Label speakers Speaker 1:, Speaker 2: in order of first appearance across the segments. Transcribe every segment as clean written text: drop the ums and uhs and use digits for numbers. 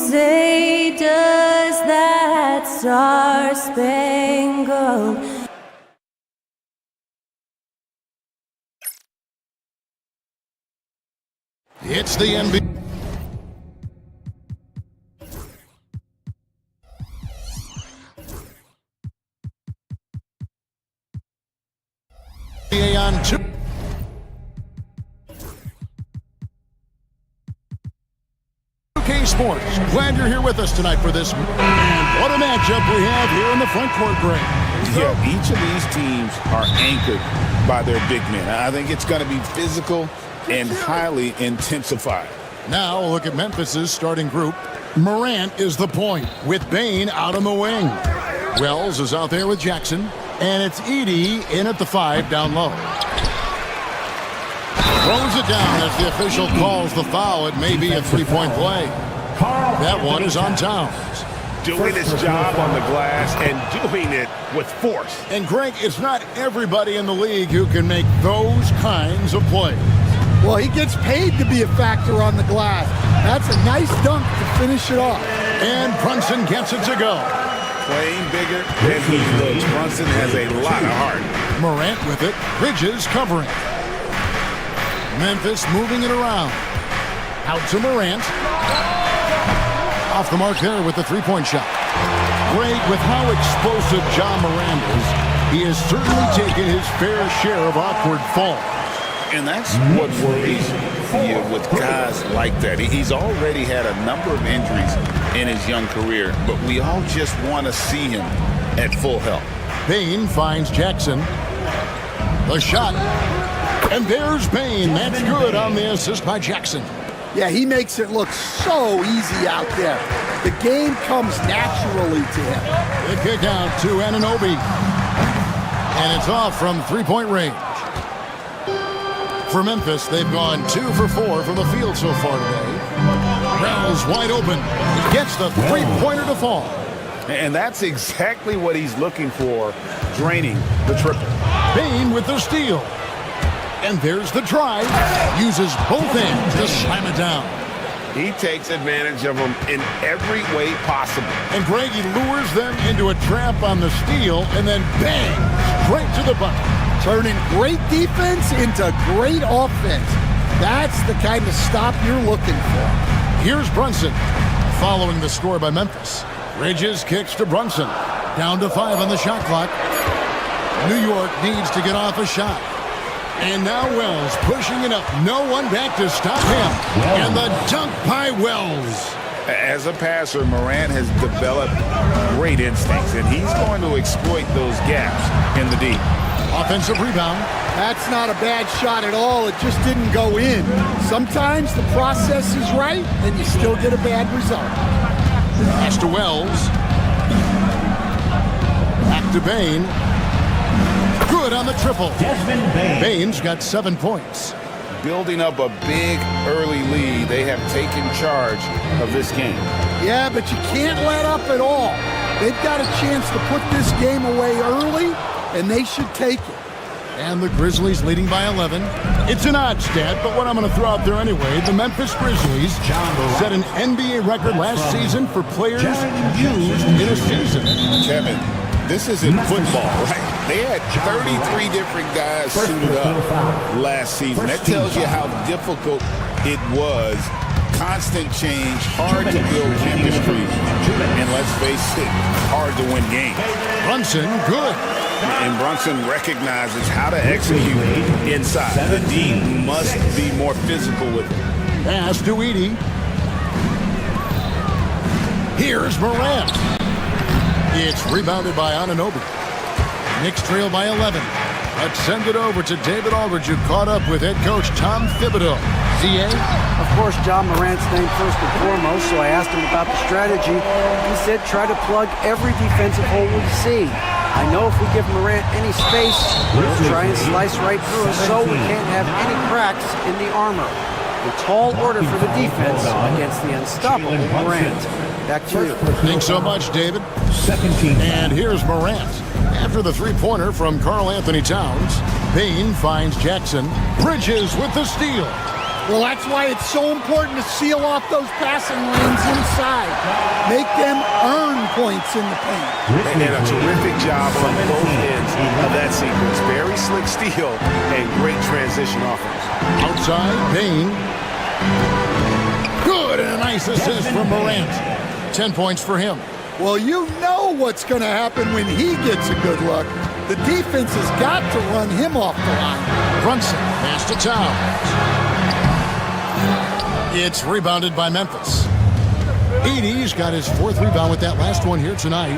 Speaker 1: Say, does that star-spangled
Speaker 2: It's the NBA on 2. Sports. Glad you're here with us tonight for this. And what a matchup we have here in the front court, Greg.
Speaker 3: Yeah, each of these teams are anchored by their big men. I think it's going to be physical and highly intensified.
Speaker 2: Now we'll look at Memphis's starting group. Morant is the point with Bane out on the wing. Wells is out there with Jackson. And it's Edey in at the 5 down low. Throws it down as the official calls the foul. It may be a three-point play. That one is on Towns.
Speaker 4: Doing his job on the glass and doing it with force.
Speaker 2: And Greg, it's not everybody in the league who can make those kinds of plays.
Speaker 5: Well, he gets paid to be a factor on the glass. That's a nice dunk to finish it off.
Speaker 2: And Brunson gets it to go.
Speaker 3: Playing bigger than he looks. Brunson has a lot of heart.
Speaker 2: Morant with it. Bridges covering. Memphis moving it around. Out to Morant. Off the mark there with the three-point shot. Great with how explosive John Morant is. He has certainly taken his fair share of awkward falls.
Speaker 3: And that's what worries you with guys like that. He's already had a number of injuries in his young career, but we all just want to see him at full health.
Speaker 2: Bane finds Jackson. The shot. And there's Bane. That's good on the assist by Jackson.
Speaker 5: Yeah, he makes it look so easy out there. The game comes naturally to him.
Speaker 2: The kick out to Anunoby. And it's off from three-point range. For Memphis, they've gone 2 for 4 from the field so far today. Wells wide open. Gets the three-pointer to fall.
Speaker 3: And that's exactly what he's looking for, draining the triple.
Speaker 2: Bane with the steal. And there's the drive. Uses both hands to slam it down.
Speaker 4: He takes advantage of them in every way possible.
Speaker 2: And Greg, he lures them into a trap on the steal and then bang, straight to the bucket.
Speaker 5: Turning great defense into great offense. That's the kind of stop you're looking for.
Speaker 2: Here's Brunson following the score by Memphis. Bridges kicks to Brunson. Down to 5 on the shot clock. New York needs to get off a shot. And now Wells pushing it up. No one back to stop him. And the dunk by Wells.
Speaker 3: As a passer, Morant has developed great instincts, and he's going to exploit those gaps in the deep.
Speaker 2: Offensive rebound.
Speaker 5: That's not a bad shot at all. It just didn't go in. Sometimes the process is right, and you still get a bad result.
Speaker 2: Pass to Wells. Back to Bane. Good on the triple. Bane's got 7 points.
Speaker 3: Building up a big early lead, they have taken charge of this game.
Speaker 5: Yeah, but you can't let up at all. They've got a chance to put this game away early, and they should take it.
Speaker 2: And the Grizzlies leading by 11. It's an odd stat, but what I'm going to throw out there anyway. The Memphis Grizzlies set an NBA record last season for players used in a season.
Speaker 3: Kevin, this isn't football, right? They had 33 different guys suited up last season. That tells you how difficult it was. Constant change, hard to build chemistry, and let's face it, hard to win games.
Speaker 2: Brunson, good.
Speaker 3: And Brunson recognizes how to execute inside. The D must be more physical with it.
Speaker 2: Pass to Edey. Here's Morant. It's rebounded by Anunoby. Knicks trail by 11. Let's send it over to David Aldridge, who caught up with head coach Tom Thibodeau. CA?
Speaker 6: Of course, John Morant's named first and foremost, so I asked him about the strategy. He said try to plug every defensive hole we see. I know if we give Morant any space, he'll try and slice right through us, so we can't have any cracks in the armor. A tall order for the defense against the unstoppable Morant. Back to you.
Speaker 2: Thanks so much, David. And here's Morant. After the three-pointer from Karl Anthony Towns, Bane finds Jackson. Bridges with the steal.
Speaker 5: Well, that's why it's so important to seal off those passing lanes inside. Make them earn points in the paint.
Speaker 4: And a terrific job on both ends of that sequence. Very slick steal and great transition offense.
Speaker 2: Outside, Bain. Good, and a nice assist from Morant. 10 points for him.
Speaker 5: Well, you know what's going to happen when he gets a good look. The defense has got to run him off the line.
Speaker 2: Brunson, pass to Towns. It's rebounded by Memphis. Edey's got his 4th rebound with that last one here tonight.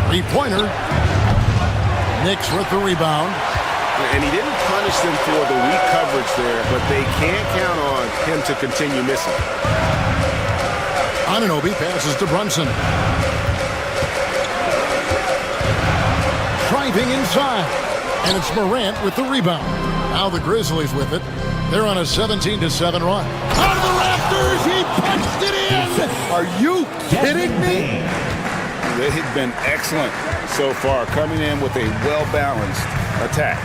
Speaker 2: Three-pointer. Knicks with the rebound.
Speaker 4: And he didn't punish them for the weak coverage there, but they can't count on him to continue missing.
Speaker 2: Anunoby passes to Brunson. Driving inside. And it's Morant with the rebound. Now the Grizzlies with it. They're on a 17-7 run. Out of the rafters, he punched it in!
Speaker 5: Are you kidding me?
Speaker 3: They have been excellent so far, coming in with a well-balanced attack.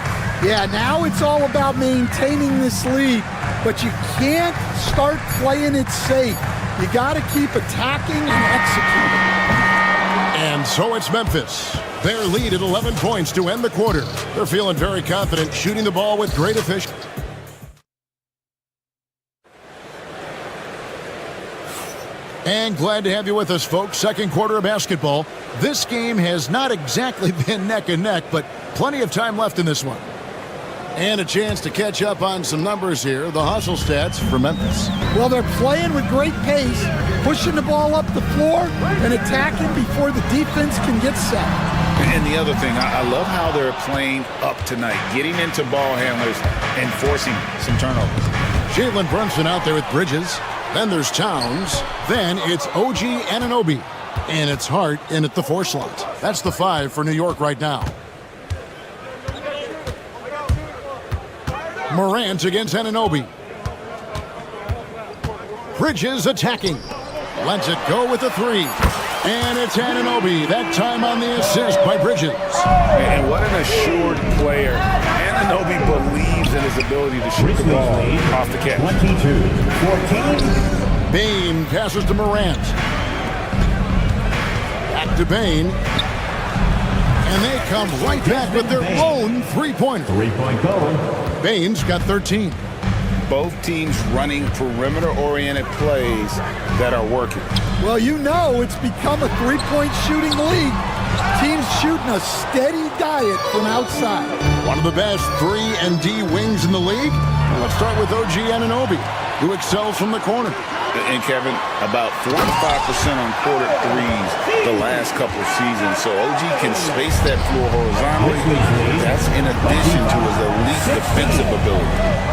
Speaker 5: Yeah, now it's all about maintaining this lead, but you can't start playing it safe. You got to keep attacking and executing.
Speaker 2: And so it's Memphis. Their lead at 11 points to end the quarter. They're feeling very confident, shooting the ball with great efficiency. And glad to have you with us, folks. Second quarter of basketball. This game has not exactly been neck and neck, but plenty of time left in this one. And a chance to catch up on some numbers here. The hustle stats for Memphis.
Speaker 5: Well, they're playing with great pace, pushing the ball up the floor and attacking before the defense can get set.
Speaker 3: And the other thing, I love how they're playing up tonight, getting into ball handlers and forcing some turnovers.
Speaker 2: Jalen Brunson out there with Bridges. Then there's Towns. Then it's OG Anunoby. And it's Hart in at the 4 slot. That's the 5 for New York right now. Morant against Anunoby. Bridges attacking. Lets it go with the 3. And it's Anunoby. That time on the assist by Bridges.
Speaker 3: And what an assured player. Anunoby believes in his ability to shoot the ball off the catch.
Speaker 7: 22-14.
Speaker 2: Bain passes to Morant. Back to Bain. And they come right back with their own 3-pointer.
Speaker 7: 3-point goal.
Speaker 2: Bain's got 13.
Speaker 3: Both teams running perimeter-oriented plays that are working.
Speaker 5: Well, you know it's become a 3-point shooting league. Teams shooting a steady diet from outside.
Speaker 2: One of the best 3 and D wings in the league. Let's start with OG Anunoby, who excels from the corner.
Speaker 3: And Kevin, about 45% on quarter threes the last couple of seasons. So OG can space that floor horizontally. That's in addition to his elite defensive ability.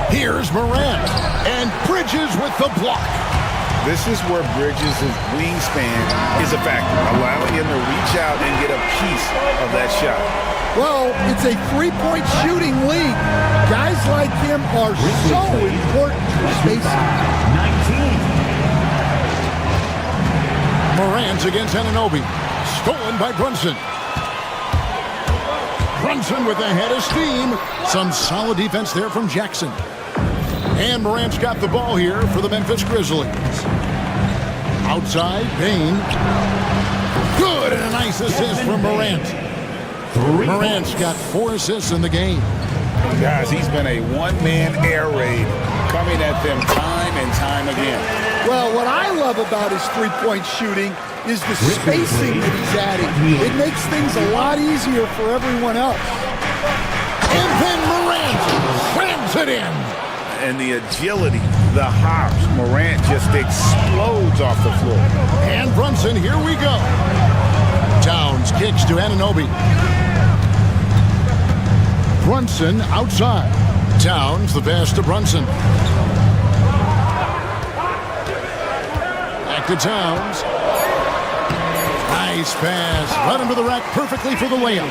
Speaker 2: Here's Morant, and Bridges with the block.
Speaker 3: This is where Bridges' wingspan is a factor, allowing him to reach out and get a piece of that shot.
Speaker 5: Well, it's a 3-point shooting league. Guys like him are so important for spacing.
Speaker 7: 19.
Speaker 2: Morant against Anunoby. Stolen by Brunson. Brunson with a head of steam. Some solid defense there from Jackson. And Morant's got the ball here for the Memphis Grizzlies. Outside, Bain. Good, and a nice assist from Morant. Morant's got 4 assists in the game.
Speaker 3: Guys, he's been a one-man air raid coming at them time and time again.
Speaker 5: Well, what I love about his 3-point shooting is the spacing that he's adding. It makes things a lot easier for everyone else.
Speaker 2: And then Morant slams it in.
Speaker 3: And the agility, the hops, Morant just explodes off the floor.
Speaker 2: And Brunson, here we go. Towns kicks to Anunoby. Brunson outside. Towns the pass to Brunson. Back to Towns. Nice pass. Right under the rack perfectly for the layup.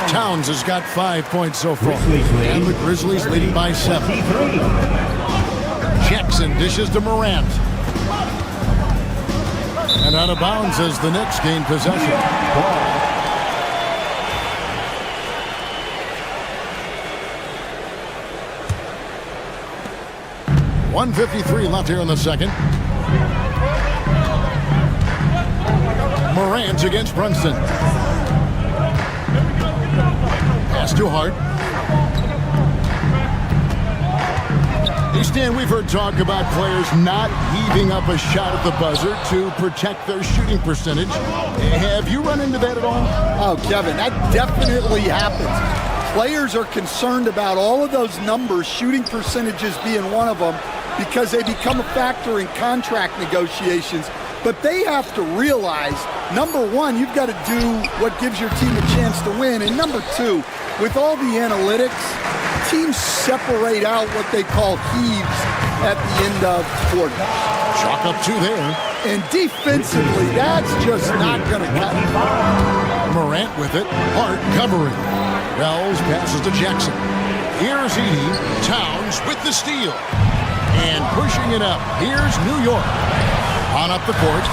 Speaker 2: Towns has got 5 points so far. And the Grizzlies leading by 7. Jackson dishes to Morant. And out of bounds as the Knicks gain possession. 1:53 left here in the second. Morant against Brunson. Pass to Hart. Hey, Stan, we've heard talk about players not heaving up a shot at the buzzer to protect their shooting percentage. Have you run into that at all?
Speaker 5: Oh, Kevin, that definitely happens. Players are concerned about all of those numbers, shooting percentages being one of them, because they become a factor in contract negotiations. But they have to realize, number one, you've got to do what gives your team a chance to win. And number two, with all the analytics, teams separate out what they call heaves at the end of quarters.
Speaker 2: Chalk up 2 there.
Speaker 5: And defensively, that's just not going to cut it.
Speaker 2: Morant with it. Hart covering. Wells passes to Jackson. Here's Edey. Towns with the steal. And pushing it up. Here's New York. On up the court.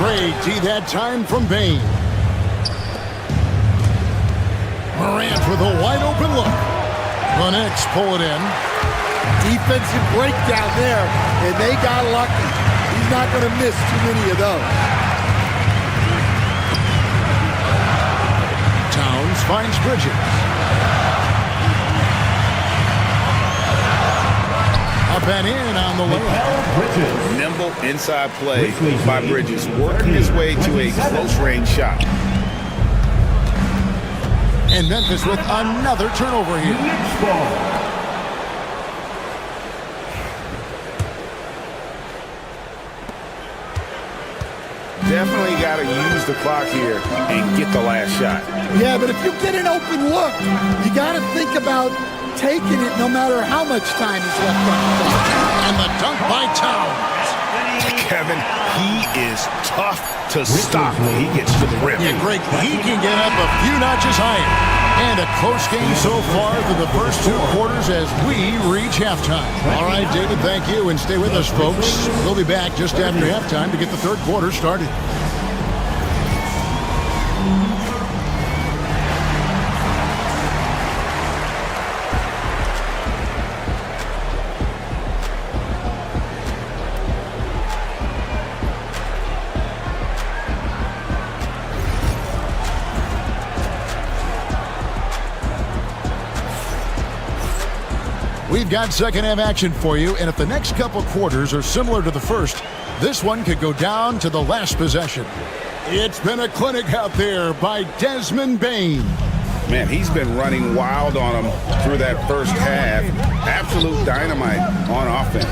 Speaker 2: Great D that time from Bain. Morant with a wide open look. The Knicks pull it in.
Speaker 5: Defensive breakdown there, and they got lucky. He's not going to miss too many of those.
Speaker 2: Towns finds Bridges. Up and in on the layup.
Speaker 3: Nimble inside play by Bridges, working his way to a close-range shot.
Speaker 2: And Memphis with another turnover here.
Speaker 3: Definitely got to use the clock here and get the last shot.
Speaker 5: Yeah, but if you get an open look, you got to think about taking it no matter how much time is left on the clock.
Speaker 2: And the dunk by Towns.
Speaker 3: Kevin, he is tough to stop when he gets to the rim.
Speaker 2: Yeah, Greg, he can get up a few notches higher. And a close game so far through the first 2 quarters as we reach halftime. All right, David, thank you, and stay with us, folks. We'll be back just after halftime to get the third quarter started. We've got second half action for you, and if the next couple quarters are similar to the first, this one could go down to the last possession. It's been a clinic out there by Desmond Bain.
Speaker 3: Man, he's been running wild on him through that first half. Absolute dynamite on offense.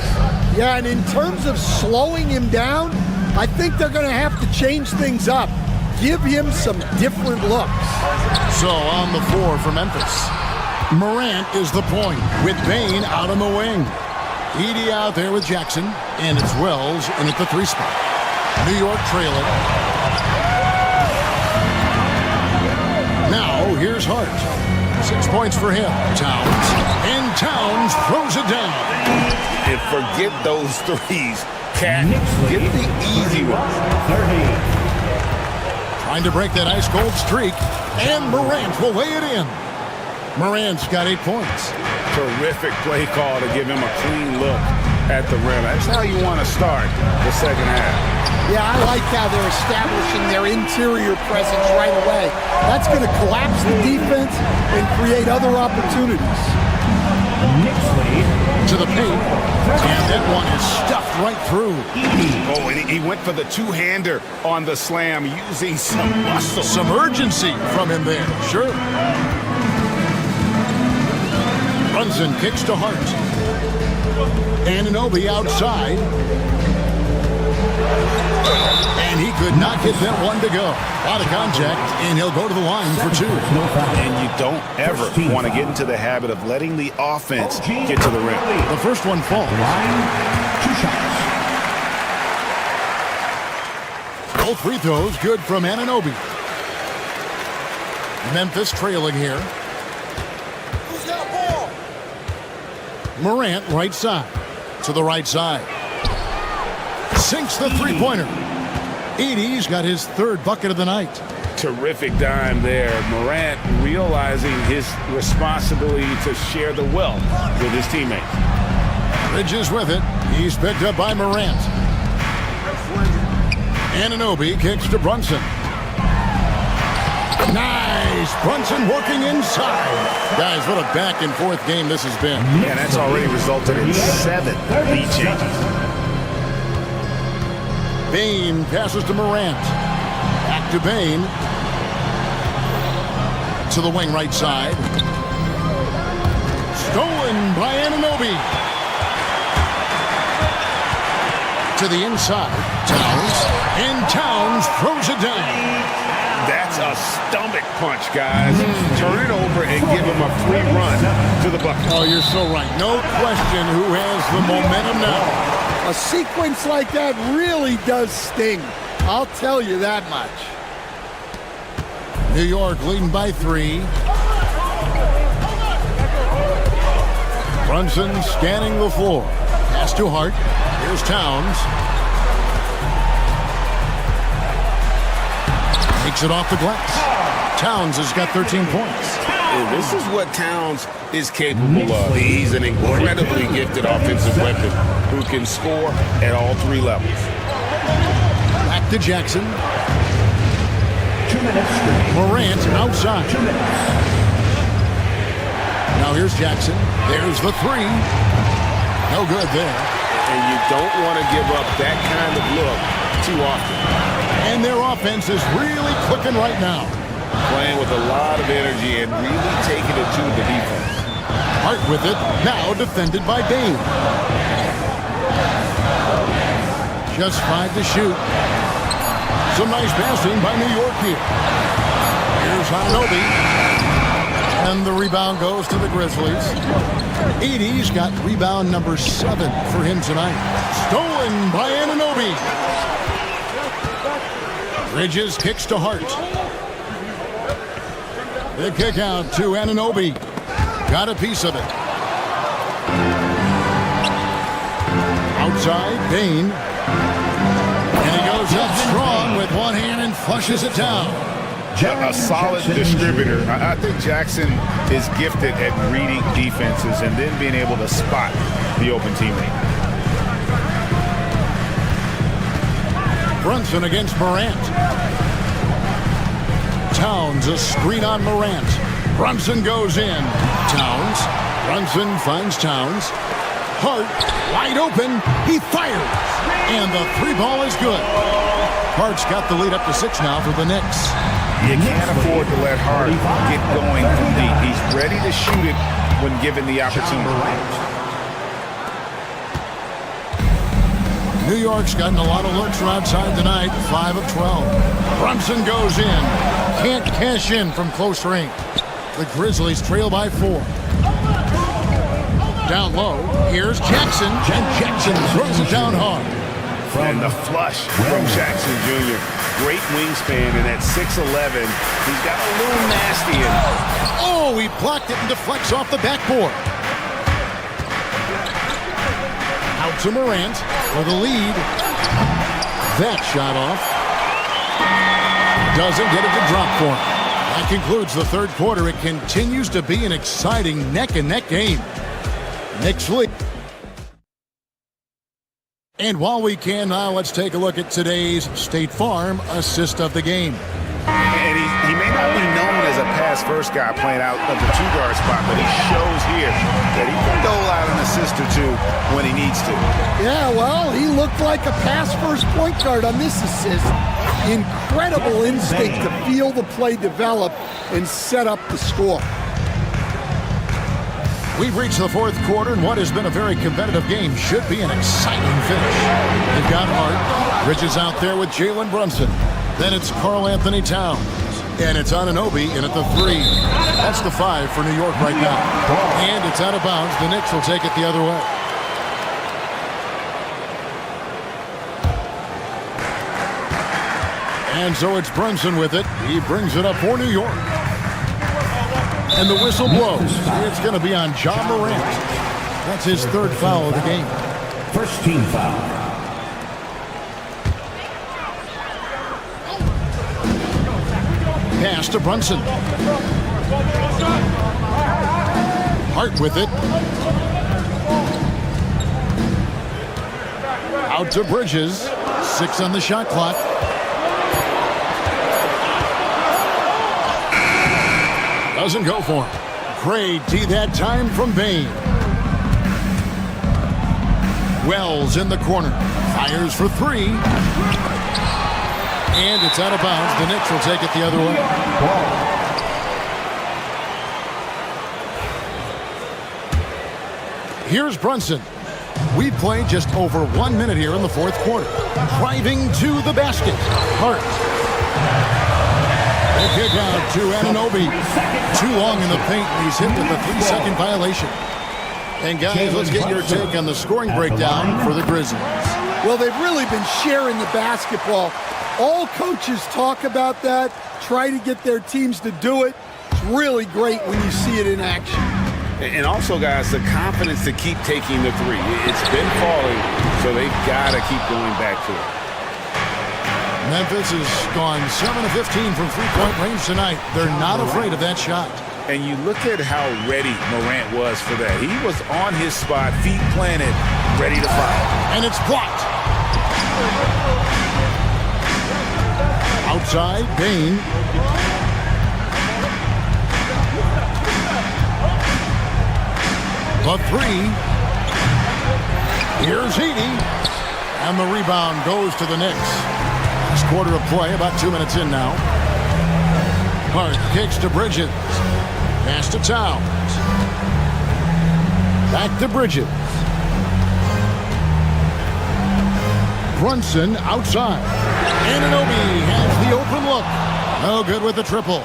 Speaker 5: Yeah, and in terms of slowing him down, I think they're going to have to change things up. Give him some different looks.
Speaker 2: So on the floor for Memphis, Morant is the point with Bain out on the wing. Edey out there with Jackson, and it's Wells in at the 3 spot. New York trailing. Now here's Hart. 6 points for him. Towns. And Towns throws it down.
Speaker 3: And forget those threes. Cat, get the easy ones.
Speaker 2: Trying to break that ice cold streak, and Morant will lay it in. Morant's got 8 points.
Speaker 3: Terrific play call to give him a clean look at the rim. That's how you want to start the second half.
Speaker 5: Yeah, I like how they're establishing their interior presence right away. That's going to collapse the defense and create other opportunities.
Speaker 2: To the paint, and that one is stuffed right through.
Speaker 3: Oh, and he went for the two-hander on the slam using some muscle.
Speaker 2: Some urgency from him there, sure. Brunson kicks to Hart. Anunoby outside. And he could not get that one to go. Out of contact, and he'll go to the line for 2.
Speaker 3: And you don't ever want to get into the habit of letting the offense get to the rim.
Speaker 2: The first one falls.
Speaker 7: 2 shots.
Speaker 2: Both free throws good from Anunoby. Memphis trailing here. Morant right side. To the right side. Sinks the three-pointer. Edey's got his 3rd bucket of the night.
Speaker 3: Terrific dime there. Morant realizing his responsibility to share the wealth with his teammates.
Speaker 2: Bridges with it. He's picked up by Morant. Anunoby kicks to Brunson. Nice! Brunson working inside. Guys, what a back-and-forth game this has been.
Speaker 4: And that's already resulted in 7 lead changes.
Speaker 2: Bain passes to Morant. Back to Bain. To the wing right side. Stolen by Anunoby. To the inside. Towns. And Towns throws it down.
Speaker 4: That's a stomach punch, guys. Turn it over and give him a free run to the bucket.
Speaker 2: Oh, you're so right. No question who has the momentum now.
Speaker 5: A sequence like that really does sting. I'll tell you that much.
Speaker 2: New York leading by 3. Brunson scanning the floor. Pass to Hart. Here's Towns. Takes it off the glass. Towns has got 13 points.
Speaker 3: And this is what Towns is capable of. He's an incredibly gifted offensive weapon who can score at all 3 levels.
Speaker 2: Back to Jackson.
Speaker 7: 2 minutes.
Speaker 2: Morant outside.
Speaker 7: 2 minutes.
Speaker 2: Now here's Jackson. There's the 3. No good there.
Speaker 3: And you don't want to give up that kind of look too often.
Speaker 2: And their offense is really clicking right now.
Speaker 3: Playing with a lot of energy and really taking it to the defense.
Speaker 2: Hart with it. Now defended by Bain. Just 5 to shoot. Some nice passing by New York here. Here's Anunoby. And the rebound goes to the Grizzlies. Edey's got rebound number 7 for him tonight. Stolen by Anunoby. Bridges kicks to Hart. The kick out to Anunoby. Got a piece of it. Outside, Bain. And he goes up strong with one hand and flushes it down.
Speaker 3: A solid distributor. I think Jackson is gifted at reading defenses and then being able to spot the open teammate.
Speaker 2: Brunson against Morant. Towns, a screen on Morant. Brunson goes in. Towns. Brunson finds Towns. Hart, wide open. He fires. And the 3 ball is good. Hart's got the lead up to 6 now for the Knicks.
Speaker 3: You can't afford to let Hart get going from deep. He's ready to shoot it when given the opportunity.
Speaker 2: New York's gotten a lot of looks from outside tonight. 5 of 12. Brunson goes in. Can't cash in from close range. The Grizzlies trail by 4. Down low. Here's Jackson. And Jackson throws it down hard.
Speaker 3: And the flush from Jackson Jr. Great wingspan, and at 6'11", he's got a little nasty in him.
Speaker 2: Oh, he blocked it and deflects off the backboard. Out to Morant for the lead. That shot off. Doesn't get it to drop for him. That concludes the 3rd quarter. It continues to be an exciting neck-and-neck game. Knicks lead. And while we can now, let's take a look at today's State Farm assist of the game.
Speaker 3: And he may not be known as a pass-first guy playing out of the 2-guard spot, but he shows here that he can dole out an assist or 2 when he needs to.
Speaker 5: Yeah, well, he looked like a pass-first point guard on this assist. Incredible instinct to feel the play develop and set up the score.
Speaker 2: We've reached the 4th quarter, and what has been a very competitive game should be an exciting finish. They've got Hart. Bridges out there with Jalen Brunson. Then it's Karl Anthony Towns. And it's Anunoby in at the 3. That's the 5 for New York right now. And it's out of bounds. The Knicks will take it the other way. And so it's Brunson with it. He brings it up for New York. And the whistle blows. It's going to be on Ja Morant. That's his 3rd foul of the game.
Speaker 7: First team foul.
Speaker 2: Pass to Brunson. Hart with it. Out to Bridges. 6 on the shot clock. Doesn't go for him. Great D that time from Bain. Wells in the corner. Fires for 3. And it's out of bounds. The Knicks will take it the other way. Here's Brunson. We played just over 1 minute here in the fourth quarter. Driving to the basket. Hart. The kick out to Anunoby. Too long in the paint. He's hit with a 3-second violation. And guys, let's get your take on the scoring breakdown for the Grizzlies.
Speaker 5: Well, they've really been sharing the basketball. All coaches talk about that, try to get their teams to do it. It's really great when you see it in action.
Speaker 3: And also, guys, the confidence to keep taking the three. It's been falling, so they've got to keep going back to it.
Speaker 2: Memphis has gone 7 of 15 from three-point range tonight. They're not afraid of that shot.
Speaker 3: And you look at how ready Morant was for that. He was on his spot, feet planted, ready to fire.
Speaker 2: And it's blocked. Outside, Bain. The 3. Here's Heaney. And the rebound goes to the Knicks. Last quarter of play, about 2 minutes in now. Hart kicks to Bridges. Pass to Towns. Back to Bridges. Brunson outside. Anunoby has the open look. No good with the triple.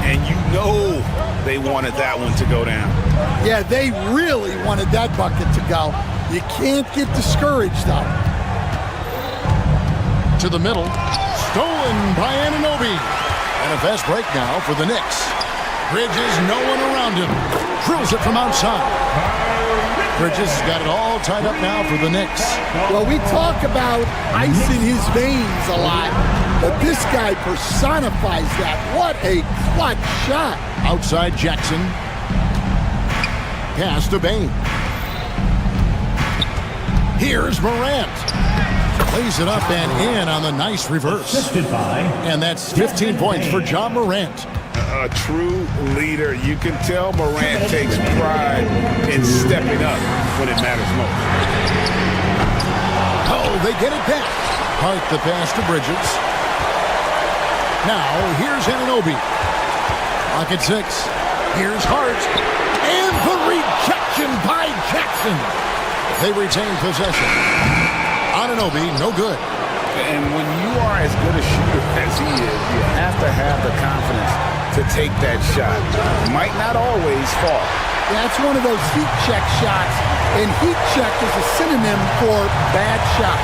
Speaker 3: And you know they wanted that one to go down.
Speaker 5: Yeah, they really wanted that bucket to go. You can't get discouraged, though.
Speaker 2: To the middle. Stolen by Anunoby. And a fast break now for the Knicks. Bridges, no one around him. Drills it from outside. Bridges has got it all tied up now for the Knicks.
Speaker 5: Well, we talk about ice in his veins a lot, but this guy personifies that. What a clutch shot.
Speaker 2: Outside Jackson. Pass to Bain. Here's Morant. Plays it up and in on the nice reverse. And that's 15 points for John Morant.
Speaker 3: A true leader. You can tell Morant takes pride in stepping up when it matters most.
Speaker 2: Oh, they get it back. Hart the pass to Bridges. Now, here's Anunoby. Lock at 6. Here's Hart. And the rejection by Jackson. They retain possession. Anunoby, no good.
Speaker 3: And when you are as good a shooter as he is, you have to have the confidence to take that shot. Might not always fall.
Speaker 5: That's one of those heat check shots, and heat check is a synonym for bad shot.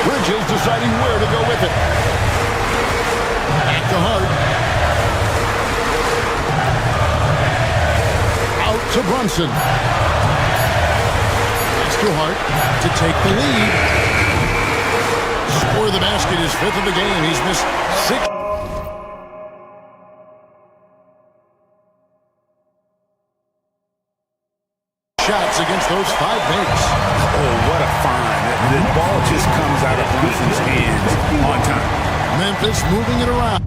Speaker 2: Bridges deciding where to go with it. Back to Hart. Out to Brunson. Pass to Hart to take the lead. Score the basket, his 5th of the game. He's missed 6 shots against those 5 makes.
Speaker 3: Oh, what a find. The ball just comes out of Brunson's hands on time.
Speaker 2: Memphis moving it around.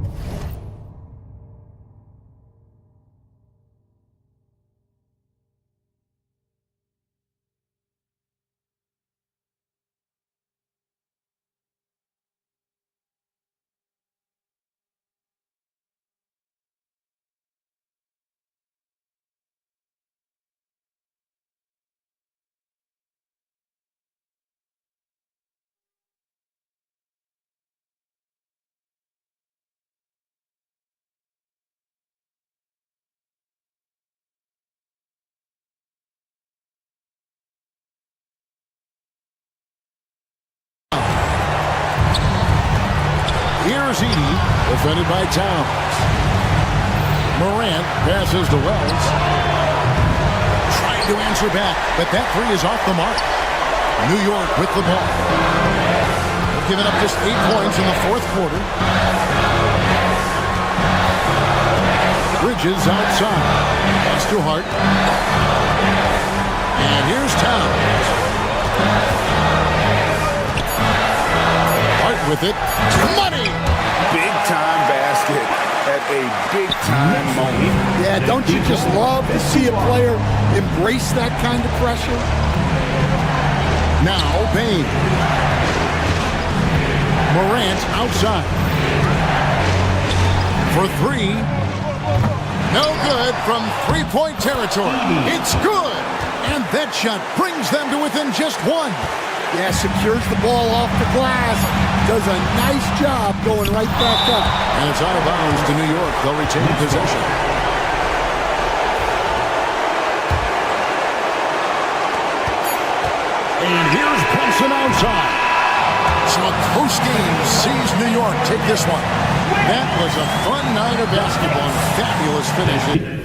Speaker 2: Here's Edey, defended by Towns. Morant passes to Wells. Trying to answer back, but that 3 is off the mark. New York with the ball. They've given up just 8 points in the fourth quarter. Bridges outside. Pass to Hart. And here's Towns. Hart with it. Money!
Speaker 3: Big time basket at a big time moment.
Speaker 5: Yeah, don't you just love to see a player embrace that kind of pressure?
Speaker 2: Now Payne. Morant outside. For three. No good from three-point territory. It's good. And that shot brings them to within just one.
Speaker 5: Yeah, secures the ball off the glass. Does a nice job going right back up.
Speaker 2: And it's out of bounds to New York. They'll retain possession. And here's Brunson outside. So a close game sees New York take this one. That was a fun night of basketball and fabulous finish.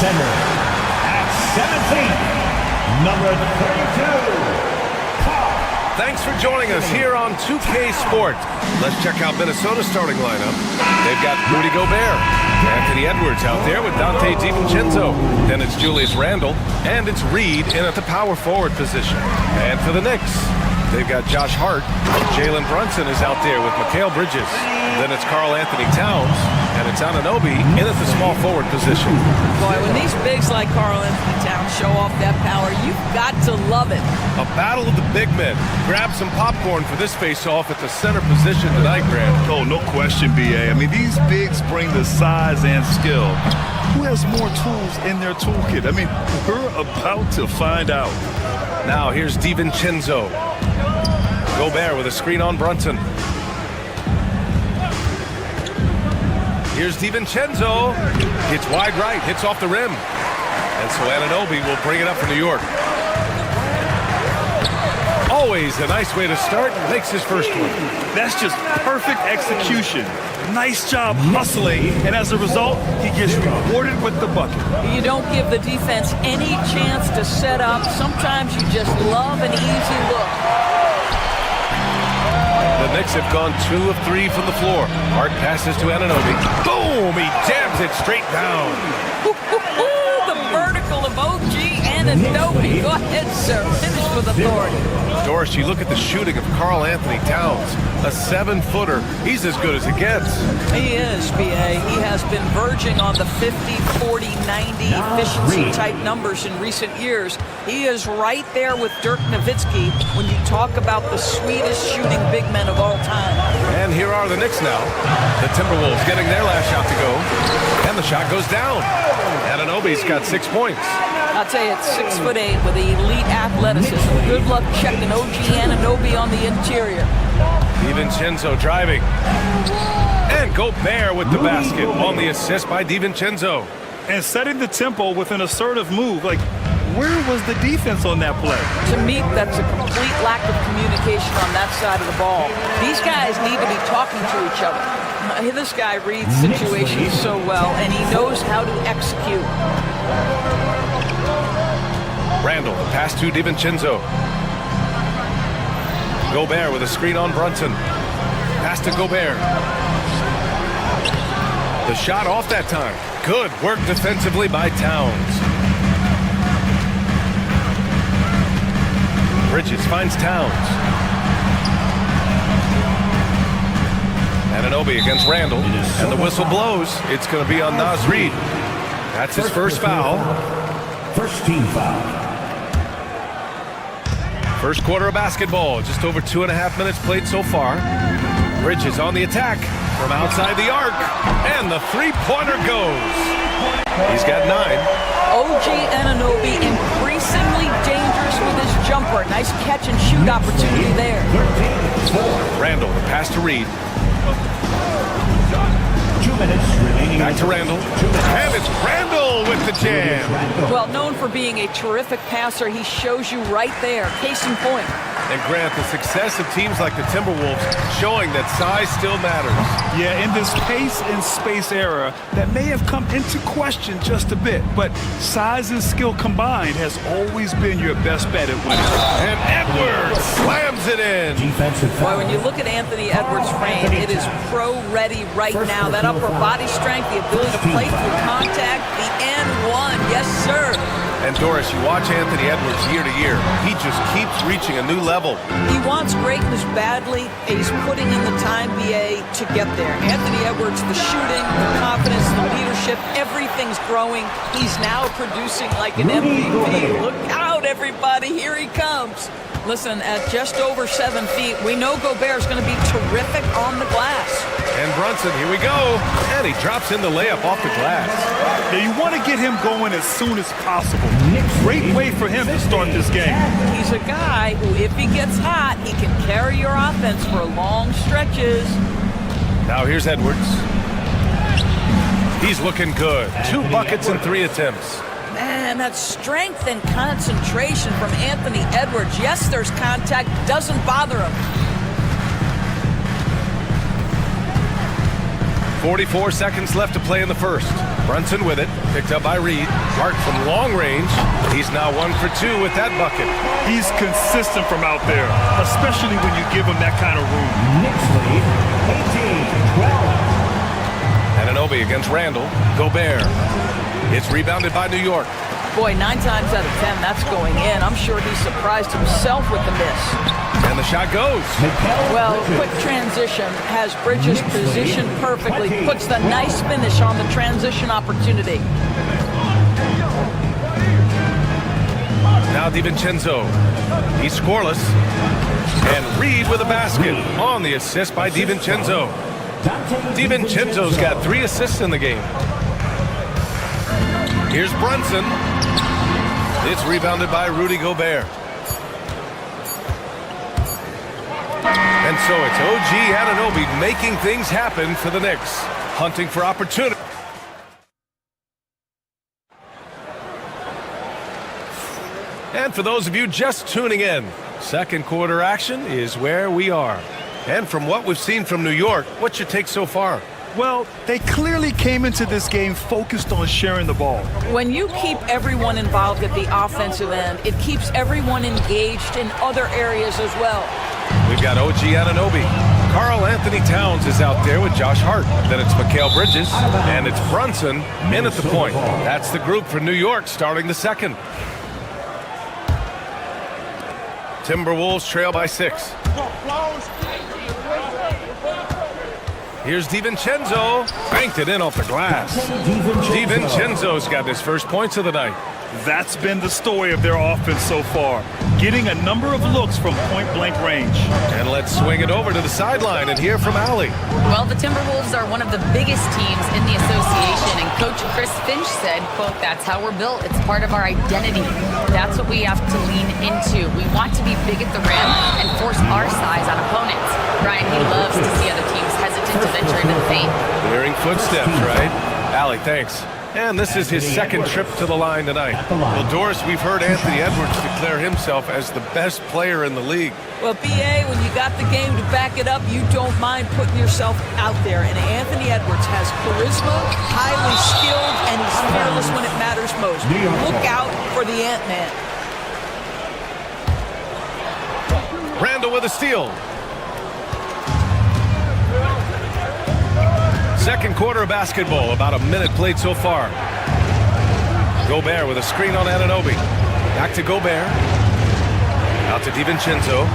Speaker 7: center. At 17, number 32.
Speaker 8: Thanks for joining us here on 2K Sport. Let's check out Minnesota's starting lineup. They've got Rudy Gobert, Anthony Edwards out there with Dante DiVincenzo. Then it's Julius Randle, and it's Reed in at the power forward position. And for the Knicks, they've got Josh Hart. Jalen Brunson is out there with Mikal Bridges. Then it's Karl Anthony Towns, and it's Anunoby in at the small forward position.
Speaker 9: Boy, when these bigs like Karl Anthony Towns show off that power, you've got to love it.
Speaker 8: A battle of the big men. Grab some popcorn for this face-off at the center position tonight, Grant.
Speaker 10: Oh, no question, B.A. I mean, these bigs bring the size and skill. Who has more tools in their toolkit? I mean, we're about to find out.
Speaker 8: Now here's DiVincenzo. Gobert with a screen on Brunson. Here's DiVincenzo. Hits wide right, hits off the rim. And so Anunoby will bring it up for New York. Always a nice way to start. Makes his first one.
Speaker 10: That's just perfect execution. Nice job hustling, and as a result, he gets rewarded with the bucket.
Speaker 9: You don't give the defense any chance to set up. Sometimes you just love an easy look.
Speaker 8: The Knicks have gone 2 of 3 from the floor. Hart passes to Anunoby. Boom! He jams it straight down.
Speaker 9: The vertical of OG Anunoby. Go ahead, sir. Finish with authority.
Speaker 8: Doris, you look at the shooting of Karl Anthony Towns. A 7-footer. He's as good as it gets.
Speaker 9: He is, B.A. He has been verging on the 50, 40, 90 efficiency type numbers in recent years. He is right there with Dirk Nowitzki when you talk about the sweetest shooting big men of all time.
Speaker 8: And here are the Knicks now. The Timberwolves getting their last shot to go. And the shot goes down. Anunoby's got 6 points.
Speaker 9: I'll tell you, it's 6'8" with elite athleticism. Good luck checking OG Anunoby on the interior.
Speaker 8: DiVincenzo driving. And Gobert with the basket on the assist by DiVincenzo.
Speaker 10: And setting the tempo with an assertive move. Like, where was the defense on that play?
Speaker 9: To me, that's a complete lack of communication on that side of the ball. These guys need to be talking to each other. This guy reads situations so well, and he knows how to execute.
Speaker 8: Randle, the pass to DiVincenzo. Gobert with a screen on Brunson. Pass to Gobert. The shot off that time. Good work defensively by Towns. Bridges finds Towns. Anunoby against Randle. And the whistle blows. It's going to be on Naz Reid. That's his first foul.
Speaker 7: First team foul.
Speaker 8: First quarter of basketball, just over 2.5 minutes played so far. Bridges on the attack from outside the arc, and the three-pointer goes. He's got 9.
Speaker 9: OG Anunoby increasingly dangerous with his jumper. Nice catch and shoot opportunity there.
Speaker 8: Randle, the pass to Reed.
Speaker 7: 2 minutes remaining.
Speaker 8: Back to Randle. And it's Randle with the jam.
Speaker 9: Well, known for being a terrific passer, he shows you right there. Case in point.
Speaker 8: And Grant, the success of teams like the Timberwolves showing that size still matters.
Speaker 10: Yeah, in this pace and space era, that may have come into question just a bit, but size and skill combined has always been your best bet at winning.
Speaker 8: And Edwards slams it in.
Speaker 7: Defensive foul.
Speaker 9: Boy, when you look at Anthony Edwards' frame, it is pro-ready right now. That upper body strength, the ability to play through contact, the N1, yes, sir.
Speaker 8: And Doris, you watch Anthony Edwards year to year. He just keeps reaching a new level.
Speaker 9: He wants greatness badly, and he's putting in the time, BA, to get there. Anthony Edwards, the shooting, the confidence, the leadership, everything's growing. He's now producing like an MVP. Look out, everybody. Here he comes. Listen, at just over 7 feet, we know Gobert's going to be terrific on the glass.
Speaker 8: And Brunson, here we go. And he drops in the layup off the glass.
Speaker 10: Now, you want to get him going as soon as possible. Great way for him to start this game.
Speaker 9: He's a guy who, if he gets hot, he can carry your offense for long stretches.
Speaker 8: Now here's Edwards. He's looking good. 2 buckets and 3 attempts.
Speaker 9: Man, that strength and concentration from Anthony Edwards. Yes, there's contact. Doesn't bother him.
Speaker 8: 44 seconds left to play in the first. Brunson with it, picked up by Reed. Hart from long range. He's now 1 for 2 with that bucket.
Speaker 10: He's consistent from out there, especially when you give him that kind of room.
Speaker 7: Knicks lead 18-12.
Speaker 8: Anunoby against Randall. Gobert. It's rebounded by New York.
Speaker 9: Boy, 9 times out of 10, that's going in. I'm sure he surprised himself with the miss.
Speaker 8: And the shot goes.
Speaker 9: Well, quick transition, has Bridges positioned perfectly, puts the nice finish on the transition opportunity.
Speaker 8: Now DiVincenzo. He's scoreless. And Reed with a basket on the assist by DiVincenzo. DiVincenzo's got 3 assists in the game. Here's Brunson. It's rebounded by Rudy Gobert. And so it's OG Anunoby making things happen for the Knicks. Hunting for opportunity. And for those of you just tuning in, second quarter action is where we are. And from what we've seen from New York, what's your take so far?
Speaker 10: Well, they clearly came into this game focused on sharing the ball.
Speaker 9: When you keep everyone involved at the offensive end, it keeps everyone engaged in other areas as well.
Speaker 8: We've got OG Anunoby. Karl Anthony Towns is out there with Josh Hart. Then it's Mikal Bridges, and it's Brunson in at the point. That's the group for New York starting the second. Timberwolves trail by 6. Here's DiVincenzo. Banked it in off the glass. DiVincenzo's got his first points of the night.
Speaker 10: That's been the story of their offense so far, getting a number of looks from point-blank range.
Speaker 8: And let's swing it over to the sideline and hear from Allie.
Speaker 11: Well, the Timberwolves are one of the biggest teams in the association, and Coach Chris Finch said, quote, "That's how we're built. It's part of our identity. That's what we have to lean into. We want to be big at the rim and force our size on opponents." Brian, he loves to see other teams hesitant to venture into the paint.
Speaker 8: Hearing footsteps, right? Allie, thanks. And this is his second trip to the line tonight. Well, Doris, we've heard Anthony Edwards declare himself as the best player in the league.
Speaker 9: Well, BA, when you got the game to back it up, you don't mind putting yourself out there. And Anthony Edwards has charisma, highly skilled, and he's fearless when it matters most. Look out for the Ant-Man.
Speaker 8: Randall with a steal. Second quarter of basketball, about a minute played so far. Gobert with a screen on Anunoby. Back to Gobert. Out to DiVincenzo.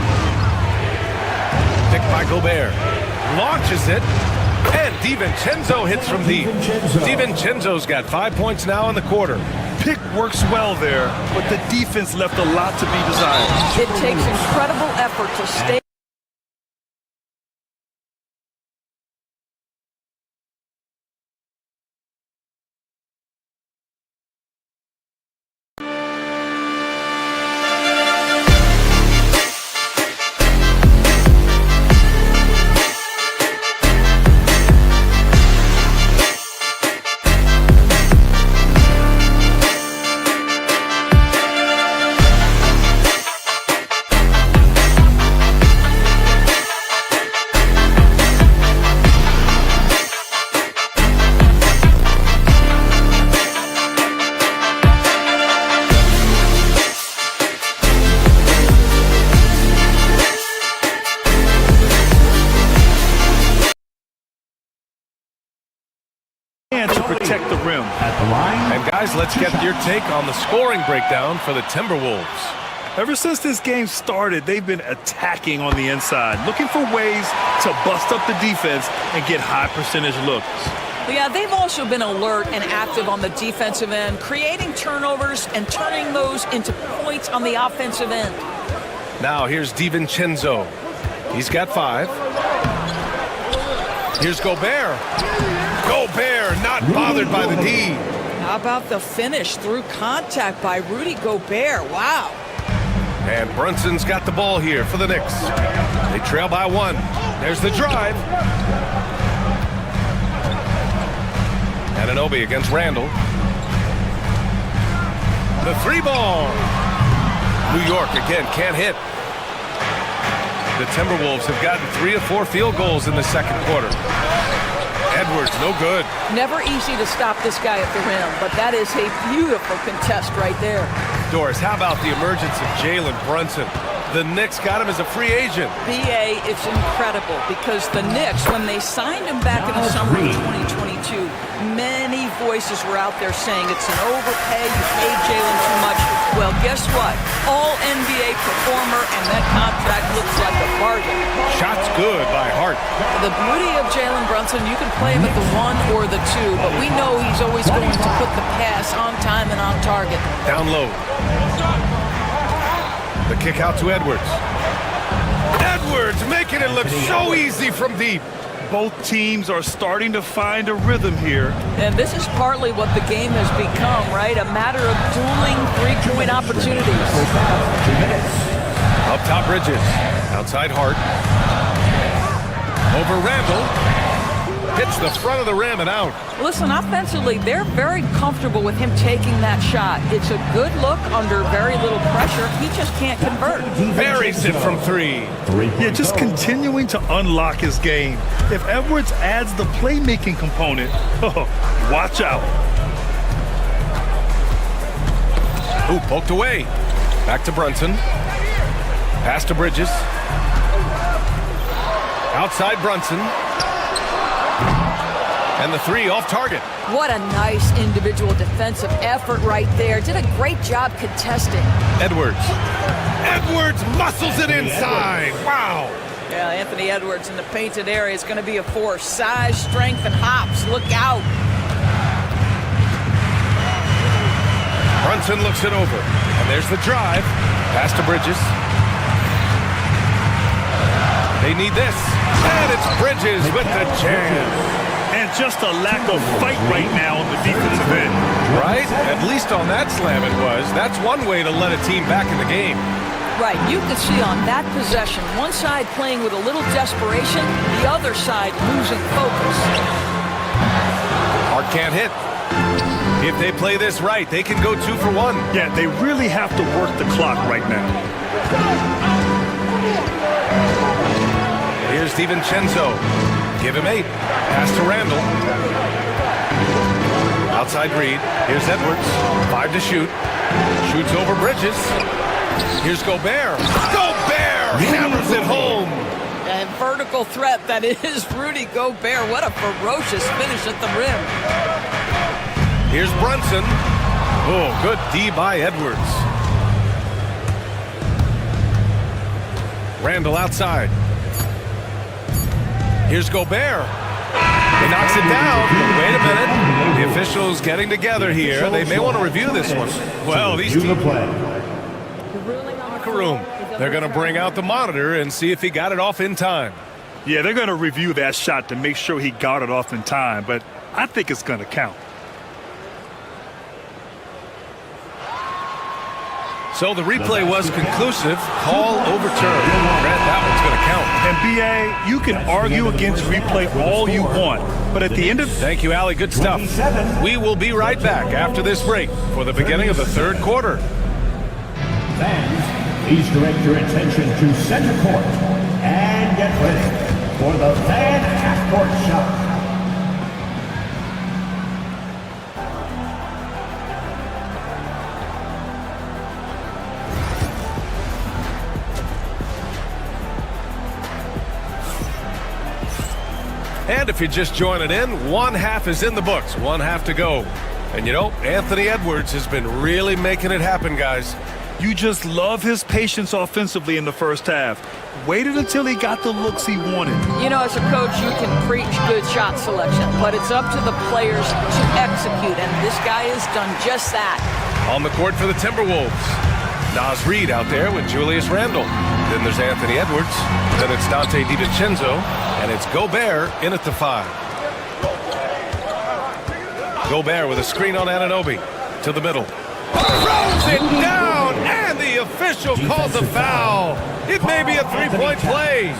Speaker 8: Picked by Gobert. Launches it. And DiVincenzo hits from deep. DiVincenzo's got 5 points now in the quarter.
Speaker 10: Pick works well there, but the defense left a lot to be desired.
Speaker 9: It takes incredible effort to stay.
Speaker 10: To protect the rim.
Speaker 8: And guys, let's get your take on the scoring breakdown for the Timberwolves.
Speaker 10: Ever since this game started, they've been attacking on the inside, looking for ways to bust up the defense and get high percentage looks.
Speaker 9: Yeah, they've also been alert and active on the defensive end, creating turnovers and turning those into points on the offensive end.
Speaker 8: Now here's DiVincenzo. He's got 5. Here's Gobert. Gobert not bothered by the D.
Speaker 9: How about the finish through contact by Rudy Gobert? Wow.
Speaker 8: And Brunson's got the ball here for the Knicks. They trail by 1. There's the drive. Anunoby against Randall. The 3-ball. New York again can't hit. The Timberwolves have gotten 3 of 4 field goals in the second quarter. Edwards, no good.
Speaker 9: Never easy to stop this guy at the rim, but that is a beautiful contest right there.
Speaker 8: Doris, how about the emergence of Jalen Brunson? The Knicks got him as a free agent.
Speaker 9: BA, it's incredible because the Knicks, when they signed him back in the summer of 2022, many voices were out there saying it's an overpay, you paid Jalen too much. Well, guess what? All NBA performer, and that contract looks like a bargain.
Speaker 8: Shots good by Hart.
Speaker 9: The beauty of Jalen Brunson, you can play him at the 1 or the 2, but we know he's always going to put the pass on time and on target.
Speaker 8: Down low. The kick out to Edwards. Edwards making it look so easy from deep.
Speaker 10: Both teams are starting to find a rhythm here.
Speaker 9: And this is partly what the game has become, right? A matter of dueling three-point opportunities.
Speaker 8: Up top, Bridges. Outside, Hart. Over Randall. Hits the front of the rim and out.
Speaker 9: Listen, offensively, they're very comfortable with him taking that shot. It's a good look under very little pressure. He just can't convert.
Speaker 8: Buries it from 3.
Speaker 10: Yeah, just continuing to unlock his game. If Edwards adds the playmaking component, watch out.
Speaker 8: Ooh, poked away. Back to Brunson. Pass to Bridges. Outside Brunson. And the 3 off target.
Speaker 9: What a nice individual defensive effort right there. Did a great job contesting.
Speaker 8: Edwards. Edwards muscles it inside. Wow.
Speaker 9: Yeah, Anthony Edwards in the painted area is going to be a force. Size, strength, and hops. Look out.
Speaker 8: Brunson looks it over. And there's the drive. Pass to Bridges. They need this. And it's Bridges with the jam.
Speaker 10: And just a lack of fight right now on the defensive end.
Speaker 8: Right? At least on that slam it was. That's one way to let a team back in the game.
Speaker 9: Right, you can see on that possession, one side playing with a little desperation, the other side losing focus.
Speaker 8: Hart can't hit. If they play this right, they can go 2 for 1.
Speaker 10: Yeah, they really have to work the clock right now.
Speaker 8: Here's DiVincenzo. Give him 8. Pass to Randall. Outside Reed. Here's Edwards. 5 to shoot. Shoots over Bridges. Here's Gobert. Gobert hammers it home.
Speaker 9: And vertical threat that is Rudy Gobert. What a ferocious finish at the rim.
Speaker 8: Here's Brunson. Oh, good D by Edwards. Randall outside. Here's Gobert. He knocks it down. But wait a minute. The officials getting together here. They may want to review this one. Well, these teams... Locker room. They're going to bring out the monitor and see if he got it off in time.
Speaker 10: Yeah, they're going to review that shot to make sure he got it off in time, but I think it's going to count.
Speaker 8: So the replay was conclusive. Call overturned. Grant, that one's going to count.
Speaker 10: And BA, you can argue against replay all you want, but at the end of...
Speaker 8: Thank you, Allie. Good stuff. We will be right back after this break for the beginning of the third quarter.
Speaker 7: Fans, please direct your attention to center court and get ready for the fan half-court shot.
Speaker 8: And if you're just joining in, one half is in the books, one half to go. And you know, Anthony Edwards has been really making it happen, guys.
Speaker 10: You just love his patience offensively in the first half. Waited until he got the looks he wanted.
Speaker 9: You know, as a coach, you can preach good shot selection, but it's up to the players to execute, and this guy has done just that.
Speaker 8: On the court for the Timberwolves. Naz Reid out there with Julius Randle. Then there's Anthony Edwards. Then it's Dante DiVincenzo. And it's Gobert in at the 5. Gobert with a screen on Anunoby. To the middle. Throws it down, and the official calls a foul. It may be a three-point play.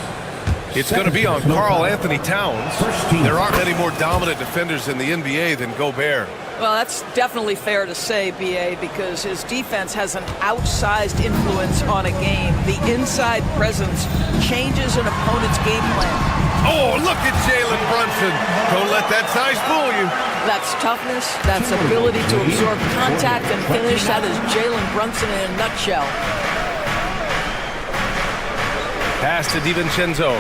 Speaker 8: It's going to be on Karl Anthony Towns. There aren't many more dominant defenders in the NBA than Gobert.
Speaker 9: Well, that's definitely fair to say, B.A., because his defense has an outsized influence on a game. The inside presence changes an opponent's game plan.
Speaker 8: Oh, look at Jalen Brunson. Don't let that size fool you.
Speaker 9: That's toughness. That's ability to absorb contact and finish. That is Jalen Brunson in a nutshell.
Speaker 8: Pass to DiVincenzo.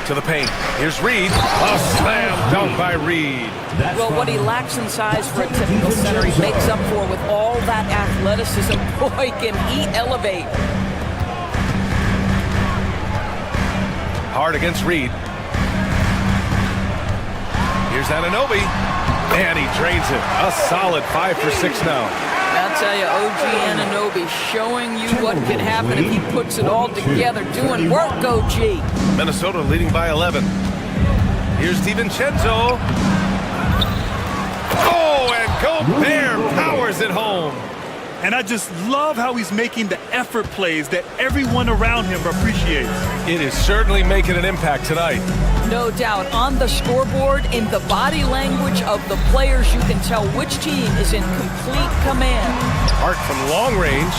Speaker 8: To the paint. Here's Reed. A slam dunk by Reed.
Speaker 9: Well, what he lacks in size for a typical center, he makes up for with all that athleticism. Boy, can he elevate.
Speaker 8: Hard against Reed. Here's Anunoby. And he drains it. A solid 5 for 6 now.
Speaker 9: I'll tell you, OG Anunoby showing you what can happen if he puts it all together. Doing work, OG.
Speaker 8: Minnesota leading by 11. Here's DiVincenzo. Oh, and Gobert powers it home.
Speaker 10: And I just love how he's making the effort plays that everyone around him appreciates.
Speaker 8: It is certainly making an impact tonight.
Speaker 9: No doubt. On the scoreboard, in the body language of the players, you can tell which team is in complete command.
Speaker 8: Hart from long range.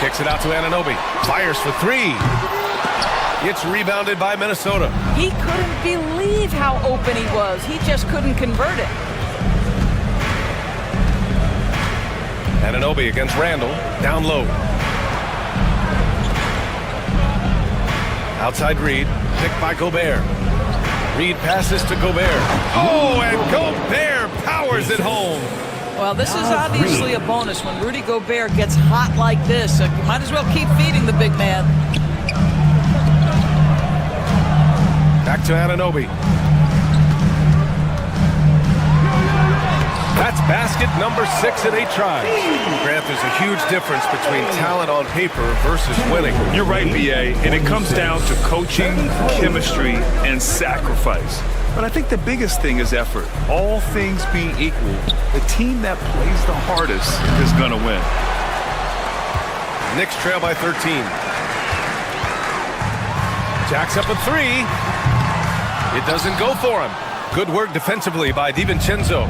Speaker 8: Kicks it out to Anunoby. Fires for 3. It's rebounded by Minnesota.
Speaker 9: He couldn't believe how open he was. He just couldn't convert it.
Speaker 8: Anunoby against Randall. Down low. Outside Reed. Picked by Gobert. Reed passes to Gobert. Oh, and Gobert powers it home.
Speaker 9: Well, this is obviously a bonus when Rudy Gobert gets hot like this. So you might as well keep feeding the big man.
Speaker 8: Back to Anunoby. That's basket number 6 in 8 tries. Grant, there's a huge difference between talent on paper versus winning.
Speaker 10: You're right, B.A., and it comes down to coaching, chemistry, and sacrifice. But I think the biggest thing is effort. All things being equal, the team that plays the hardest is going to win.
Speaker 8: Knicks trail by 13. Jacks up a 3. It doesn't go for him. Good work defensively by DiVincenzo.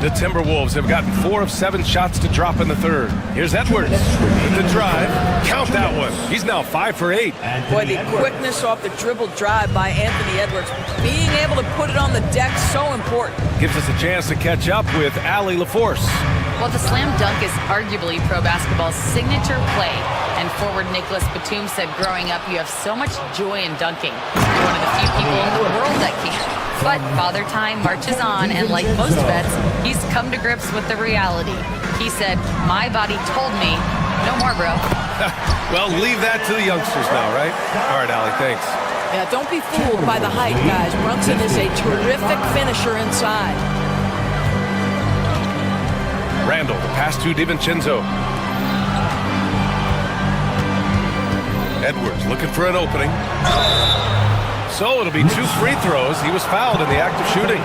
Speaker 8: The Timberwolves have gotten 4 of 7 shots to drop in the third. Here's Edwards with the drive. Count that one. He's now 5 for 8.
Speaker 9: Boy, the quickness off the dribble drive by Anthony Edwards. Being able to put it on the deck, so important.
Speaker 8: Gives us a chance to catch up with Allie LaForce.
Speaker 11: Well, the slam dunk is arguably pro basketball's signature play. And forward Nicholas Batum said growing up, you have so much joy in dunking. You're one of the few people in the world that can. But Father Time marches on, and like most vets, he's come to grips with the reality. He said, my body told me, no more, bro.
Speaker 8: Well, leave that to the youngsters now, right? All right, Allie, thanks.
Speaker 9: Yeah, don't be fooled by the height, guys. Brunson is a terrific finisher inside.
Speaker 8: Randall, the pass to DiVincenzo. Edwards looking for an opening. So it'll be 2 free throws. He was fouled in the act of shooting.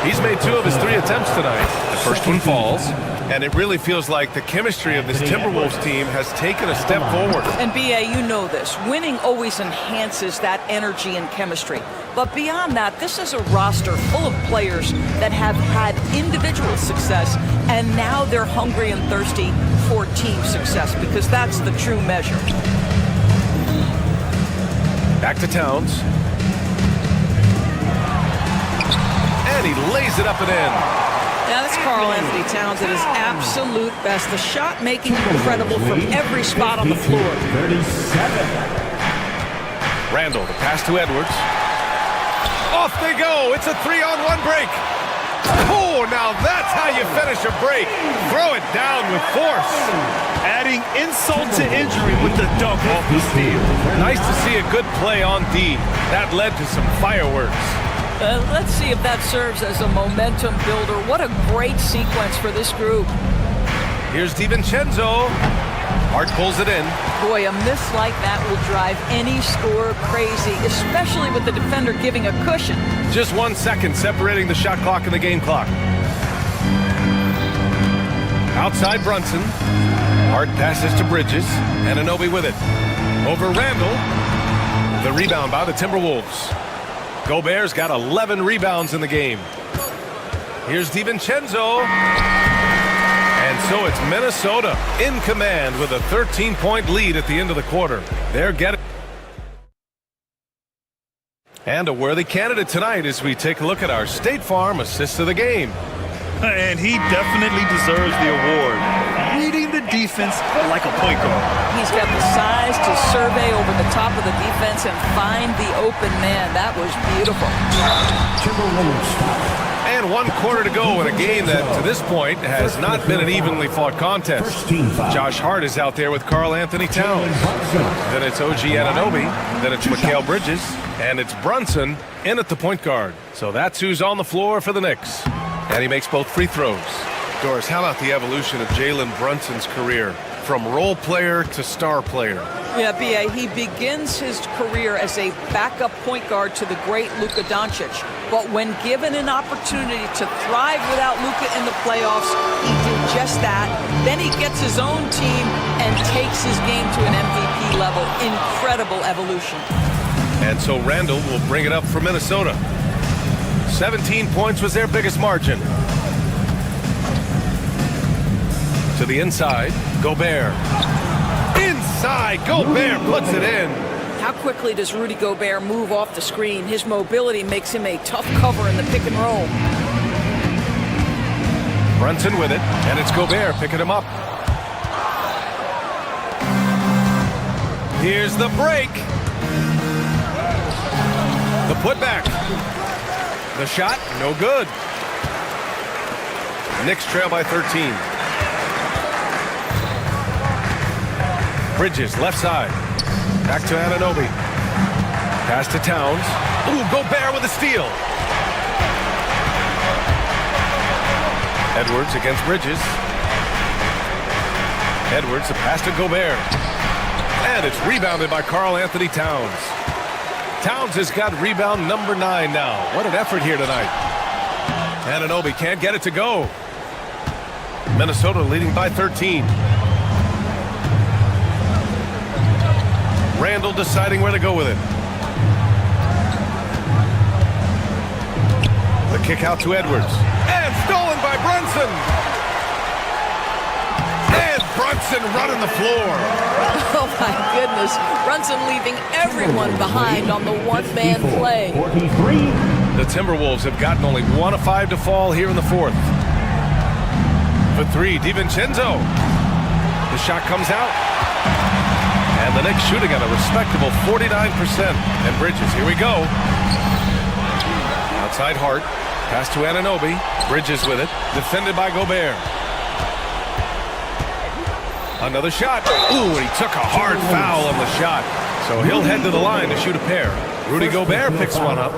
Speaker 8: He's made 2 of his 3 attempts tonight. The first one falls. And it really feels like the chemistry of this Timberwolves team has taken a step forward.
Speaker 9: And B.A., you know this. Winning always enhances that energy and chemistry. But beyond that, this is a roster full of players that have had individual success, and now they're hungry and thirsty for team success, because that's the true measure.
Speaker 8: Back to Towns. And he lays it up and in.
Speaker 9: Now that's Karl Anthony Towns at his absolute best. The shot making incredible from every spot on the floor.
Speaker 7: 37.
Speaker 8: Randall, the pass to Edwards. Off they go. It's a 3-on-1 break. Oh, now that's how you finish a break. Throw it down with force.
Speaker 10: Adding insult to injury with the dunk off the steal.
Speaker 8: Nice to see a good play on D. That led to some fireworks.
Speaker 9: Let's see if that serves as a momentum builder. What a great sequence for this group.
Speaker 8: Here's DiVincenzo. Hart pulls it in.
Speaker 9: Boy, a miss like that will drive any scorer crazy, especially with the defender giving a cushion.
Speaker 8: Just 1 second separating the shot clock and the game clock. Outside Brunson. Hart passes to Bridges. Anunoby with it. Over Randall. The rebound by the Timberwolves. Gobert's got 11 rebounds in the game. Here's DiVincenzo. And And so it's Minnesota in command with a 13-point lead at the end of the quarter. They're getting... And a worthy candidate tonight as we take a look at our State Farm assist of the game.
Speaker 10: And he definitely deserves the award. Reading the defense like a point guard.
Speaker 9: He's got the size to survey over the top of the defense and find the open man. That was beautiful.
Speaker 8: And 1 quarter to go in a game that, to this point, has not been an evenly fought contest. Josh Hart is out there with Karl Anthony Towns. Then it's OG Anunoby. Then it's Mikal Bridges. And it's Brunson in at the point guard. So that's who's on the floor for the Knicks. And he makes both free throws. Doris, how about the evolution of Jalen Brunson's career? From role player to star player.
Speaker 9: Yeah, B.A., he begins his career as a backup point guard to the great Luka Doncic. But when given an opportunity to thrive without Luka in the playoffs, he did just that. Then he gets his own team and takes his game to an MVP level. Incredible evolution.
Speaker 8: And so Randall will bring it up for Minnesota. 17 points was their biggest margin. To the inside, Gobert. Inside, Gobert puts it in.
Speaker 9: How quickly does Rudy Gobert move off the screen? His mobility makes him a tough cover in the pick and roll.
Speaker 8: Brunson with it, and it's Gobert picking him up. Here's the break. The putback. The shot, no good. Knicks trail by 13. Bridges, left side. Back to Anunoby. Pass to Towns. Ooh, Gobert with a steal. Edwards against Bridges. Edwards, the pass to Gobert. And it's rebounded by Karl Anthony Towns. Towns has got rebound number 9 now. What an effort here tonight. Anunoby can't get it to go. Minnesota leading by 13. Randall deciding where to go with it. The kick out to Edwards. And stolen by Brunson. And Brunson running the floor.
Speaker 9: Oh, my goodness. Brunson leaving everyone behind on the one-man play.
Speaker 8: The Timberwolves have gotten only 1 of 5 to fall here in the fourth. For 3, DiVincenzo. The shot comes out. And the Knicks shooting at a respectable 49%. And Bridges, here we go. Outside Hart. Pass to Anunoby. Bridges with it. Defended by Gobert. Another shot. Ooh, and he took a hard foul on the shot. So he'll head to the line to shoot a pair. Rudy Gobert picks one up.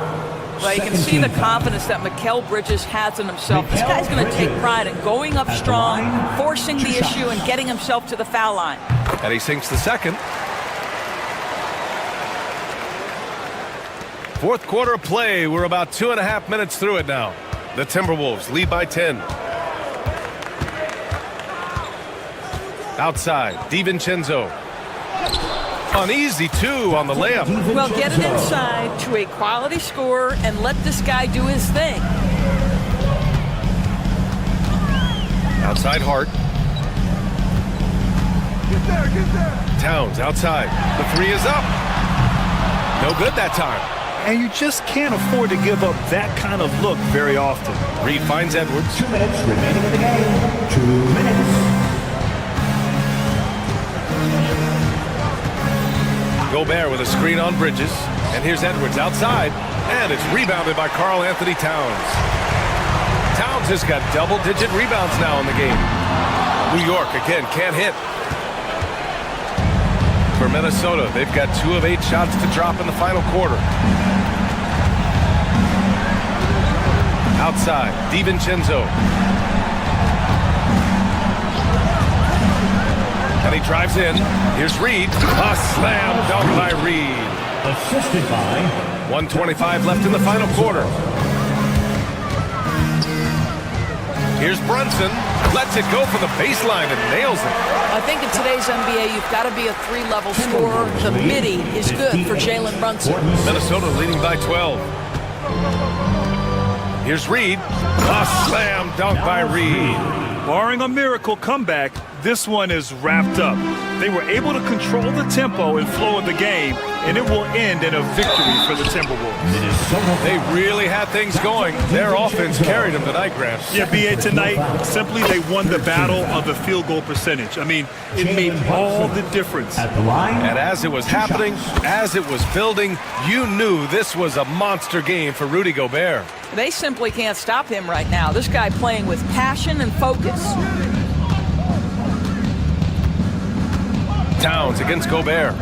Speaker 9: Well, you can see the confidence that Mikal Bridges has in himself. This guy's going to take pride in going up strong, forcing the issue, and getting himself to the foul line.
Speaker 8: And he sinks the second. Fourth quarter of play. We're about 2.5 minutes through it now. The Timberwolves lead by 10. Outside, DiVincenzo. Uneasy, too, on the layup.
Speaker 9: Well, get it inside to a quality scorer and let this guy do his thing.
Speaker 8: Outside Hart.
Speaker 5: Get there.
Speaker 8: Towns outside. The 3 is up. No good that time.
Speaker 10: And you just can't afford to give up that kind of look very often.
Speaker 8: Reed finds Edwards.
Speaker 7: 2 minutes remaining in the game. 2 minutes.
Speaker 8: Gobert with a screen on Bridges. And here's Edwards outside. And it's rebounded by Karl Anthony Towns. Towns has got double-digit rebounds now in the game. New York, again, can't hit. For Minnesota, they've got 2 of 8 shots to drop in the final quarter. Outside, DiVincenzo. And he drives in. Here's Reed. A slam dunk by Reed.
Speaker 7: Assisted by
Speaker 8: 1:25 left in the final quarter. Here's Brunson. Lets it go for the baseline and nails it.
Speaker 9: I think in today's NBA, you've got to be a 3-level scorer. The midi is good for Jalen Brunson.
Speaker 8: Minnesota leading by 12. Here's Reed. A slam dunk by Reed.
Speaker 10: Barring a miracle comeback, this one is wrapped up. They were able to control the tempo and flow of the game, and it will end in a victory for the Timberwolves.
Speaker 8: They really had things going. Their offense carried them tonight, Grant.
Speaker 10: Yeah, B.A., tonight, simply they won the battle of the field goal percentage. I mean, it made all the difference.
Speaker 7: At the line.
Speaker 8: And as it was happening, as it was building, you knew this was a monster game for Rudy Gobert.
Speaker 9: They simply can't stop him right now. This guy playing with passion and focus.
Speaker 8: Towns against Gobert.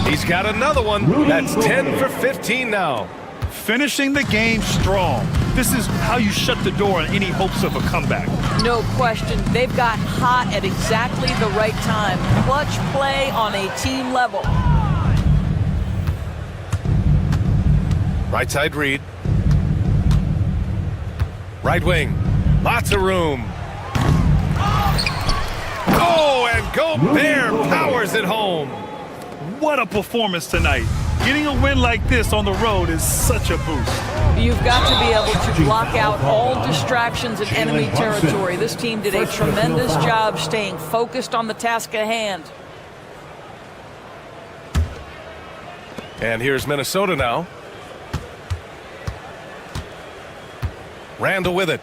Speaker 8: He's got another one. That's 10 for 15 now.
Speaker 10: Finishing the game strong. This is how you shut the door on any hopes of a comeback.
Speaker 9: No question. They've got hot at exactly the right time. Clutch play on a team level.
Speaker 8: Right side Reed. Right wing. Lots of room. Oh, and Gobert powers it home.
Speaker 10: What a performance tonight. Getting a win like this on the road is such a boost.
Speaker 9: You've got to be able to block out all distractions in enemy territory. This team did a tremendous job staying focused on the task at hand.
Speaker 8: And here's Minnesota now. Randall with it.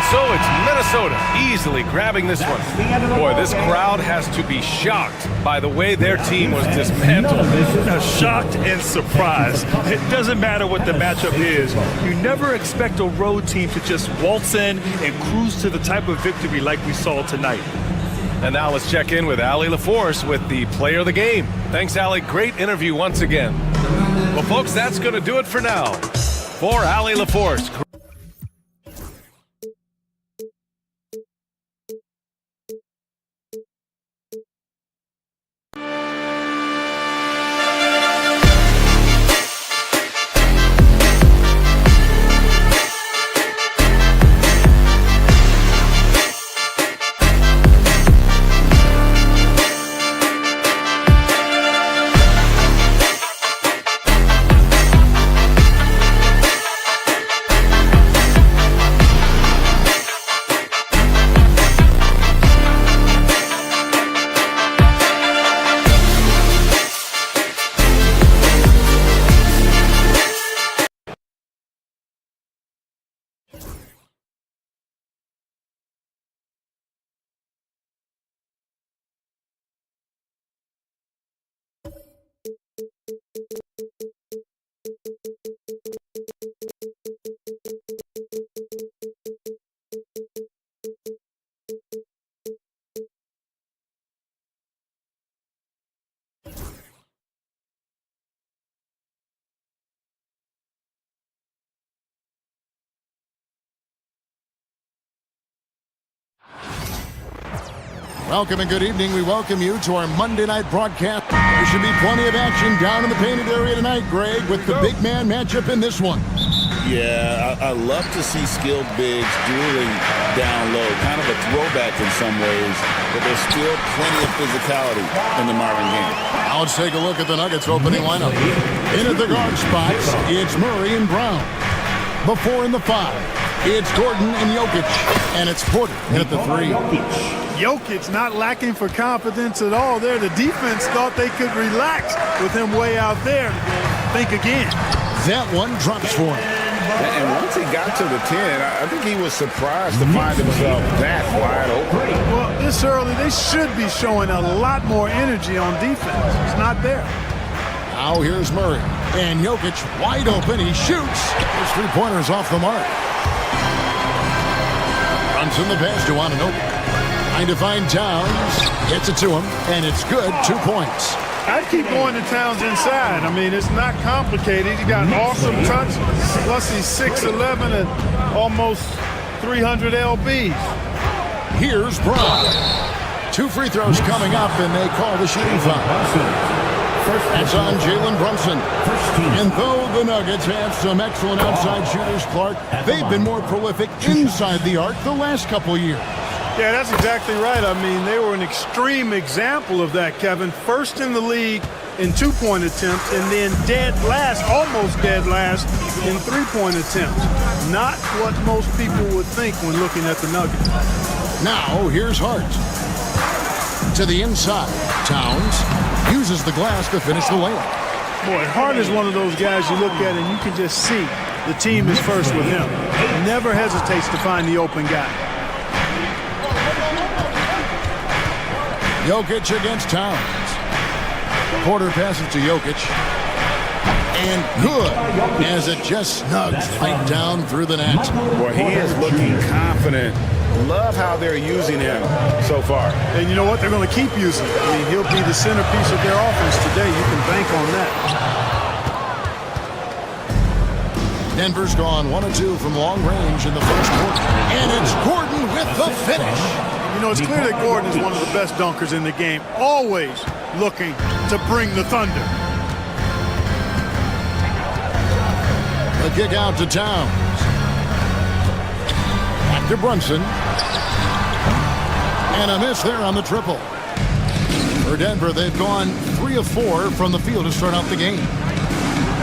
Speaker 8: So it's Minnesota easily grabbing this one. Boy, this crowd has to be shocked by the way their team was dismantled.
Speaker 10: Now, shocked and surprised. It doesn't matter what the matchup is. You never expect a road team to just waltz in and cruise to the type of victory like we saw tonight.
Speaker 8: And now let's check in with Allie LaForce with the player of the game. Thanks, Allie. Great interview once again. Well, folks, that's going to do it for now. For Allie LaForce.
Speaker 2: Welcome and good evening. We welcome you to our Monday night broadcast. There should be plenty of action down in the painted area tonight, Greg, with the big man matchup in this one.
Speaker 3: Yeah, I love to see skilled bigs dueling down low. Kind of a throwback in some ways, but there's still plenty of physicality in the modern game.
Speaker 2: Now let's take a look at the Nuggets opening lineup. In at the guard spots, it's Murray and Brown. Before in the 5, it's Gordon and Jokic. And it's Porter in at the 3.
Speaker 12: Jokic not lacking for confidence at all there. The defense thought they could relax with him way out there. Think again.
Speaker 2: That one drops for him.
Speaker 3: And once he got to the 10, I think he was surprised to find himself that wide open.
Speaker 12: Well, this early, they should be showing a lot more energy on defense. It's not there.
Speaker 2: Now here's Murray. And Jokic wide open. He shoots. His three-pointers off the mark. Runs in the pass to Anunoby. Trying to find Towns. Gets it to him. And it's good. 2 points.
Speaker 12: I'd keep going to Towns inside. I mean, it's not complicated. He got an awesome touch. Plus, he's 6'11" and almost 300 lbs.
Speaker 2: Here's Brown. 2 free throws coming up, and they call the shooting foul. That's on Jalen Brunson. And though the Nuggets have some excellent outside shooters, Clark, they've been more prolific inside the arc the last couple years.
Speaker 12: Yeah, that's exactly right. I mean, they were an extreme example of that, Kevin. First in the league in two-point attempts, and then dead last, almost dead last, in three-point attempts. Not what most people would think when looking at the Nuggets.
Speaker 2: Now, here's Hart. To the inside. Towns uses the glass to finish the layup.
Speaker 12: Boy, Hart is one of those guys you look at and you can just see the team is first with him. Never hesitates to find the open guy.
Speaker 2: Jokic against Towns. Porter passes to Jokic. And good, as it just snugs right down through the net.
Speaker 3: Boy, he is looking confident. Love how they're using him so far.
Speaker 12: And you know what? They're going to keep using him. I mean, he'll be the centerpiece of their offense today. You can bank on that.
Speaker 2: Denver's gone 1 of 2 from long range in the first quarter. And it's Gordon with the finish.
Speaker 12: You know, it's clear that Gordon is one of the best dunkers in the game, always looking to bring the thunder.
Speaker 2: The kick out to Towns. Back to Brunson. And a miss there on the triple. For Denver, they've gone 3 of 4 from the field to start out the game.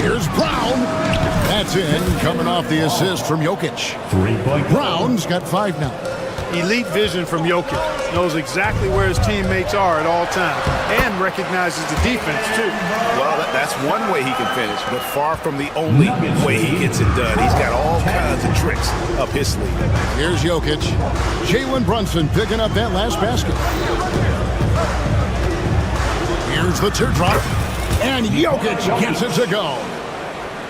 Speaker 2: Here's Brown. That's in, coming off the assist from Jokic. Brown's got 5 now.
Speaker 12: Elite vision from Jokic. Knows exactly where his teammates are at all times. And recognizes the defense, too.
Speaker 3: Well, that's one way he can finish, but far from the only way he gets it done. He's got all kinds of tricks up his sleeve.
Speaker 2: Here's Jokic. Jalen Brunson picking up that last basket. Here's the teardrop. And Jokic gets it to go.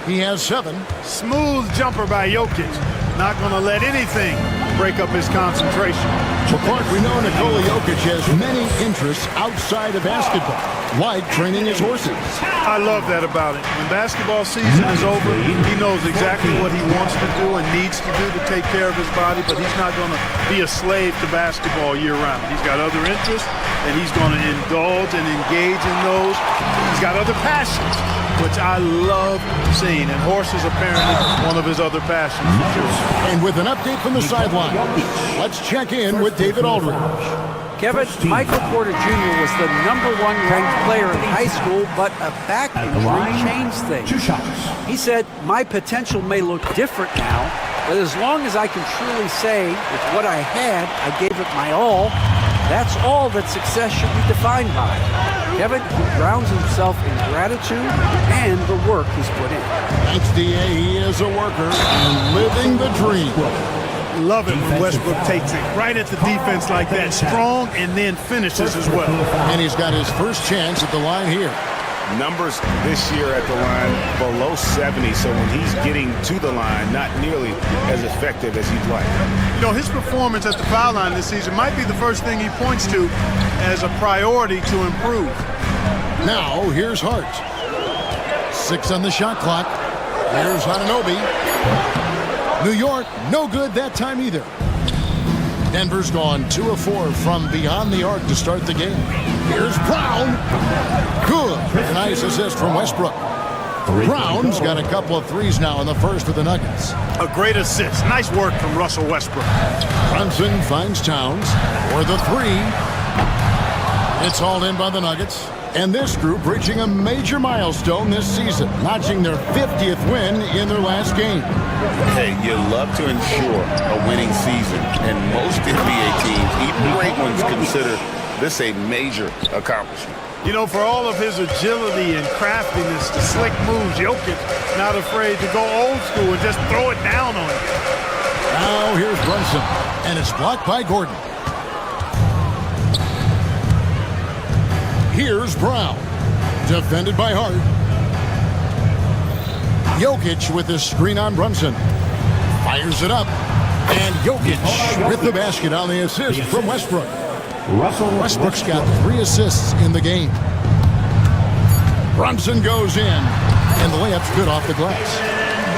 Speaker 2: He has 7.
Speaker 12: Smooth jumper by Jokic. Not going to let anything break up his concentration.
Speaker 2: Well, Clark, we know Nikola Jokic has many interests outside of basketball, like training his horses.
Speaker 12: I love that about it. When basketball season is over, he knows exactly what he wants to do and needs to do to take care of his body, but he's not going to be a slave to basketball year-round. He's got other interests, and he's going to indulge and engage in those. He's got other passions, which I love seeing, and horses apparently one of his other passions.
Speaker 2: And with an update from the sideline, let's check in with David Aldridge.
Speaker 6: Kevin, Michael Porter Jr. was the #1 ranked player in high school, but a back injury changed things. He said, "My potential may look different now, but as long as I can truly say with what I had, I gave it my all, that's all that success should be defined by." Kevin grounds himself in gratitude and the work he's put in.
Speaker 2: Thanks, D.A. He is a worker and living the dream.
Speaker 12: Love it when Westbrook takes it right at the defense like that, strong, and then finishes as well.
Speaker 2: And he's got his first chance at the line here.
Speaker 3: Numbers this year at the line below 70, so when he's getting to the line, not nearly as effective as he'd like.
Speaker 12: You know, his performance at the foul line this season might be the first thing he points to as a priority to improve.
Speaker 2: Now, here's Hart. 6 on the shot clock. Here's Anunoby. New York, no good that time either. Denver's gone 2 of 4 from beyond the arc to start the game. Here's Brown. Good. A nice assist from Westbrook. Brown's got a couple of threes now in the first of the Nuggets.
Speaker 12: A great assist. Nice work from Russell Westbrook.
Speaker 2: Brunson finds Towns for the 3. It's hauled in by the Nuggets. And this group reaching a major milestone this season, notching their 50th win in their last game.
Speaker 3: Hey, you love to ensure a winning season, and most NBA teams, even great ones, consider this a major accomplishment.
Speaker 12: You know, for all of his agility and craftiness, the slick moves, Jokic not afraid to go old school and just throw it down on him.
Speaker 2: Now here's Brunson, and it's blocked by Gordon. Here's Brown, defended by Hart. Jokic with the screen on Brunson. Fires it up. And Jokic with the basket on the assist from Westbrook. Westbrook's got 3 assists in the game. Brunson goes in. And the layup's good off the glass.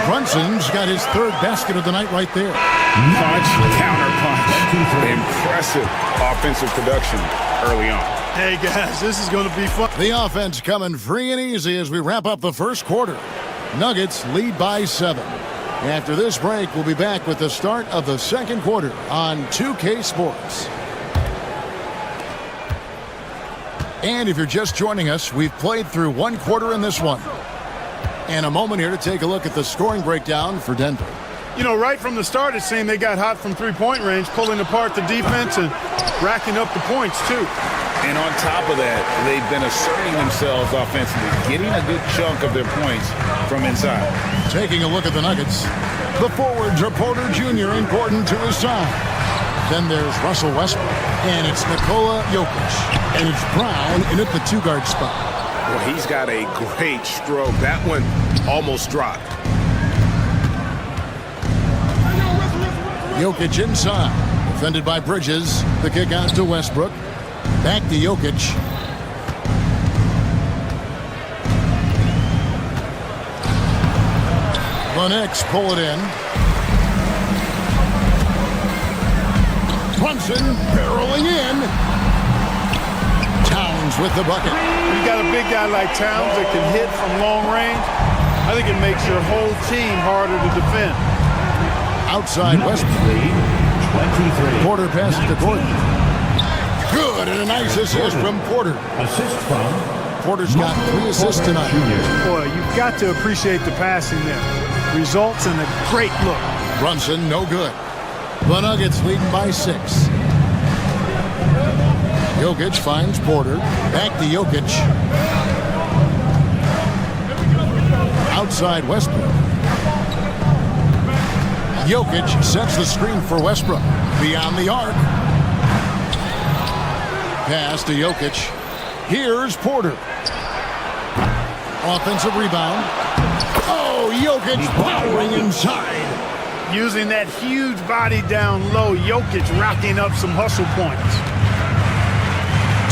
Speaker 2: Brunson's got his 3rd basket of the night right there.
Speaker 3: Punch, counter punch. Impressive offensive production
Speaker 12: early on. Hey, guys, this is going to be fun.
Speaker 2: The offense coming free and easy as we wrap up the first quarter. Nuggets lead by 7. After this break, we'll be back with the start of the second quarter on 2K Sports. And if you're just joining us, we've played through one quarter in this one. And a moment here to take a look at the scoring breakdown for Denver.
Speaker 12: You know, right from the start, it seemed they got hot from three-point range, pulling apart the defense and racking up the points, too.
Speaker 3: And on top of that, they've been asserting themselves offensively, getting a good chunk of their points from inside.
Speaker 2: Taking a look at the Nuggets, the forwards are Porter Jr. and Gordon to his side. Then there's Russell Westbrook, and it's Nikola Jokic, and it's Brown in at the 2-guard spot.
Speaker 4: Well, he's got a great stroke. That one almost dropped.
Speaker 2: Jokic inside, defended by Bridges. The kick out to Westbrook. Back to Jokic. The Knicks pull it in. Brunson barreling in. Towns with the bucket.
Speaker 12: You got a big guy like Towns that can hit from long range. I think it makes your whole team harder to defend.
Speaker 2: Outside Westbrook.
Speaker 7: 23.
Speaker 2: Porter passes to Gordon. Good, and a nice assist from Porter.
Speaker 7: Assist from
Speaker 2: Porter's got 3 assists tonight.
Speaker 12: Boy, you've got to appreciate the passing there. Results in a great look.
Speaker 2: Brunson, no good. The Nuggets leading by 6. Jokic finds Porter. Back to Jokic. Outside Westbrook. Jokic sets the screen for Westbrook. Beyond the arc. Pass to Jokic. Here's Porter. Offensive rebound. Oh, Jokic powering inside.
Speaker 12: Using that huge body down low, Jokic racking up some hustle points.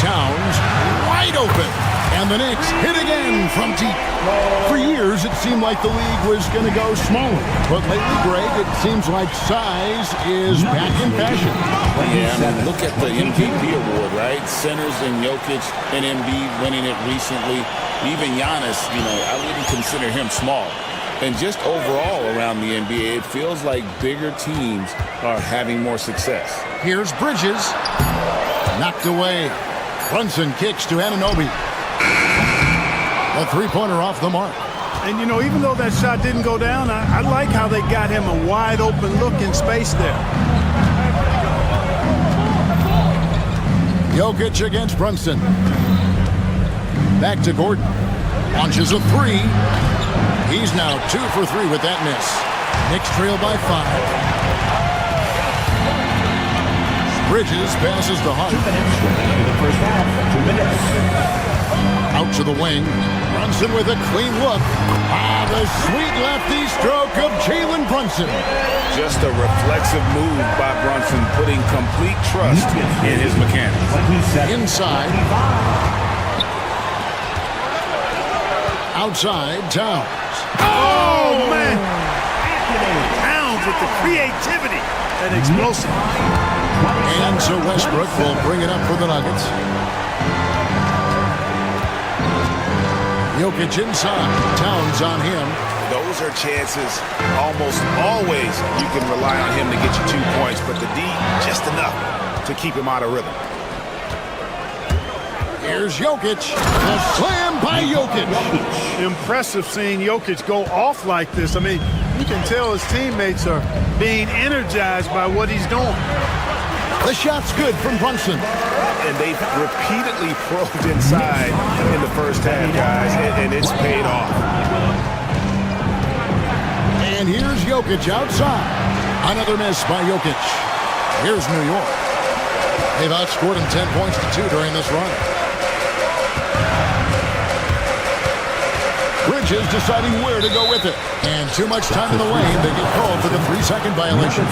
Speaker 2: Towns wide open. And the Knicks hit again from deep. For years, it seemed like the league was going to go smaller. But lately, Greg, it seems like size is back in fashion.
Speaker 3: Yeah, I mean, look at the MVP award, right? Centers and Jokic and Embiid winning it recently. Even Giannis, you know, I wouldn't consider him small. And just overall around the NBA, it feels like bigger teams are having more success.
Speaker 2: Here's Bridges. Knocked away. Brunson kicks to Anunoby. A 3-pointer off the mark.
Speaker 12: And, you know, even though that shot didn't go down, I like how they got him a wide open look in space there.
Speaker 2: Jokic against Brunson. Back to Gordon. Launches a 3. He's now 2 for 3 with that miss. Knicks trail by 5. Bridges passes to Hart.
Speaker 7: 2 minutes remaining in the first half. 2 minutes.
Speaker 2: Out to the wing. Brunson with a clean look. Ah, the sweet lefty stroke of Jalen Brunson.
Speaker 3: Just a reflexive move by Brunson, putting complete trust in his mechanics.
Speaker 2: Inside. Outside, Towns.
Speaker 12: Oh, man. Towns with the creativity and explosive.
Speaker 2: And so Westbrook will bring it up for the Nuggets. Jokic inside. Towns on him.
Speaker 4: Those are chances almost always you can rely on him to get you 2 points, but the D, just enough to keep him out of rhythm.
Speaker 2: Here's Jokic. The slam by Jokic.
Speaker 12: Impressive seeing Jokic go off like this. I mean, you can tell his teammates are being energized by what he's doing.
Speaker 2: The shot's good from Brunson.
Speaker 4: And they've repeatedly probed inside in the first half, guys, and it's paid off.
Speaker 2: And here's Jokic outside. Another miss by Jokic. Here's New York. They've outscored him 10 points to 2 during this run. Bridges deciding where to go with it. And too much time in the lane. They get called for the 3-second violation.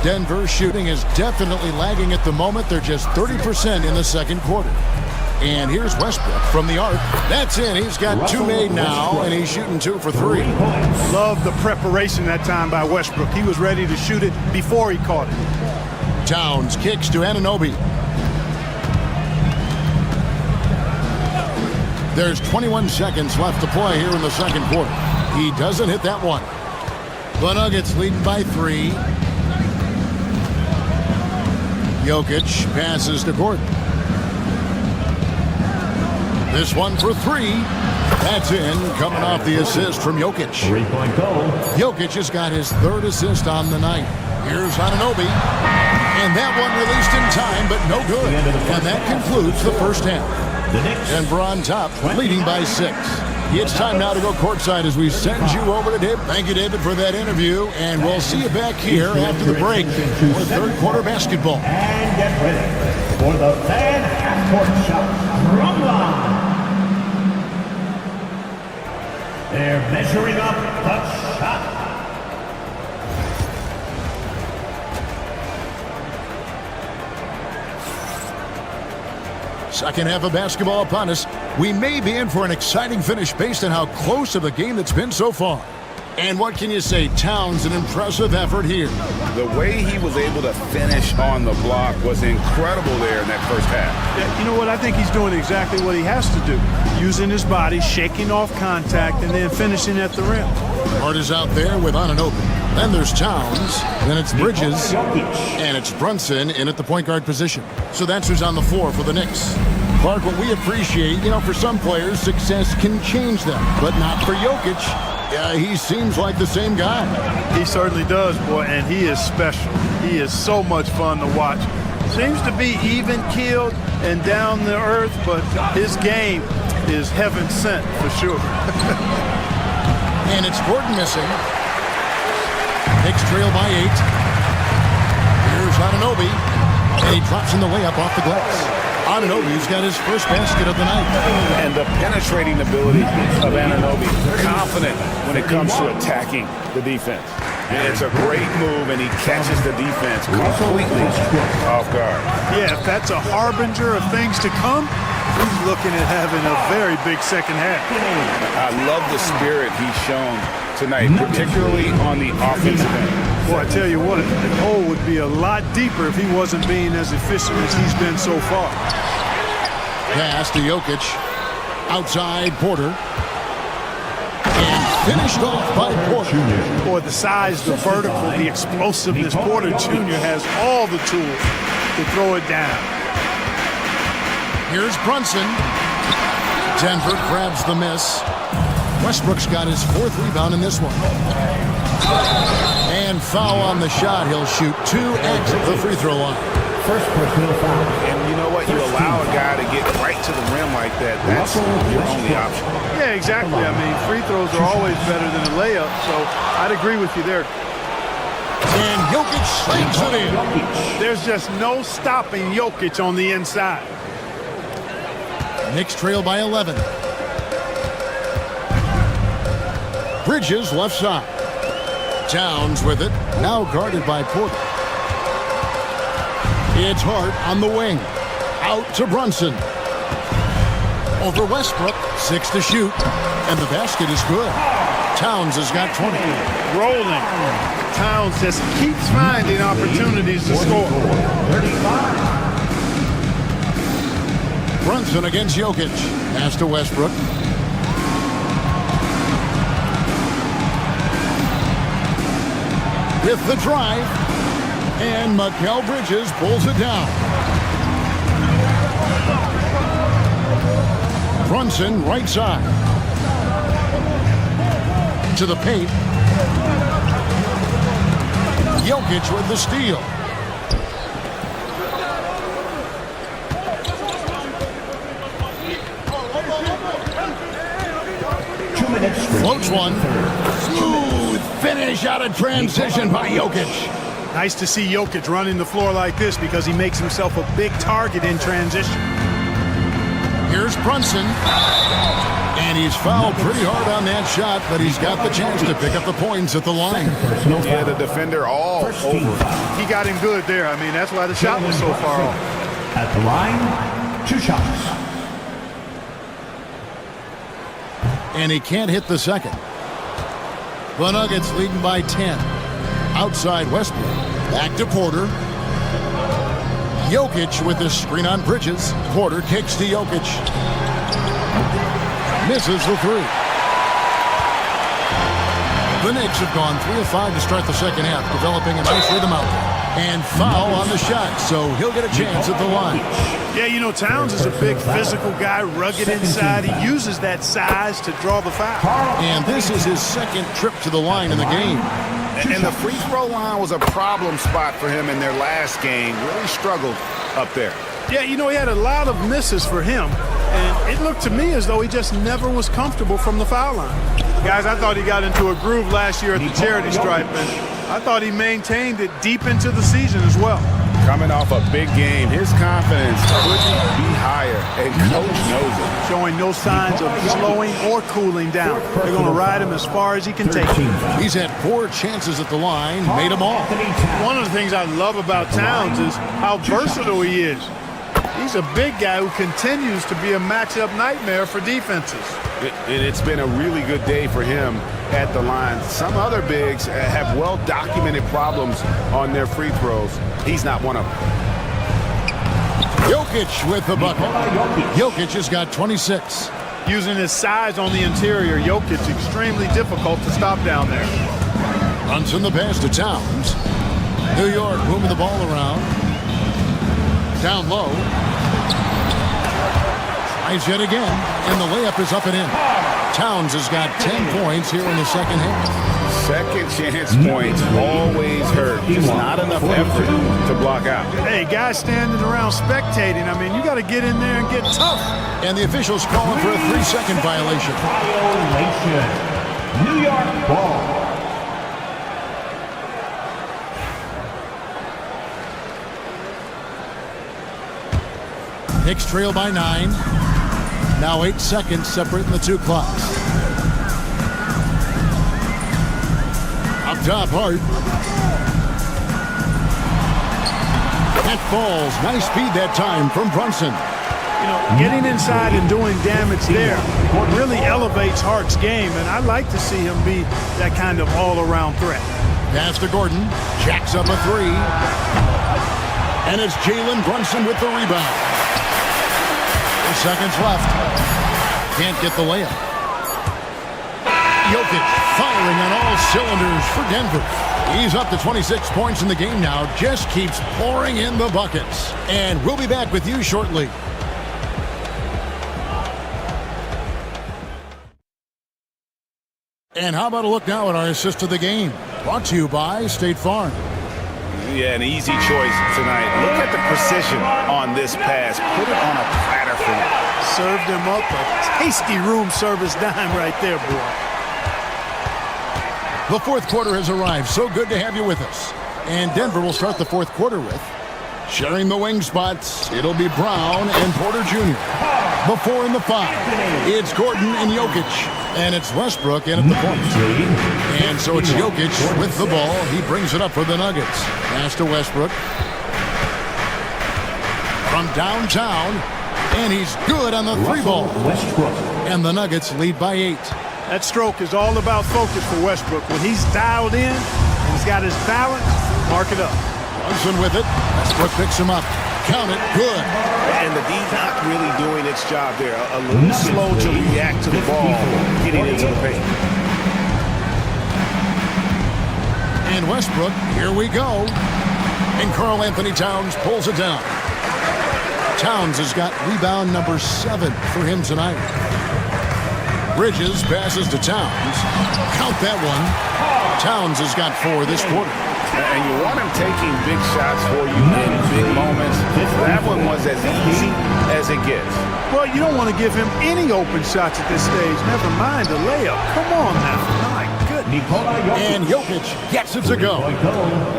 Speaker 2: Denver shooting is definitely lagging at the moment. They're just 30% in the second quarter. And here's Westbrook from the arc. That's in. He's got 2 made now, and he's shooting 2 for 3.
Speaker 12: Love the preparation that time by Westbrook. He was ready to shoot it before he caught it.
Speaker 2: Towns kicks to Anunoby. There's 21 seconds left to play here in the second quarter. He doesn't hit that one. The Nuggets leading by 3. Jokic passes to Gordon. This one for 3. That's in, coming off the assist from Jokic.
Speaker 7: 3-point goal.
Speaker 2: Jokic has got his 3rd assist on the night. Here's Anunoby. And that one released in time, but no good. And that concludes the first half. Denver on top, leading by 6. It's time now to go courtside as we send you over to David. Thank you, David, for that interview, and we'll see you back here after the break for third quarter basketball.
Speaker 7: And get ready for the fan half-court shot from line. They're measuring up the shot.
Speaker 2: Second half of basketball upon us. We may be in for an exciting finish based on how close of a game that's been so far. And what can you say? Towns, an impressive effort here.
Speaker 3: The way he was able to finish on the block was incredible there in that first half.
Speaker 12: Yeah, you know what? I think he's doing exactly what he has to do. Using his body, shaking off contact, and then finishing at the rim.
Speaker 2: Hart is out there with Anunoby. Then there's Towns. Then it's Bridges. And it's Brunson in at the point guard position. So that's who's on the floor for the Knicks. Clark, what we appreciate, for some players, success can change them. But not for Jokic. He seems like the same guy.
Speaker 12: He certainly does, boy, and he is special. He is so much fun to watch. Seems to be even-keeled and down to earth, but his game is heaven sent for sure.
Speaker 2: And it's Gordon missing. Knicks trail by 8. Here's Anunoby, and he drops in the layup off the glass. Anunoby's got his first basket of the night.
Speaker 3: And the penetrating ability of Anunoby, confident when it comes to attacking the defense. And it's a great move, and he catches the defense completely off guard.
Speaker 12: Yeah, if that's a harbinger of things to come, he's looking at having a very big second half.
Speaker 3: I love the spirit he's shown tonight, particularly on the offensive end.
Speaker 12: Well, I tell you what, the hole would be a lot deeper if he wasn't being as efficient as he's been so far.
Speaker 2: Pass to Jokic. Outside Porter. And finished off by Porter.
Speaker 12: Boy, the size, the vertical, the explosiveness. Porter Jr. has all the tools to throw it down.
Speaker 2: Here's Brunson. Denver grabs the miss. Westbrook's got his 4th rebound in this one. And foul on the shot. He'll shoot 2 at the free throw line.
Speaker 7: First personal foul.
Speaker 3: And you know what? You allow a guy to get right to the rim like that. That's your only option.
Speaker 12: Yeah, exactly. I mean, free throws are always better than a layup, so I'd agree with you there.
Speaker 2: And Jokic slings it in.
Speaker 12: There's just no stopping Jokic on the inside.
Speaker 2: Knicks trail by 11. Bridges left side. Towns with it. Now guarded by Porter. It's Hart on the wing. Out to Brunson. Over Westbrook. 6 to shoot. And the basket is good. Towns has got 20.
Speaker 12: Rolling. Towns just keeps finding opportunities to score.
Speaker 7: 35.
Speaker 2: Brunson against Jokic. Pass to Westbrook. With the drive. And Mikal Bridges pulls it down. Brunson right side. To the paint. Jokic with the steal. Floats one. Smooth finish out of transition by Jokic.
Speaker 12: Nice to see Jokic running the floor like this because he makes himself a big target in transition.
Speaker 2: Here's Brunson. And he's fouled pretty hard on that shot, but he's got the chance to pick up the points at the line.
Speaker 3: Yeah, the defender all over.
Speaker 12: He got him good there. I mean, that's why the shot was so far off.
Speaker 7: At the line, 2 shots.
Speaker 2: and he can't hit the second. The Nuggets leading by 10. Outside Westbrook. Back to Porter. Jokic with the screen on Bridges. Porter kicks to Jokic. Misses the three. The Knicks have gone 3 of 5 to start the second half, developing a nice rhythm out there. And foul on the shot, so he'll get a chance at the line.
Speaker 12: Yeah, you know, Towns is a big physical guy, rugged inside. He uses that size to draw the foul.
Speaker 2: And this is his second trip to the line in the game.
Speaker 3: And the free throw line was a problem spot for him in their last game. Really struggled up there.
Speaker 12: Yeah, you know, he had a lot of misses for him. And it looked to me as though he just never was comfortable from the foul line. Guys, I thought he got into a groove last year at the charity stripe, and I thought he maintained it deep into the season as well.
Speaker 3: Coming off a big game, his confidence couldn't be higher, and coach knows it.
Speaker 12: Showing no signs of slowing or cooling down. They're going to ride him as far as he can take him.
Speaker 2: He's had 4 chances at the line, made them all.
Speaker 12: One of the things I love about Towns is how versatile he is. He's a big guy who continues to be a matchup nightmare for defenses.
Speaker 3: It's been a really good day for him at the line. Some other bigs have well-documented problems on their free throws. He's not one of them.
Speaker 2: Jokic with the bucket. Jokic has got 26.
Speaker 12: Using his size on the interior, Jokic extremely difficult to stop down there.
Speaker 2: Brunson the pass to Towns. New York moving the ball around. Down low. Tries yet again, and the layup is up and in. Towns has got 10 points here in the second half.
Speaker 3: Second chance points always hurt. Just not enough effort to block out.
Speaker 12: Hey, guys standing around spectating, I mean, you got to get in there and get tough.
Speaker 2: And the officials calling for a 3-second violation.
Speaker 7: New York ball.
Speaker 2: Knicks trail by 9. Now 8 seconds separating the 2 clocks. Up top, Hart. That falls. Nice speed that time from Brunson.
Speaker 12: You know, getting inside and doing damage there really elevates Hart's game, and I like to see him be that kind of all-around threat.
Speaker 2: Pass to Gordon. Jacks up a 3. And it's Jalen Brunson with the rebound. 4 seconds left. Can't get the layup. Jokic firing on all cylinders for Denver. He's up to 26 points in the game now. Just keeps pouring in the buckets. And we'll be back with you shortly. And how about a look now at our assist of the game? Brought to you by State Farm.
Speaker 3: Yeah, an easy choice tonight. Look at the precision on this pass. Put it on a platter for him.
Speaker 12: Served him up a tasty room service dime right there, boy.
Speaker 2: The fourth quarter has arrived. So good to have you with us. And Denver will start the fourth quarter with sharing the wing spots. It'll be Brown and Porter Jr. The 4 and the 5. It's Gordon and Jokic. And it's Westbrook in at the point. And so it's Jokic with the ball. He brings it up for the Nuggets. Pass to Westbrook. From downtown. And he's good on the 3 ball. And the Nuggets lead by 8.
Speaker 12: That stroke is all about focus for Westbrook. When he's dialed in and he's got his balance, mark it up.
Speaker 2: Brunson with it. Westbrook picks him up. Count it. Good.
Speaker 3: And the D not really doing its job there. A little slow to react to the ball getting into the paint.
Speaker 2: And Westbrook, here we go. And Karl Anthony Towns pulls it down. Towns has got rebound number 7 for him tonight. Bridges passes to Towns. Count that one. Towns has got 4 this quarter.
Speaker 3: And you want him taking big shots for you in big moments. That one was as easy as it gets.
Speaker 12: Well, you don't want to give him any open shots at this stage. Never mind a layup. Come on now. My goodness.
Speaker 2: And Jokic gets it to go.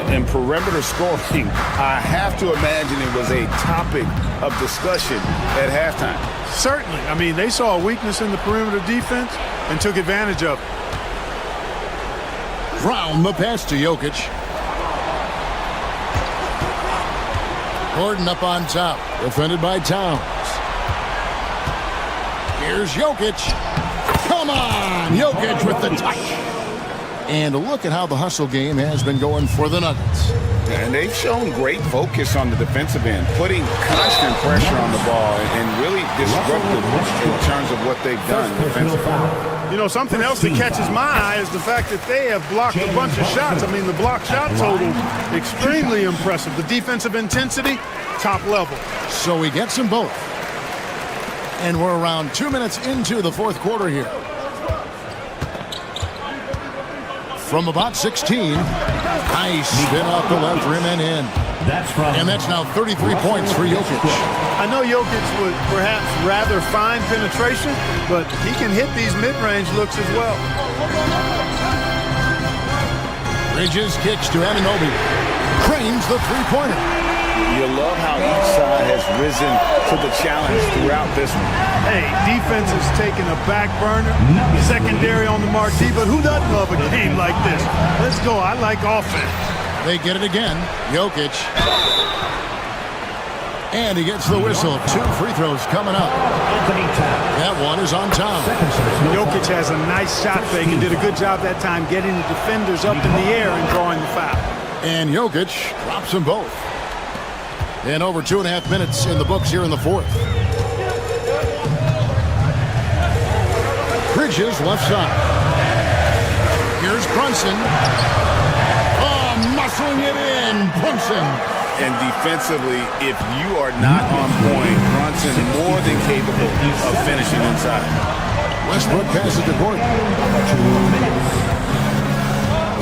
Speaker 3: In perimeter scoring, I have to imagine it was a topic of discussion at halftime.
Speaker 12: Certainly. I mean, they saw a weakness in the perimeter defense and took advantage of it.
Speaker 2: Brown the pass to Jokic. Gordon up on top, defended by Towns. Here's Jokic. Come on! Jokic with the touch. And look at how the hustle game has been going for the Nuggets.
Speaker 3: And they've shown great focus on the defensive end, putting constant pressure on the ball and really disruptive in terms of what they've done defensively.
Speaker 12: You know, something else that catches my eye is the fact that they have blocked a bunch of shots. I mean, the block shot total, extremely impressive. The defensive intensity, top level.
Speaker 2: So he gets them both. And we're around 2 minutes into the fourth quarter here. From about 16, nice spin off the left rim and in. And that's now 33 points for Jokic.
Speaker 12: I know Jokic would perhaps rather find penetration, but he can hit these mid-range looks as well.
Speaker 2: Bridges kicks to Anunoby. Cranes the three-pointer.
Speaker 3: You love how each side has risen to the challenge throughout this one.
Speaker 12: Hey, defense is taking a back burner, secondary on the marquee, but who doesn't love a game like this? Let's go. I like offense.
Speaker 2: They get it again. Jokic. And he gets the whistle. 2 free throws coming up. That one is on time.
Speaker 12: Jokic has a nice shot fake and did a good job that time getting the defenders up in the air and drawing the foul.
Speaker 2: And Jokic drops them both. And over 2.5 minutes in the books here in the fourth. Bridges left side. Here's Brunson. Oh, muscling it in. Brunson.
Speaker 3: And defensively, if you are not on point, Brunson more than capable of finishing inside.
Speaker 2: Westbrook passes to Porter.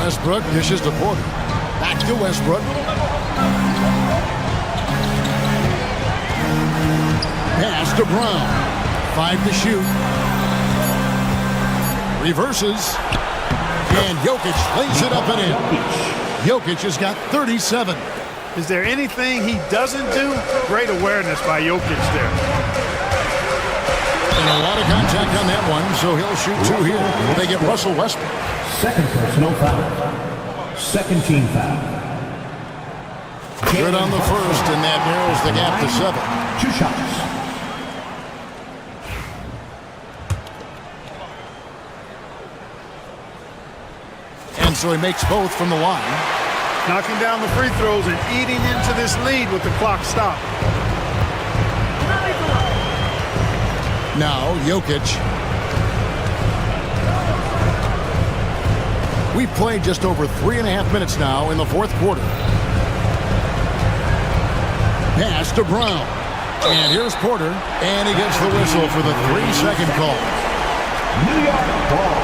Speaker 2: Westbrook dishes to Porter. Back to Westbrook. Pass to Brown. 5 to shoot. Reverses. And Jokic lays it up and in. Jokic has got 37.
Speaker 12: Is there anything he doesn't do? Great awareness by Jokic there.
Speaker 2: And a lot of contact on that one, so he'll shoot 2 here. They get Russell Westbrook.
Speaker 7: Second personal foul. Second team foul.
Speaker 2: Good on the first, and that narrows the gap to 7.
Speaker 7: 2 shots.
Speaker 2: And so he makes both from the line.
Speaker 12: Knocking down the free throws and eating into this lead with the clock stopped.
Speaker 2: Now, Jokic. We've played just over 3.5 minutes now in the fourth quarter. Pass to Brown. And here's Porter. And he gets the whistle for the 3-second call.
Speaker 7: New York ball.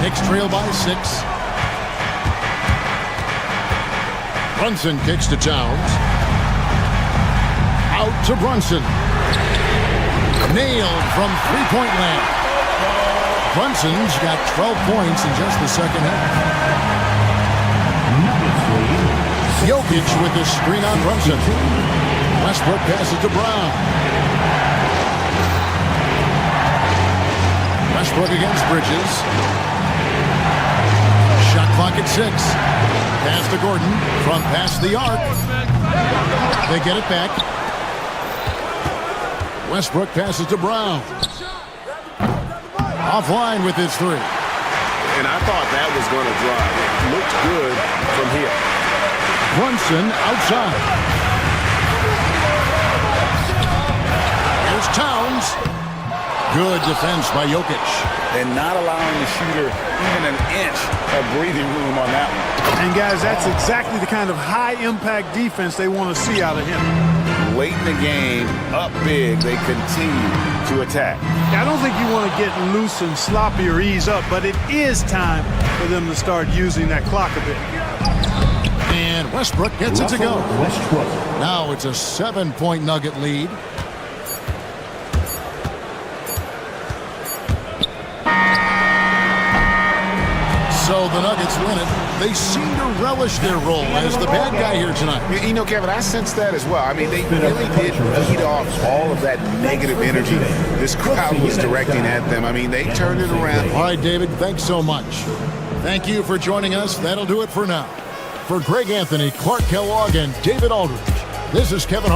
Speaker 2: Knicks trail by 6. Brunson kicks to Towns. Out to Brunson. Nailed from three-point land. Brunson's got 12 points in just the second half. Jokic with the screen on Brunson. Westbrook passes to Brown. Westbrook against Bridges. Shot clock at 6. Pass to Gordon from past the arc. They get it back. Westbrook passes to Brown. Offline with his 3.
Speaker 8: And I thought that was going to drive. It looked good from here.
Speaker 2: Brunson outside. Here's Towns. Good defense by Jokic.
Speaker 3: And not allowing the shooter even an inch of breathing room on that one.
Speaker 12: And guys, that's exactly the kind of high-impact defense they want to see out of him.
Speaker 3: Late in the game, up big, they continue to attack.
Speaker 12: I don't think you want to get loose and sloppy or ease up, but it is time for them to start using that clock a bit.
Speaker 2: And Westbrook gets it to go.
Speaker 7: Westbrook.
Speaker 2: Now it's a 7-point Nugget lead. So the Nuggets win it. They seem to relish their role as the bad guy here tonight.
Speaker 3: You know, Kevin, I sense that as well. I mean, they really did feed off all of that negative energy this crowd was directing at them. I mean, they turned it around.
Speaker 2: All right, David, thanks so much. Thank you for joining us. That'll do it for now. For Greg Anthony, Clark Kellogg, and David Aldridge, this is Kevin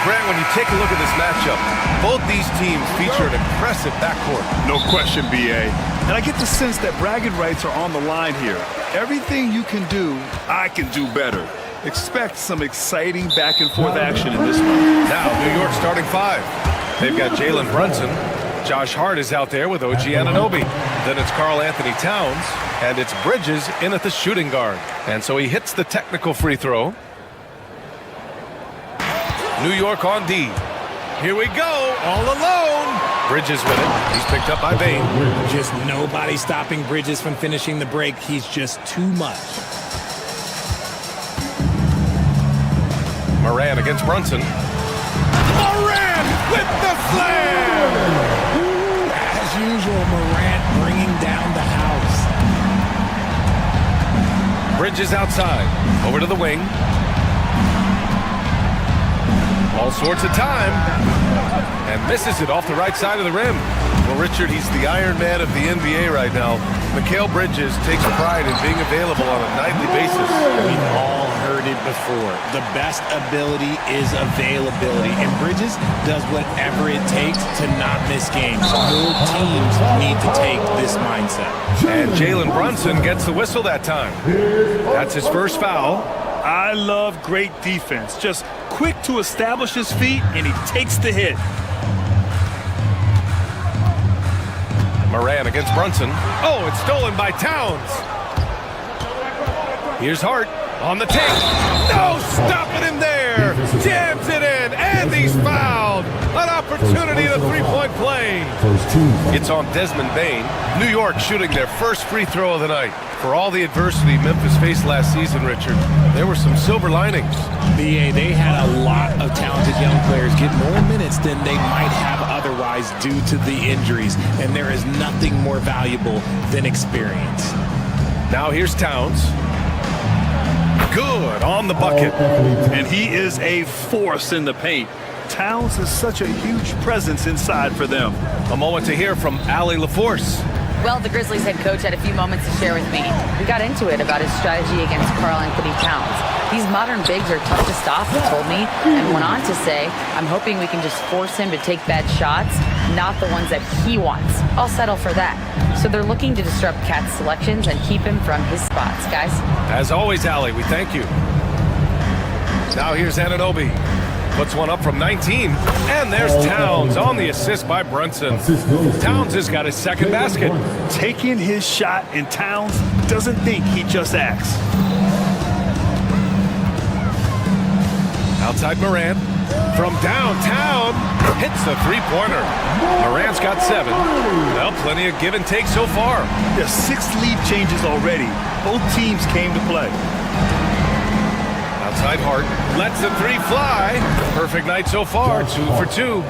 Speaker 8: Grant, when you take a look at this matchup, both these teams feature an impressive backcourt.
Speaker 10: No question, B.A. And I get the sense that bragging rights are on the line here. Everything you can do, I can do better. Expect some exciting back-and-forth action in this one.
Speaker 8: Now, New York starting 5. They've got Jalen Brunson. Josh Hart is out there with OG Anunoby. Then it's Karl Anthony Towns, and it's Bridges in at the shooting guard. And so he hits the technical free throw. New York on D. Here we go, all alone. Bridges with it. He's picked up by Bane.
Speaker 13: Just nobody stopping Bridges from finishing the break. He's just too much.
Speaker 8: Moran against Brunson. Moran with the slam!
Speaker 13: As usual, Moran bringing down the house.
Speaker 8: Bridges outside. Over to the wing. All sorts of time. And misses it off the right side of the rim. Well, Richard, he's the Iron Man of the NBA right now. Mikal Bridges takes pride in being available on a nightly basis.
Speaker 13: We've all heard it before. The best ability is availability. And Bridges does whatever it takes to not miss games. More teams need to take this mindset.
Speaker 8: And Jalen Brunson gets the whistle that time. That's his first foul.
Speaker 10: I love great defense. Just quick to establish his feet, and he takes the hit.
Speaker 8: Moran against Brunson. Oh, it's stolen by Towns. Here's Hart on the take. No, stopping him there. Jams it in, and he's fouled. An opportunity at a three-point play. It's on Desmond Bane. New York shooting their first free throw of the night. For all the adversity Memphis faced last season, Richard, there were some silver linings.
Speaker 13: BA, they had a lot of talented young players get more minutes than they might have otherwise due to the injuries, and there is nothing more valuable than experience.
Speaker 8: Now here's Towns. Good on the bucket.
Speaker 10: And he is a force in the paint. Towns is such a huge presence inside for them.
Speaker 8: A moment to hear from Allie LaForce.
Speaker 11: Well, the Grizzlies head coach had a few moments to share with me. We got into it about his strategy against Karl Anthony Towns. These modern bigs are tough to stop, he told me, and went on to say, I'm hoping we can just force him to take bad shots, not the ones that he wants. I'll settle for that. So they're looking to disrupt Cat's selections and keep him from his spots, guys.
Speaker 8: As always, Allie, we thank you. Now here's Anunoby. Puts one up from 19. And there's Towns on the assist by Brunson. Towns has got his second basket.
Speaker 10: Taking his shot, and Towns doesn't think, he just acts.
Speaker 8: Outside Moran. From downtown. Hits the three-pointer. Moran's got 7. Well, plenty of give and take so far.
Speaker 10: There's 6 lead changes already. Both teams came to play.
Speaker 8: Outside Hart. Lets the 3 fly. Perfect night so far. 2 for 2.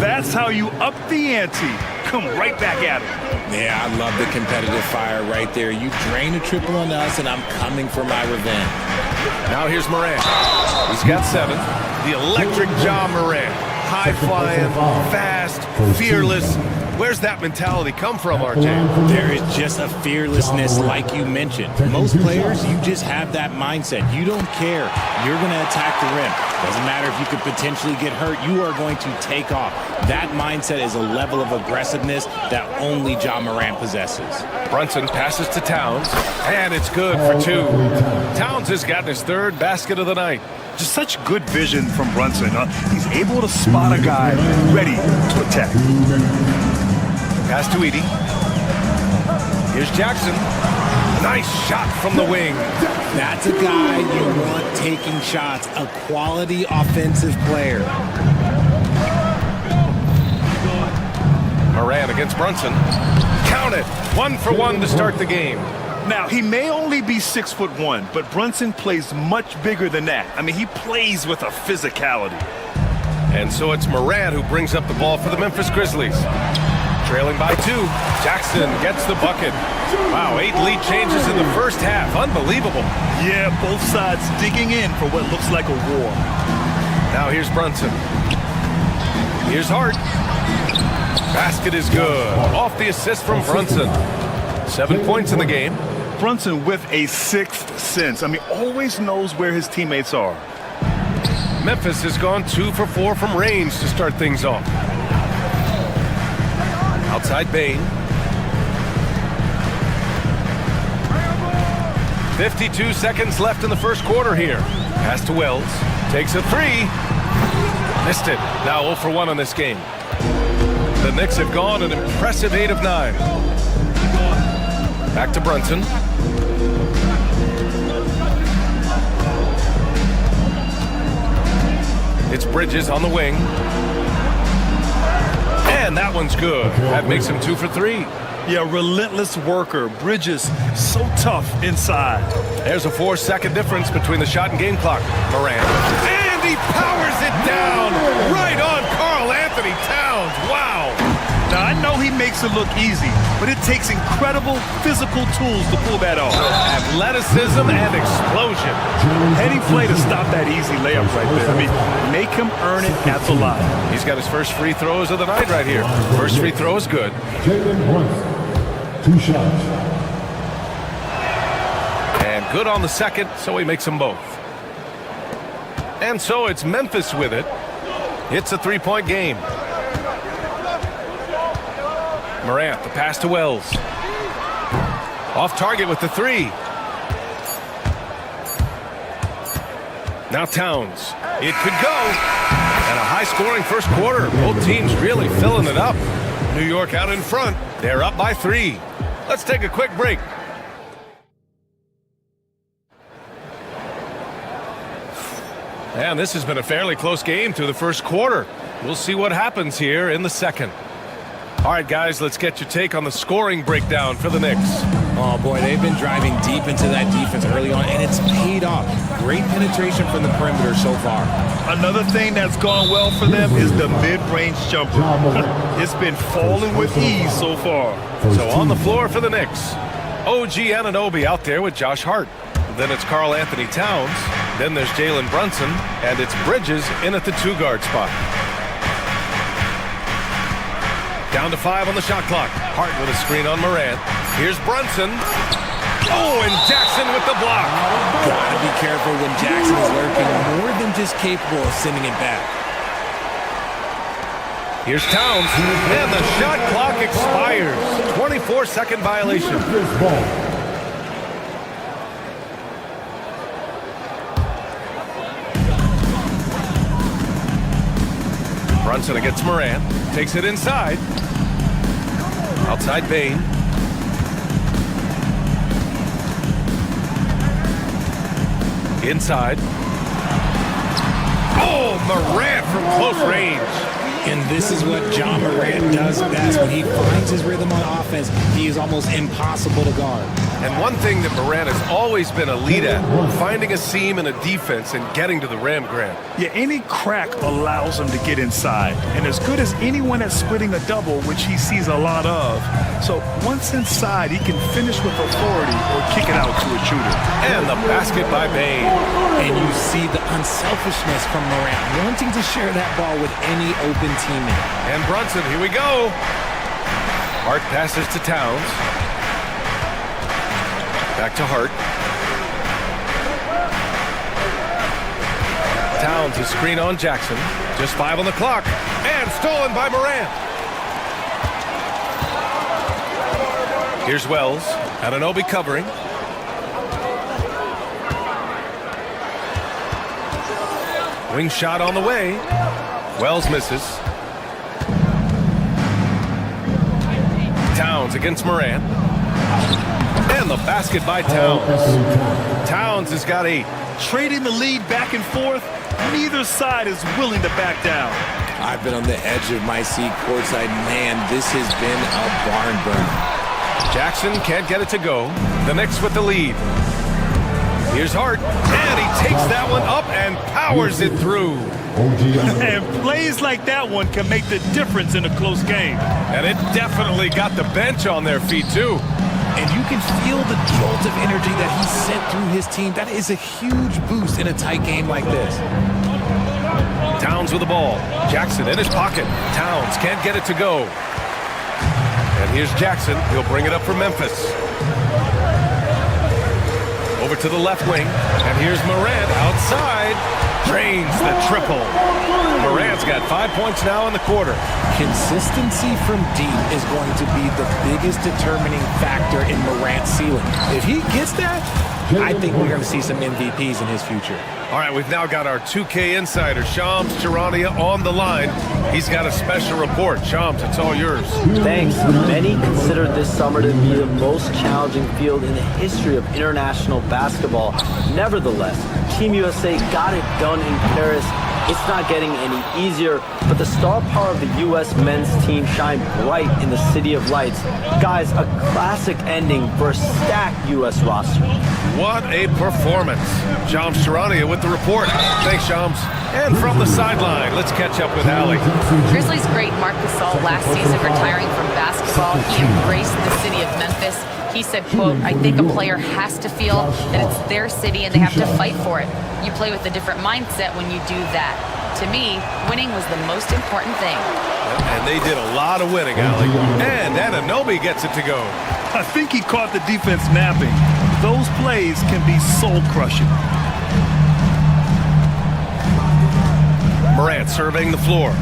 Speaker 10: That's how you up the ante. Come right back at it.
Speaker 13: Yeah, I love the competitive fire right there. You drain a triple on us, and I'm coming for my revenge.
Speaker 8: Now here's Moran. He's got 7. The electric Ja Moran. High-flying, fast, fearless. Where's that mentality come from, RJ?
Speaker 13: There is just a fearlessness like you mentioned. Most players, you just have that mindset. You don't care. You're going to attack the rim. Doesn't matter if you could potentially get hurt. You are going to take off. That mindset is a level of aggressiveness that only Ja Morant possesses.
Speaker 8: Brunson passes to Towns, and it's good for 2. Towns has gotten his 3rd basket of the night.
Speaker 10: Just such good vision from Brunson. He's able to spot a guy ready to attack.
Speaker 8: Pass to Edey. Here's Jackson. Nice shot from the wing.
Speaker 13: That's a guy you want taking shots, a quality offensive player.
Speaker 8: Moran against Brunson. Count it. 1 for 1 to start the game.
Speaker 10: Now, he may only be 6'1", but Brunson plays much bigger than that. I mean, he plays with a physicality.
Speaker 8: And so it's Moran who brings up the ball for the Memphis Grizzlies. Trailing by 2. Jackson gets the bucket. Wow, 8 lead changes in the first half. Unbelievable.
Speaker 10: Yeah, both sides digging in for what looks like a war.
Speaker 8: Now here's Brunson. Here's Hart. Basket is good. Off the assist from Brunson. 7 points in the game.
Speaker 10: Brunson with a 6th sense. I mean, always knows where his teammates are.
Speaker 8: Memphis has gone 2 for 4 from range to start things off. Outside Bain. 52 seconds left in the first quarter here. Pass to Wells. Takes a 3. Missed it. Now 0 for 1 on this game. The Knicks have gone an impressive 8 of 9. Back to Brunson. It's Bridges on the wing. And that one's good. That makes him 2 for 3.
Speaker 12: Yeah, relentless worker. Bridges, so tough inside.
Speaker 8: There's a 4-second difference between the shot and game clock. Morant. And he powers it down right on Karl Anthony Towns. Wow.
Speaker 12: Now, I know he makes it look easy, but it takes incredible physical tools to pull that off.
Speaker 8: Athleticism and explosion.
Speaker 12: Heady play to stop that easy layup right there. I mean, make him earn it at the line.
Speaker 8: He's got his first free throws of the night right here. First free throw is good.
Speaker 7: Jalen Brunson, 2 shots.
Speaker 8: And good on the second, so he makes them both. And so it's Memphis with it. It's a 3-point game. Morant, the pass to Wells. Off target with the 3. Now Towns. It could go. And a high-scoring first quarter. Both teams really filling it up. New York out in front. They're up by 3. Let's take a quick break. And this has been a fairly close game through the first quarter. We'll see what happens here in the second. All right, guys, let's get your take on the scoring breakdown for the Knicks.
Speaker 13: Oh, boy, they've been driving deep into that defense early on, and it's paid off. Great penetration from the perimeter so far.
Speaker 12: Another thing that's gone well for them is the mid-range jumper. It's been falling with ease so far.
Speaker 8: So on the floor for the Knicks, OG Anunoby out there with Josh Hart. Then it's Karl Anthony Towns. Then there's Jalen Brunson, and it's Bridges in at the 2-guard spot. Down to 5 on the shot clock. Hart with a screen on Morant. Here's Brunson. Oh, and Jackson with the block.
Speaker 13: Gotta be careful when Jackson is lurking, more than just capable of sending it back.
Speaker 8: Here's Towns, and the shot clock expires. 24-second violation. Brunson against Morant. Takes it inside. Outside Bain. Inside. Oh, Morant from close range.
Speaker 13: And this is what John Morant does best. When he finds his rhythm on offense, he is almost impossible to guard.
Speaker 8: And one thing that Morant has always been elite at, finding a seam in a defense and getting to the rim, Grant.
Speaker 12: Yeah, any crack allows him to get inside. And as good as anyone at splitting a double, which he sees a lot of. So once inside, he can finish with authority or kick it out to a shooter.
Speaker 8: And the basket by Bain.
Speaker 13: And you see the unselfishness from Morant, wanting to share that ball with any open teammate.
Speaker 8: And Brunson, here we go. Hart passes to Towns. Back to Hart. Towns, a screen on Jackson. Just 5 on the clock. And stolen by Morant. Here's Wells. Anunoby covering. Wing shot on the way. Wells misses. Towns against Morant. And the basket by Towns. Towns has got 8.
Speaker 12: Trading the lead back and forth, neither side is willing to back down.
Speaker 13: I've been on the edge of my seat courtside. Man, this has been a barn burner.
Speaker 8: Jackson can't get it to go. The Knicks with the lead. Here's Hart, and he takes that one up and powers it through.
Speaker 12: And plays like that one can make the difference in a close game.
Speaker 8: And it definitely got the bench on their feet, too.
Speaker 13: And you can feel the jolt of energy that he sent through his team. That is a huge boost in a tight game like this.
Speaker 8: Towns with the ball. Jackson in his pocket. Towns can't get it to go. And here's Jackson. He'll bring it up for Memphis. Over to the left wing. And here's Morant outside. drains the triple. Morant's got 5 points now in the quarter.
Speaker 13: Consistency from deep is going to be the biggest determining factor in Morant's ceiling. If he gets that, I think we're going to see some MVPs in his future.
Speaker 8: All right, we've now got our 2K insider, Shams Charania, on the line. He's got a special report. Shams, it's all yours.
Speaker 14: Thanks. Many consider this summer to be the most challenging field in the history of international basketball. Nevertheless, Team USA got it done in Paris. It's not getting any easier, but the star power of the U.S. men's team shined bright in the City of Lights. Guys, a classic ending for a stacked U.S. roster.
Speaker 8: What a performance. Shams Charania with the report. Thanks, Shams. And from the sideline, let's catch up with Allie.
Speaker 11: Grizzlies great Marc Gasol last season retiring from basketball. He embraced the city of Memphis. He said, quote, "I think a player has to feel that it's their city and they have to fight for it. You play with a different mindset when you do that. To me, winning was the most important thing."
Speaker 8: And they did a lot of winning, Allie. And Anunoby gets it to go.
Speaker 12: I think he caught the defense napping. Those plays can be soul-crushing.
Speaker 8: Morant surveying the floor.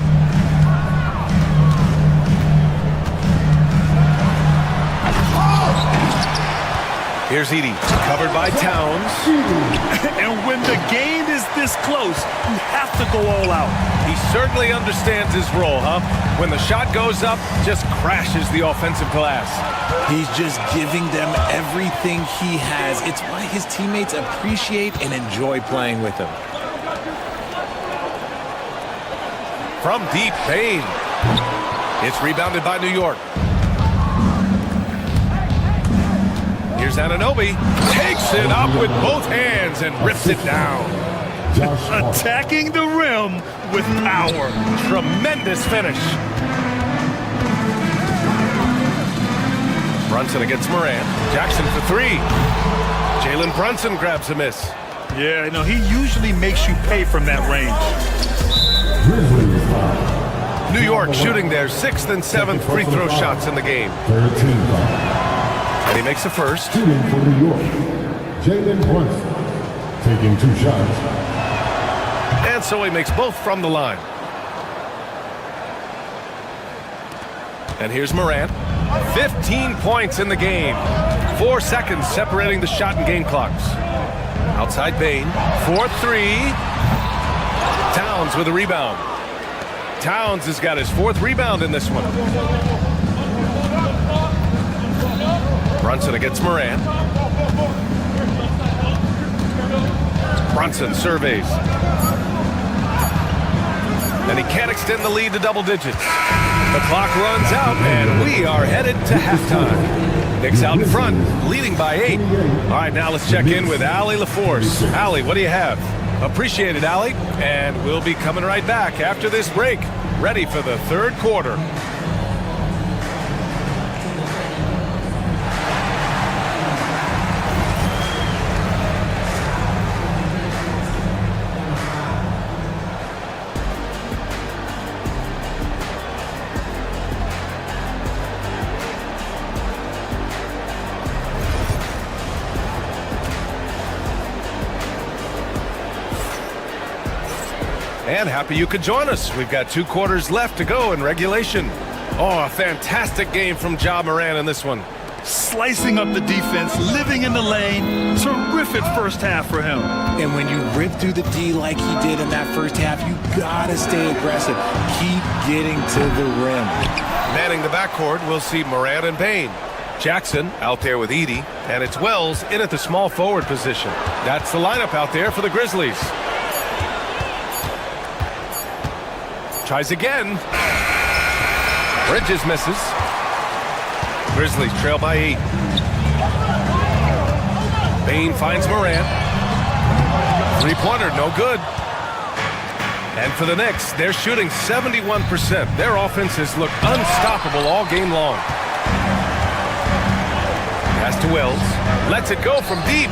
Speaker 8: Here's Edey, covered by Towns.
Speaker 12: And when the game is this close, you have to go all out.
Speaker 8: He certainly understands his role, huh? When the shot goes up, just crashes the offensive glass.
Speaker 13: He's just giving them everything he has. It's why his teammates appreciate and enjoy playing with him.
Speaker 8: From deep, Bane. It's rebounded by New York. Here's Anunoby. Takes it up with both hands and rips it down.
Speaker 12: Attacking the rim with power.
Speaker 8: Tremendous finish. Brunson against Morant. Jackson for three. Jalen Brunson grabs a miss.
Speaker 12: Yeah, you know, he usually makes you pay from that range.
Speaker 8: New York shooting their 6th and 7th free throw shots in the game. And he makes the first.
Speaker 15: Shooting for New York, Jalen Brunson, taking 2 shots.
Speaker 8: And so he makes both from the line. And here's Morant. 15 points in the game. 4 seconds separating the shot and game clocks. Outside Bane. 4-3. Towns with a rebound. Towns has got his 4th rebound in this one. Brunson against Morant. Brunson surveys. And he can't extend the lead to double digits. The clock runs out, and we are headed to halftime. Knicks out in front, leading by 8. All right, now let's check in with Allie LaForce. Allie, what do you have? Appreciate it, Allie. And we'll be coming right back after this break, ready for the 3rd quarter. And happy you could join us. We've got 2 quarters left to go in regulation. Oh, a fantastic game from Ja Morant in this one.
Speaker 12: Slicing up the defense, living in the lane. Terrific first half for him.
Speaker 13: And when you rip through the D like he did in that first half, you gotta stay aggressive. Keep getting to the rim.
Speaker 8: Manning the backcourt, we'll see Morant and Bane. Jackson out there with Edey, and it's Wells in at the small forward position. That's the lineup out there for the Grizzlies. Tries again. Bridges misses. Grizzlies trail by 8. Bane finds Morant. 3-pointer, no good. And for the Knicks, they're shooting 71%. Their offenses look unstoppable all game long. Pass to Wells. Lets it go from deep.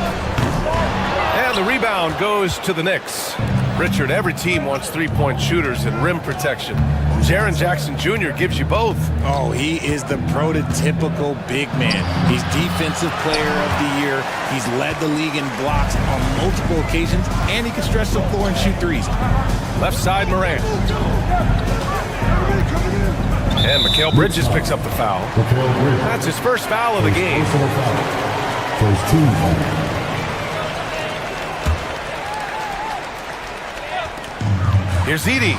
Speaker 8: And the rebound goes to the Knicks. Richard, every team wants three-point shooters and rim protection. Jaren Jackson Jr. gives you both.
Speaker 13: Oh, he is the prototypical big man. He's Defensive Player of the Year. He's led the league in blocks on multiple occasions, and he can stretch the floor and shoot threes.
Speaker 8: Left side, Morant. And Mikal Bridges picks up the foul. That's his first foul of the game.
Speaker 15: First team foul.
Speaker 8: Here's Edey.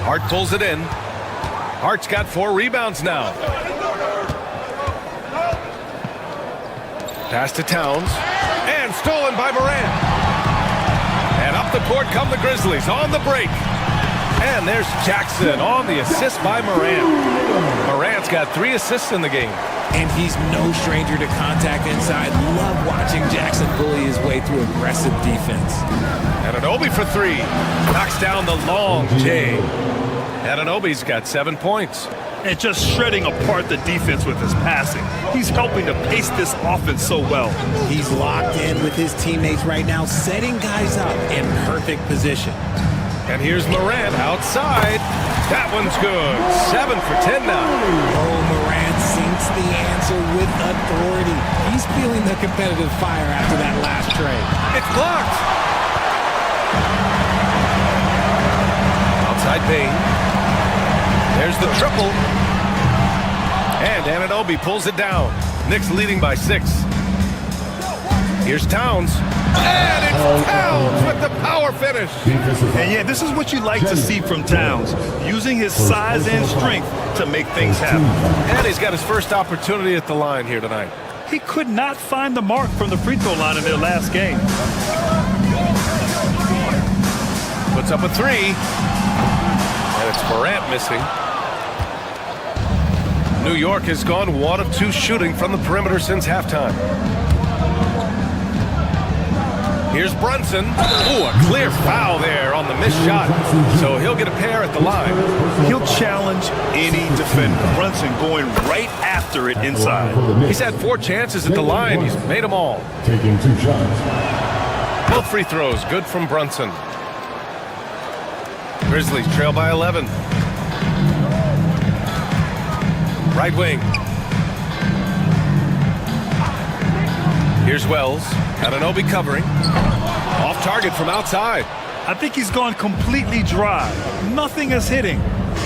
Speaker 8: Hart pulls it in. Hart's got 4 rebounds now. Pass to Towns. And stolen by Morant. And up the court come the Grizzlies on the break. And there's Jackson on the assist by Morant. Morant's got 3 assists in the game.
Speaker 13: And he's no stranger to contact inside. Love watching Jackson bully his way through aggressive defense.
Speaker 8: Anunoby for 3. Knocks down the long J. Anunoby's got 7 points.
Speaker 12: And just shredding apart the defense with his passing. He's helping to pace this offense so well.
Speaker 13: He's locked in with his teammates right now, setting guys up in perfect position.
Speaker 8: And here's Morant outside. That one's good. 7 for 10 now.
Speaker 13: Oh, Morant sinks the answer with authority. He's feeling the competitive fire after that last trade.
Speaker 8: It's blocked. Outside Payne. There's the triple. And Anunoby pulls it down. Knicks leading by 6. Here's Towns. And it's Towns with the power finish.
Speaker 12: And yeah, this is what you like to see from Towns, using his size and strength to make things happen.
Speaker 8: And he's got his first opportunity at the line here tonight.
Speaker 12: He could not find the mark from the free throw line in their last game.
Speaker 8: Puts up a 3. And it's Morant missing. New York has gone 1 of 2 shooting from the perimeter since halftime. Here's Brunson. Ooh, a clear foul there on the missed shot. So he'll get a pair at the line.
Speaker 12: He'll challenge any defender. Brunson going right after it inside.
Speaker 8: He's had 4 chances at the line. He's made them all.
Speaker 15: Taking 2 shots.
Speaker 8: Both free throws good from Brunson. Grizzlies trail by 11. Right wing. Here's Wells. Anunoby covering. Off target from outside.
Speaker 12: I think he's gone completely dry. Nothing is hitting.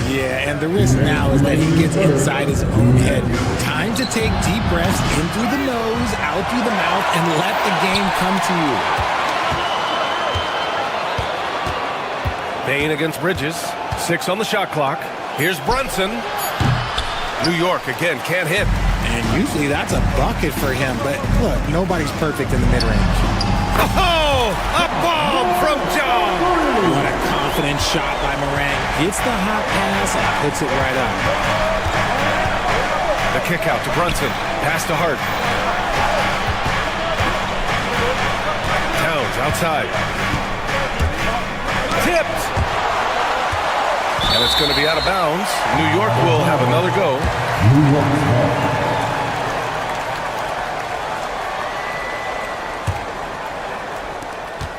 Speaker 13: Yeah, and the risk now is that he gets inside his own head. Time to take deep breaths in through the nose, out through the mouth, and let the game come to you.
Speaker 8: Payne against Bridges. 6 on the shot clock. Here's Brunson. New York again can't hit.
Speaker 13: And usually that's a bucket for him, but look, nobody's perfect in the mid-range.
Speaker 8: Oh, a bomb from John.
Speaker 13: What a confident shot by Morant. Gets the hot pass and puts it right up.
Speaker 8: The kick out to Brunson. Pass to Hart. Towns outside. Tipped. And it's going to be out of bounds. New York will have another go.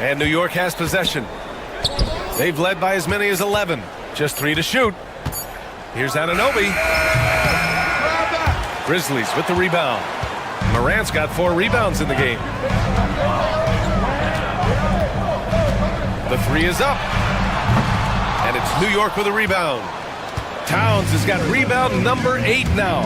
Speaker 8: And New York has possession. They've led by as many as 11. Just 3 to shoot. Here's Anunoby. Grizzlies with the rebound. Morant's got 4 rebounds in the game. The 3 is up. And it's New York with a rebound. Towns has got rebound number 8 now.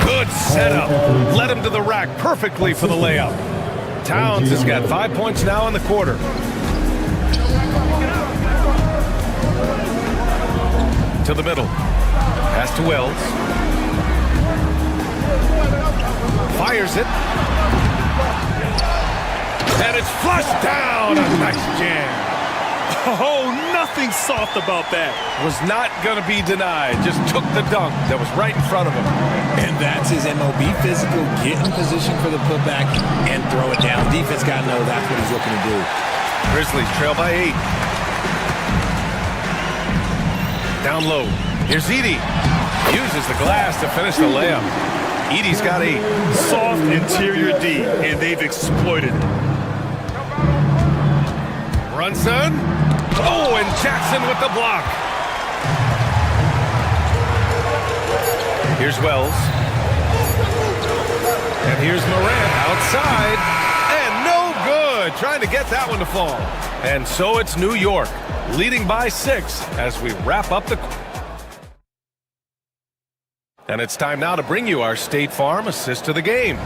Speaker 8: Good setup. Led him to the rack perfectly for the layup. Towns has got 5 points now in the quarter. To the middle. Pass to Wells. Fires it. And it's flushed down. A nice jam.
Speaker 12: Oh, nothing soft about that.
Speaker 8: Was not going to be denied. Just took the dunk that was right in front of him.
Speaker 13: And that's his MOB physical. Get in position for the putback and throw it down. Defense got to know that's what he's looking to do.
Speaker 8: Grizzlies trail by 8. Down low. Here's Edey. Uses the glass to finish the layup. Edey's got 8.
Speaker 12: Soft interior D, and they've exploited it.
Speaker 8: Brunson. Oh, and Jackson with the block. Here's Wells. And here's Morant outside. And no good. Trying to get that one to fall. And so it's New York, leading by 6 as we wrap up the... And it's time now to bring you our State Farm assist to the game.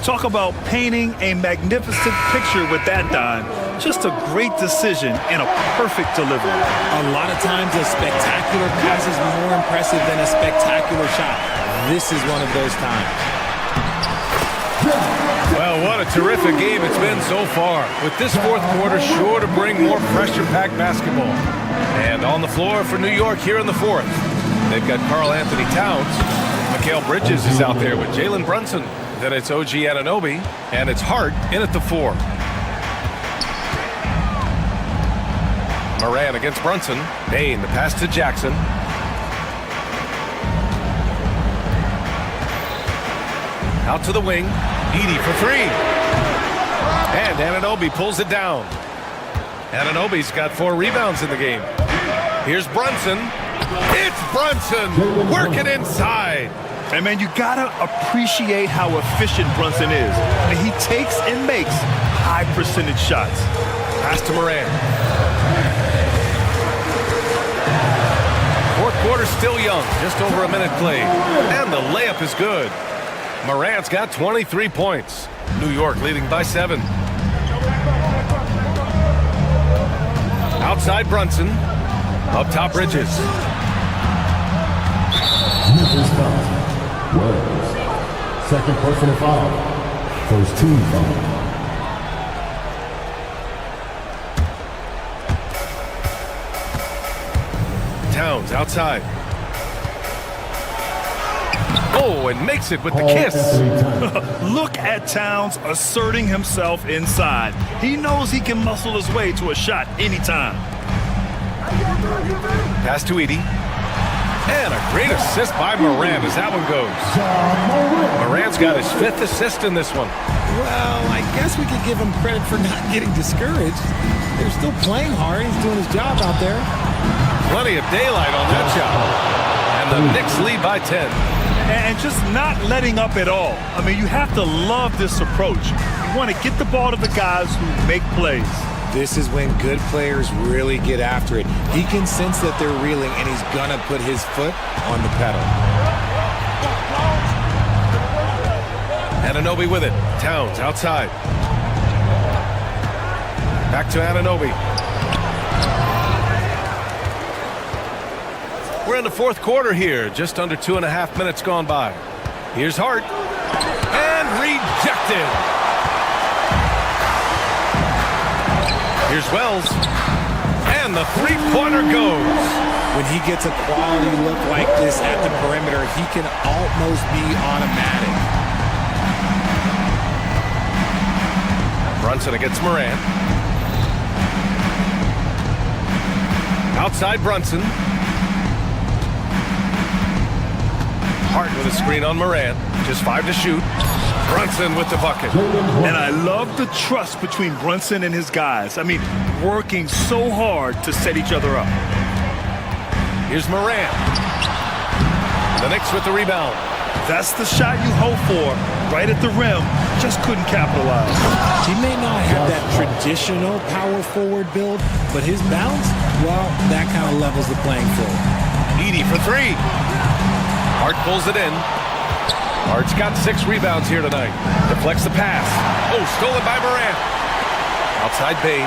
Speaker 12: Talk about painting a magnificent picture with that dime. Just a great decision and a perfect delivery.
Speaker 13: A lot of times a spectacular pass is more impressive than a spectacular shot. This is one of those times.
Speaker 8: Well, what a terrific game it's been so far. With this fourth quarter sure to bring more pressure-packed basketball. And on the floor for New York here in the fourth, they've got Karl Anthony Towns. Mikal Bridges is out there with Jalen Brunson. Then it's OG Anunoby, and it's Hart in at the 4. Moran against Brunson. Bain, the pass to Jackson. Out to the wing. Edey for 3. And Anunoby pulls it down. Anunoby's got 4 rebounds in the game. Here's Brunson. It's Brunson working inside.
Speaker 12: And, man, you got to appreciate how efficient Brunson is. I mean, he takes and makes high-percentage shots.
Speaker 8: Pass to Moran. Fourth quarter still young. Just over a minute played. And the layup is good. Morant's got 23 points. New York leading by 7. Outside Brunson. Up top Bridges.
Speaker 15: Memphis foul. Wells. Second personal foul. First team foul.
Speaker 8: Towns outside. Oh, and makes it with the kiss.
Speaker 12: Look at Towns asserting himself inside. He knows he can muscle his way to a shot anytime.
Speaker 8: Pass to Edey. And a great assist by Morant as that one goes. Morant's got his 5th assist in this one.
Speaker 13: Well, I guess we could give him credit for not getting discouraged. They're still playing hard. He's doing his job out there.
Speaker 8: Plenty of daylight on that shot. And the Knicks lead by 10.
Speaker 12: And just not letting up at all. I mean, you have to love this approach. You want to get the ball to the guys who make plays.
Speaker 13: This is when good players really get after it. He can sense that they're reeling, and he's going to put his foot on the pedal.
Speaker 8: Anunoby with it. Towns outside. Back to Anunoby. We're in the fourth quarter here. Just under 2.5 minutes gone by. Here's Hart. And rejected. Here's Wells. And the three-pointer goes.
Speaker 13: When he gets a quality look like this at the perimeter, he can almost be automatic.
Speaker 8: Brunson against Morant. Outside Brunson. Hart with a screen on Morant. Just 5 to shoot. Brunson with the bucket.
Speaker 12: And I love the trust between Brunson and his guys. I mean, working so hard to set each other up.
Speaker 8: Here's Morant. The Knicks with the rebound.
Speaker 12: That's the shot you hope for. Right at the rim. Just couldn't capitalize.
Speaker 13: He may not have that traditional power forward build, but his bounce, well, that kind of levels the playing field.
Speaker 8: Edey for 3. Hart pulls it in. Hart's got 6 rebounds here tonight. Deflects the pass. Oh, stolen by Morant. Outside Bain.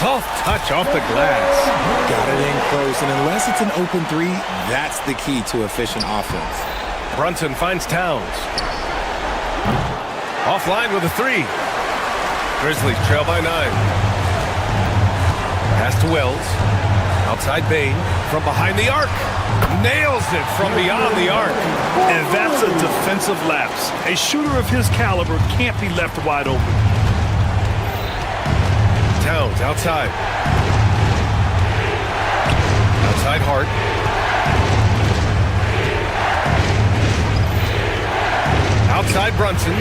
Speaker 8: Soft touch off the glass.
Speaker 13: Got it in close, and unless it's an open 3, that's the key to efficient offense.
Speaker 8: Brunson finds Towns. Offline with a 3. Grizzlies trail by 9. Pass to Wells. Outside Bain. From behind the arc. Nails it from beyond the arc.
Speaker 12: And that's a defensive lapse. A shooter of his caliber can't be left wide open.
Speaker 8: Towns outside. Outside Hart. side Brunson.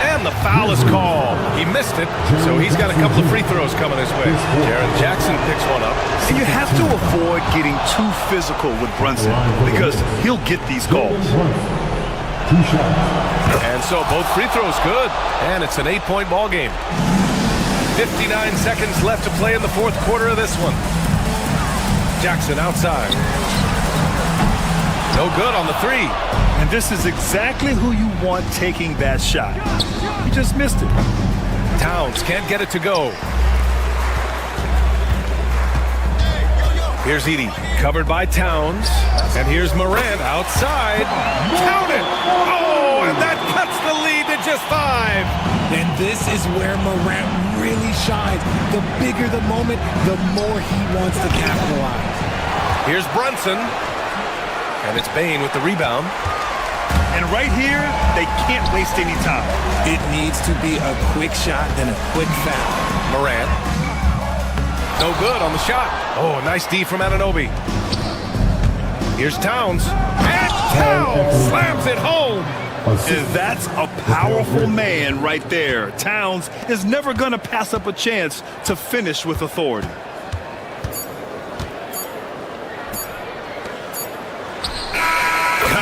Speaker 8: And the foul is called. He missed it, so he's got a couple of free throws coming his way. Jaron Jackson picks one up.
Speaker 10: And you have to avoid getting too physical with Brunson because he'll get these calls.
Speaker 8: And so both free throws good, and it's an 8-point ball game. 59 seconds left to play in the fourth quarter of this one. Jackson outside. No good on the three.
Speaker 10: And this is exactly who you want taking that shot. He just missed it.
Speaker 8: Towns can't get it to go. Here's Edey, covered by Towns. And here's Morant outside. Count it! Oh, and that cuts the lead to just 5.
Speaker 13: And this is where Morant really shines. The bigger the moment, the more he wants to capitalize.
Speaker 8: Here's Brunson. And it's Bane with the rebound.
Speaker 10: And right here, they can't waste any time.
Speaker 13: It needs to be a quick shot and a quick foul.
Speaker 8: Morant. No good on the shot. Oh, nice D from Anunoby. Here's Towns. And Towns slams it home.
Speaker 10: And that's a powerful man right there. Towns is never going to pass up a chance to finish with authority.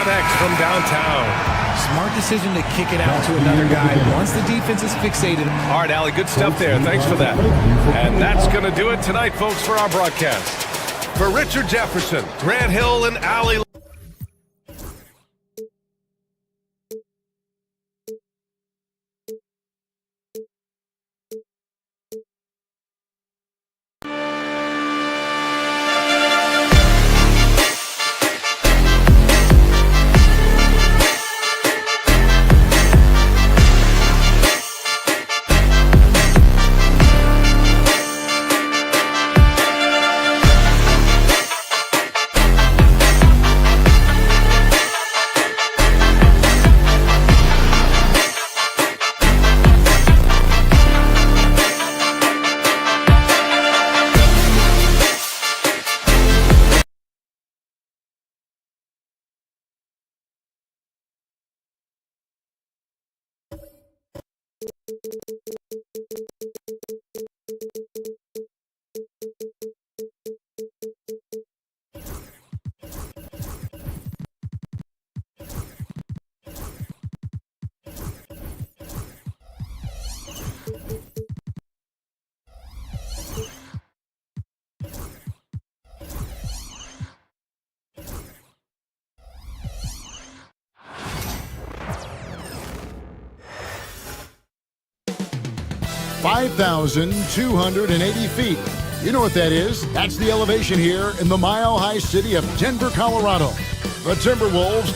Speaker 8: Connects from downtown.
Speaker 13: Smart decision to kick it out to another guy once the defense is fixated.
Speaker 8: All right, Allie, good stuff there. Thanks for that. And that's going to do it tonight, folks, for our broadcast. For Richard Jefferson, Grant Hill, and Allie.
Speaker 2: (5,280 feet. You know what that is. That's the elevation here in the mile-high city of Denver, Colorado. The Timberwolves.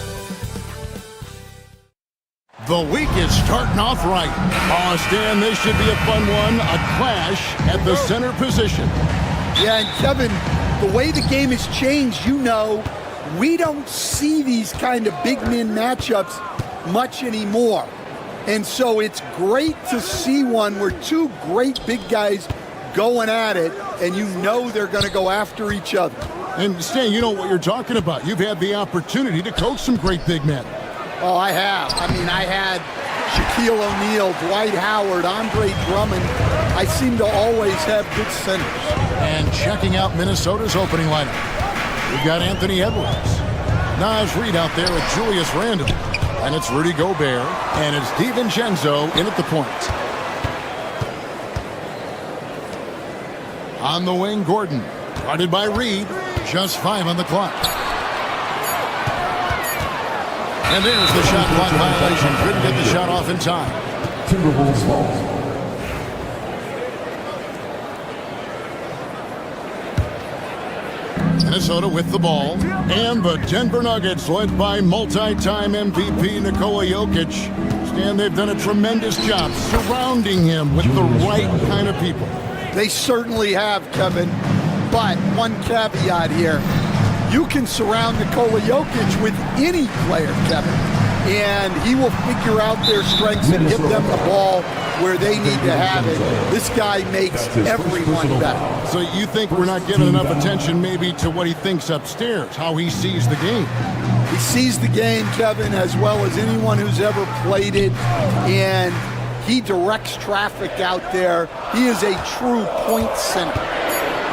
Speaker 2: The week is starting off right. Oh, Stan, this should be a fun one. A clash at the center position.
Speaker 5: Yeah, and Kevin, the way the game has changed, you know, we don't see these kind of big men matchups much anymore. And so it's great to see one where two great big guys going at it, and you know they're going to go after each other.
Speaker 2: And Stan, you know what you're talking about. You've had the opportunity to coach some great big men.
Speaker 5: Oh, I have. I mean, I had Shaquille O'Neal, Dwight Howard, Andre Drummond. I seem to always have good centers.
Speaker 2: And checking out Minnesota's opening lineup, we've got Anthony Edwards, Naz Reid out there with Julius Randle. And it's Rudy Gobert, and it's DiVincenzo in at the point. On the wing, Gordon, guarded by Reed, just 5 on the clock. And there's the shot clock violation. Couldn't get the shot off in time.
Speaker 15: Timberwolves ball.
Speaker 2: Minnesota with the ball, and the Denver Nuggets, led by multi-time MVP Nikola Jokic. Stan, they've done a tremendous job surrounding him with the right kind of people.
Speaker 5: They certainly have, Kevin. But one caveat here. You can surround Nikola Jokic with any player, Kevin. and he will figure out their strengths and give them the ball where they need to have it. This guy makes everyone better.
Speaker 2: So you think we're not giving enough attention maybe to what he thinks upstairs, how he sees the game?
Speaker 5: He sees the game, Kevin, as well as anyone who's ever played it, and he directs traffic out there. He is a true point center.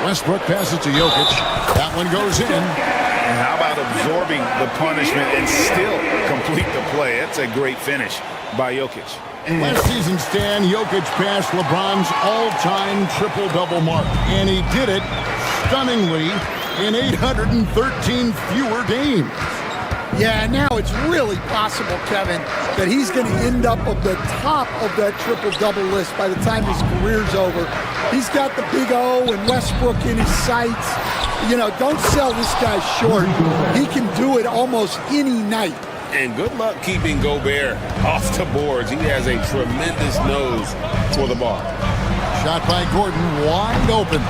Speaker 2: Westbrook passes to Jokic. That one goes in.
Speaker 4: And how about absorbing the punishment and still complete the play? That's a great finish by Jokic.
Speaker 2: Last season, Stan, Jokic passed LeBron's all-time triple-double mark, and he did it stunningly in 813 fewer games.
Speaker 5: Yeah, now it's really possible, Kevin, that he's going to end up at the top of that triple-double list by the time his career's over. He's got the big O and Westbrook in his sights. You know, don't sell this guy short. He can do it almost any night.
Speaker 3: And good luck keeping Gobert off the boards. He has a tremendous nose for the ball.
Speaker 2: Shot by Gordon, wide open.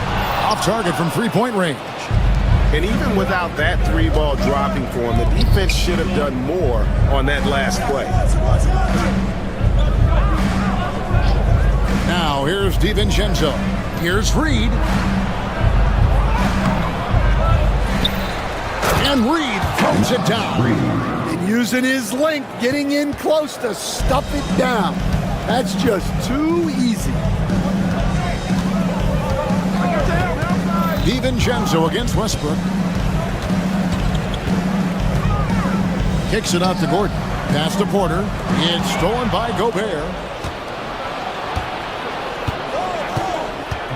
Speaker 2: Off target from three-point range.
Speaker 16: And even without that three ball dropping for him, the defense should have done more on that last play.
Speaker 2: Now here's DiVincenzo. Here's Reed. And Reed throws it down.
Speaker 5: And using his length, getting in close to stuff it down. That's just too easy.
Speaker 2: DiVincenzo against Westbrook. Kicks it out to Gordon. Pass to Porter. It's stolen by Gobert.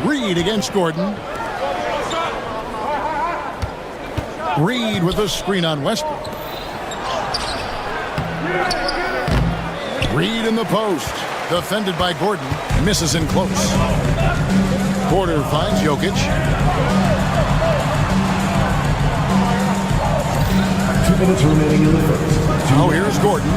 Speaker 2: Reed against Gordon. Reed with a screen on Westbrook. Reed in the post. Defended by Gordon. Misses in close. Porter finds Jokic.
Speaker 15: 2 minutes remaining in the first.
Speaker 2: Now here's Gordon.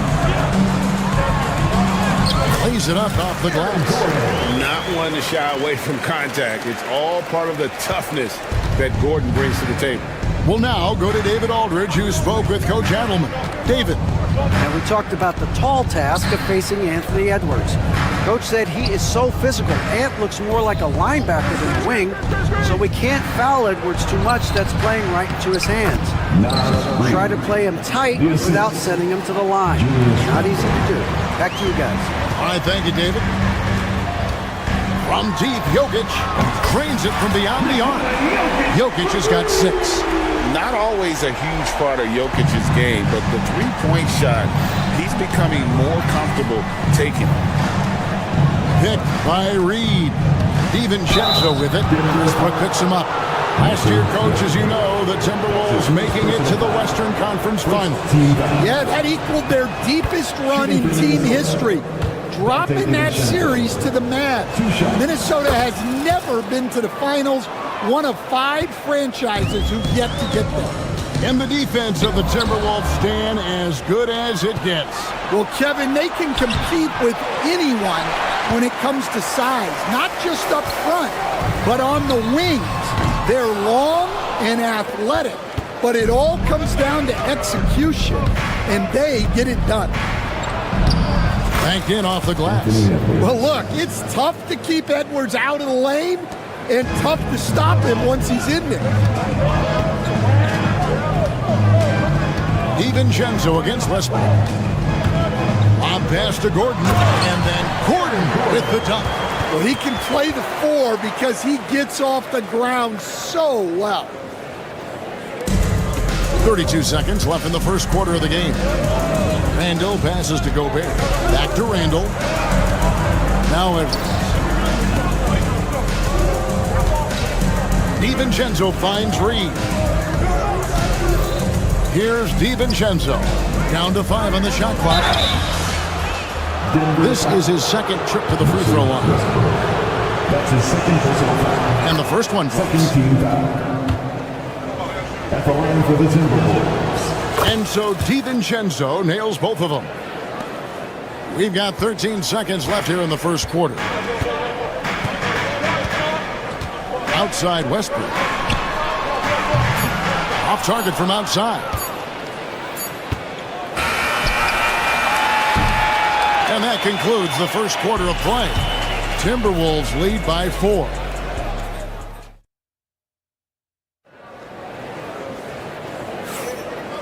Speaker 2: Plays it up off the glass.
Speaker 3: Not one to shy away from contact. It's all part of the toughness that Gordon brings to the table.
Speaker 2: We'll now go to David Aldridge, who spoke with Coach Adelman. David.
Speaker 6: And we talked about the tall task of facing Anthony Edwards. Coach said he is so physical. Ant looks more like a linebacker than a wing, so we can't foul Edwards too much. That's playing right into his hands. So try to play him tight without sending him to the line. Not easy to do. Back to you guys.
Speaker 2: All right, thank you, David. From deep, Jokic cranes it from beyond the arc. Jokic has got 6.
Speaker 3: Not always a huge part of Jokic's game, but the three-point shot, he's becoming more comfortable taking it.
Speaker 2: Picked by Reed. DiVincenzo with it. Westbrook picks him up. Last year, Coach, as you know, the Timberwolves making it to the Western Conference Finals.
Speaker 5: Yeah, that equaled their deepest run in team history. Dropping that series to the Mavs. Minnesota has never been to the finals. One of 5 franchises who've yet to get there.
Speaker 2: And the defense of the Timberwolves stand as good as it gets.
Speaker 5: Well, Kevin, they can compete with anyone when it comes to size, not just up front, but on the wings. They're long and athletic, but it all comes down to execution, and they get it done.
Speaker 2: Banked in off the glass.
Speaker 5: Well, look, it's tough to keep Edwards out of the lane and tough to stop him once he's in there.
Speaker 2: DiVincenzo against Westbrook. Lob pass to Gordon, and then Gordon with the dunk.
Speaker 5: Well, he can play the 4 because he gets off the ground so well.
Speaker 2: 32 seconds left in the first quarter of the game. Randall passes to Gobert. Back to Randall. Now Edwards. DiVincenzo finds Reed. Here's DiVincenzo. Down to 5 on the shot clock. This is his second trip to the free throw line.
Speaker 15: That's his second personal foul.
Speaker 2: And the first one.
Speaker 15: Second team foul. At the line for the Timberwolves.
Speaker 2: And so DiVincenzo nails both of them. We've got 13 seconds left here in the first quarter. Outside Westbrook. Off target from outside. And that concludes the first quarter of play. Timberwolves lead by 4.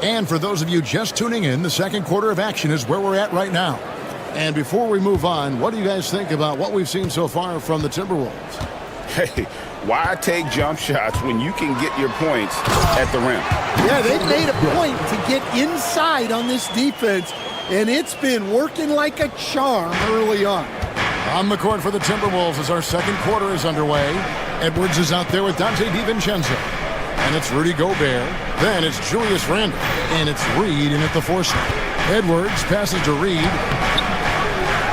Speaker 2: And for those of you just tuning in, the second quarter of action is where we're at right now. And before we move on, what do you guys think about what we've seen so far from the Timberwolves?
Speaker 3: Hey, why take jump shots when you can get your points at the rim?
Speaker 5: Yeah, they made a point to get inside on this defense, and it's been working like a charm early on.
Speaker 2: On the court for the Timberwolves as our second quarter is underway. Edwards is out there with Dante DiVincenzo. And it's Rudy Gobert. Then it's Julius Randle. And it's Reed in at the force. Edwards passes to Reed.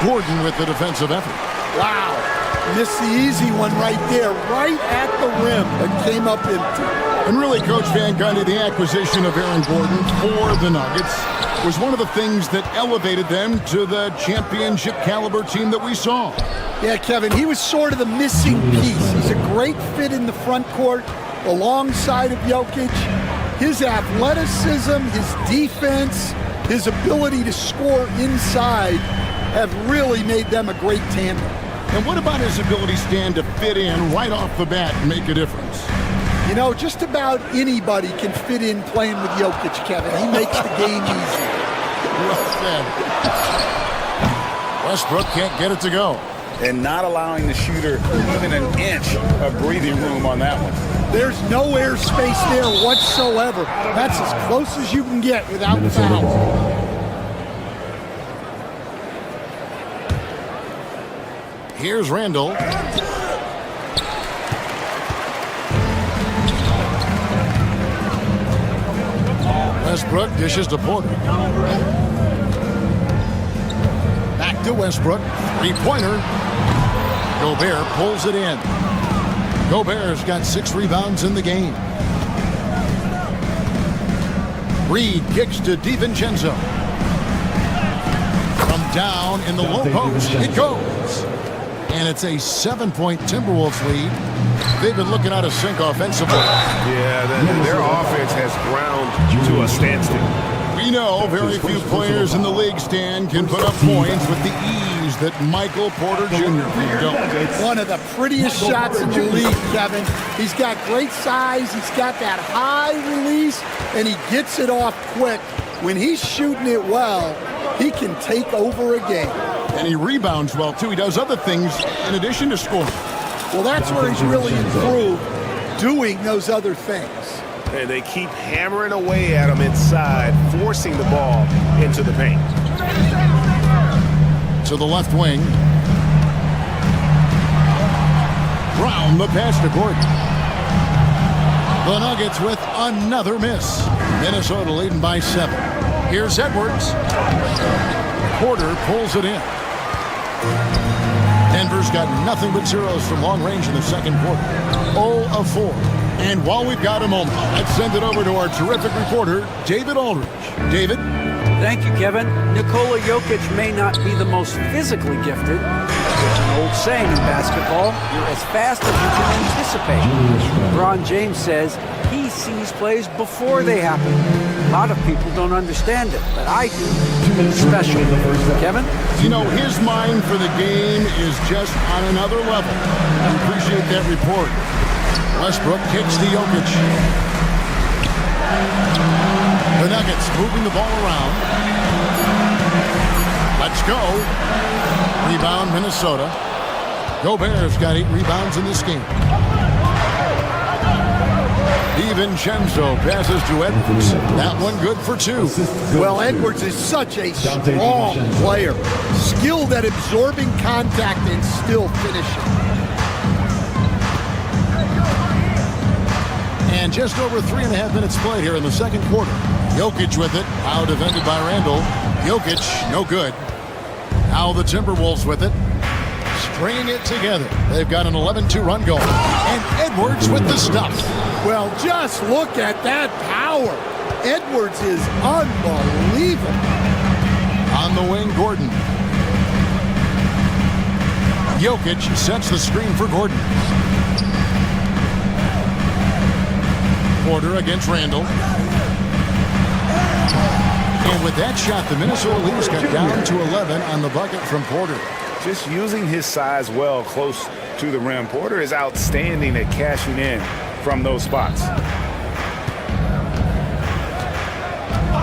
Speaker 2: Gordon with the defensive effort.
Speaker 5: Wow. Missed the easy one right there, right at the rim, that came up empty.
Speaker 2: And really, Coach Van Gundy, the acquisition of Aaron Gordon for the Nuggets was one of the things that elevated them to the championship caliber team that we saw.
Speaker 5: Yeah, Kevin, he was sort of the missing piece. He's a great fit in the front court alongside of Jokic. His athleticism, his defense, his ability to score inside have really made them a great tandem.
Speaker 2: And what about his ability, Stan, to fit in right off the bat and make a difference?
Speaker 5: You know, just about anybody can fit in playing with Jokic, Kevin. He makes the game easy.
Speaker 2: Well said. Westbrook can't get it to go.
Speaker 3: And not allowing the shooter even an inch of breathing room on that one.
Speaker 5: There's no airspace there whatsoever. That's as close as you can get without foul.
Speaker 2: Here's Randall. Westbrook dishes to Porter. Back to Westbrook. Three-pointer. Gobert pulls it in. Gobert's got 6 rebounds in the game. Reed kicks to DiVincenzo. From down in the low post, it goes. And it's a 7-point Timberwolves lead. They've been looking out of sync offensively.
Speaker 4: Yeah, their offense has ground to a standstill.
Speaker 2: We know very few players in the league, Stan, can put up points with the ease that Michael Porter Jr. don't.
Speaker 5: One of the prettiest shots in the league, Kevin. He's got great size. He's got that high release, and he gets it off quick. When he's shooting it well, he can take over a game.
Speaker 2: And he rebounds well, too. He does other things in addition to scoring.
Speaker 5: Well, that's where he's really improved, doing those other things.
Speaker 4: And they keep hammering away at him inside, forcing the ball into the paint.
Speaker 2: To the left wing. Brown, the pass to Gordon. The Nuggets with another miss. Minnesota leading by 7. Here's Edwards. Porter pulls it in. Denver's got nothing but zeros from long range in the second quarter. 0 of 4. And while we've got a moment, let's send it over to our terrific reporter, David Aldridge. David?
Speaker 6: Thank you, Kevin. Nikola Jokic may not be the most physically gifted. It's an old saying in basketball, you're as fast as you can anticipate. LeBron James says he sees plays before they happen. A lot of people don't understand it, but I do. It's special. Kevin?
Speaker 2: You know, his mind for the game is just on another level. I appreciate that report. Westbrook kicks to Jokic. The Nuggets moving the ball around. Let's go. Rebound, Minnesota. Gobert's got 8 rebounds in this game. DiVincenzo passes to Edwards. That one good for 2.
Speaker 5: Well, Edwards is such a strong player. Skilled at absorbing contact and still finishing.
Speaker 2: And just over 3.5 minutes played here in the second quarter. Jokic with it. Now defended by Randall. Jokic, no good. Now the Timberwolves with it. Stringing it together. They've got an 11-2 run going. And Edwards with the stuff.
Speaker 5: Well, just look at that power. Edwards is unbelievable.
Speaker 2: On the wing, Gordon. Jokic sets the screen for Gordon. Porter against Randall. And with that shot, the Minnesota leaders got down to 11 on the bucket from Porter.
Speaker 4: Just using his size well close to the rim. Porter is outstanding at cashing in from those spots.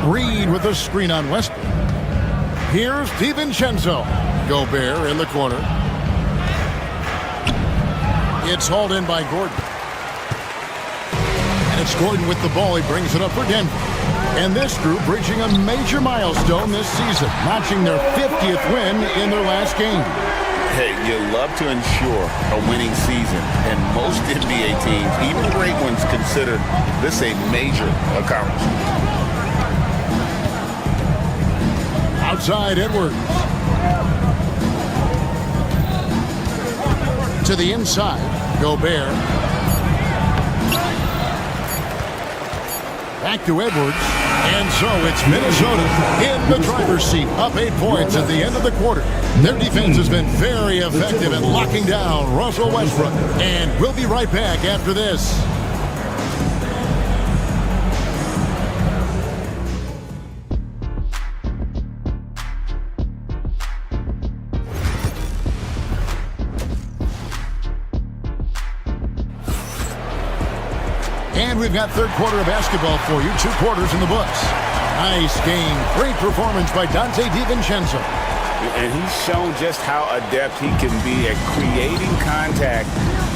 Speaker 2: Reed with a screen on Westbrook. Here's DiVincenzo. Gobert in the corner. It's hauled in by Gordon. And it's Gordon with the ball. He brings it up for Denver. And this group reaching a major milestone this season, notching their 50th win in their last game.
Speaker 3: Hey, you love to ensure a winning season, and most NBA teams, even great ones, consider this a major accomplishment.
Speaker 2: Outside Edwards. To the inside, Gobert. Back to Edwards. And so it's Minnesota in the driver's seat, up 8 points at the end of the quarter. Their defense has been very effective at locking down Russell Westbrook. And we'll be right back after this. And we've got third quarter of basketball for you. 2 quarters in the books. Nice game. Great performance by Dante DiVincenzo.
Speaker 3: And he's shown just how adept he can be at creating contact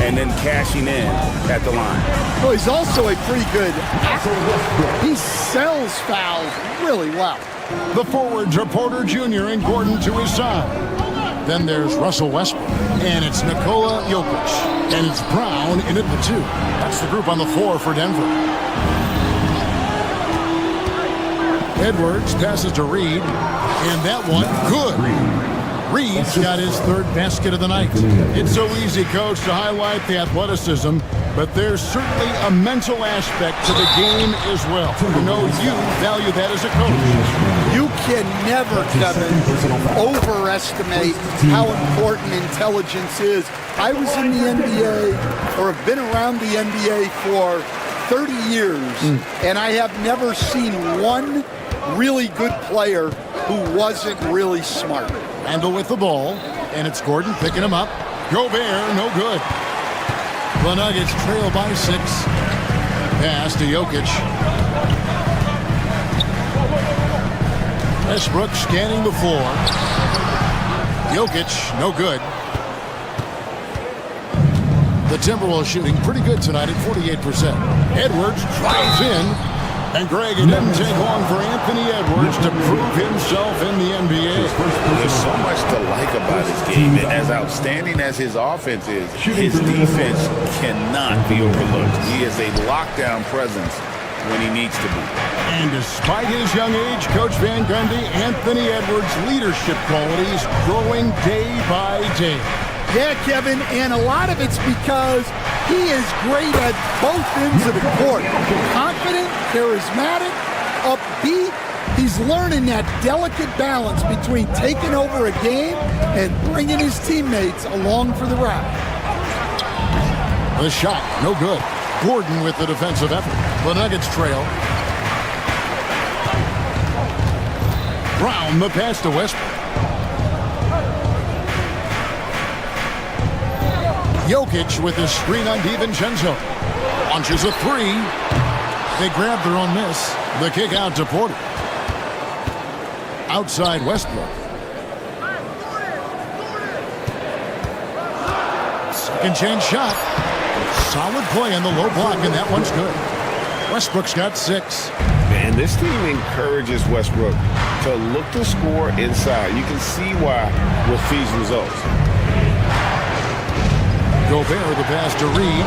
Speaker 3: and then cashing in at the line.
Speaker 5: Well, he's also a pretty good actor. He sells fouls really well.
Speaker 2: The forwards are Porter Jr. and Gordon to his side. Then there's Russell Westbrook. And it's Nikola Jokic. And it's Brown in at the 2. That's the group on the floor for Denver. Edwards passes to Reed. And that one, good. Reed's got his 3rd basket of the night. It's so easy, Coach, to highlight the athleticism, but there's certainly a mental aspect to the game as well. I know you value that as a coach.
Speaker 5: You can never, Kevin, overestimate how important intelligence is. I was in the NBA, or have been around the NBA for 30 years, and I have never seen one really good player who wasn't really smart.
Speaker 2: Randall with the ball, and it's Gordon picking him up. Gobert, no good. The Nuggets trail by 6. Pass to Jokic. Westbrook scanning the floor. Jokic, no good. The Timberwolves shooting pretty good tonight at 48%. Edwards drives in. And Greg, it didn't take long for Anthony Edwards to prove himself in the NBA.
Speaker 3: There's so much to like about his game. As outstanding as his offense is, his defense cannot be overlooked. He is a lockdown presence when he needs to be.
Speaker 2: And despite his young age, Coach Van Gundy, Anthony Edwards' leadership qualities growing day by day.
Speaker 5: Yeah, Kevin, and a lot of it's because he is great at both ends of the court. Confident, charismatic, upbeat. He's learning that delicate balance between taking over a game and bringing his teammates along for the ride.
Speaker 2: The shot, no good. Gordon with the defensive effort. The Nuggets trail. Brown, the pass to Westbrook. Jokic with a screen on DiVincenzo. Launches a 3. They grab their own miss. The kick out to Porter. Outside Westbrook. Second chance shot. Solid play on the low block, and that one's good. Westbrook's got 6.
Speaker 3: Man, this team encourages Westbrook to look to score inside. You can see why with these results.
Speaker 2: Gobert, the pass to Reed.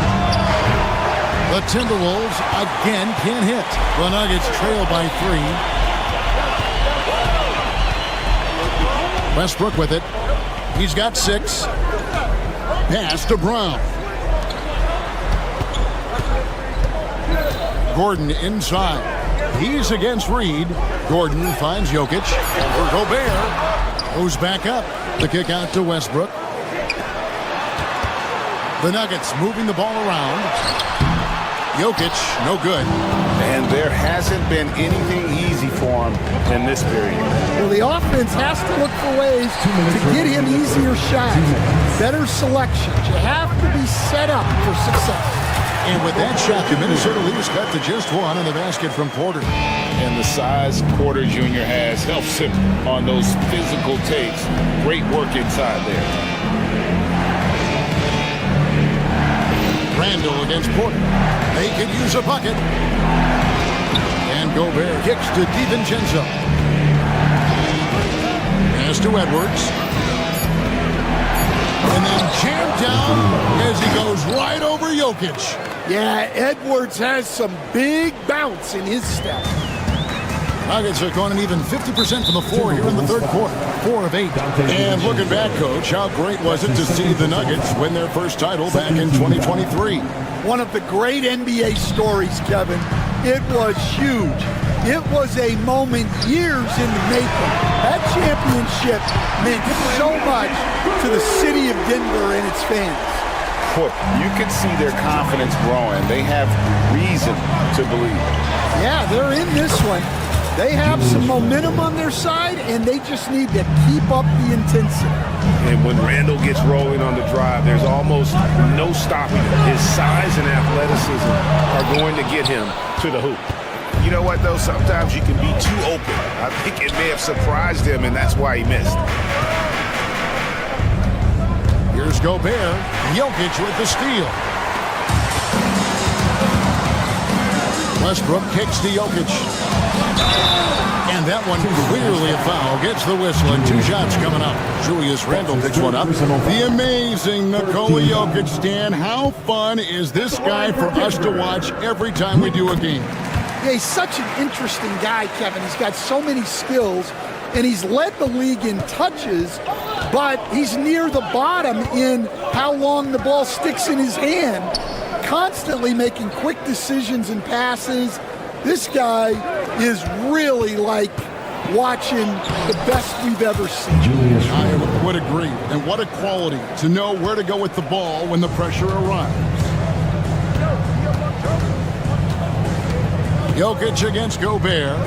Speaker 2: The Timberwolves again can't hit. The Nuggets trail by 3. Westbrook with it. He's got 6. Pass to Brown. Gordon inside. He's against Reed. Gordon finds Jokic. For Gobert. Goes back up. The kick out to Westbrook. The Nuggets moving the ball around. Jokic, no good.
Speaker 3: And there hasn't been anything easy for him in this period.
Speaker 5: Well, the offense has to look for ways to get him easier shots, better selections. You have to be set up for success.
Speaker 2: And with that shot, the Minnesota leaders cut to just one in the basket from Porter.
Speaker 3: And the size Porter Jr. has helps him on those physical takes. Great work inside there.
Speaker 2: Randall against Porter. They could use a bucket. And Gobert kicks to DiVincenzo. Pass to Edwards. And then jammed down as he goes right over Jokic.
Speaker 5: Yeah, Edwards has some big bounce in his step.
Speaker 2: Nuggets are going an even 50% from the floor here in the third quarter. 4 of 8. And looking back, Coach, how great was it to see the Nuggets win their first title back in 2023?
Speaker 5: One of the great NBA stories, Kevin. It was huge. It was a moment years in the making. That championship meant so much to the city of Denver and its fans.
Speaker 3: You can see their confidence growing. They have reason to believe.
Speaker 5: Yeah, they're in this one. They have some momentum on their side, and they just need to keep up the intensity.
Speaker 4: And when Randall gets rolling on the drive, there's almost no stopping him. His size and athleticism are going to get him to the hoop. You know what, though? Sometimes you can be too open. I think it may have surprised him, and that's why he missed.
Speaker 2: Here's Gobert. Jokic with the steal. Westbrook kicks to Jokic. And that one clearly a foul. Gets the whistle and 2 shots coming up. Julius Randle picks one up. The amazing Nikola Jokic, Stan. How fun is this guy for us to watch every time we do a game?
Speaker 5: Yeah, he's such an interesting guy, Kevin. He's got so many skills, and he's led the league in touches, but he's near the bottom in how long the ball sticks in his hand, constantly making quick decisions and passes. This guy is really like watching the best we've ever seen.
Speaker 2: I would agree. And what a quality to know where to go with the ball when the pressure arrives. Jokic against Gobert.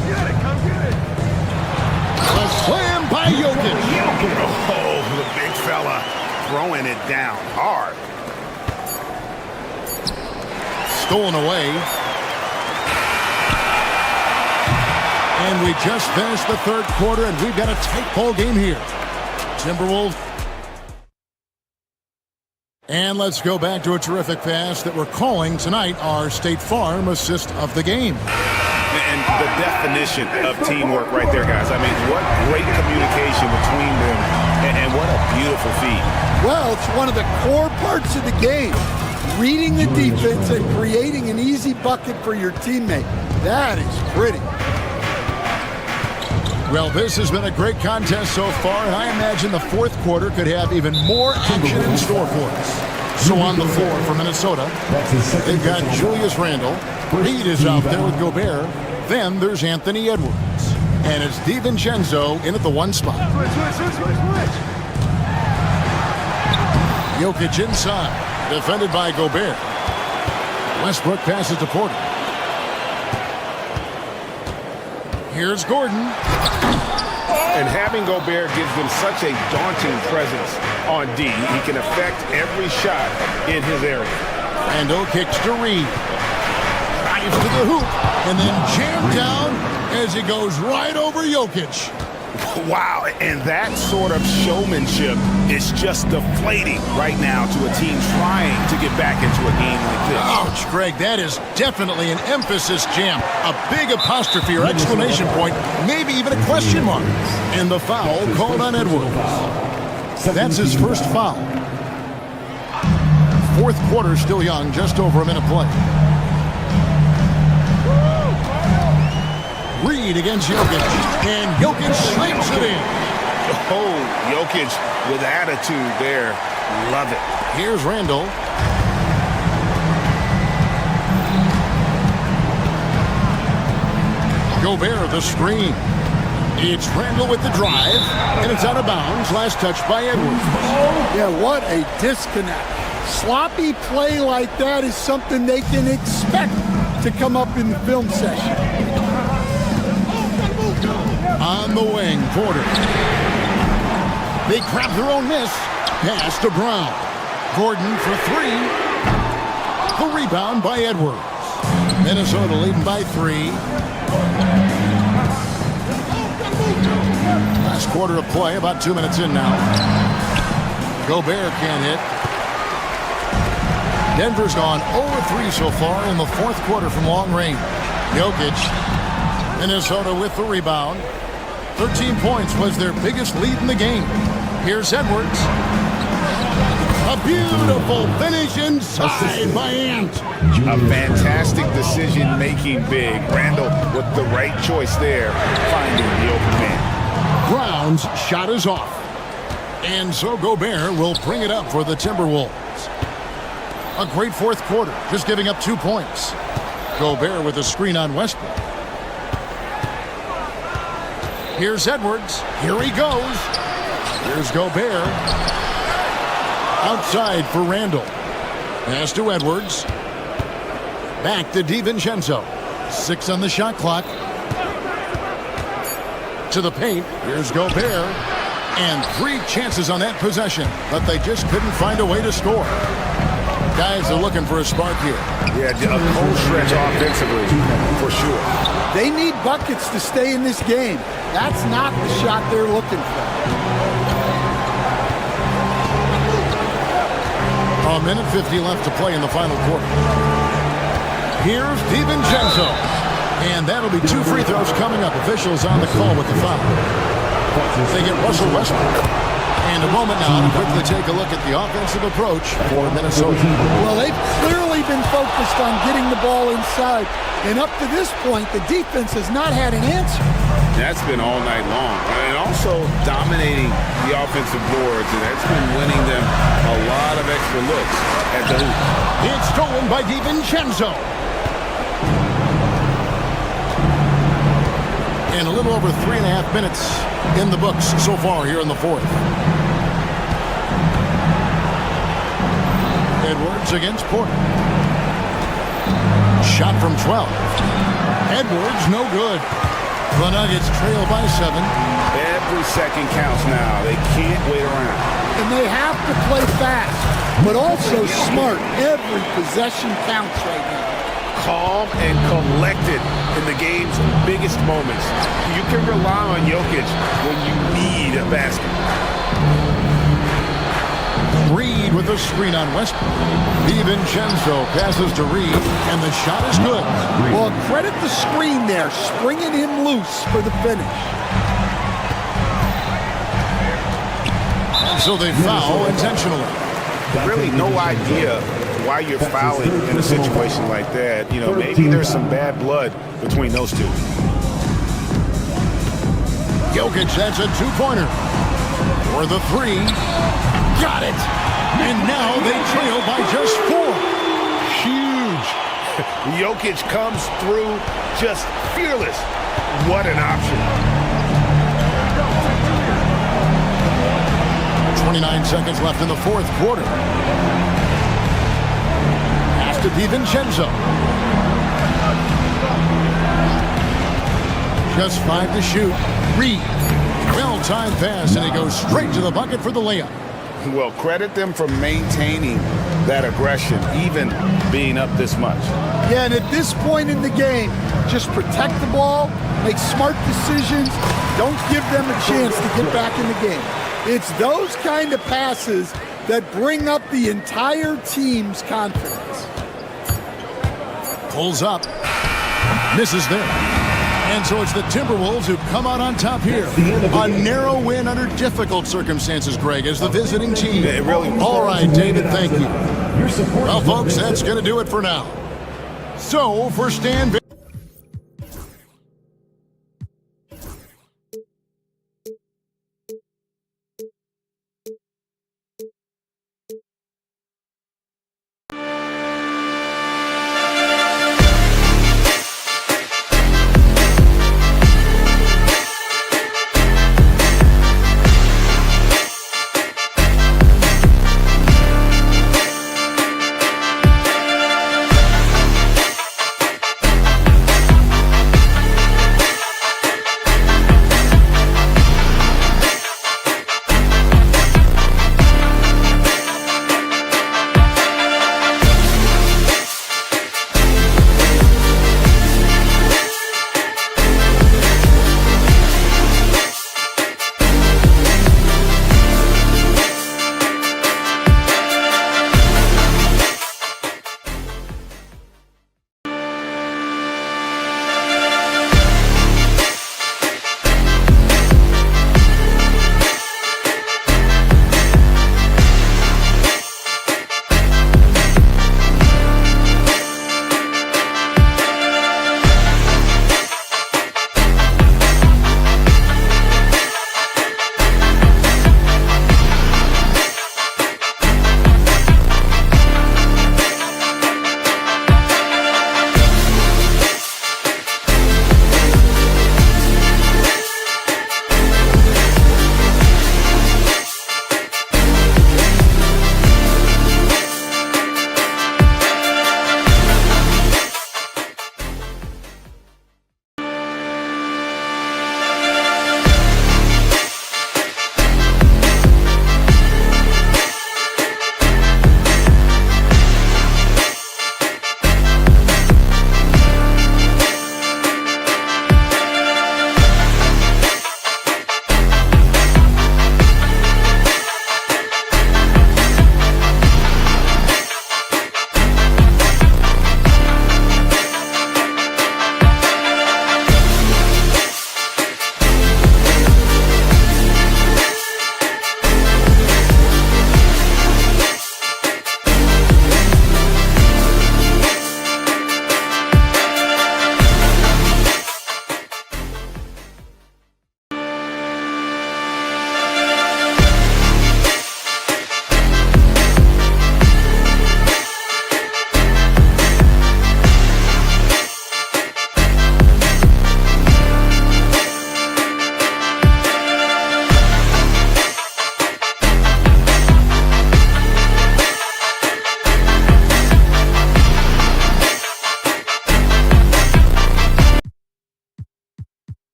Speaker 2: A slam by Jokic.
Speaker 4: Oh, the big fella throwing it down hard.
Speaker 2: Stolen away. And we just finished the third quarter, and we've got a tight ball game here. Timberwolves. And let's go back to a terrific pass that we're calling tonight our State Farm assist of the game.
Speaker 4: And the definition of teamwork right there, guys. I mean, what great communication between them, and what a beautiful feed.
Speaker 5: Well, it's one of the core parts of the game. Reading the defense and creating an easy bucket for your teammate. That is pretty.
Speaker 2: Well, this has been a great contest so far, and I imagine the fourth quarter could have even more action in store for us. So on the floor for Minnesota, they've got Julius Randle. Reed is out there with Gobert. Then there's Anthony Edwards. And it's DiVincenzo in at the 1 spot. Jokic inside, defended by Gobert. Westbrook passes to Porter. Here's Gordon.
Speaker 4: And having Gobert gives them such a daunting presence on D. He can affect every shot in his area.
Speaker 2: Randall kicks to Reed. Drives to the hoop. And then jammed down as he goes right over Jokic.
Speaker 4: Wow, and that sort of showmanship is just deflating right now to a team trying to get back into a game like this.
Speaker 2: Ouch, Greg, that is definitely an emphasis jam. A big apostrophe or exclamation point, maybe even a question mark. And the foul called on Edwards. That's his first foul. Fourth quarter still young, just over a minute play. Reed against Jokic, and Jokic slams it in.
Speaker 4: Oh, Jokic with attitude there. Love it.
Speaker 2: Here's Randall. Gobert the screen. It's Randall with the drive, and it's out of bounds. Last touch by Edwards.
Speaker 5: Yeah, what a disconnect. Sloppy play like that is something they can expect to come up in the film session.
Speaker 2: On the wing, Porter. They grab their own miss. Pass to Brown. Gordon for three. The rebound by Edwards. Minnesota leading by 3. Last quarter of play, about 2 minutes in now. Gobert can't hit. Denver's gone 0-3 so far in the fourth quarter from long range. Jokic. Minnesota with the rebound. 13 points was their biggest lead in the game. Here's Edwards. A beautiful finish inside by Ant.
Speaker 3: A fantastic decision-making big. Randall with the right choice there, finding the open man.
Speaker 2: Brown's shot is off. And so Gobert will bring it up for the Timberwolves. A great fourth quarter, just giving up 2 points. Gobert with a screen on Westbrook. Here's Edwards. Here he goes. Here's Gobert. Outside for Randall. Pass to Edwards. Back to DiVincenzo. 6 on the shot clock. To the paint. Here's Gobert. And 3 chances on that possession, but they just couldn't find a way to score. Guys are looking for a spark here.
Speaker 3: Yeah, a cold stretch offensively, for sure.
Speaker 5: They need buckets to stay in this game. That's not the shot they're looking for.
Speaker 2: A minute 50 left to play in the final quarter. Here's DiVincenzo. And that'll be 2 free throws coming up. Officials on the call with the foul. They get Russell Westbrook. And a moment now to quickly take a look at the offensive approach for Minnesota.
Speaker 5: Well, they've clearly been focused on getting the ball inside. And up to this point, the defense has not had an answer.
Speaker 3: That's been all night long. And also dominating the offensive boards. And that's been winning them a lot of extra looks at the hoop.
Speaker 2: It's stolen by DiVincenzo. And a little over 3.5 minutes in the books so far here in the fourth. Edwards against Porter. Shot from 12. Edwards, no good. The Nuggets trail by 7.
Speaker 3: Every second counts now. They can't wait around.
Speaker 5: And they have to play fast, but also smart. Every possession counts right now.
Speaker 3: Calm and collected in the game's biggest moments. You can rely on Jokic when you need a basket.
Speaker 2: Reed with a screen on Westbrook. DiVincenzo passes to Reed, and the shot is good.
Speaker 5: Well, credit the screen there, springing him loose for the finish.
Speaker 2: And so they foul intentionally.
Speaker 3: Really no idea why you're fouling in a situation like that. You know, maybe there's some bad blood between those two.
Speaker 2: Jokic, that's a 2-pointer. For the 3. Got it. And now they trail by just 4.
Speaker 3: Huge. Jokic comes through just fearless. What an option.
Speaker 2: 29 seconds left in the fourth quarter. Pass to DiVincenzo. Just 5 to shoot. Reed. Well-timed pass, and he goes straight to the bucket for the layup.
Speaker 3: Well, credit them for maintaining that aggression, even being up this much.
Speaker 5: Yeah, and at this point in the game, just protect the ball, make smart decisions, don't give them a chance to get back in the game. It's those kind of passes that bring up the entire team's confidence.
Speaker 2: Pulls up. Misses there. And so it's the Timberwolves who come out on top here. A narrow win under difficult circumstances, Greg, as the visiting team.
Speaker 3: Yeah, it really was.
Speaker 2: All right, David, thank you. Well, folks, that's going to do it for now. So, for Stan...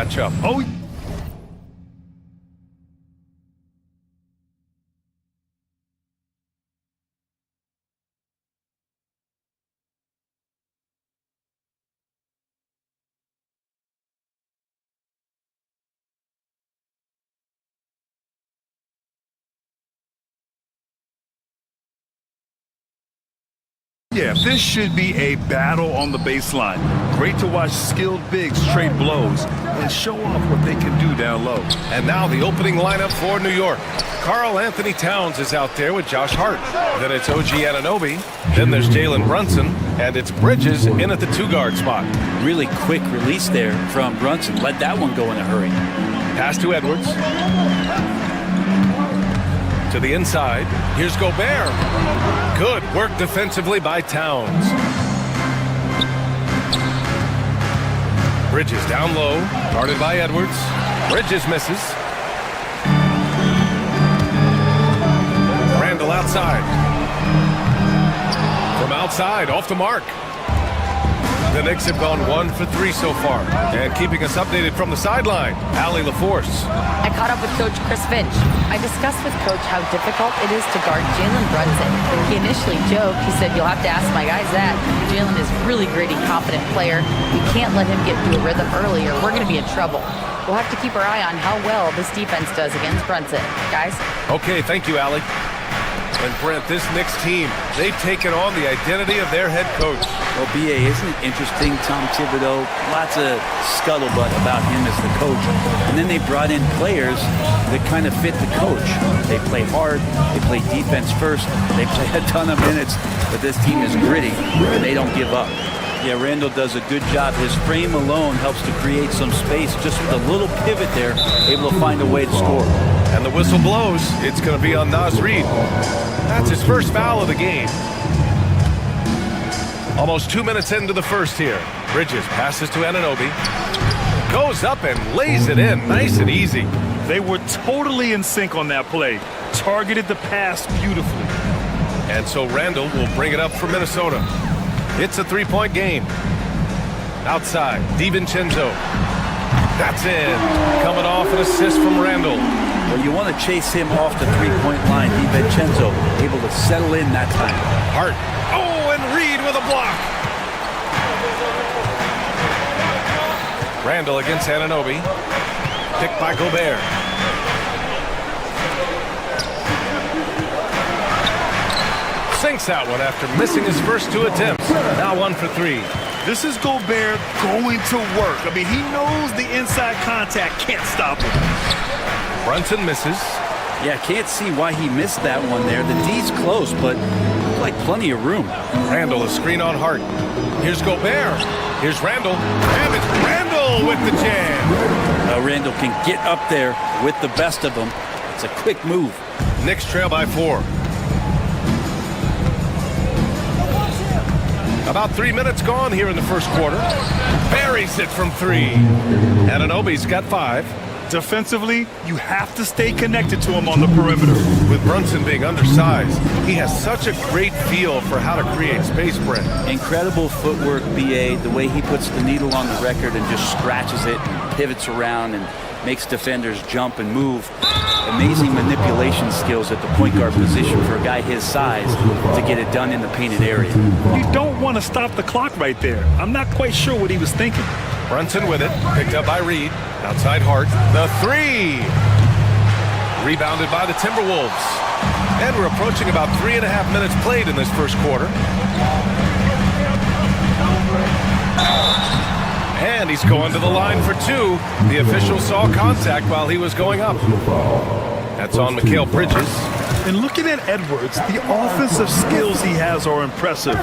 Speaker 8: matchup.
Speaker 10: Oh, yeah, this should be a battle on the baseline. Great to watch skilled bigs trade blows and show off what they can do down low.
Speaker 8: And now the opening lineup for New York. Karl Anthony Towns is out there with Josh Hart. Then it's OG Anunoby. Then there's Jalen Brunson. And it's Bridges in at the 2-guard spot.
Speaker 17: Really quick release there from Brunson. Let that one go in a hurry.
Speaker 8: Pass to Edwards. To the inside. Here's Gobert. Good work defensively by Towns. Bridges down low. Guarded by Edwards. Bridges misses. Randall outside. From outside, off the mark. The Knicks have gone 1 for 3 so far. And keeping us updated from the sideline, Allie LaForce.
Speaker 11: I caught up with Coach Chris Finch. I discussed with Coach how difficult it is to guard Jalen Brunson. He initially joked. He said, "You'll have to ask my guys that. Jalen is a really gritty, confident player. We can't let him get into a rhythm early or we're going to be in trouble. We'll have to keep our eye on how well this defense does against Brunson. Guys?"
Speaker 8: Okay, thank you, Allie. And Brent, this Knicks team, they've taken on the identity of their head coach.
Speaker 17: Well, B.A., isn't it interesting, Tom Thibodeau? Lots of scuttlebutt about him as the coach. And then they brought in players that kind of fit the coach. They play hard. They play defense first. They play a ton of minutes. But this team is gritty, and they don't give up. Yeah, Randall does a good job. His frame alone helps to create some space. Just with a little pivot there, able to find a way to score.
Speaker 8: And the whistle blows. It's going to be on Naz Reid. That's his first foul of the game. Almost 2 minutes into the first here. Bridges passes to Anunoby. Goes up and lays it in. Nice and easy.
Speaker 10: They were totally in sync on that play. Targeted the pass beautifully.
Speaker 8: And so Randall will bring it up for Minnesota. It's a 3-point game. Outside, DiVincenzo. That's in. Coming off an assist from Randall.
Speaker 17: Well, you want to chase him off the 3-point line. DiVincenzo able to settle in that time.
Speaker 8: Hart. Oh, and Reid with a block. Randall against Anunoby. Picked by Gobert. Sinks that one after missing his first 2 attempts. Now 1 for 3.
Speaker 10: This is Gobert going to work. I mean, he knows the inside contact can't stop him.
Speaker 8: Brunson misses.
Speaker 17: Yeah, can't see why he missed that one there. The D's close, but like plenty of room.
Speaker 8: Randall, a screen on Hart. Here's Gobert. Here's Randall. And it's Randall with the jam.
Speaker 17: Randall can get up there with the best of them. It's a quick move.
Speaker 8: Knicks trail by 4. About 3 minutes gone here in the first quarter. Buries it from 3. Anunoby's got 5.
Speaker 10: Defensively, you have to stay connected to him on the perimeter.
Speaker 8: With Brunson being undersized, he has such a great feel for how to create space, Brent.
Speaker 17: Incredible footwork, B.A. The way he puts the needle on the record and just scratches it and pivots around and makes defenders jump and move. Amazing manipulation skills at the point guard position for a guy his size to get it done in the painted area.
Speaker 10: You don't want to stop the clock right there. I'm not quite sure what he was thinking.
Speaker 8: Brunson with it, picked up by Reid. Outside Hart, the 3. Rebounded by the Timberwolves. And we're approaching about 3.5 minutes played in this first quarter. And he's going to the line for 2. The official saw contact while he was going up. That's on Mikal Bridges.
Speaker 10: And looking at Edwards, the offensive skills he has are impressive.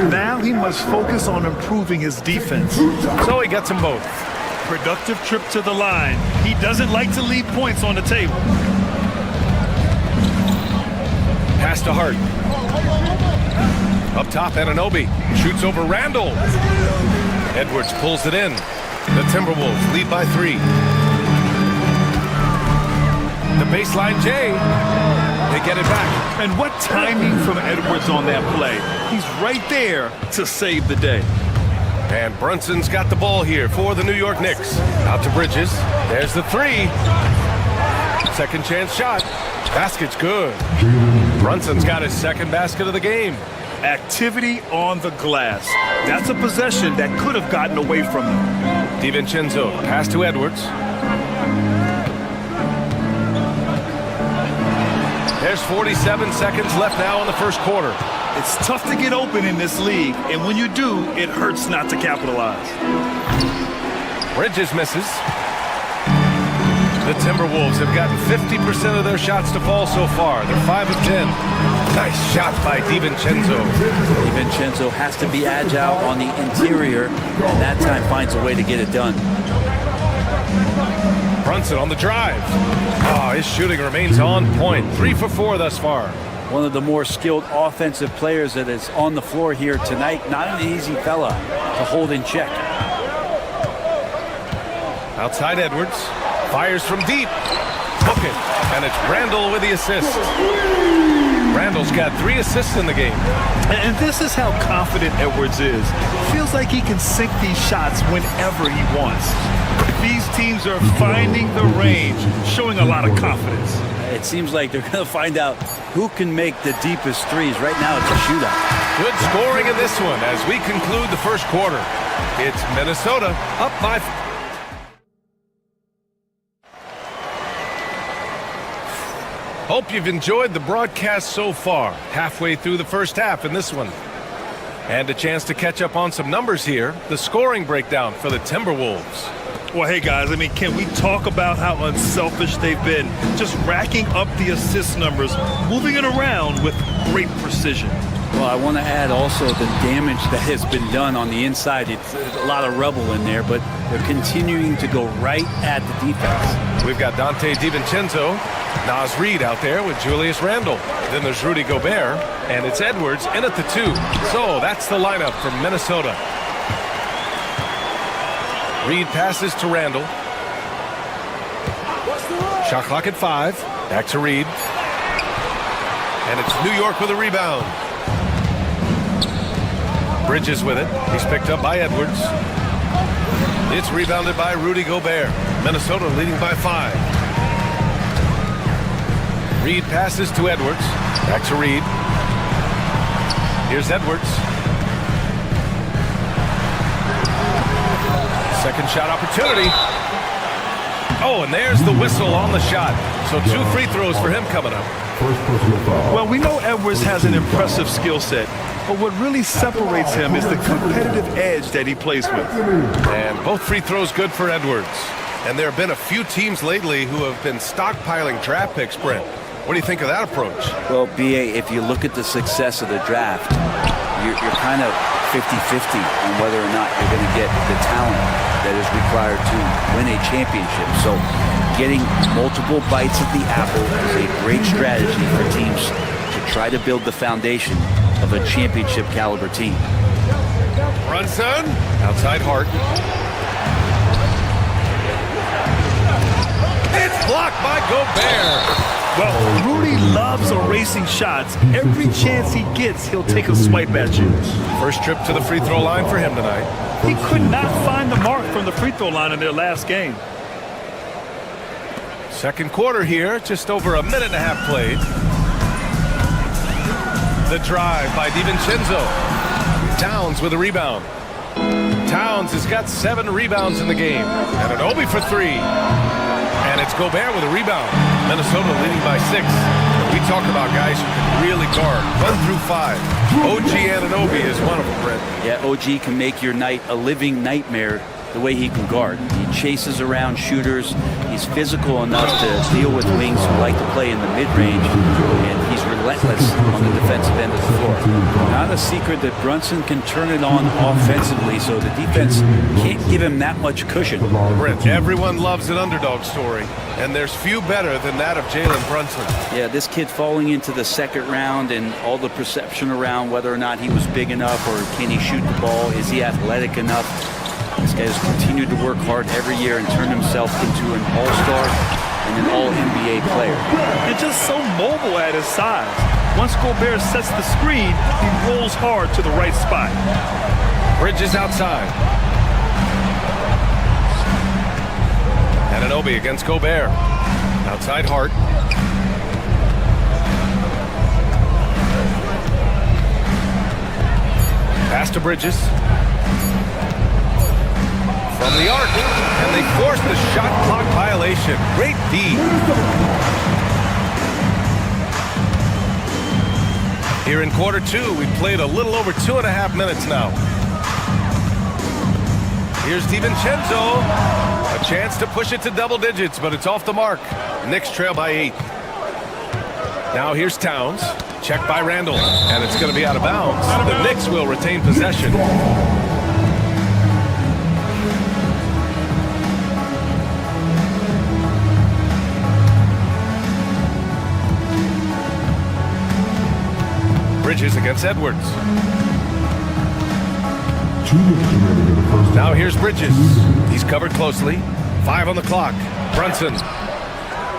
Speaker 10: Now he must focus on improving his defense.
Speaker 8: So he gets them both.
Speaker 10: Productive trip to the line. He doesn't like to leave points on the table.
Speaker 8: Pass to Hart. Up top, Anunoby shoots over Randall. Edwards pulls it in. The Timberwolves lead by 3. The baseline J. They get it back.
Speaker 10: And what timing from Edwards on that play. He's right there to save the day.
Speaker 8: And Brunson's got the ball here for the New York Knicks. Out to Bridges. There's the three. Second chance shot. Basket's good. Brunson's got his second basket of the game.
Speaker 10: Activity on the glass. That's a possession that could have gotten away from them.
Speaker 8: DiVincenzo, pass to Edwards. There's 47 seconds left now in the first quarter.
Speaker 10: It's tough to get open in this league, and when you do, it hurts not to capitalize.
Speaker 8: Bridges misses. The Timberwolves have gotten 50% of their shots to fall so far. They're 5 of 10. Nice shot by DiVincenzo.
Speaker 17: DiVincenzo has to be agile on the interior, and that time finds a way to get it done.
Speaker 8: Brunson on the drive. Oh, his shooting remains on point. 3 for 4 thus far.
Speaker 17: One of the more skilled offensive players that is on the floor here tonight. Not an easy fella to hold in check.
Speaker 8: Outside Edwards. Fires from deep. Hook it. And it's Randall with the assist. Randall's got 3 assists in the game.
Speaker 10: And this is how confident Edwards is. Feels like he can sink these shots whenever he wants. These teams are finding the range, showing a lot of confidence.
Speaker 17: It seems like they're going to find out who can make the deepest threes. Right now, it's a shootout.
Speaker 8: Good scoring in this one as we conclude the first quarter. It's Minnesota up by 4. Hope you've enjoyed the broadcast so far. Halfway through the first half in this one. And a chance to catch up on some numbers here. The scoring breakdown for the Timberwolves.
Speaker 10: Well, hey, guys, I mean, can we talk about how unselfish they've been? Just racking up the assist numbers, moving it around with great precision.
Speaker 17: Well, I want to add also the damage that has been done on the inside. It's a lot of rubble in there, but they're continuing to go right at the defense.
Speaker 8: We've got Dante DiVincenzo, Naz Reid out there with Julius Randle. Then there's Rudy Gobert, and it's Edwards in at the 2. So that's the lineup from Minnesota. Reid passes to Randle. Shot clock at 5. Back to Reid. And it's New York with a rebound. Bridges with it. He's picked up by Edwards. It's rebounded by Rudy Gobert. Minnesota leading by 5. Reid passes to Edwards. Back to Reid. Here's Edwards. Second shot opportunity. Oh, and there's the whistle on the shot. So 2 free throws for him coming up.
Speaker 10: Well, we know Edwards has an impressive skill set, but what really separates him is the competitive edge that he plays with.
Speaker 8: And both free throws good for Edwards. And there have been a few teams lately who have been stockpiling draft picks, Brent. What do you think of that approach?
Speaker 17: Well, B.A., if you look at the success of the draft, you're kind of 50-50 on whether or not you're going to get the talent that is required to win a championship. So getting multiple bites at the apple is a great strategy for teams to try to build the foundation of a championship caliber team.
Speaker 8: Brunson, outside Hart. It's blocked by Gobert.
Speaker 10: Well, Rudy loves erasing shots. Every chance he gets, he'll take a swipe at you.
Speaker 8: First trip to the free throw line for him tonight.
Speaker 10: He could not find the mark from the free throw line in their last game.
Speaker 8: Second quarter here, just over a minute and a half played. The drive by DiVincenzo. Towns with a rebound. Towns has got 7 rebounds in the game. And an Obi for 3. And it's Gobert with a rebound. Minnesota leading by 6. We talk about guys who can really guard. 1 through 5. OG Anunoby is one of them, Brent.
Speaker 17: Yeah, OG can make your night a living nightmare the way he can guard. He chases around shooters. He's physical enough to deal with wings who like to play in the mid-range, and he's relentless on the defensive end of the floor. Not a secret that Brunson can turn it on offensively, so the defense can't give him that much cushion.
Speaker 8: Brent, everyone loves an underdog story, and there's few better than that of Jalen Brunson.
Speaker 17: Yeah, this kid falling into the second round and all the perception around whether or not he was big enough or can he shoot the ball, is he athletic enough? This guy has continued to work hard every year and turn himself into an all-star and an all-NBA player.
Speaker 10: You're just so mobile at his size. Once Gobert sets the screen, he rolls hard to the right spot.
Speaker 8: Bridges outside. Anunoby against Gobert. Outside Hart. Pass to Bridges. From the arc. And they force the shot clock violation. Great D. Here in quarter two, we've played a little over 2.5 minutes now. Here's DiVincenzo. A chance to push it to double digits, but it's off the mark. Knicks trail by 8. Now here's Towns. Checked by Randall. And it's going to be out of bounds. The Knicks will retain possession. Bridges against Edwards. Now here's Bridges. He's covered closely. 5 on the clock. Brunson.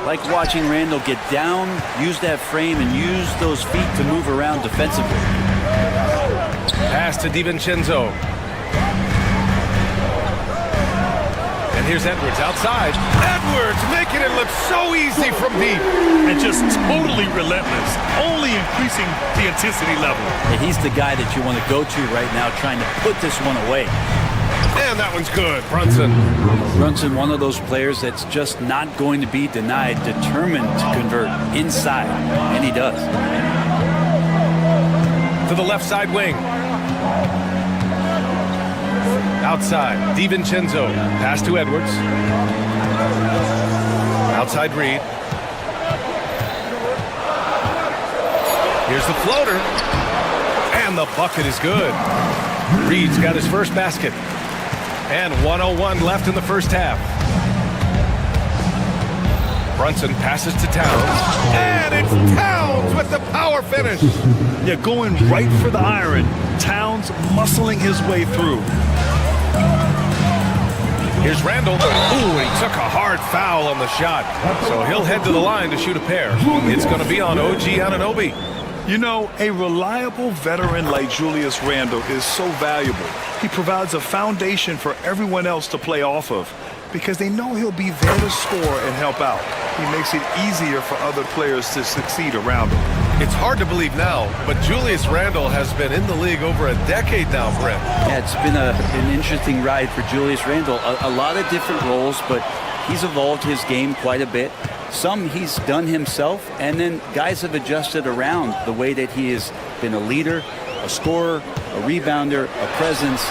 Speaker 17: Like watching Randall get down, use that frame, and use those feet to move around defensively.
Speaker 8: Pass to DiVincenzo. And here's Edwards outside. Edwards making it look so easy from deep.
Speaker 10: And just totally relentless, only increasing the intensity level.
Speaker 17: And he's the guy that you want to go to right now, trying to put this one away.
Speaker 8: And that one's good. Brunson.
Speaker 17: Brunson, one of those players that's just not going to be denied, determined to convert inside, and he does.
Speaker 8: To the left side wing. Outside, DiVincenzo. Pass to Edwards. Outside Reed. Here's the floater. And the bucket is good. Reed's got his first basket. And 1:01 left in the first half. Brunson passes to Towns. And it's Towns with the power finish.
Speaker 10: Yeah, going right for the iron. Towns muscling his way through.
Speaker 8: Here's Randall. Ooh, he took a hard foul on the shot. So he'll head to the line to shoot a pair. It's going to be on OG Anunoby.
Speaker 10: You know, a reliable veteran like Julius Randle is so valuable. He provides a foundation for everyone else to play off of because they know he'll be there to score and help out. He makes it easier for other players to succeed around him.
Speaker 8: It's hard to believe now, but Julius Randle has been in the league over a decade now, Brent.
Speaker 17: Yeah, it's been an interesting ride for Julius Randle. A lot of different roles, but he's evolved his game quite a bit. Some he's done himself, and then guys have adjusted around the way that he has been a leader, a scorer, a rebounder, a presence.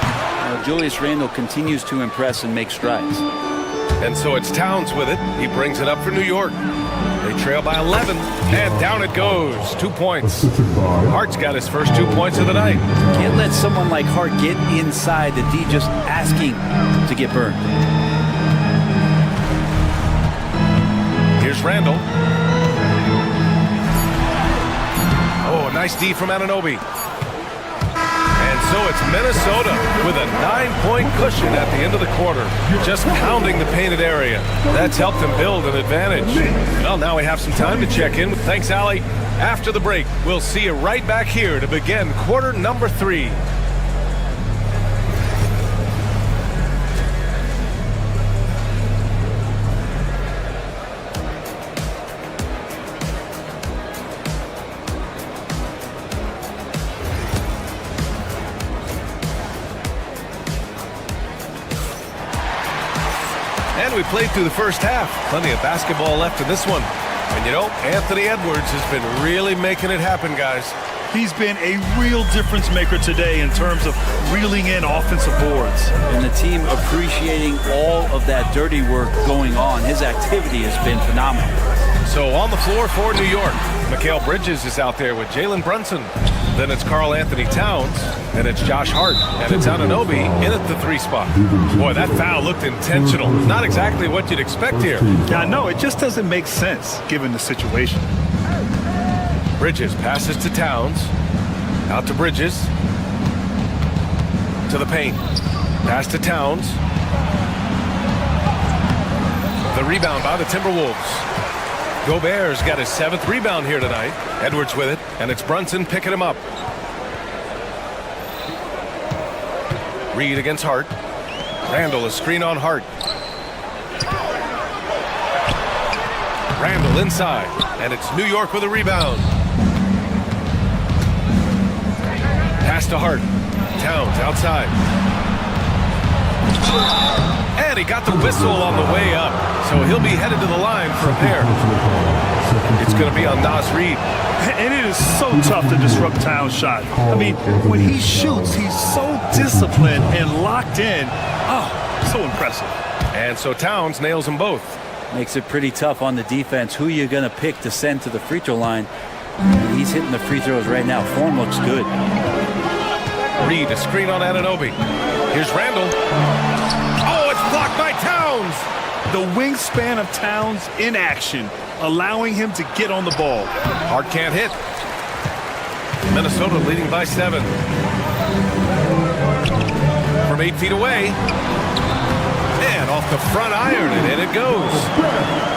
Speaker 17: Julius Randle continues to impress and make strides.
Speaker 8: And so it's Towns with it. He brings it up for New York. They trail by 11, and down it goes. 2 points. Hart's got his first 2 points of the night.
Speaker 17: Can't let someone like Hart get inside the D just asking to get burned.
Speaker 8: Here's Randall. Oh, a nice D from Anunoby. And so it's Minnesota with a 9-point cushion at the end of the quarter. Just pounding the painted area. That's helped them build an advantage. Well, now we have some time to check in. Thanks, Allie. After the break, we'll see you right back here to begin quarter number 3. And we played through the first half. Plenty of basketball left in this one. And you know, Anthony Edwards has been really making it happen, guys.
Speaker 10: He's been a real difference maker today in terms of reeling in offensive boards.
Speaker 17: And the team appreciating all of that dirty work going on. His activity has been phenomenal.
Speaker 8: So on the floor for New York, Mikal Bridges is out there with Jalen Brunson. Then it's Karl Anthony Towns. And it's Josh Hart. And it's Anunoby in at the 3 spot. Boy, that foul looked intentional. Not exactly what you'd expect here.
Speaker 10: Yeah, I know. It just doesn't make sense given the situation.
Speaker 8: Bridges passes to Towns. Out to Bridges. To the paint. Pass to Towns. The rebound by the Timberwolves. Gobert's got his 7th rebound here tonight. Edwards with it, and it's Brunson picking him up. Reed against Hart. Randall, a screen on Hart. Randall inside, and it's New York with a rebound. Pass to Hart. Towns outside. And he got the whistle on the way up, so he'll be headed to the line for a pair. It's going to be on Nas Reed.
Speaker 12: And it is so tough to disrupt Towns' shot. I mean, when he shoots, he's so disciplined and locked in. Oh, so impressive.
Speaker 8: And so Towns nails them both.
Speaker 17: Makes it pretty tough on the defense. Who are you going to pick to send to the free throw line? He's hitting the free throws right now. Form looks good.
Speaker 8: Reed, a screen on Anunoby. Here's Randall. Oh, it's blocked by Towns.
Speaker 12: The wingspan of Towns in action, allowing him to get on the ball.
Speaker 8: Hart can't hit. Minnesota leading by 7. From 8 feet away. And off the front iron, and in it goes.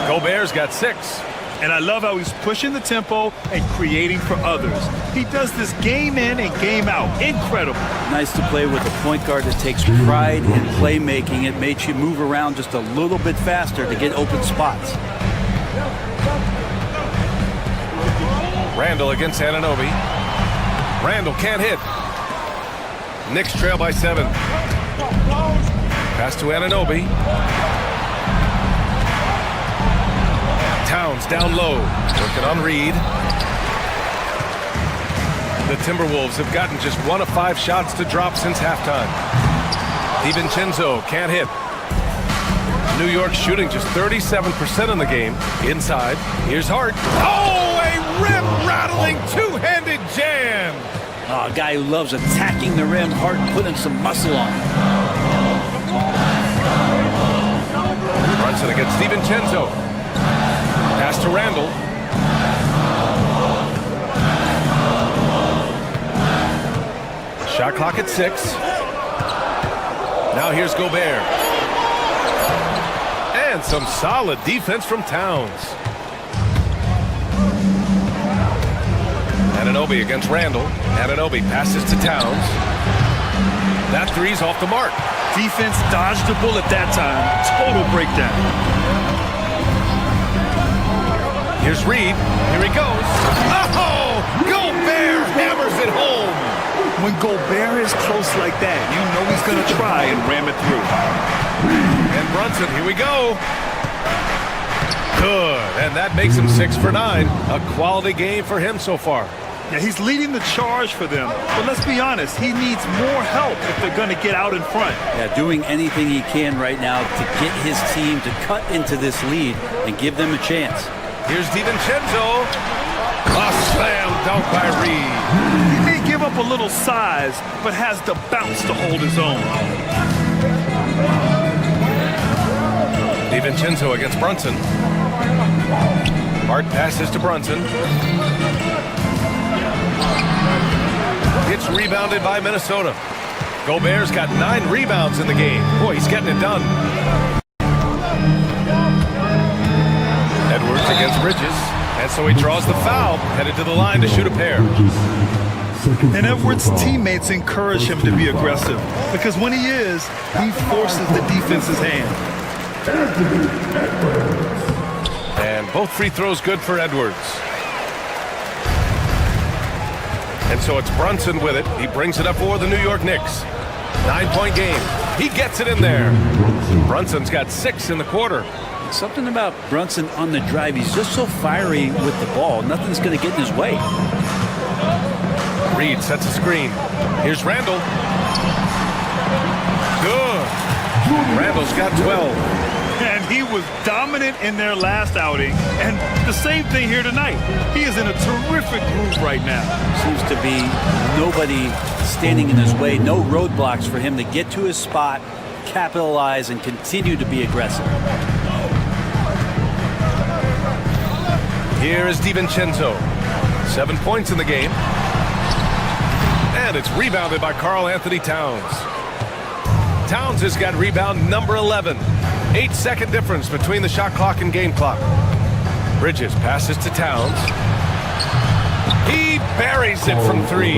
Speaker 8: Gobert's got 6.
Speaker 12: And I love how he's pushing the tempo and creating for others. He does this game in and game out. Incredible.
Speaker 17: Nice to play with a point guard that takes pride in playmaking. It makes you move around just a little bit faster to get open spots.
Speaker 8: Randall against Anunoby. Randall can't hit. Knicks trail by 7. Pass to Anunoby. Towns down low, working on Reed. The Timberwolves have gotten just 1 of 5 shots to drop since halftime. DiVincenzo can't hit. New York shooting just 37% in the game. Inside, here's Hart. Oh, a rim-rattling two-handed jam!
Speaker 17: Oh, a guy who loves attacking the rim. Hart putting some muscle on it.
Speaker 8: Brunson against DiVincenzo. Pass to Randall. Shot clock at 6. Now here's Gobert. And some solid defense from Towns. Anunoby against Randall. Anunoby passes to Towns. That three's off the mark.
Speaker 12: Defense dodged the bullet that time. Total breakdown.
Speaker 8: Here's Reed. Here he goes. Oh! Gobert hammers it home.
Speaker 12: When Gobert is close like that, you know he's going to try and ram it through.
Speaker 8: And Brunson, here we go. Good. And that makes him 6 for 9. A quality game for him so far.
Speaker 12: Yeah, he's leading the charge for them. But let's be honest, he needs more help if they're going to get out in front.
Speaker 17: Yeah, doing anything he can right now to get his team to cut into this lead and give them a chance.
Speaker 8: Here's DiVincenzo. A slam dunk by Reed.
Speaker 12: He may give up a little size, but has the bounce to hold his own.
Speaker 8: DiVincenzo against Brunson. Hart passes to Brunson. It's rebounded by Minnesota. Gobert's got 9 rebounds in the game. Boy, he's getting it done. Edwards against Bridges. And so he draws the foul, headed to the line to shoot a pair.
Speaker 12: And Edwards' teammates encourage him to be aggressive because when he is, he forces the defense's hand.
Speaker 8: And both free throws good for Edwards. And so it's Brunson with it. He brings it up for the New York Knicks. 9-point game. He gets it in there. Brunson's got 6 in the quarter.
Speaker 17: Something about Brunson on the drive. He's just so fiery with the ball. Nothing's going to get in his way.
Speaker 8: Reed sets a screen. Here's Randall. Good. Randall's got 12.
Speaker 12: And he was dominant in their last outing. And the same thing here tonight. He is in a terrific groove right now.
Speaker 17: Seems to be nobody standing in his way. No roadblocks for him to get to his spot, capitalize, and continue to be aggressive.
Speaker 8: Here is DiVincenzo. 7 points in the game. And it's rebounded by Karl Anthony Towns. Towns has got rebound number 11. 8-second difference between the shot clock and game clock. Bridges passes to Towns. He buries it from 3.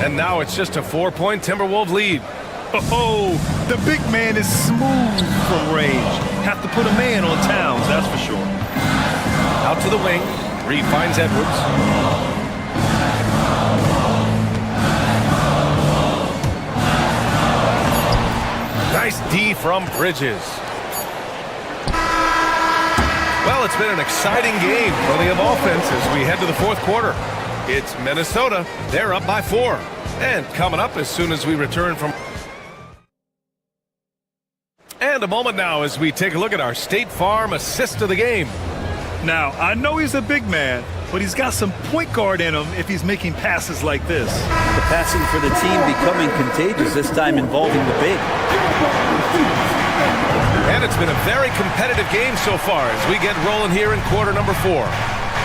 Speaker 8: And now it's just a 4-point Timberwolves lead.
Speaker 10: Oh, the big man is smooth from range. Have to put a man on Towns, that's for sure.
Speaker 8: Out to the wing. Reed finds Edwards. Nice D from Bridges. Well, it's been an exciting game, plenty of offense as we head to the fourth quarter. It's Minnesota. They're up by 4. And coming up as soon as we return from... And a moment now as we take a look at our State Farm assist of the game.
Speaker 10: Now, I know he's a big man, but he's got some point guard in him if he's making passes like this.
Speaker 17: The passing for the team becoming contagious, this time involving the big.
Speaker 8: And it's been a very competitive game so far as we get rolling here in quarter number 4.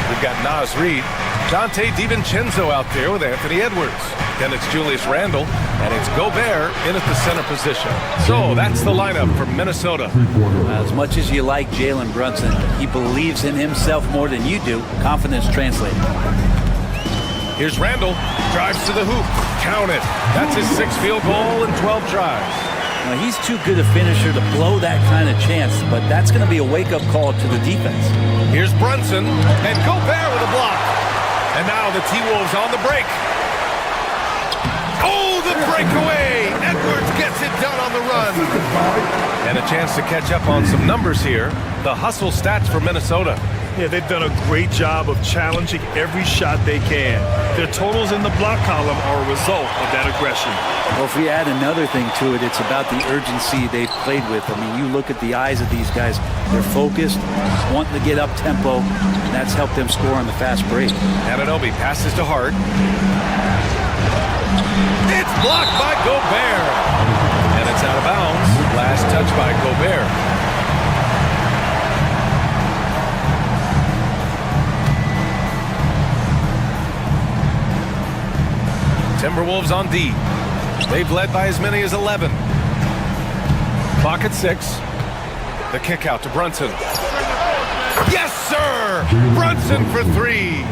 Speaker 8: We've got Naz Reid, Dante DiVincenzo out there with Anthony Edwards. Then it's Julius Randle, and it's Gobert in at the center position. So that's the lineup for Minnesota.
Speaker 17: As much as you like Jalen Brunson, he believes in himself more than you do. Confidence translated.
Speaker 8: Here's Randle, drives to the hoop. Count it. That's his 6th field goal in 12 tries.
Speaker 17: Now, he's too good a finisher to blow that kind of chance, but that's going to be a wake-up call to the defense.
Speaker 8: Here's Brunson, and Gobert with a block. And now the T-Wolves on the break. Oh, the breakaway! Edwards gets it done on the run. And a chance to catch up on some numbers here. The hustle stats for Minnesota.
Speaker 10: Yeah, they've done a great job of challenging every shot they can. Their totals in the block column are a result of that aggression.
Speaker 17: Well, if we add another thing to it, it's about the urgency they've played with. I mean, you look at the eyes of these guys. They're focused, wanting to get up tempo, and that's helped them score on the fast break.
Speaker 8: Anunoby passes to Hart. It's blocked by Gobert. And it's out of bounds. Last touch by Gobert. Timberwolves on D. They've led by as many as 11. Clock at 6. The kick out to Brunson. Yes, sir! Brunson for 3.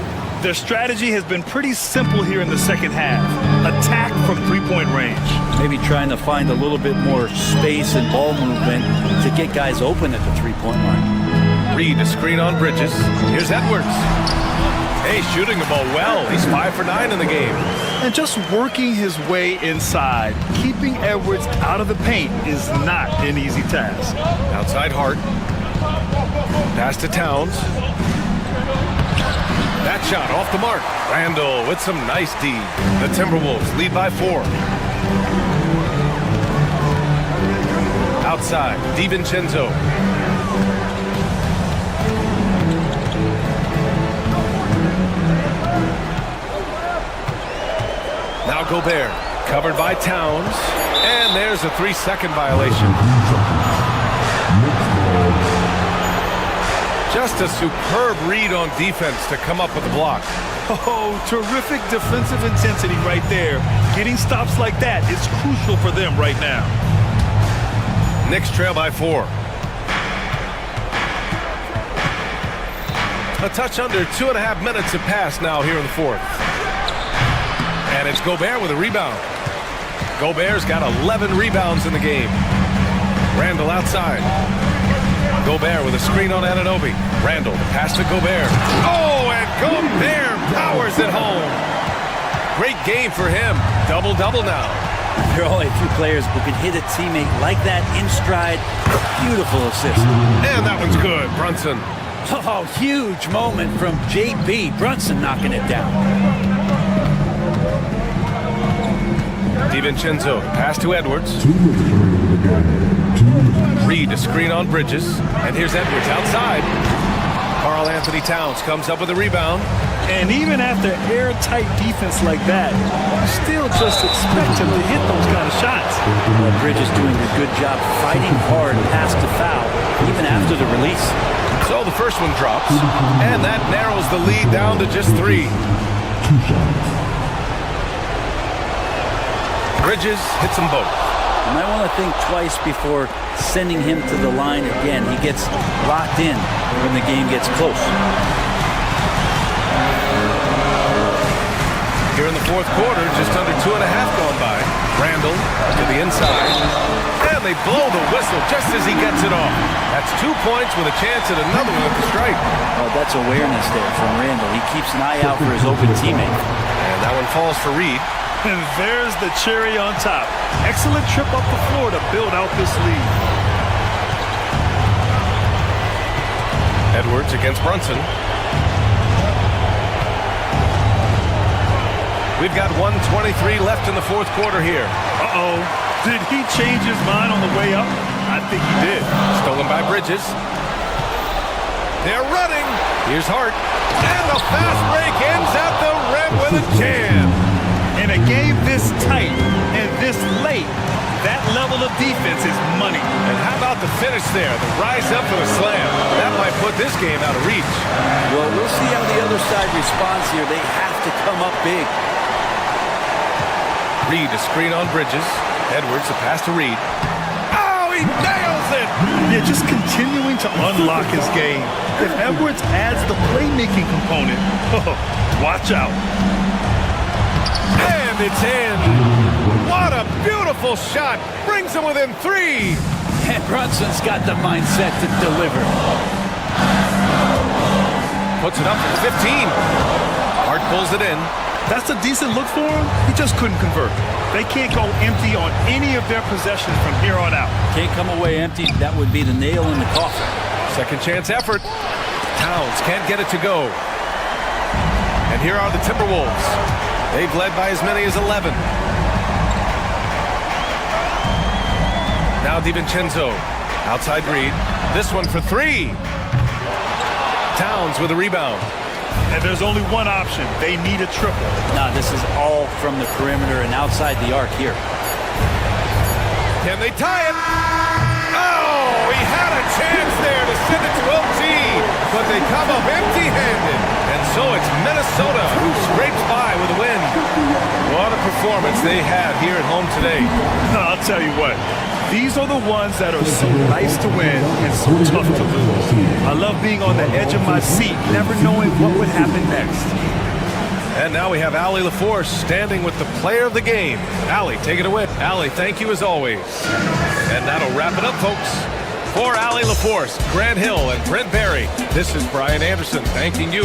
Speaker 10: Their strategy has been pretty simple here in the second half. Attack from three-point range.
Speaker 17: Maybe trying to find a little bit more space and ball movement to get guys open at the three-point line.
Speaker 8: Reed, a screen on Bridges. Here's Edwards. Hey, shooting the ball well. He's 5 for 9 in the game.
Speaker 10: And just working his way inside, keeping Edwards out of the paint is not an easy task.
Speaker 8: Outside Hart. Pass to Towns. That shot off the mark. Randle with some nice D. The Timberwolves lead by 4. Outside, DiVincenzo. Now Gobert, covered by Towns. And there's a 3-second violation. Just a superb read on defense to come up with the block.
Speaker 10: Oh, terrific defensive intensity right there. Getting stops like that is crucial for them right now.
Speaker 8: Knicks trail by 4. A touch under 2.5 minutes have passed now here in the fourth. And it's Gobert with a rebound. Gobert's got 11 rebounds in the game. Randle outside. Gobert with a screen on Anunoby. Randle, the pass to Gobert. Oh, and Gobert powers it home. Great game for him. Double-double now.
Speaker 17: There are only a few players who can hit a teammate like that in stride. Beautiful assist.
Speaker 8: And that one's good. Brunson.
Speaker 17: Oh, huge moment from JB. Brunson knocking it down.
Speaker 8: DiVincenzo, pass to Edwards. Reed, a screen on Bridges. And here's Edwards outside. Karl Anthony Towns comes up with a rebound.
Speaker 10: And even after airtight defense like that, you still just expect him to hit those kind of shots.
Speaker 17: Well, Bridges doing a good job fighting hard past the foul, even after the release.
Speaker 8: So the first one drops, and that narrows the lead down to just 3. Bridges hits them both.
Speaker 17: You might want to think twice before sending him to the line again. He gets locked in when the game gets close.
Speaker 8: Here in the fourth quarter, just under 2.5 gone by. Randall to the inside. And they blow the whistle just as he gets it off. That's 2 points with a chance at another one at the stripe.
Speaker 17: Oh, that's awareness there from Randall. He keeps an eye out for his open teammate.
Speaker 8: And that one falls for Reed.
Speaker 12: And there's the cherry on top. Excellent trip up the floor to build out this lead.
Speaker 8: Edwards against Brunson. We've got 1:23 left in the fourth quarter here.
Speaker 12: Uh-oh. Did he change his mind on the way up? I think he did.
Speaker 8: Stolen by Bridges. They're running. Here's Hart. And the fast break ends at the rim with a jam.
Speaker 12: In a game this tight and this late, that level of defense is money.
Speaker 8: And how about the finish there? The rise up for the slam. That might put this game out of reach.
Speaker 17: Well, we'll see how the other side responds here. They have to come up big.
Speaker 8: Reed a screen on Bridges. Edwards a pass to Reed. Oh, he nails it!
Speaker 12: Yeah, just continuing to unlock his game. If Edwards adds the playmaking component, watch out.
Speaker 8: And it's in. What a beautiful shot. Brings him within 3.
Speaker 17: And Brunson's got the mindset to deliver.
Speaker 8: Puts it up for 15. Hart pulls it in.
Speaker 12: That's a decent look for him. He just couldn't convert. They can't go empty on any of their possessions from here on out.
Speaker 17: Can't come away empty. That would be the nail in the coffin.
Speaker 8: Second chance effort. Towns can't get it to go. And here are the Timberwolves. They've led by as many as 11. Now DiVincenzo. Outside Reed. This one for 3. Towns with a rebound.
Speaker 12: And there's only one option. They need a triple.
Speaker 17: Nah, this is all from the perimeter and outside the arc here.
Speaker 8: Can they tie it? Oh, he had a chance there to send it to OT, but they come up empty-handed. And so it's Minnesota who scrapes by with a win. What a performance they had here at home today.
Speaker 12: No, I'll tell you what. These are the ones that are so nice to win and so tough to lose. I love being on the edge of my seat, never knowing what would happen next.
Speaker 8: And now we have Allie LaForce standing with the player of the game. Allie, take it away. Allie, thank you as always. And that'll wrap it up, folks. For Allie LaForce, Grant Hill, and Brent Barry, this is Brian Anderson thanking you.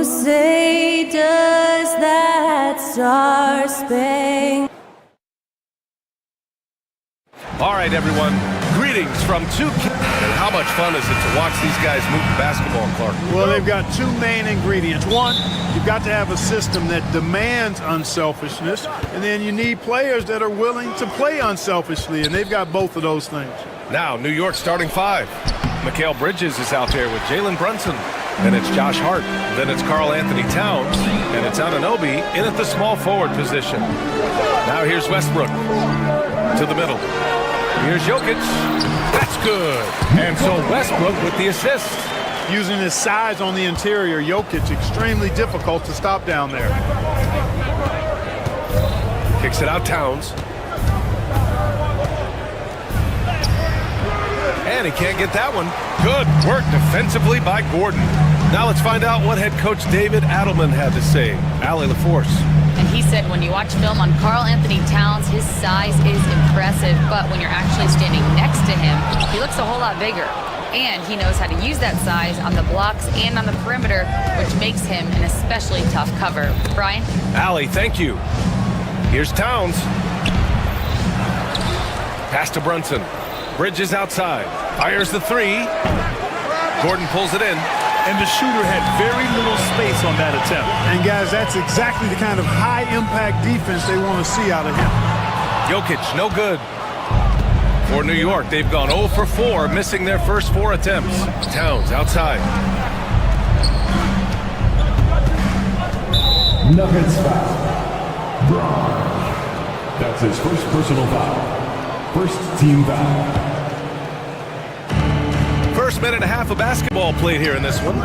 Speaker 1: You say, does that star-spangled
Speaker 8: All right, everyone. Greetings from 2K. And how much fun is it to watch these guys move the basketball, Clark?
Speaker 12: Well, they've got two main ingredients. One, you've got to have a system that demands unselfishness, and then you need players that are willing to play unselfishly, and they've got both of those things.
Speaker 8: Now, New York starting 5. Mikal Bridges is out there with Jalen Brunson. Then it's Josh Hart. Then it's Karl Anthony Towns. And it's Anunoby in at the small forward position. Now here's Westbrook to the middle. Here's Jokic. That's good. And so Westbrook with the assist.
Speaker 12: Using his size on the interior, Jokic extremely difficult to stop down there.
Speaker 8: Kicks it out, Towns. And he can't get that one. Good work defensively by Gordon. Now let's find out what head coach David Adelman had to say. Allie LaForce.
Speaker 11: And he said when you watch film on Karl Anthony Towns, his size is impressive, but when you're actually standing next to him, he looks a whole lot bigger. And he knows how to use that size on the blocks and on the perimeter, which makes him an especially tough cover. Brian?
Speaker 8: Allie, thank you. Here's Towns. Pass to Brunson. Bridges outside. Fires the 3. Gordon pulls it in.
Speaker 10: And the shooter had very little space on that attempt.
Speaker 12: And guys, that's exactly the kind of high-impact defense they want to see out of him.
Speaker 8: Jokic, no good. For New York, they've gone 0 for 4, missing their first 4 attempts. Towns outside.
Speaker 15: Nuggets foul. Braun. That's his first personal foul. First team foul.
Speaker 8: First minute and a half of basketball played here in this one.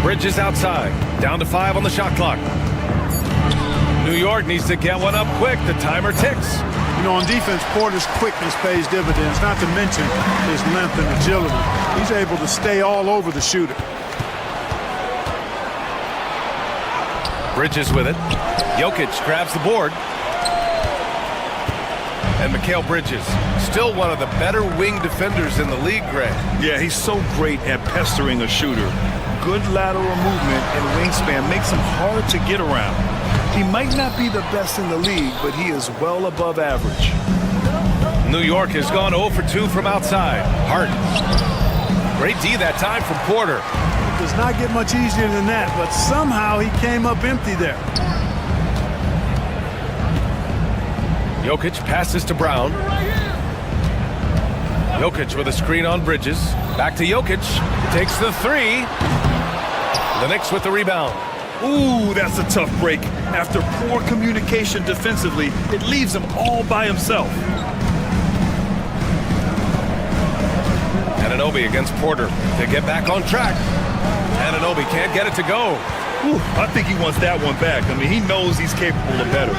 Speaker 8: Bridges outside. Down to 5 on the shot clock. New York needs to get one up quick. The timer ticks.
Speaker 12: You know, on defense, Porter's quickness pays dividends, not to mention his length and agility. He's able to stay all over the shooter.
Speaker 8: Bridges with it. Jokic grabs the board. And Mikal Bridges, still one of the better wing defenders in the league, Greg.
Speaker 10: Yeah, he's so great at pestering a shooter. Good lateral movement and wingspan makes him hard to get around. He might not be the best in the league, but he is well above average.
Speaker 8: New York has gone 0 for 2 from outside. Hart. Great D that time from Porter.
Speaker 12: It does not get much easier than that, but somehow he came up empty there.
Speaker 8: Jokic passes to Brown. Jokic with a screen on Bridges. Back to Jokic. Takes the 3. The Knicks with the rebound.
Speaker 10: Ooh, that's a tough break. After poor communication defensively, it leaves him all by himself.
Speaker 8: Anunoby against Porter. They get back on track. Anunoby can't get it to go.
Speaker 10: Ooh, I think he wants that one back. I mean, he knows he's capable of better.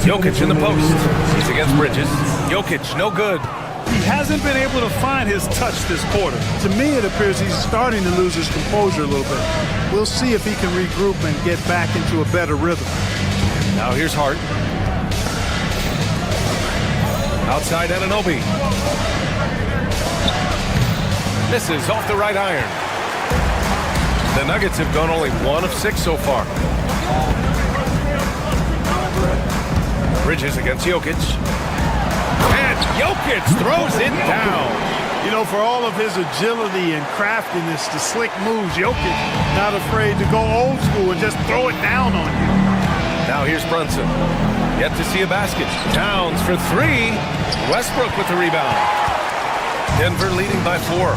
Speaker 8: Jokic in the post. He's against Bridges. Jokic, no good.
Speaker 12: He hasn't been able to find his touch this quarter. To me, it appears he's starting to lose his composure a little bit. We'll see if he can regroup and get back into a better rhythm.
Speaker 8: Now here's Hart. Outside Anunoby. Misses off the right iron. The Nuggets have gone only 1 of 6 so far. Bridges against Jokic. And Jokic throws it down.
Speaker 12: You know, for all of his agility and craftiness, the slick moves, Jokic not afraid to go old school and just throw it down on you.
Speaker 8: Now here's Brunson. Yet to see a basket. Towns for 3. Westbrook with the rebound. Denver leading by 4.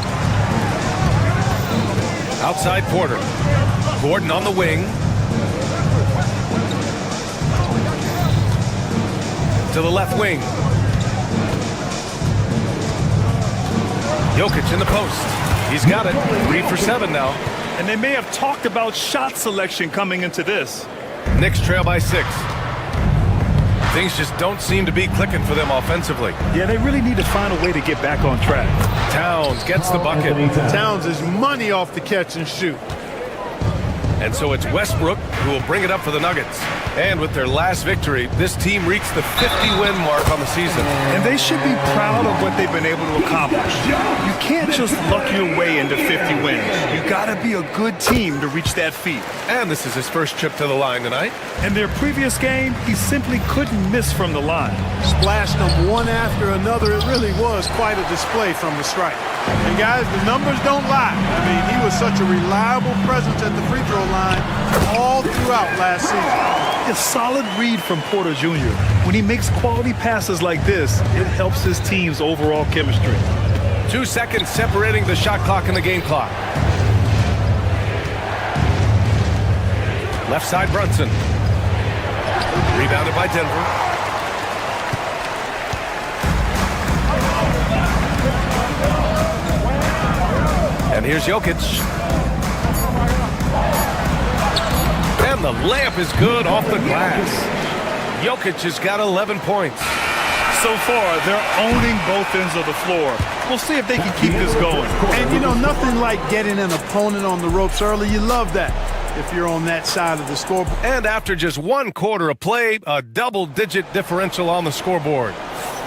Speaker 8: Outside Porter. Gordon on the wing. To the left wing. Jokic in the post. He's got it. 3 for 7 now.
Speaker 10: And they may have talked about shot selection coming into this.
Speaker 8: Knicks trail by 6. Things just don't seem to be clicking for them offensively.
Speaker 10: Yeah, they really need to find a way to get back on track.
Speaker 8: Towns gets the bucket.
Speaker 12: Towns is money off the catch and shoot.
Speaker 8: And so it's Westbrook who will bring it up for the Nuggets. And with their last victory, this team reached the 50-win mark on the season.
Speaker 10: And they should be proud of what they've been able to accomplish. You can't just luck your way into 50 wins. You got to be a good team to reach that feat.
Speaker 8: And this is his first trip to the line tonight.
Speaker 10: In their previous game, he simply couldn't miss from the line.
Speaker 12: Splashed them one after another. It really was quite a display from the stripe. And guys, the numbers don't lie. I mean, he was such a reliable presence at the free throw line all throughout last season.
Speaker 10: A solid read from Porter Jr. When he makes quality passes like this, it helps his team's overall chemistry.
Speaker 8: 2 seconds separating the shot clock and the game clock. Left side, Brunson. Rebounded by Denver. And here's Jokic. And the layup is good off the glass. Jokic has got 11 points.
Speaker 10: So far, they're owning both ends of the floor. We'll see if they can keep this going.
Speaker 12: And, you know, nothing like getting an opponent on the ropes early. You love that if you're on that side of the scoreboard.
Speaker 8: And after just 1 quarter of play, a double-digit differential on the scoreboard.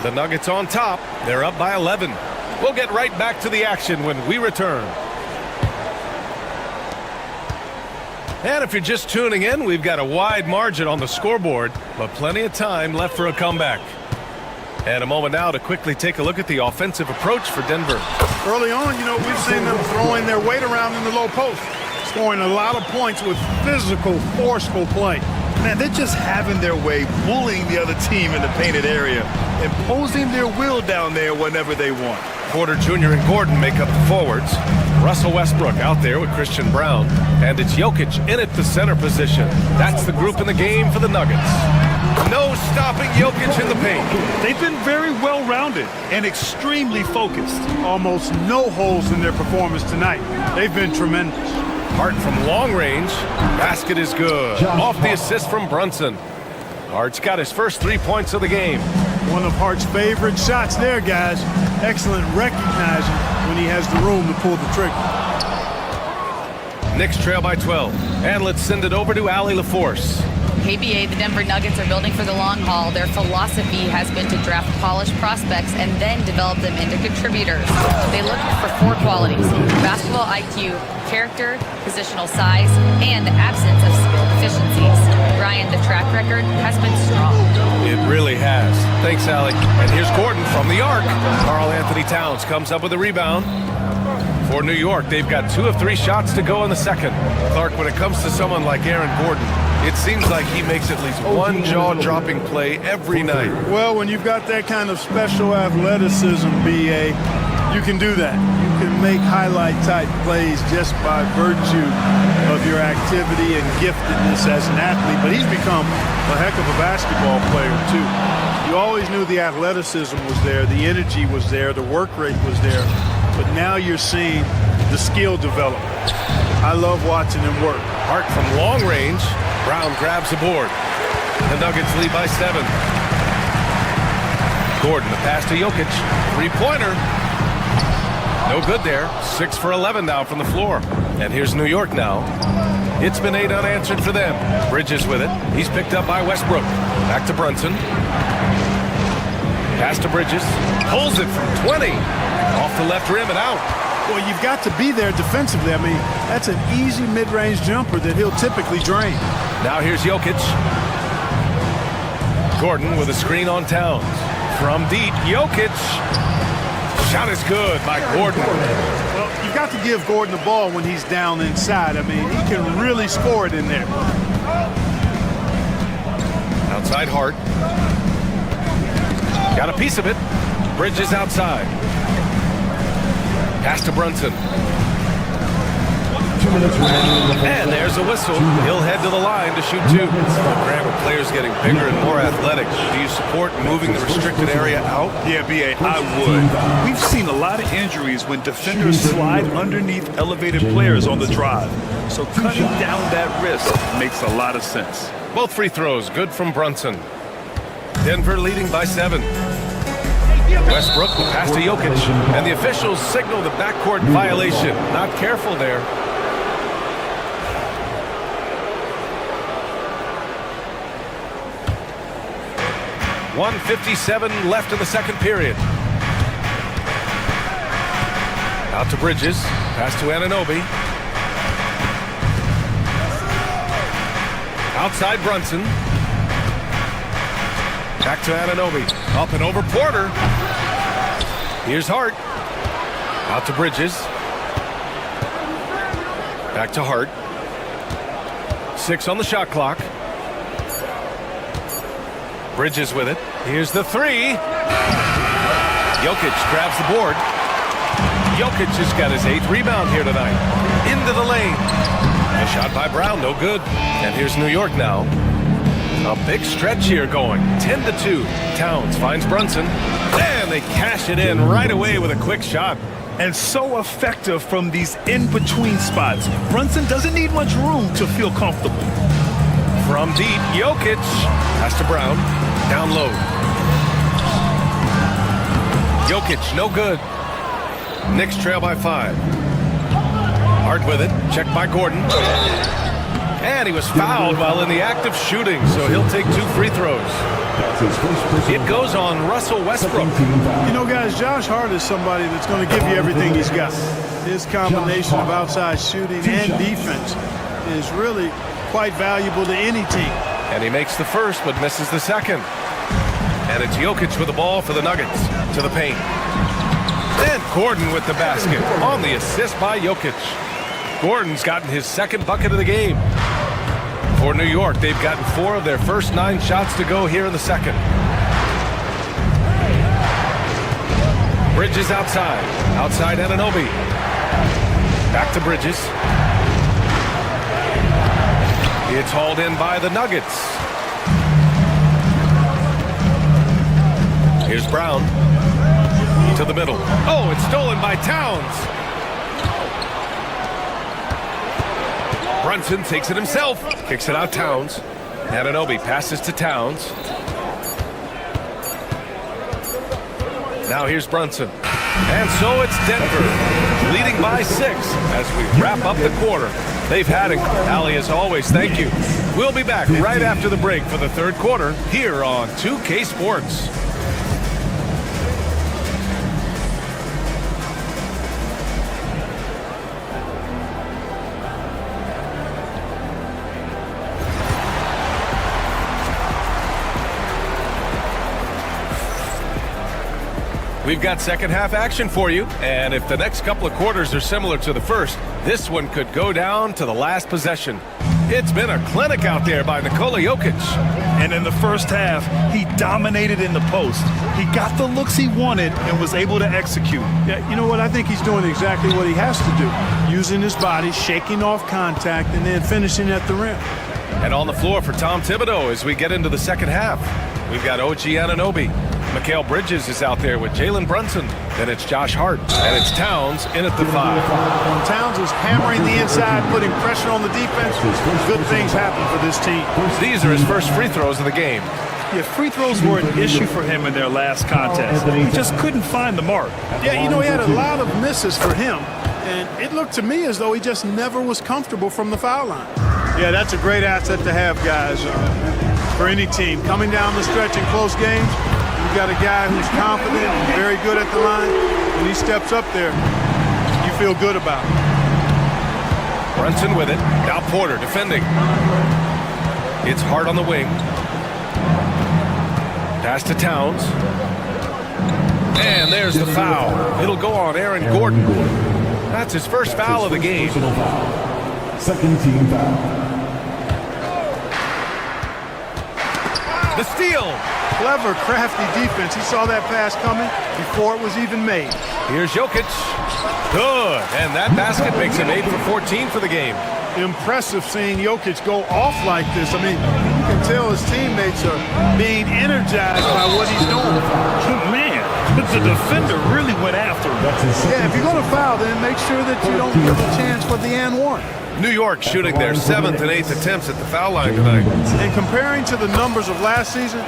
Speaker 8: The Nuggets on top. They're up by 11. We'll get right back to the action when we return. And if you're just tuning in, we've got a wide margin on the scoreboard, but plenty of time left for a comeback. And a moment now to quickly take a look at the offensive approach for Denver.
Speaker 12: Early on, you know, we've seen them throwing their weight around in the low post, scoring a lot of points with physical, forceful play.
Speaker 10: Man, they're just having their way, bullying the other team in the painted area, imposing their will down there whenever they want.
Speaker 8: Porter Jr. and Gordon make up the forwards. Russell Westbrook out there with Christian Brown. And it's Jokic in at the center position. That's the group in the game for the Nuggets. No stopping Jokic in the paint.
Speaker 10: They've been very well-rounded and extremely focused.
Speaker 12: Almost no holes in their performance tonight. They've been tremendous.
Speaker 8: Hart from long range. Basket is good. Off the assist from Brunson. Hart's got his first 3 points of the game.
Speaker 12: One of Hart's favorite shots there, guys. Excellent recognizing when he has the room to pull the trigger.
Speaker 8: Knicks trail by 12. And let's send it over to Allie LaForce.
Speaker 11: KBA, the Denver Nuggets are building for the long haul. Their philosophy has been to draft polished prospects and then develop them into contributors. They look for 4 qualities: basketball IQ, character, positional size, and the absence of skill deficiencies. Ryan, the track record has been strong.
Speaker 8: It really has. Thanks, Allie. And here's Gordon from the arc. Karl Anthony Towns comes up with a rebound. For New York, they've got 2 of 3 shots to go in the second. Clark, when it comes to someone like Aaron Gordon, it seems like he makes at least one jaw-dropping play every night.
Speaker 12: Well, when you've got that kind of special athleticism, B.A., you can do that. You can make highlight-type plays just by virtue of your activity and giftedness as an athlete. But he's become a heck of a basketball player, too. You always knew the athleticism was there, the energy was there, the work rate was there. But now you're seeing the skill develop. I love watching him work.
Speaker 8: Hart from long range. Brown grabs the board. The Nuggets lead by 7. Gordon, the pass to Jokic. 3-pointer. No good there. 6 for 11 now from the floor. And here's New York now. It's been 8 unanswered for them. Bridges with it. He's picked up by Westbrook. Back to Brunson. Pass to Bridges. Pulls it from 20. Off the left rim and out.
Speaker 12: Well, you've got to be there defensively. I mean, that's an easy mid-range jumper that he'll typically drain.
Speaker 8: Now here's Jokic. Gordon with a screen on Towns. From deep, Jokic. Shot is good by Gordon.
Speaker 12: Well, you've got to give Gordon the ball when he's down inside. I mean, he can really score it in there.
Speaker 8: Outside Hart. Got a piece of it. Bridges outside. Pass to Brunson.
Speaker 15: 2 minutes remaining.
Speaker 8: And there's a whistle. He'll head to the line to shoot 2. Grant, with players getting bigger and more athletic, do you support moving the restricted area out?
Speaker 10: Yeah, B.A., I would. We've seen a lot of injuries when defenders slide underneath elevated players on the drive. So cutting down that risk makes a lot of sense.
Speaker 8: Both free throws good from Brunson. Denver leading by 7. Westbrook will pass to Jokic, and the officials signal the backcourt violation. Not careful there. 1:57 left in the second period. Out to Bridges. Pass to Anunoby. Outside Brunson. Back to Anunoby. Up and over Porter. Here's Hart. Out to Bridges. Back to Hart. 6 on the shot clock. Bridges with it. Here's the three. Jokic grabs the board. Jokic has got his 8th rebound here tonight. Into the lane. A shot by Brown, no good. And here's New York now. A big stretch here going. 10-2. Towns finds Brunson. And they cash it in right away with a quick shot.
Speaker 10: And so effective from these in-between spots. Brunson doesn't need much room to feel comfortable.
Speaker 8: From deep, Jokic. Pass to Brown. Down low. Jokic, no good. Knicks trail by 5. Hart with it. Checked by Gordon. And he was fouled while in the act of shooting, so he'll take 2 free throws. It goes on Russell Westbrook.
Speaker 12: You know, guys, Josh Hart is somebody that's going to give you everything he's got. His combination of outside shooting and defense is really quite valuable to any team.
Speaker 8: And he makes the first, but misses the second. And it's Jokic with the ball for the Nuggets. To the paint. Then Gordon with the basket on the assist by Jokic. Gordon's gotten his 2nd bucket of the game. For New York, they've gotten 4 of their first 9 shots to go here in the second. Bridges outside. Outside Anunoby. Back to Bridges. It's hauled in by the Nuggets. Here's Brown. To the middle. Oh, it's stolen by Towns. Brunson takes it himself. Kicks it out Towns. Anunoby passes to Towns. Now here's Brunson. And so it's Denver, leading by 6 as we wrap up the quarter. They've had it. Allie, as always, thank you. We'll be back right after the break for the 3rd quarter here on 2K Sports. We've got second half action for you, and if the next couple of quarters are similar to the first, this one could go down to the last possession. It's been a clinic out there by Nikola Jokic.
Speaker 10: And in the first half, he dominated in the post. He got the looks he wanted and was able to execute.
Speaker 12: Yeah, you know what? I think he's doing exactly what he has to do. Using his body, shaking off contact, and then finishing at the rim.
Speaker 8: And on the floor for Tom Thibodeau as we get into the second half, we've got OG Anunoby. Mikal Bridges is out there with Jalen Brunson. Then it's Josh Hart. And it's Towns in at the 5.
Speaker 12: When Towns is hammering the inside, putting pressure on the defense, good things happen for this team.
Speaker 8: These are his first free throws of the game.
Speaker 10: Yeah, free throws were an issue for him in their last contest. He just couldn't find the mark.
Speaker 12: Yeah, you know, he had a lot of misses for him. And it looked to me as though he just never was comfortable from the foul line. Yeah, that's a great asset to have, guys, for any team. Coming down the stretch in close games, you've got a guy who's confident and very good at the line. When he steps up there, you feel good about it.
Speaker 8: Brunson with it. Now Porter defending. It's Hart on the wing. Pass to Towns. And there's the foul. It'll go on Aaron Gordon. That's his first foul of the game.
Speaker 15: Second team foul.
Speaker 8: The steal.
Speaker 12: Clever, crafty defense. He saw that pass coming before it was even made.
Speaker 8: Here's Jokic. Good. And that basket makes him 8 for 14 for the game.
Speaker 12: Impressive seeing Jokic go off like this. I mean, you can tell his teammates are being energized by what he's doing.
Speaker 10: Man, the defender really went after him.
Speaker 12: Yeah, if you're going to foul, then make sure that you don't give a chance for the and one.
Speaker 8: New York shooting their 7th and 8th attempts at the foul line tonight.
Speaker 12: And comparing to the numbers of last season,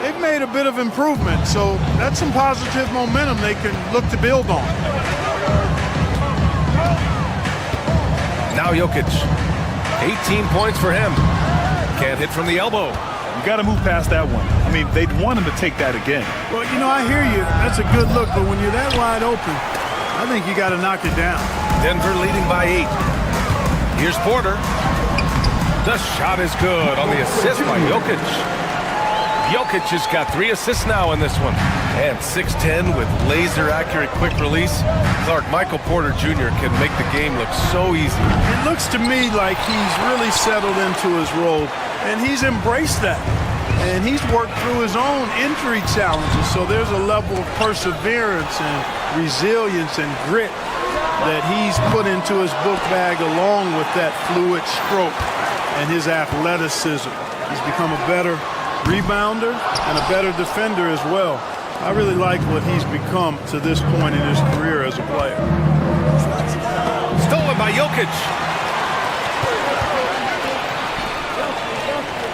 Speaker 12: they've made a bit of improvement. So that's some positive momentum they can look to build on.
Speaker 8: Now Jokic. 18 points for him. Can't hit from the elbow.
Speaker 10: You got to move past that one. I mean, they'd want him to take that again.
Speaker 12: Well, you know, I hear you. That's a good look, but when you're that wide open, I think you got to knock it down.
Speaker 8: Denver leading by 8. Here's Porter. The shot is good on the assist by Jokic. Jokic has got 3 assists now in this one. And 6'10" with laser-accurate quick release. Clark, Michael Porter Jr. can make the game look so easy.
Speaker 12: It looks to me like he's really settled into his role, and he's embraced that. And he's worked through his own injury challenges, so there's a level of perseverance and resilience and grit that he's put into his book bag along with that fluid stroke and his athleticism. He's become a better rebounder and a better defender as well. I really like what he's become to this point in his career as a player.
Speaker 8: Stolen by Jokic.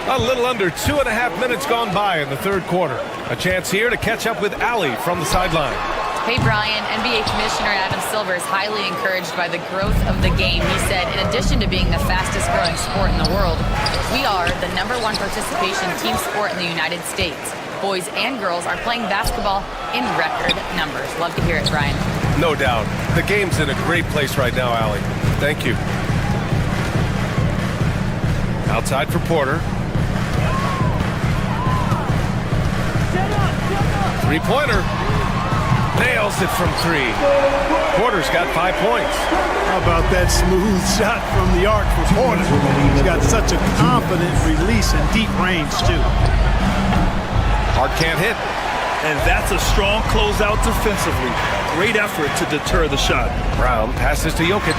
Speaker 8: A little under 2.5 minutes gone by in the third quarter. A chance here to catch up with Allie from the sideline.
Speaker 11: Hey, Brian, NBA Commissioner Adam Silver is highly encouraged by the growth of the game. He said, in addition to being the fastest growing sport in the world, we are the #1 participation team sport in the United States. Boys and girls are playing basketball in record numbers. Love to hear it, Brian.
Speaker 8: No doubt. The game's in a great place right now, Allie. Thank you. Outside for Porter. Three-pointer. Nails it from 3. Porter's got 5 points.
Speaker 12: How about that smooth shot from the arc for Porter? He's got such a confident release and deep range, too.
Speaker 8: Hart can't hit.
Speaker 10: And that's a strong closeout defensively. Great effort to deter the shot.
Speaker 8: Brown passes to Jokic.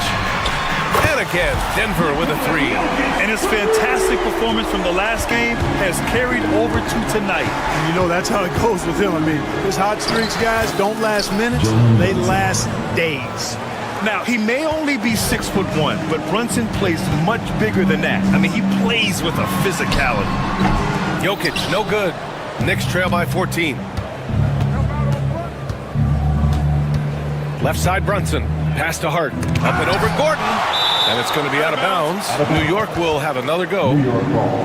Speaker 8: And again, Denver with a 3.
Speaker 10: And his fantastic performance from the last game has carried over to tonight.
Speaker 12: And you know, that's how it goes with him. I mean, his hot streaks, guys, don't last minutes. They last days.
Speaker 10: Now, he may only be 6'1", but Brunson plays much bigger than that. I mean, he plays with a physicality.
Speaker 8: Jokic, no good. Knicks trail by 14. Left side Brunson. Pass to Hart. Up and over Gordon. And it's going to be out of bounds. New York will have another go.
Speaker 15: New York ball.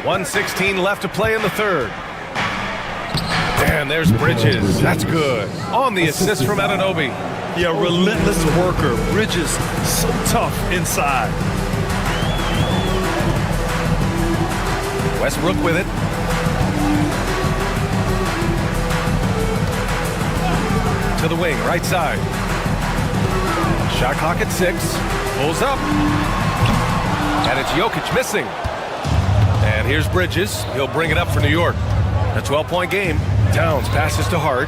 Speaker 8: .116 left to play in the third. And there's Bridges. That's good. On the assist from Anunoby.
Speaker 10: Yeah, relentless worker. Bridges, so tough inside.
Speaker 8: Westbrook with it. To the wing, right side. Shot clock at 6. Pulls up. And it's Jokic missing. And here's Bridges. He'll bring it up for New York. A 12-point game. Towns passes to Hart.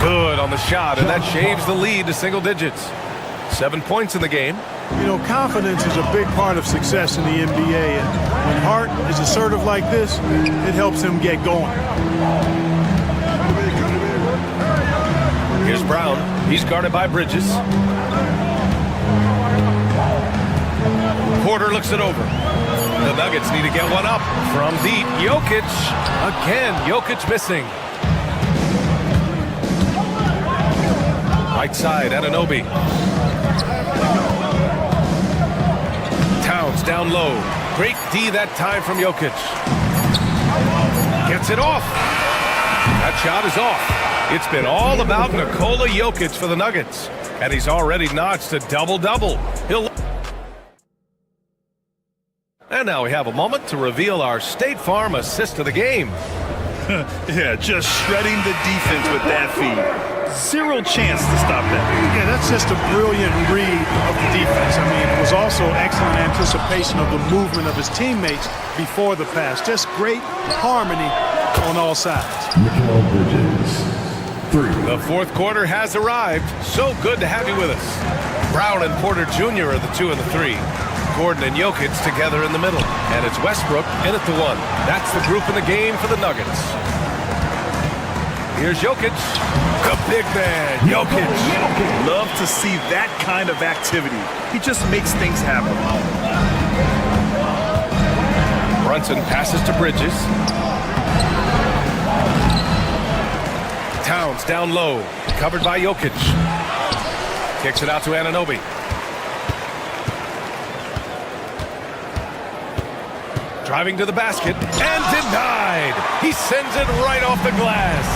Speaker 8: Good on the shot, and that shaves the lead to single digits. 7 points in the game.
Speaker 12: You know, confidence is a big part of success in the NBA, and when Hart is assertive like this, it helps him get going.
Speaker 8: Here's Brown. He's guarded by Bridges. Porter looks it over. The Nuggets need to get one up from deep. Jokic. Again, Jokic missing. Right side, Anunoby. Towns down low. Great D that time from Jokic. Gets it off. That shot is off. It's been all about Nikola Jokic for the Nuggets. And he's already notched a double-double. And now we have a moment to reveal our State Farm assist of the game.
Speaker 10: Yeah, just shredding the defense with that feed. Zero chance to stop that.
Speaker 12: Yeah, that's just a brilliant read of the defense. I mean, it was also excellent anticipation of the movement of his teammates before the pass. Just great harmony on all sides.
Speaker 15: Mikal Bridges, 3.
Speaker 8: The fourth quarter has arrived. So good to have you with us. Brown and Porter Jr. are the 2 and the 3. Gordon and Jokic together in the middle. And it's Westbrook in at the 1. That's the group in the game for the Nuggets. Here's Jokic, the big man, Jokic.
Speaker 10: Love to see that kind of activity. He just makes things happen.
Speaker 8: Brunson passes to Bridges. Towns down low, covered by Jokic. Kicks it out to Anunoby. Driving to the basket and denied. He sends it right off the glass.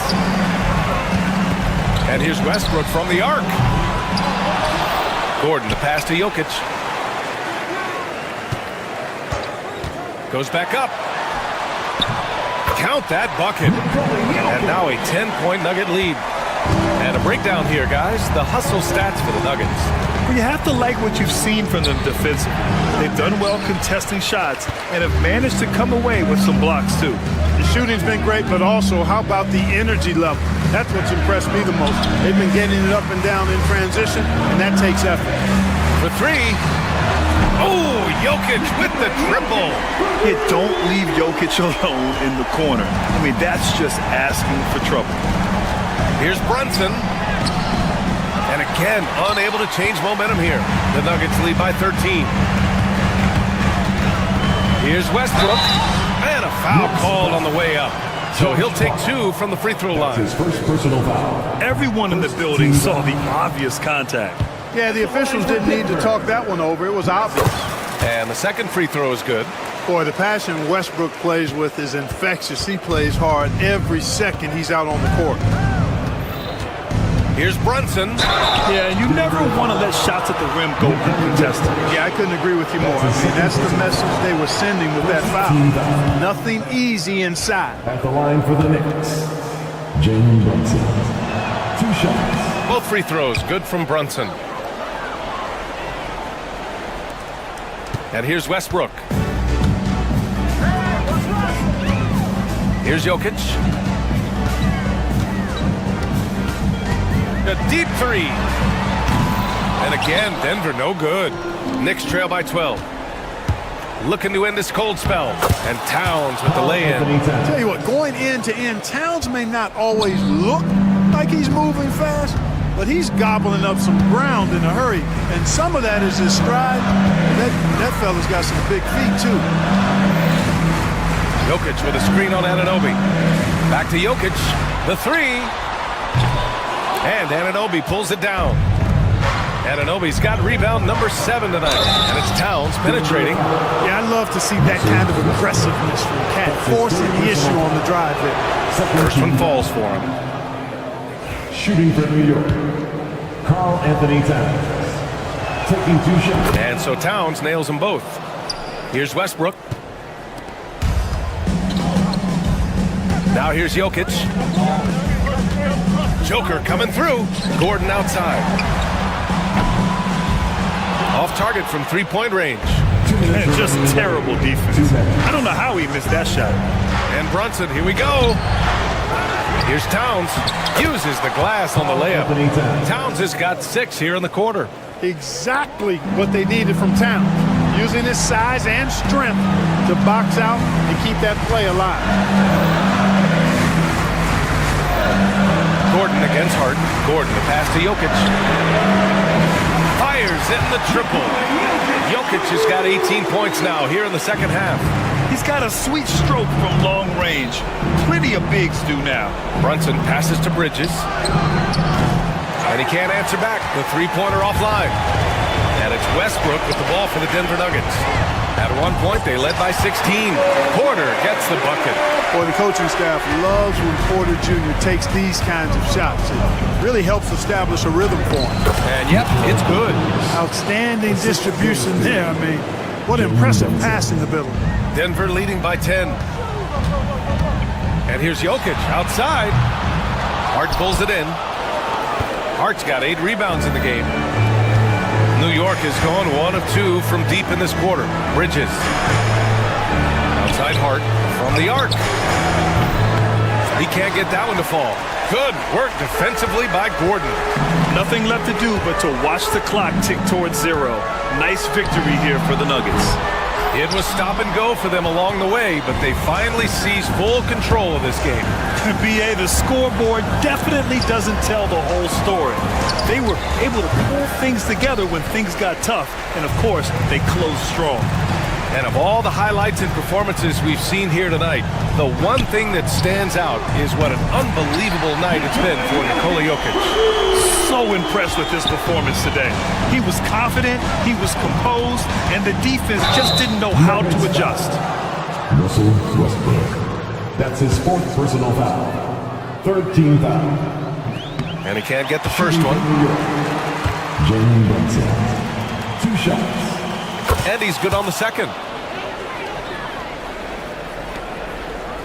Speaker 8: And here's Westbrook from the arc. Gordon, the pass to Jokic. Goes back up. Count that bucket. And now a 10-point Nugget lead. And a breakdown here, guys. The hustle stats for the Nuggets.
Speaker 10: Well, you have to like what you've seen from them defensively. They've done well contesting shots and have managed to come away with some blocks, too.
Speaker 12: The shooting's been great, but also, how about the energy level? That's what's impressed me the most. They've been getting it up and down in transition, and that takes effort.
Speaker 8: For three. Oh, Jokic with the triple.
Speaker 10: Yeah, don't leave Jokic alone in the corner. I mean, that's just asking for trouble.
Speaker 8: Here's Brunson. And again, unable to change momentum here. The Nuggets lead by 13. Here's Westbrook. And a foul called on the way up. So he'll take 2 from the free throw line.
Speaker 15: His first personal foul.
Speaker 10: Everyone in the building saw the obvious contact.
Speaker 12: Yeah, the officials didn't need to talk that one over. It was obvious.
Speaker 8: And the second free throw is good.
Speaker 12: Boy, the passion Westbrook plays with is infectious. He plays hard every second he's out on the court.
Speaker 8: Here's Brunson.
Speaker 10: Yeah, you never want to let shots at the rim go uncontested.
Speaker 12: Yeah, I couldn't agree with you more. I mean, that's the message they were sending with that foul. Nothing easy inside.
Speaker 15: At the line for the Knicks, Jalen Brunson. 2 shots.
Speaker 8: Both free throws good from Brunson. And here's Westbrook. Here's Jokic. A deep 3. And again, Denver no good. Knicks trail by 12. Looking to end this cold spell. And Towns with the lay-in.
Speaker 12: Tell you what, going end to end, Towns may not always look like he's moving fast, but he's gobbling up some ground in a hurry. And some of that is his stride. That fella's got some big feet, too.
Speaker 8: Jokic with a screen on Anunoby. Back to Jokic. The 3. And Anunoby pulls it down. Anunoby's got rebound number 7 tonight. And it's Towns penetrating.
Speaker 12: Yeah, I love to see that kind of aggressiveness from Cat, forcing the issue on the drive there.
Speaker 8: First one falls for him.
Speaker 15: Shooting for New York, Karl Anthony Towns. Taking 2 shots.
Speaker 8: And so Towns nails them both. Here's Westbrook. Now here's Jokic. Joker coming through. Gordon outside. Off target from 3-point range.
Speaker 10: Man, just terrible defense. I don't know how he missed that shot.
Speaker 8: And Brunson, here we go. Here's Towns. Uses the glass on the layup. Towns has got 6 here in the quarter.
Speaker 12: Exactly what they needed from Towns. Using his size and strength to box out and keep that play alive.
Speaker 8: Gordon against Hart. Gordon, the pass to Jokic. Fires in the triple. Jokic has got 18 points now here in the second half.
Speaker 10: He's got a sweet stroke from long range. Plenty of bigs do now.
Speaker 8: Brunson passes to Bridges. And he can't answer back. The 3-pointer offline. And it's Westbrook with the ball for the Denver Nuggets. At one point, they led by 16. Porter gets the bucket.
Speaker 12: Boy, the coaching staff loves when Porter Jr. takes these kinds of shots. It really helps establish a rhythm for him.
Speaker 8: And yep, it's good.
Speaker 12: Outstanding distribution there. I mean, what impressive passing ability.
Speaker 8: Denver leading by 10. And here's Jokic outside. Hart pulls it in. Hart's got 8 rebounds in the game. New York has gone 1 of 2 from deep in this quarter. Bridges. Outside Hart from the arc. He can't get that one to fall. Good work defensively by Gordon.
Speaker 10: Nothing left to do but to watch the clock tick towards 0. Nice victory here for the Nuggets.
Speaker 8: It was stop and go for them along the way, but they finally seized full control of this game.
Speaker 10: BA, the scoreboard definitely doesn't tell the whole story. They were able to pull things together when things got tough, and of course, they closed strong.
Speaker 8: And of all the highlights and performances we've seen here tonight, the one thing that stands out is what an unbelievable night it's been for Nikola Jokic.
Speaker 10: So impressed with his performance today. He was confident, he was composed, and the defense just didn't know how to adjust.
Speaker 15: Russell Westbrook. That's his 4th personal foul. 3rd team foul.
Speaker 8: And he can't get the first one.
Speaker 15: Jalen Brunson. 2 shots.
Speaker 8: And he's good on the second.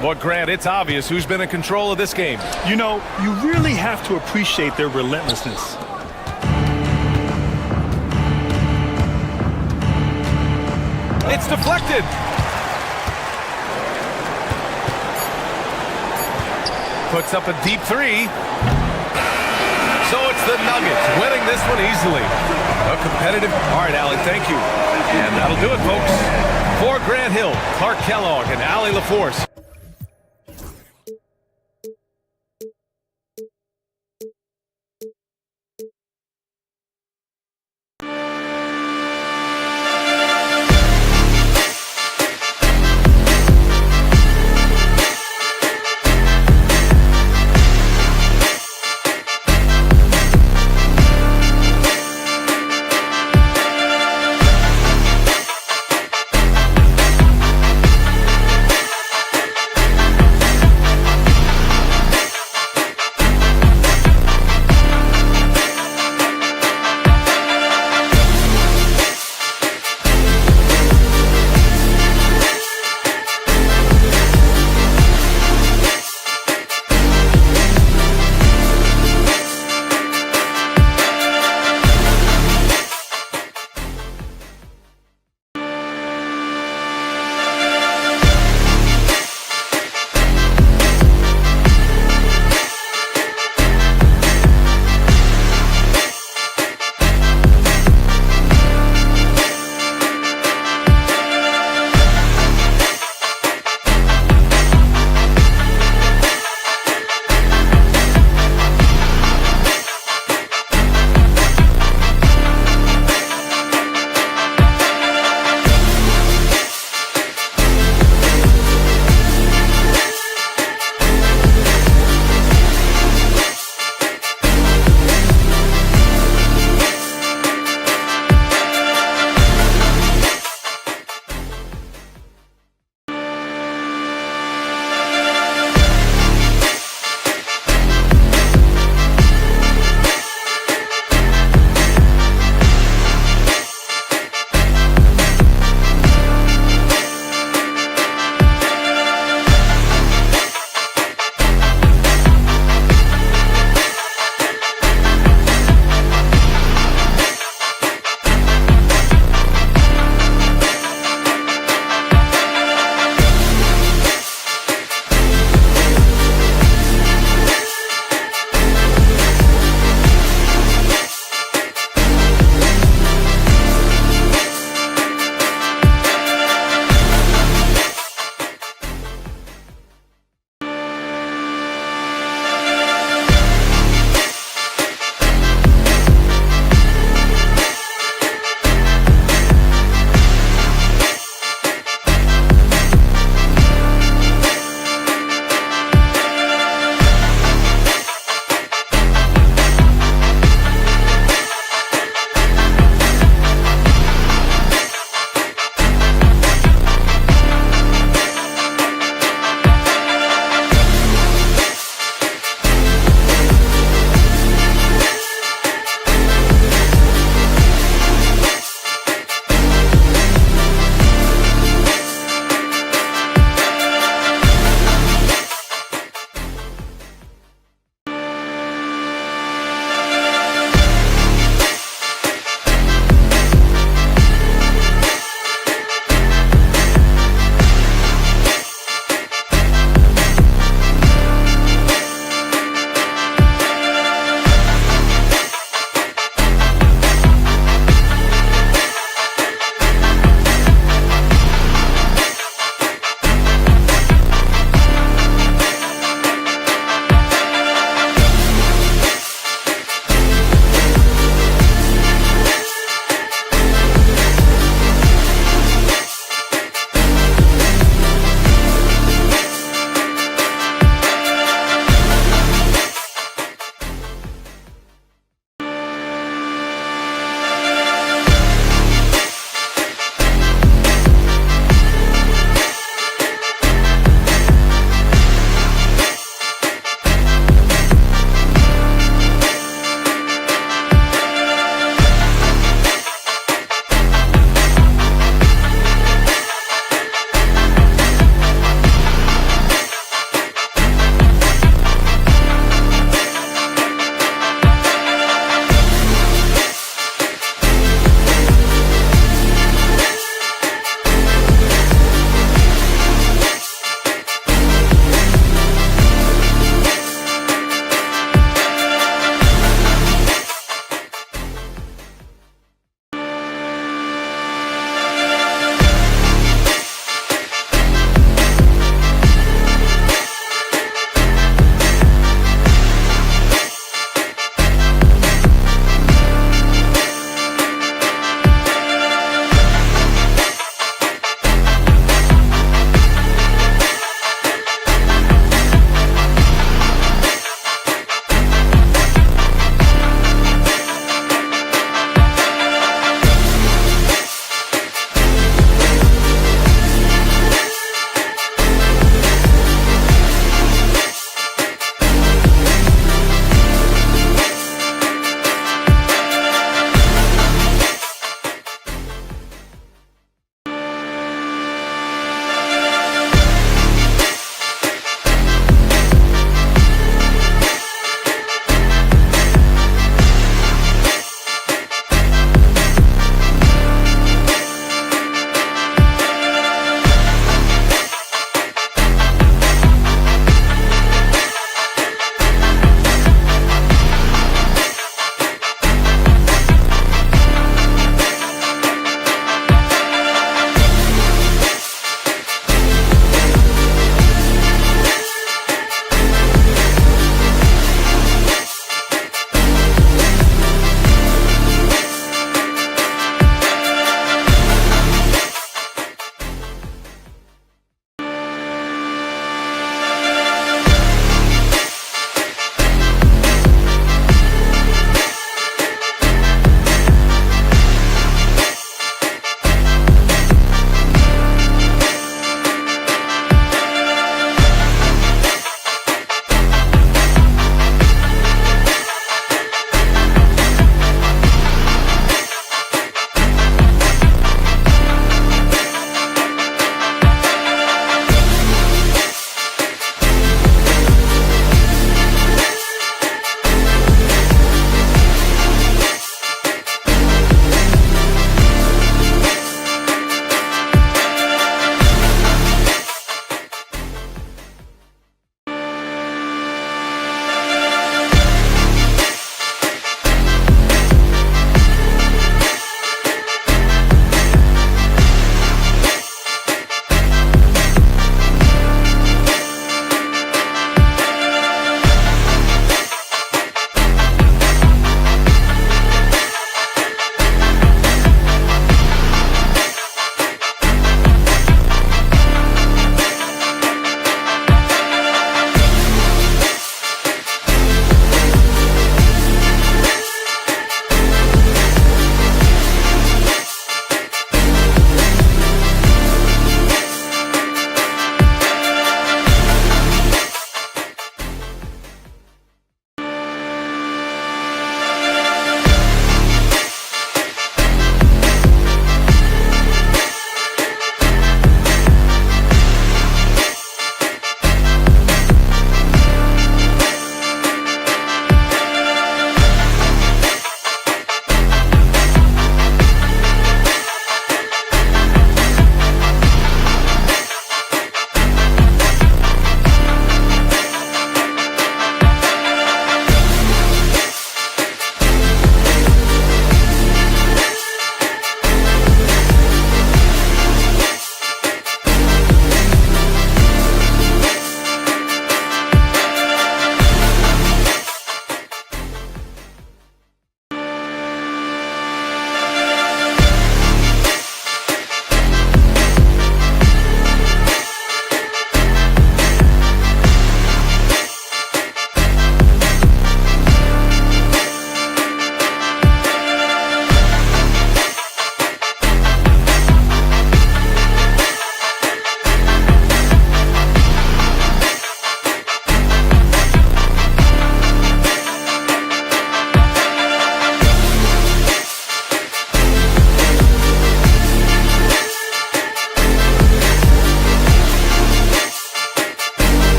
Speaker 8: Boy, Grant, it's obvious who's been in control of this game.
Speaker 10: You know, you really have to appreciate their relentlessness.
Speaker 8: It's deflected. Puts up a deep 3. So it's the Nuggets winning this one easily. A competitive. All right, Allie, thank you. And that'll do it, folks. For Grant Hill, Clark Kellogg, and Allie LaForce.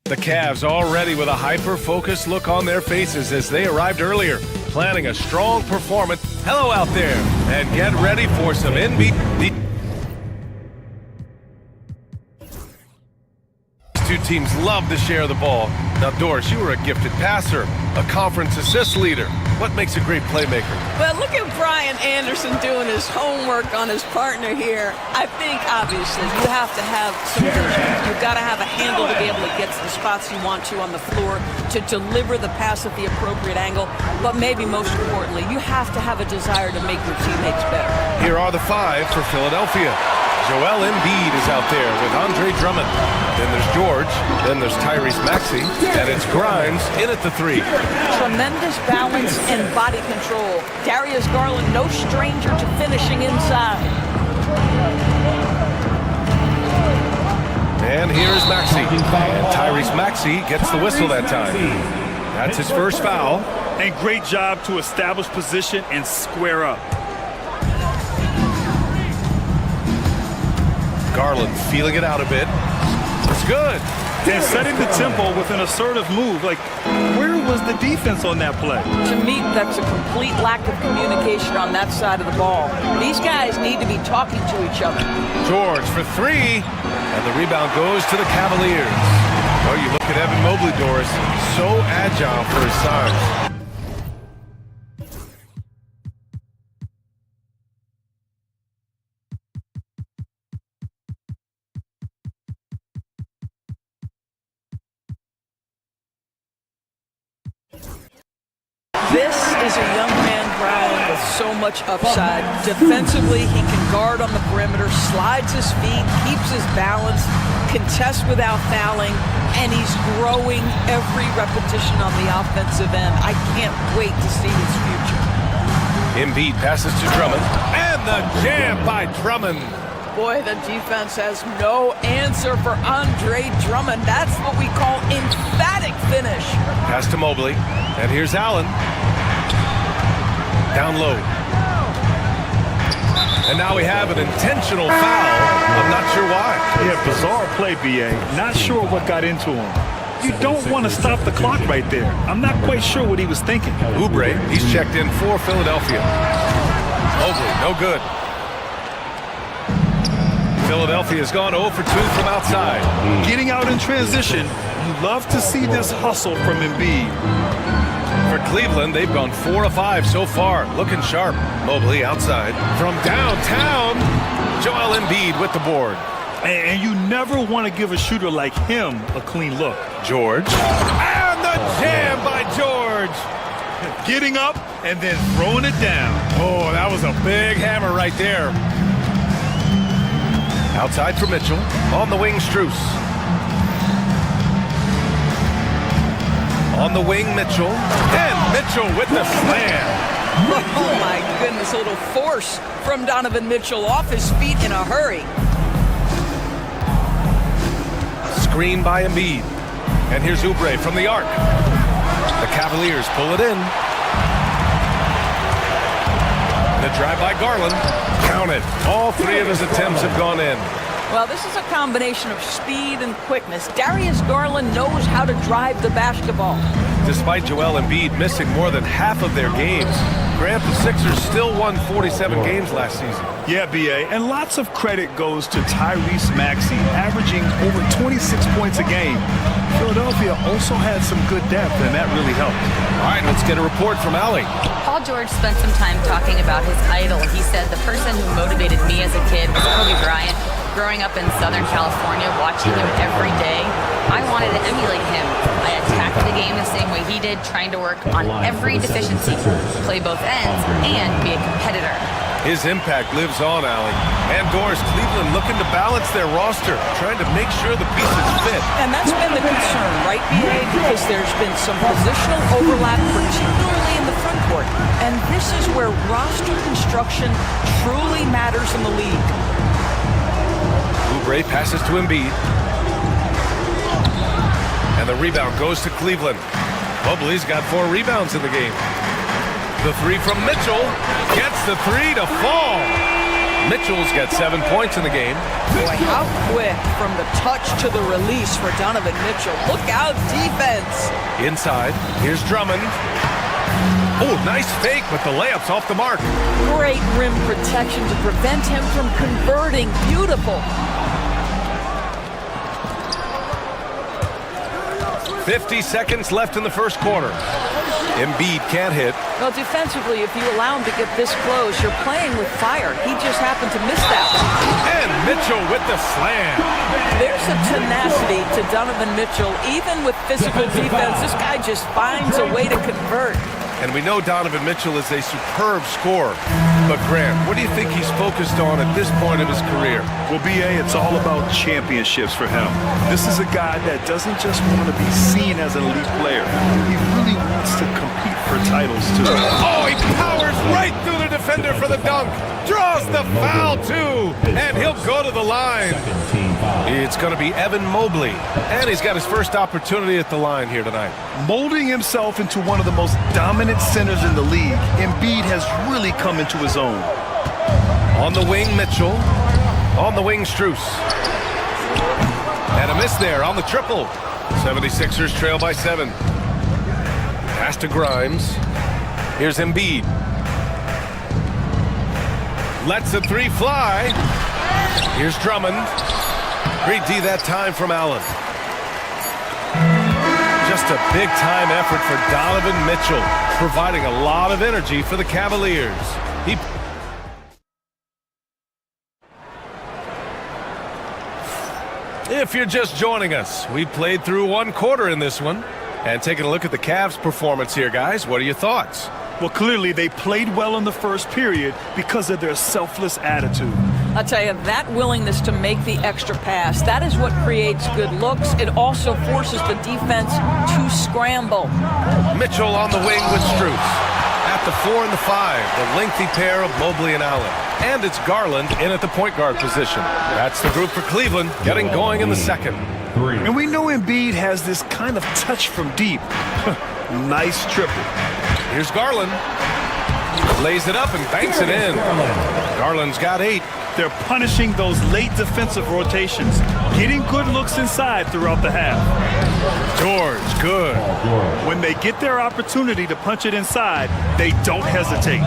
Speaker 8: The Cavs already with a hyper-focused look on their faces as they arrived earlier, planning a strong performance. Hello out there, and get ready for some NBA. Two teams love to share the ball. Now, Doris, you were a gifted passer, a conference assist leader. What makes a great playmaker?
Speaker 9: Well, look at Brian Anderson doing his homework on his partner here. I think, obviously, you have to have some vision. You've got to have a handle to be able to get to the spots you want to on the floor, to deliver the pass at the appropriate angle. But maybe most importantly, you have to have a desire to make your teammates better.
Speaker 8: Here are the five for Philadelphia. Joel Embiid is out there with Andre Drummond. Then there's George. Then there's Tyrese Maxey. And it's Grimes in at the three.
Speaker 9: Tremendous balance and body control. Darius Garland, no stranger to finishing inside.
Speaker 8: And here's Maxey. And Tyrese Maxey gets the whistle that time. That's his first foul.
Speaker 10: And great job to establish position and square up.
Speaker 8: Garland feeling it out a bit. It's good.
Speaker 10: And setting the tempo with an assertive move. Like, where was the defense on that play?
Speaker 9: To me, that's a complete lack of communication on that side of the ball. These guys need to be talking to each other.
Speaker 8: George for three. And the rebound goes to the Cavaliers. Well, you look at Evan Mobley, Doris. So agile for his size.
Speaker 9: This is a young man, Brian, with so much upside. Defensively, he can guard on the perimeter, slides his feet, keeps his balance, contests without fouling, and he's growing every repetition on the offensive end. I can't wait to see his future.
Speaker 8: Embiid passes to Drummond, and the jam by Drummond.
Speaker 9: Boy, the defense has no answer for Andre Drummond. That's what we call emphatic finish.
Speaker 8: Pass to Mobley, and here's Allen. Down low. And now we have an intentional foul. I'm not sure why.
Speaker 10: Yeah, bizarre play, B.A. Not sure what got into him. You don't want to stop the clock right there. I'm not quite sure what he was thinking.
Speaker 8: Oubre, he's checked in for Philadelphia. Mobley, no good. Philadelphia's gone 0 for 2 from outside.
Speaker 10: Getting out in transition, you love to see this hustle from Embiid.
Speaker 8: For Cleveland, they've gone 4 of 5 so far. Looking sharp. Mobley outside. From downtown, Joel Embiid with the board.
Speaker 10: And you never want to give a shooter like him a clean look.
Speaker 8: George. And the jam by George.
Speaker 10: Getting up and then throwing it down.
Speaker 8: Oh, that was a big hammer right there. Outside for Mitchell. On the wing, Strus. On the wing, Mitchell. And Mitchell with the slam.
Speaker 9: Oh, my goodness. A little force from Donovan Mitchell off his feet in a hurry.
Speaker 8: Screen by Embiid. And here's Oubre from the arc. The Cavaliers pull it in. The drive by Garland. Counted. All three of his attempts have gone in.
Speaker 9: Well, this is a combination of speed and quickness. Darius Garland knows how to drive the basketball.
Speaker 8: Despite Joel Embiid missing more than half of their games, Grant, the Sixers still won 47 games last season.
Speaker 10: Yeah, B.A., and lots of credit goes to Tyrese Maxey, averaging over 26 points a game. Philadelphia also had some good depth, and that really helped.
Speaker 8: All right, let's get a report from Allie.
Speaker 11: Paul George spent some time talking about his idol. He said, the person who motivated me as a kid was Kobe Bryant. Growing up in Southern California, watching him every day, I wanted to emulate him. I attacked the game the same way he did, trying to work on every deficiency, play both ends, and be a competitor.
Speaker 8: His impact lives on, Allie. And Doris, Cleveland looking to balance their roster, trying to make sure the pieces fit.
Speaker 9: And that's been the concern, right, B.A.? Because there's been some positional overlap, particularly in the front court. And this is where roster construction truly matters in the league.
Speaker 8: Oubre passes to Embiid. And the rebound goes to Cleveland. Mobley's got 4 rebounds in the game. The three from Mitchell gets the three to fall. Mitchell's got 7 points in the game.
Speaker 9: Boy, how quick from the touch to the release for Donovan Mitchell. Look out, defense.
Speaker 8: Inside, here's Drummond. Oh, nice fake, but the layup's off the mark.
Speaker 9: Great rim protection to prevent him from converting. Beautiful.
Speaker 8: 50 seconds left in the first quarter. Embiid can't hit.
Speaker 9: Well, defensively, if you allow him to get this close, you're playing with fire. He just happened to miss that one.
Speaker 8: And Mitchell with the slam.
Speaker 9: There's a tenacity to Donovan Mitchell. Even with physical defense, this guy just finds a way to convert.
Speaker 8: And we know Donovan Mitchell is a superb scorer. But Grant, what do you think he's focused on at this point of his career?
Speaker 10: Well, B.A., it's all about championships for him. This is a guy that doesn't just want to be seen as an elite player. He really wants to compete for titles, too.
Speaker 8: Oh, he powers right through the defender for the dunk. Draws the foul, too. And he'll go to the line. It's going to be Evan Mobley. And he's got his first opportunity at the line here tonight.
Speaker 10: Molding himself into one of the most dominant centers in the league, Embiid has really come into his own.
Speaker 8: On the wing, Mitchell. On the wing, Strus. And a miss there on the triple. 76ers trail by 7. Pass to Grimes. Here's Embiid. Lets the three fly. Here's Drummond. Great D that time from Allen. Just a big-time effort for Donovan Mitchell, providing a lot of energy for the Cavaliers. If you're just joining us, we played through one quarter in this one. And taking a look at the Cavs' performance here, guys, what are your thoughts?
Speaker 10: Well, clearly they played well in the first period because of their selfless attitude.
Speaker 9: I'll tell you, that willingness to make the extra pass, that is what creates good looks. It also forces the defense to scramble.
Speaker 8: Mitchell on the wing with Strus. At the 4 and the 5, the lengthy pair of Mobley and Allen. And it's Garland in at the point guard position. That's the group for Cleveland, getting going in the second.
Speaker 10: And we know Embiid has this kind of touch from deep. Nice triple.
Speaker 8: Here's Garland. Lays it up and banks it in. Garland's got 8.
Speaker 10: They're punishing those late defensive rotations, getting good looks inside throughout the half.
Speaker 8: George, good.
Speaker 10: When they get their opportunity to punch it inside, they don't hesitate.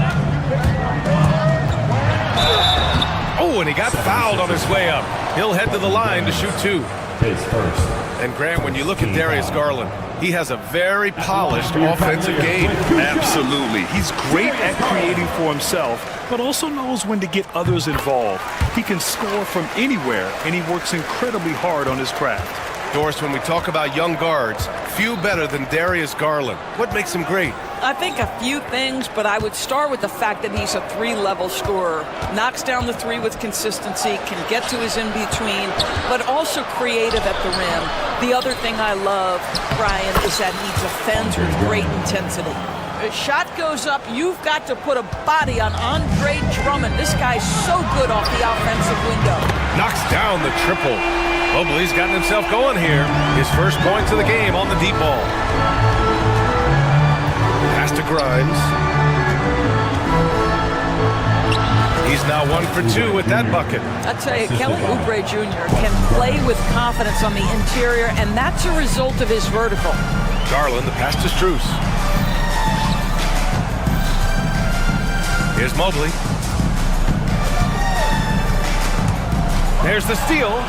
Speaker 8: Oh, and he got fouled on his way up. He'll head to the line to shoot 2. And Grant, when you look at Darius Garland, he has a very polished offensive game.
Speaker 10: Absolutely. He's great at creating for himself, but also knows when to get others involved. He can score from anywhere, and he works incredibly hard on his craft.
Speaker 8: Doris, when we talk about young guards, few better than Darius Garland. What makes him great?
Speaker 9: I think a few things, but I would start with the fact that he's a 3-level scorer. Knocks down the 3 with consistency, can get to his in-between, but also creative at the rim. The other thing I love, Brian, is that he defends with great intensity. A shot goes up, you've got to put a body on Andre Drummond. This guy's so good off the offensive window.
Speaker 8: Knocks down the triple. Mobley's gotten himself going here. His first points of the game on the deep ball. Pass to Grimes. He's now 1 for 2 with that bucket.
Speaker 9: I tell you, Kelly Oubre Jr. can play with confidence on the interior, and that's a result of his vertical.
Speaker 8: Garland, the pass to Strus. Here's Mobley. There's the steal.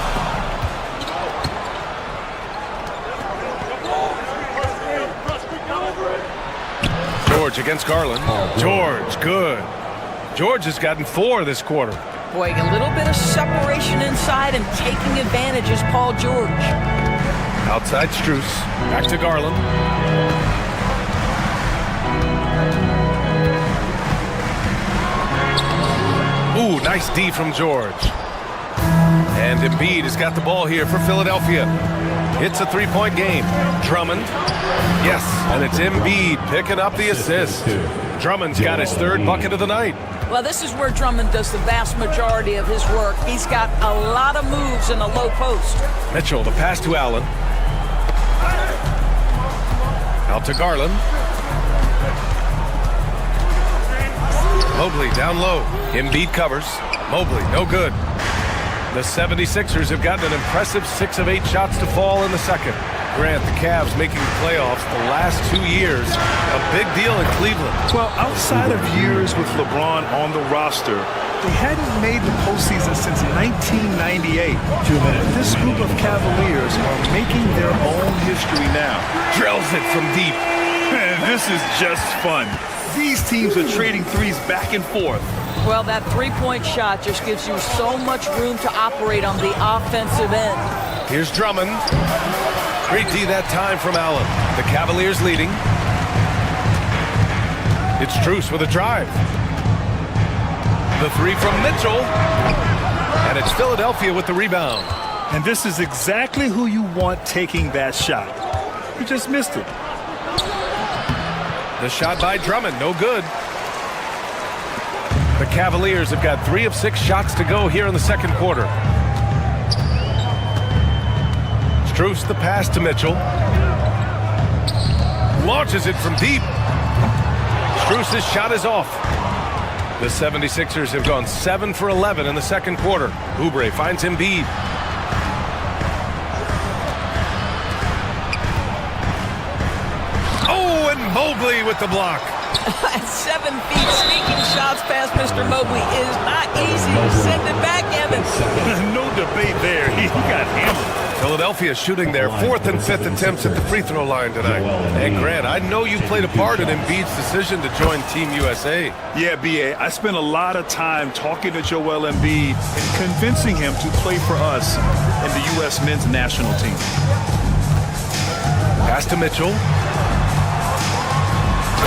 Speaker 8: George against Garland. George, good. George has gotten 4 this quarter.
Speaker 9: Boy, a little bit of separation inside and taking advantage is Paul George.
Speaker 8: Outside Strus. Back to Garland. Ooh, nice D from George. And Embiid has got the ball here for Philadelphia. It's a 3-point game. Drummond. Yes, and it's Embiid picking up the assist. Drummond's got his 3rd bucket of the night.
Speaker 9: Well, this is where Drummond does the vast majority of his work. He's got a lot of moves in the low post.
Speaker 8: Mitchell, the pass to Allen. Out to Garland. Mobley down low. Embiid covers. Mobley, no good. The 76ers have gotten an impressive 6 of 8 shots to fall in the second. Grant, the Cavs making the playoffs the last 2 years, a big deal in Cleveland.
Speaker 10: Well, outside of years with LeBron on the roster, they hadn't made the postseason since 1998. This group of Cavaliers are making their own history now.
Speaker 8: Drills it from deep.
Speaker 10: Man, this is just fun. These teams are trading threes back and forth.
Speaker 9: Well, that three-point shot just gives you so much room to operate on the offensive end.
Speaker 8: Here's Drummond. Great D that time from Allen. The Cavaliers leading. It's Strus with a drive. The three from Mitchell. And it's Philadelphia with the rebound.
Speaker 10: And this is exactly who you want taking that shot. He just missed it.
Speaker 8: The shot by Drummond, no good. The Cavaliers have got 3 of 6 shots to go here in the second quarter. Strus the pass to Mitchell. Launches it from deep. Strus' shot is off. The 76ers have gone 7 for 11 in the second quarter. Oubre finds Embiid. Oh, and Mobley with the block.
Speaker 9: At 7 feet, sneaking shots past Mr. Mobley is not easy to send it back, Evans.
Speaker 10: No debate there. He got hammered.
Speaker 8: Philadelphia shooting their 4th and 5th attempts at the free throw line tonight. And Grant, I know you played a part in Embiid's decision to join Team USA.
Speaker 10: Yeah, B.A., I spent a lot of time talking to Joel Embiid and convincing him to play for us in the U.S. men's national team.
Speaker 8: Pass to Mitchell.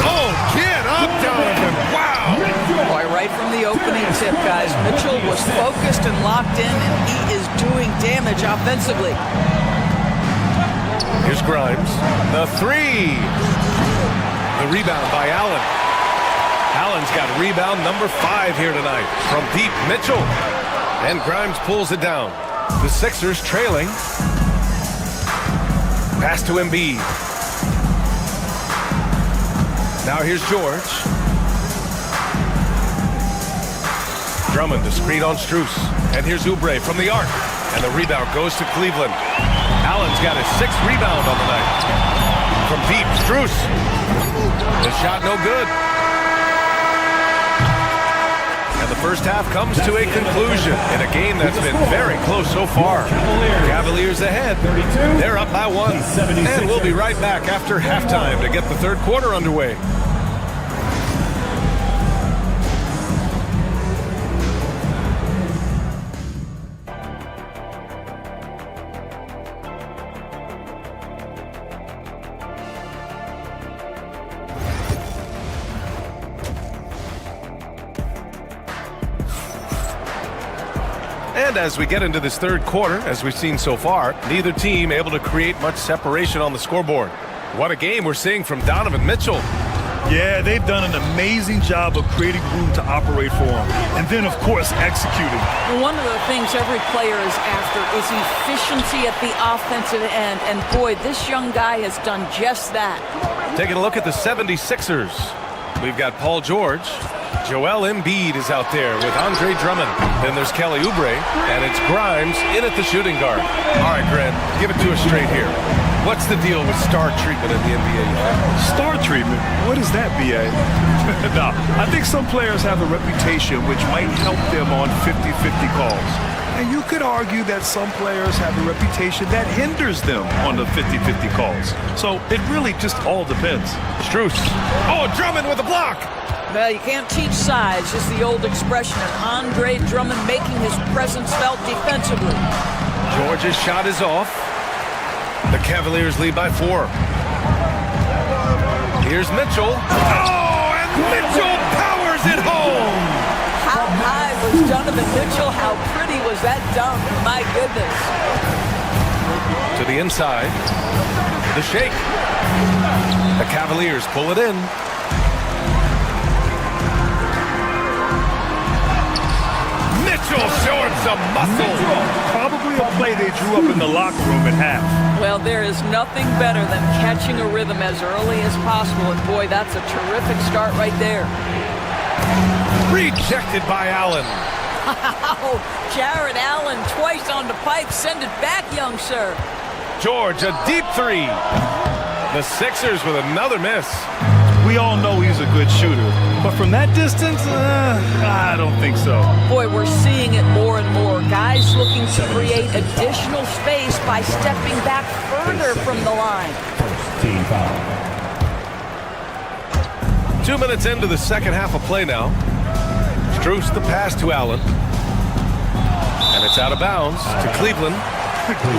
Speaker 8: Oh, get up, Donovan. Wow.
Speaker 9: Boy, right from the opening tip, guys, Mitchell was focused and locked in, and he is doing damage offensively.
Speaker 8: Here's Grimes. The three. The rebound by Allen. Allen's got rebound number 5 here tonight. From deep, Mitchell. And Grimes pulls it down. The Sixers trailing. Pass to Embiid. Now here's George. Drummond, the screen on Strus. And here's Oubre from the arc. And the rebound goes to Cleveland. Allen's got his 6th rebound on the night. From deep, Strus. The shot no good. And the first half comes to a conclusion in a game that's been very close so far. Cavaliers ahead. They're up by 1. And we'll be right back after halftime to get the third quarter underway. And as we get into this third quarter, as we've seen so far, neither team able to create much separation on the scoreboard. What a game we're seeing from Donovan Mitchell.
Speaker 10: Yeah, they've done an amazing job of creating room to operate for him. And then, of course, executing.
Speaker 9: Well, one of the things every player is after is efficiency at the offensive end. And boy, this young guy has done just that.
Speaker 8: Taking a look at the 76ers. We've got Paul George. Joel Embiid is out there with Andre Drummond. Then there's Kelly Oubre, and it's Grimes in at the shooting guard. All right, Grant, give it to us straight here. What's the deal with star treatment in the NBA?
Speaker 10: Star treatment? What is that, B.A.? No, I think some players have a reputation which might help them on 50-50 calls. And you could argue that some players have a reputation that hinders them on the 50-50 calls. So it really just all depends.
Speaker 8: Strus. Oh, Drummond with a block.
Speaker 9: Well, you can't teach size, just the old expression of Andre Drummond making his presence felt defensively.
Speaker 8: George's shot is off. The Cavaliers lead by 4. Here's Mitchell. Oh, and Mitchell powers it home.
Speaker 9: How high was Donovan Mitchell? How pretty was that dunk? My goodness.
Speaker 8: To the inside. The shake. The Cavaliers pull it in. Mitchell showing some muscle.
Speaker 10: Probably a play they drew up in the locker room at half.
Speaker 9: Well, there is nothing better than catching a rhythm as early as possible. And boy, that's a terrific start right there.
Speaker 8: Rejected by Allen.
Speaker 9: Wow! Jared Allen twice on the pipe. Send it back, young sir.
Speaker 8: George, a deep three. The Sixers with another miss.
Speaker 10: We all know he's a good shooter, but from that distance, I don't think so.
Speaker 9: Boy, we're seeing it more and more. Guys looking to create additional space by stepping back further from the line.
Speaker 15: First team foul.
Speaker 8: 2 minutes into the second half of play now. Strus the pass to Allen. And it's out of bounds to Cleveland.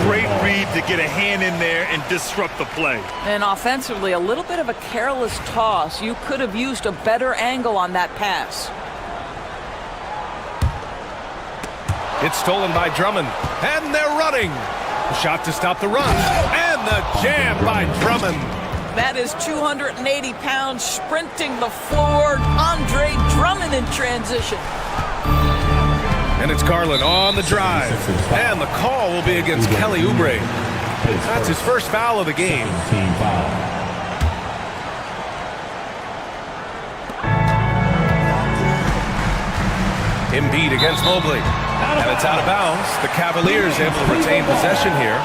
Speaker 10: Great read to get a hand in there and disrupt the play.
Speaker 9: And offensively, a little bit of a careless toss. You could have used a better angle on that pass.
Speaker 8: It's stolen by Drummond. And they're running. A shot to stop the run. And the jam by Drummond.
Speaker 9: That is 280 pounds sprinting the floor. Andre Drummond in transition.
Speaker 8: And it's Garland on the drive. And the call will be against Kelly Oubre. That's his first foul of the game.
Speaker 15: Team foul.
Speaker 8: Embiid against Mobley. And it's out of bounds. The Cavaliers able to retain possession here.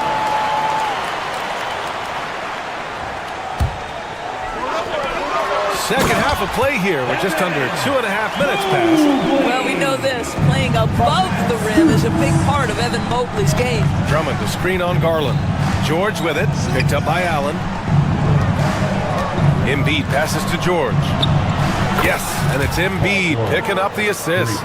Speaker 8: Second half of play here. We're just under 2.5 minutes past.
Speaker 9: Well, we know this. Playing above the rim is a big part of Evan Mobley's game.
Speaker 8: Drummond to screen on Garland. George with it. Picked up by Allen. Embiid passes to George. Yes, and it's Embiid picking up the assist.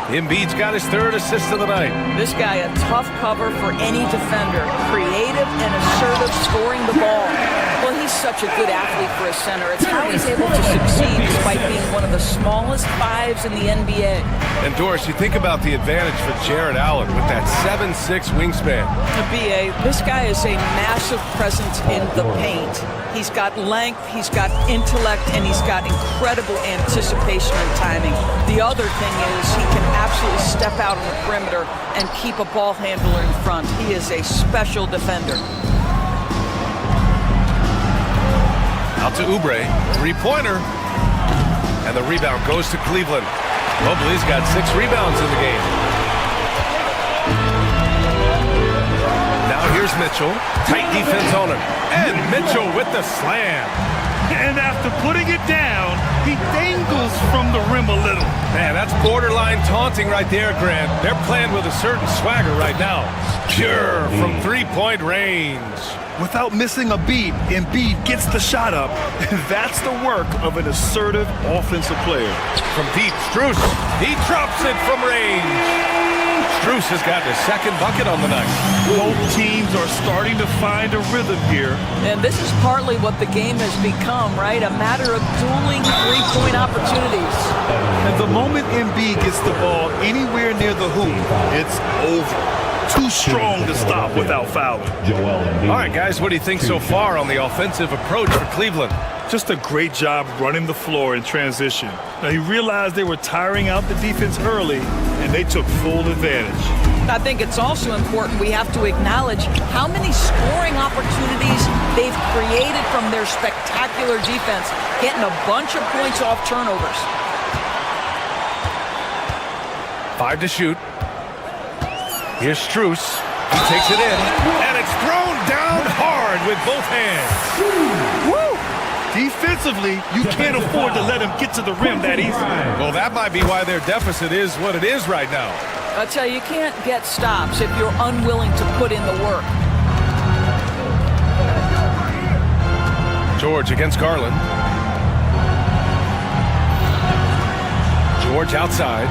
Speaker 8: Embiid's got his third assist of the night.
Speaker 9: This guy a tough cover for any defender. Creative and assertive scoring the ball. Well, he's such a good athlete for a center. It's how he's able to succeed despite being one of the smallest fives in the NBA.
Speaker 8: And Doris, you think about the advantage for Jared Allen with that 7'6" wingspan.
Speaker 9: B.A., this guy is a massive presence in the paint. He's got length, he's got intellect, and he's got incredible anticipation and timing. The other thing is he can absolutely step out on the perimeter and keep a ball handler in front. He is a special defender.
Speaker 8: Out to Oubre, three-pointer. And the rebound goes to Cleveland. Mobley's got 6 rebounds in the game. Now here's Mitchell. Tight defense on him. And Mitchell with the slam.
Speaker 10: And after putting it down, he dangles from the rim a little.
Speaker 8: Man, that's borderline taunting right there, Grant. They're playing with a certain swagger right now. Pure from three-point range.
Speaker 10: Without missing a beat, Embiid gets the shot up. That's the work of an assertive offensive player.
Speaker 8: From deep, Strus. He drops it from range. Strus has got his second bucket on the night.
Speaker 10: Both teams are starting to find a rhythm here.
Speaker 9: And this is partly what the game has become, right? A matter of dueling three-point opportunities.
Speaker 10: And the moment Embiid gets the ball anywhere near the hoop, it's over. Too strong to stop without fouling.
Speaker 8: All right, guys, what do you think so far on the offensive approach for Cleveland?
Speaker 10: Just a great job running the floor in transition. Now, he realized they were tiring out the defense early, and they took full advantage.
Speaker 9: I think it's also important we have to acknowledge how many scoring opportunities they've created from their spectacular defense, getting a bunch of points off turnovers.
Speaker 8: 5 to shoot. Here's Strus. He takes it in, and it's thrown down hard with both hands.
Speaker 10: Woo! Defensively, you can't afford to let him get to the rim that easy.
Speaker 8: Well, that might be why their deficit is what it is right now.
Speaker 9: I'll tell you, you can't get stops if you're unwilling to put in the work.
Speaker 8: George against Garland. George outside.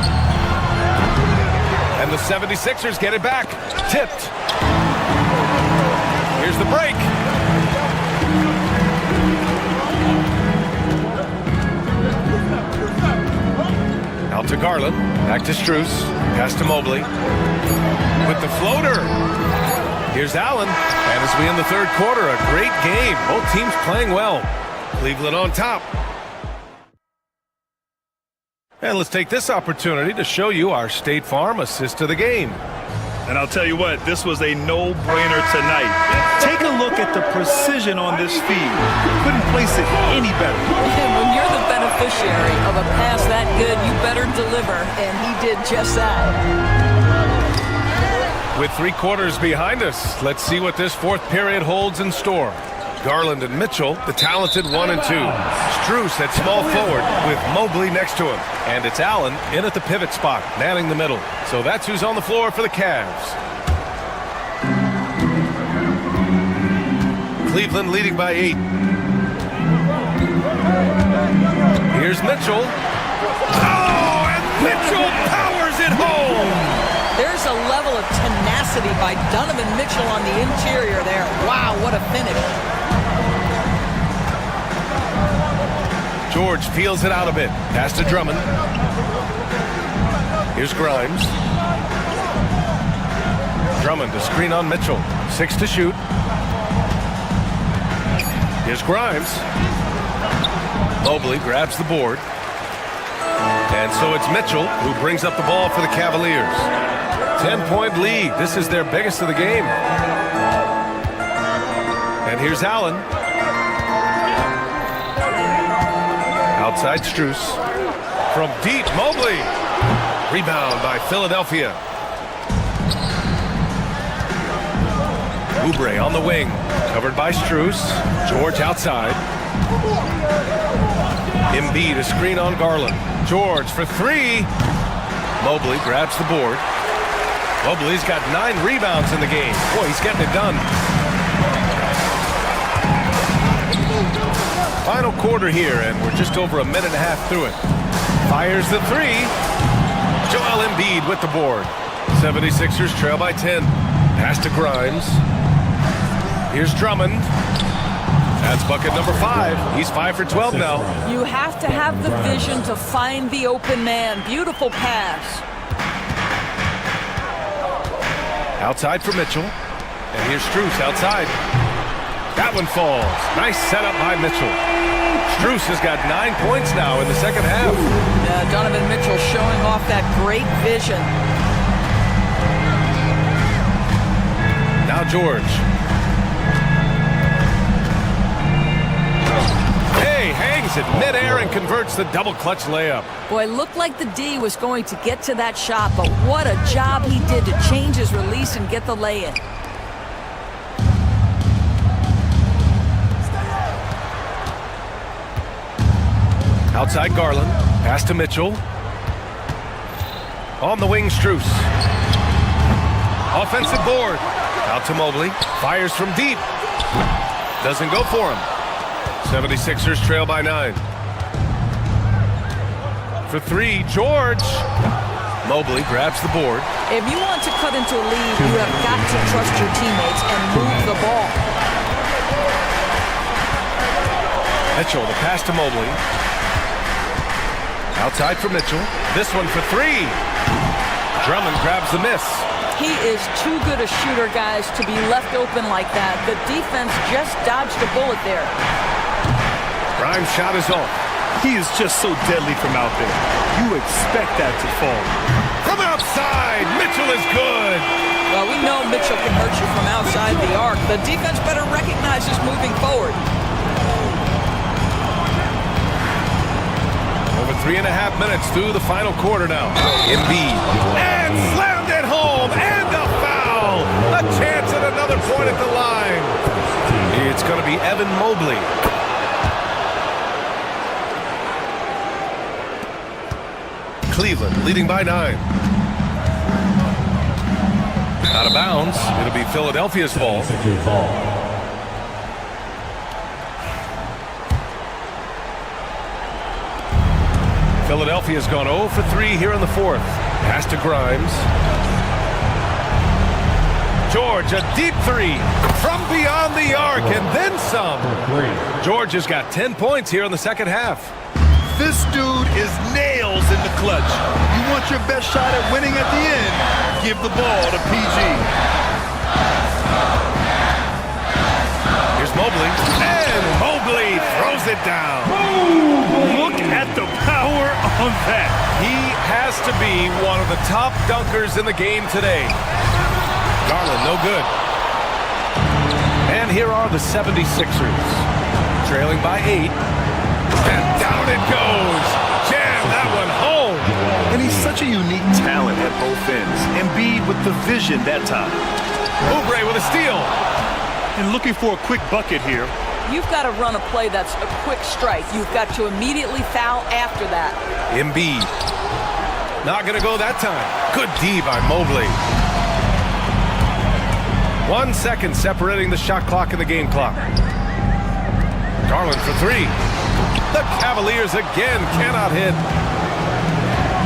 Speaker 8: And the 76ers get it back. Tipped. Here's the break. Out to Garland. Back to Strus. Pass to Mobley. With the floater. Here's Allen. And as we end the third quarter, a great game. Both teams playing well. Cleveland on top. And let's take this opportunity to show you our State Farm assist to the game.
Speaker 10: And I'll tell you what, this was a no-brainer tonight. Take a look at the precision on this feed. Couldn't place it any better.
Speaker 9: And when you're the beneficiary of a pass that good, you better deliver, and he did just that.
Speaker 8: With 3 quarters behind us, let's see what this fourth period holds in store. Garland and Mitchell, the talented 1 and 2. Strus at small forward with Mobley next to him. And it's Allen in at the pivot spot, manning the middle. So that's who's on the floor for the Cavs. Cleveland leading by 8. Here's Mitchell. Oh, and Mitchell powers it home!
Speaker 9: There's a level of tenacity by Donovan Mitchell on the interior there. Wow, what a finish.
Speaker 8: George feels it out a bit. Pass to Drummond. Here's Grimes. Drummond to screen on Mitchell. 6 to shoot. Here's Grimes. Mobley grabs the board. And so it's Mitchell who brings up the ball for the Cavaliers. 10-point lead. This is their biggest of the game. And here's Allen. Outside Strus. From deep, Mobley. Rebound by Philadelphia. Oubre on the wing. Covered by Strus. George outside. Embiid a screen on Garland. George for 3. Mobley grabs the board. Mobley's got 9 rebounds in the game. Boy, he's getting it done. Final quarter here, and we're just over a minute and a half through it. Fires the 3. Joel Embiid with the board. 76ers trail by 10. Pass to Grimes. Here's Drummond. That's bucket number 5. He's 5 for 12 now.
Speaker 9: You have to have the vision to find the open man. Beautiful pass.
Speaker 8: Outside for Mitchell. And here's Strus outside. That one falls. Nice setup by Mitchell. Strus has got 9 points now in the second half.
Speaker 9: Yeah, Donovan Mitchell showing off that great vision.
Speaker 8: Now George. Hey, hangs it midair and converts the double clutch layup.
Speaker 9: Boy, it looked like the D was going to get to that shot, but what a job he did to change his release and get the lay-in.
Speaker 8: Outside Garland. Pass to Mitchell. On the wing, Strus. Offensive board. Out to Mobley. Fires from deep. Doesn't go for him. 76ers trail by 9. For 3, George. Mobley grabs the board.
Speaker 9: If you want to cut into a lead, you have got to trust your teammates and move the ball.
Speaker 8: Mitchell, the pass to Mobley. Outside for Mitchell. This one for 3. Drummond grabs the miss.
Speaker 9: He is too good a shooter, guys, to be left open like that. The defense just dodged a bullet there.
Speaker 8: Grimes' shot is off.
Speaker 10: He is just so deadly from out there. You expect that to fall.
Speaker 8: From outside, Mitchell is good.
Speaker 9: Well, we know Mitchell can hurt you from outside the arc. The defense better recognize this moving forward.
Speaker 8: Over 3.5 minutes through the final quarter now. Embiid. And slammed it home. And a foul. A chance at another point at the line. It's going to be Evan Mobley. Cleveland leading by 9. Out of bounds. It'll be Philadelphia's ball. Philadelphia's gone 0 for 3 here in the fourth. Pass to Grimes. George, a deep 3 from beyond the arc and then some. George has got 10 points here in the second half.
Speaker 12: This dude is nails in the clutch. You want your best shot at winning at the end, give the ball to PG.
Speaker 8: Here's Mobley. And Mobley throws it down.
Speaker 10: Look at the power on that.
Speaker 8: He has to be one of the top dunkers in the game today. Garland, no good. And here are the 76ers. Trailing by 8. And down it goes. Jam that one home.
Speaker 10: with the vision that time.
Speaker 8: Oubre with a steal.
Speaker 10: And looking for a quick bucket here.
Speaker 9: You've got to run a play that's a quick strike. You've got to immediately foul after that.
Speaker 8: Embiid. Not going to go that time. Good D by Mobley. 1 second separating the shot clock and the game clock. Garland for three. The Cavaliers again cannot hit.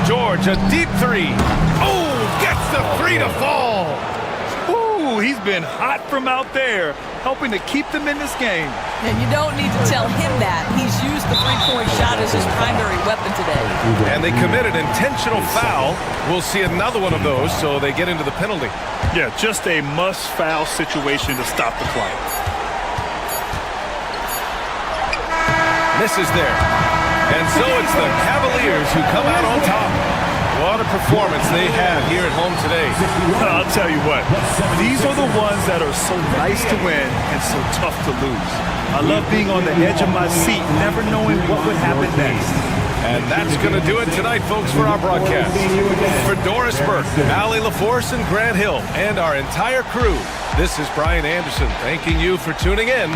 Speaker 8: George, a deep three. Oh, gets the three to fall.
Speaker 10: Ooh, he's been hot from out there, helping to keep them in this game.
Speaker 9: And you don't need to tell him that. He's used the three-point shot as his primary weapon today.
Speaker 8: And they committed intentional foul. We'll see another one of those, so they get into the penalty.
Speaker 10: Yeah, just a must-foul situation to stop the clock.
Speaker 8: Misses there. And so it's the Cavaliers who come out on top. What a performance they have here at home today.
Speaker 10: I'll tell you what, these are the ones that are so nice to win and so tough to lose. I love being on the edge of my seat, never knowing what would happen next.
Speaker 8: And that's going to do it tonight, folks, for our broadcast. For Doris Burke, Allie LaForce, and Grant Hill, and our entire crew, this is Brian Anderson thanking you for tuning in.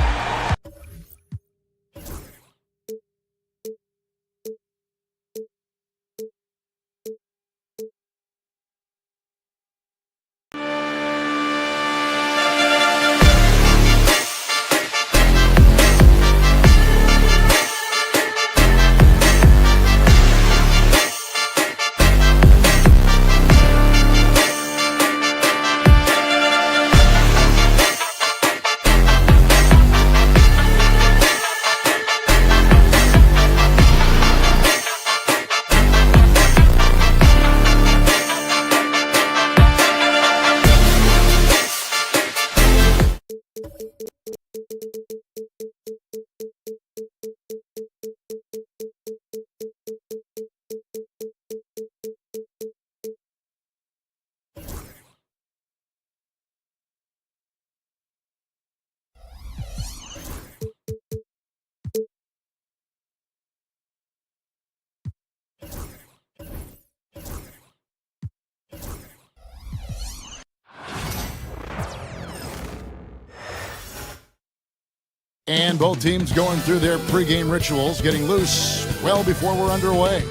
Speaker 2: And both teams going through their pregame rituals, getting loose well before we're underway.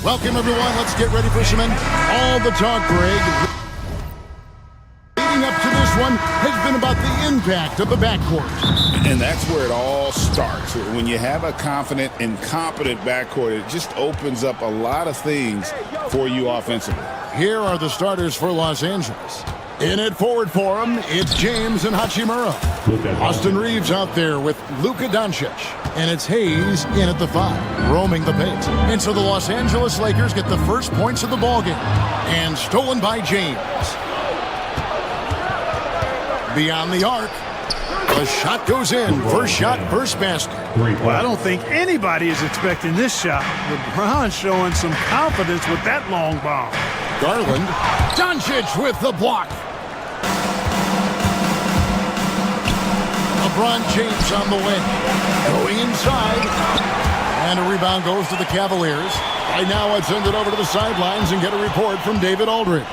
Speaker 2: Welcome, everyone. Let's get ready for some all the talk, Greg. Leading up to this one has been about the impact of the backcourt.
Speaker 3: And that's where it all starts. When you have a confident and competent backcourt, it just opens up a lot of things for you offensively.
Speaker 2: Here are the starters for Los Angeles. In at forward for him, it's James and Hachimura. Austin Reeves out there with Luka Doncic. And it's Hayes in at the 5, roaming the paint. And so the Los Angeles Lakers get the first points of the ballgame. And stolen by James. Beyond the arc. The shot goes in. First shot, first basket.
Speaker 12: Well, I don't think anybody is expecting this shot. LeBron showing some confidence with that long bomb.
Speaker 2: Garland. Doncic with the block. LeBron James on the wing. Going inside. And a rebound goes to the Cavaliers. Right now, I'd send it over to the sidelines and get a report from David Aldridge.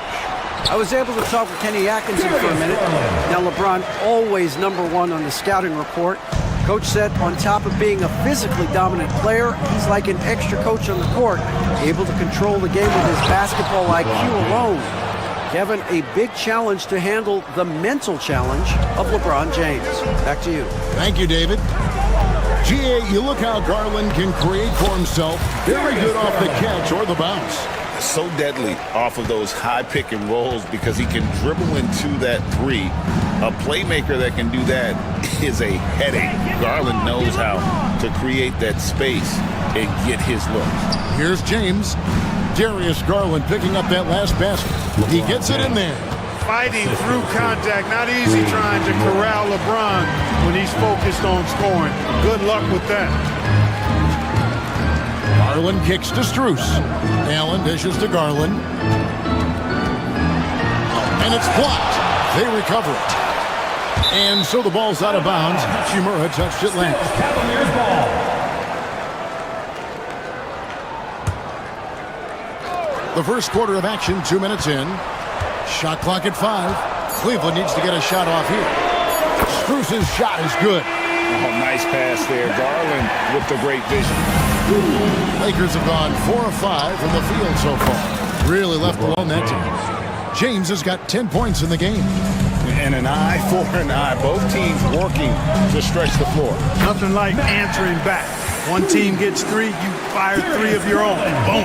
Speaker 6: I was able to talk with Kenny Atkinson for a minute. Now, LeBron always #1 on the scouting report. Coach said on top of being a physically dominant player, he's like an extra coach on the court, able to control the game with his basketball IQ alone. Kevin, a big challenge to handle the mental challenge of LeBron James. Back to you.
Speaker 2: Thank you, David. GA, you look how Garland can create for himself. Very good off the catch or the bounce.
Speaker 3: So deadly off of those high pick and rolls because he can dribble into that three. A playmaker that can do that is a headache. Garland knows how to create that space and get his look.
Speaker 2: Here's James. Darius Garland picking up that last basket. He gets it in there.
Speaker 12: Fighting through contact. Not easy trying to corral LeBron when he's focused on scoring. Good luck with that.
Speaker 2: Garland kicks to Strus. Allen dishes to Garland. And it's blocked. They recover it. And so the ball's out of bounds. Hachimura touched it last.
Speaker 7: Cavaliers ball.
Speaker 2: The first quarter of action, 2 minutes in. Shot clock at 5. Cleveland needs to get a shot off here. Strus's shot is good.
Speaker 3: Oh, nice pass there. Garland with the great vision.
Speaker 2: Lakers have gone 4 of 5 from the field so far. Really left alone that time. James has got 10 points in the game.
Speaker 3: And an eye for an eye. Both teams working to stretch the floor.
Speaker 12: Nothing like answering back. One team gets 3, you fire 3 of your own. Boom.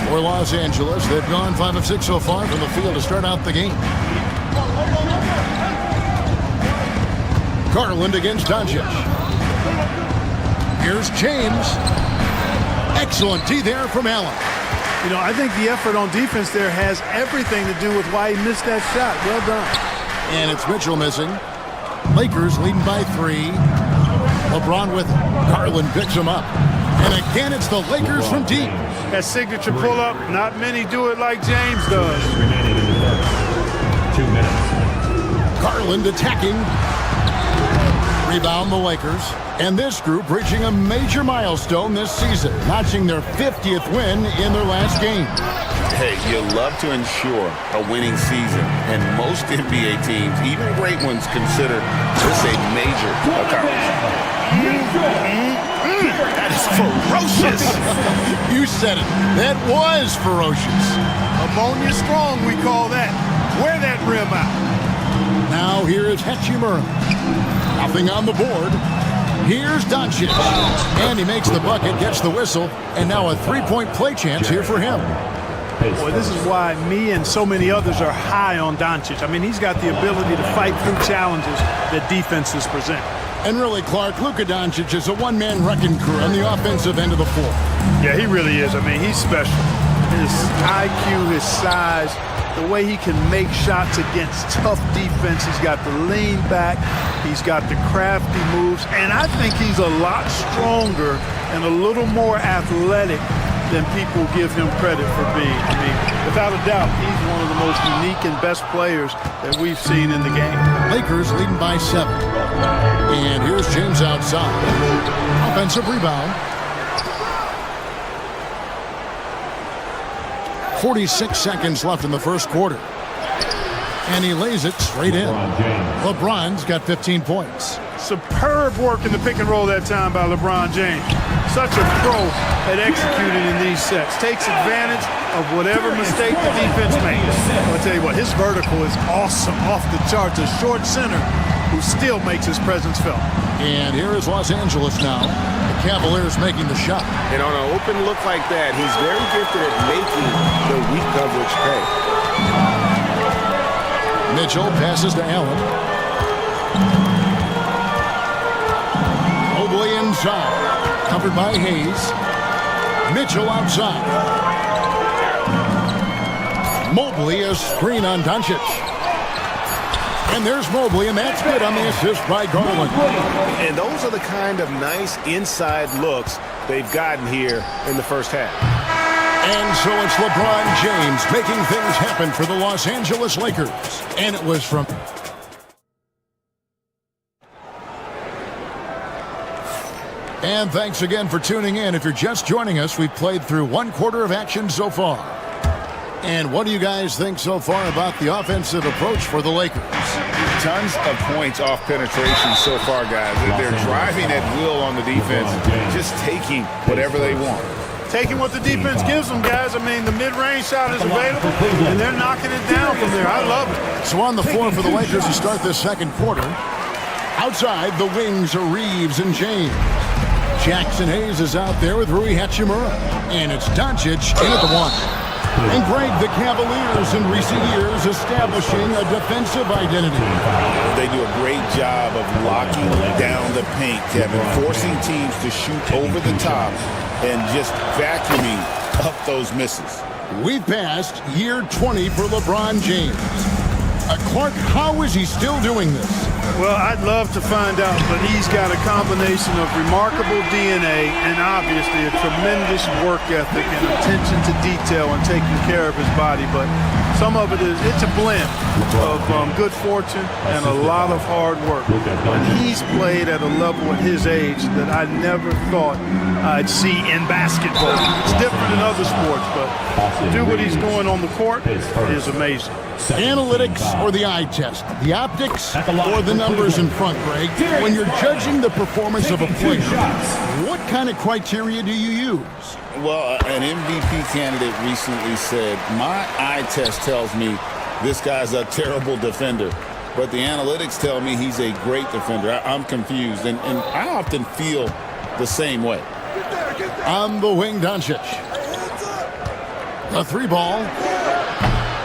Speaker 2: For Los Angeles, they've gone 5 of 6 so far from the field to start out the game. Garland against Doncic. Here's James. Excellent D there from Allen.
Speaker 12: You know, I think the effort on defense there has everything to do with why he missed that shot. Well done.
Speaker 2: And it's Mitchell missing. Lakers leading by 3. LeBron with it. Garland picks him up. And again, it's the Lakers from deep.
Speaker 12: That signature pull-up, not many do it like James does.
Speaker 15: 2 minutes.
Speaker 2: Garland attacking. Rebound the Lakers. And this group reaching a major milestone this season, notching their 50th win in their last game.
Speaker 3: Hey, you love to ensure a winning season, and most NBA teams, even great ones, consider this a major accomplishment. That is ferocious.
Speaker 2: You said it. That was ferocious.
Speaker 12: Ammonia strong, we call that. Wear that rim out.
Speaker 2: Now here is Hachimura. Nothing on the board. Here's Doncic. And he makes the bucket, gets the whistle, and now a three-point play chance here for him.
Speaker 12: Boy, this is why me and so many others are high on Doncic. I mean, he's got the ability to fight through challenges that defenses present.
Speaker 2: And really, Clark, Luka Doncic is a one-man wrecking crew on the offensive end of the floor.
Speaker 12: Yeah, he really is. I mean, he's special. His IQ, his size, the way he can make shots against tough defense. He's got the lean back. He's got the crafty moves. And I think he's a lot stronger and a little more athletic than people give him credit for being. I mean, without a doubt, he's one of the most unique and best players that we've seen in the game.
Speaker 2: Lakers leading by 7. And here's James outside. Offensive rebound. 46 seconds left in the first quarter. And he lays it straight in. LeBron's got 15 points.
Speaker 12: Superb work in the pick and roll that time by LeBron James. Such a pro at executing in these sets. Takes advantage of whatever mistake the defense makes. I'll tell you what, his vertical is awesome, off the charts. A short center who still makes his presence felt.
Speaker 2: And here is Los Angeles now. The Cavaliers making the shot.
Speaker 16: And on an open look like that, he's very gifted at making the weak coverage pay.
Speaker 2: Mitchell passes to Allen. Mobley inside. Covered by Hayes. Mitchell outside. Mobley, a screen on Doncic. And there's Mobley, and that's good on the assist by Garland.
Speaker 16: And those are the kind of nice inside looks they've gotten here in the first half.
Speaker 2: And so it's LeBron James making things happen for the Los Angeles Lakers. And it was from... And thanks again for tuning in. If you're just joining us, we've played through one quarter of action so far. And what do you guys think so far about the offensive approach for the Lakers?
Speaker 3: Tons of points off penetration so far, guys. They're driving at will on the defense, just taking whatever they want.
Speaker 12: Taking what the defense gives them, guys. I mean, the mid-range shot is available, and they're knocking it down from there. I love it.
Speaker 2: So on the floor for the Lakers to start this second quarter. Outside, the wings are Reeves and James. Jackson Hayes is out there with Rui Hachimura. And it's Doncic in at the 1. And Greg, the Cavaliers in recent years establishing a defensive identity.
Speaker 3: They do a great job of locking down the paint, Kevin, forcing teams to shoot over the top and just vacuuming up those misses.
Speaker 2: We've passed year 20 for LeBron James. Clark, how is he still doing this?
Speaker 12: Well, I'd love to find out, but he's got a combination of remarkable DNA and obviously a tremendous work ethic and attention to detail and taking care of his body. But some of it's a blend of good fortune and a lot of hard work. And he's played at a level at his age that I never thought I'd see in basketball. It's different in other sports, but to do what he's doing on the court is amazing.
Speaker 2: Analytics or the eye test? The optics or the numbers in front, Greg? When you're judging the performance of a player, what kind of criteria do you use?
Speaker 3: Well, an MVP candidate recently said, my eye test tells me this guy's a terrible defender, but the analytics tell me he's a great defender. I'm confused, and I often feel the same way.
Speaker 2: On the wing, Doncic. The three ball.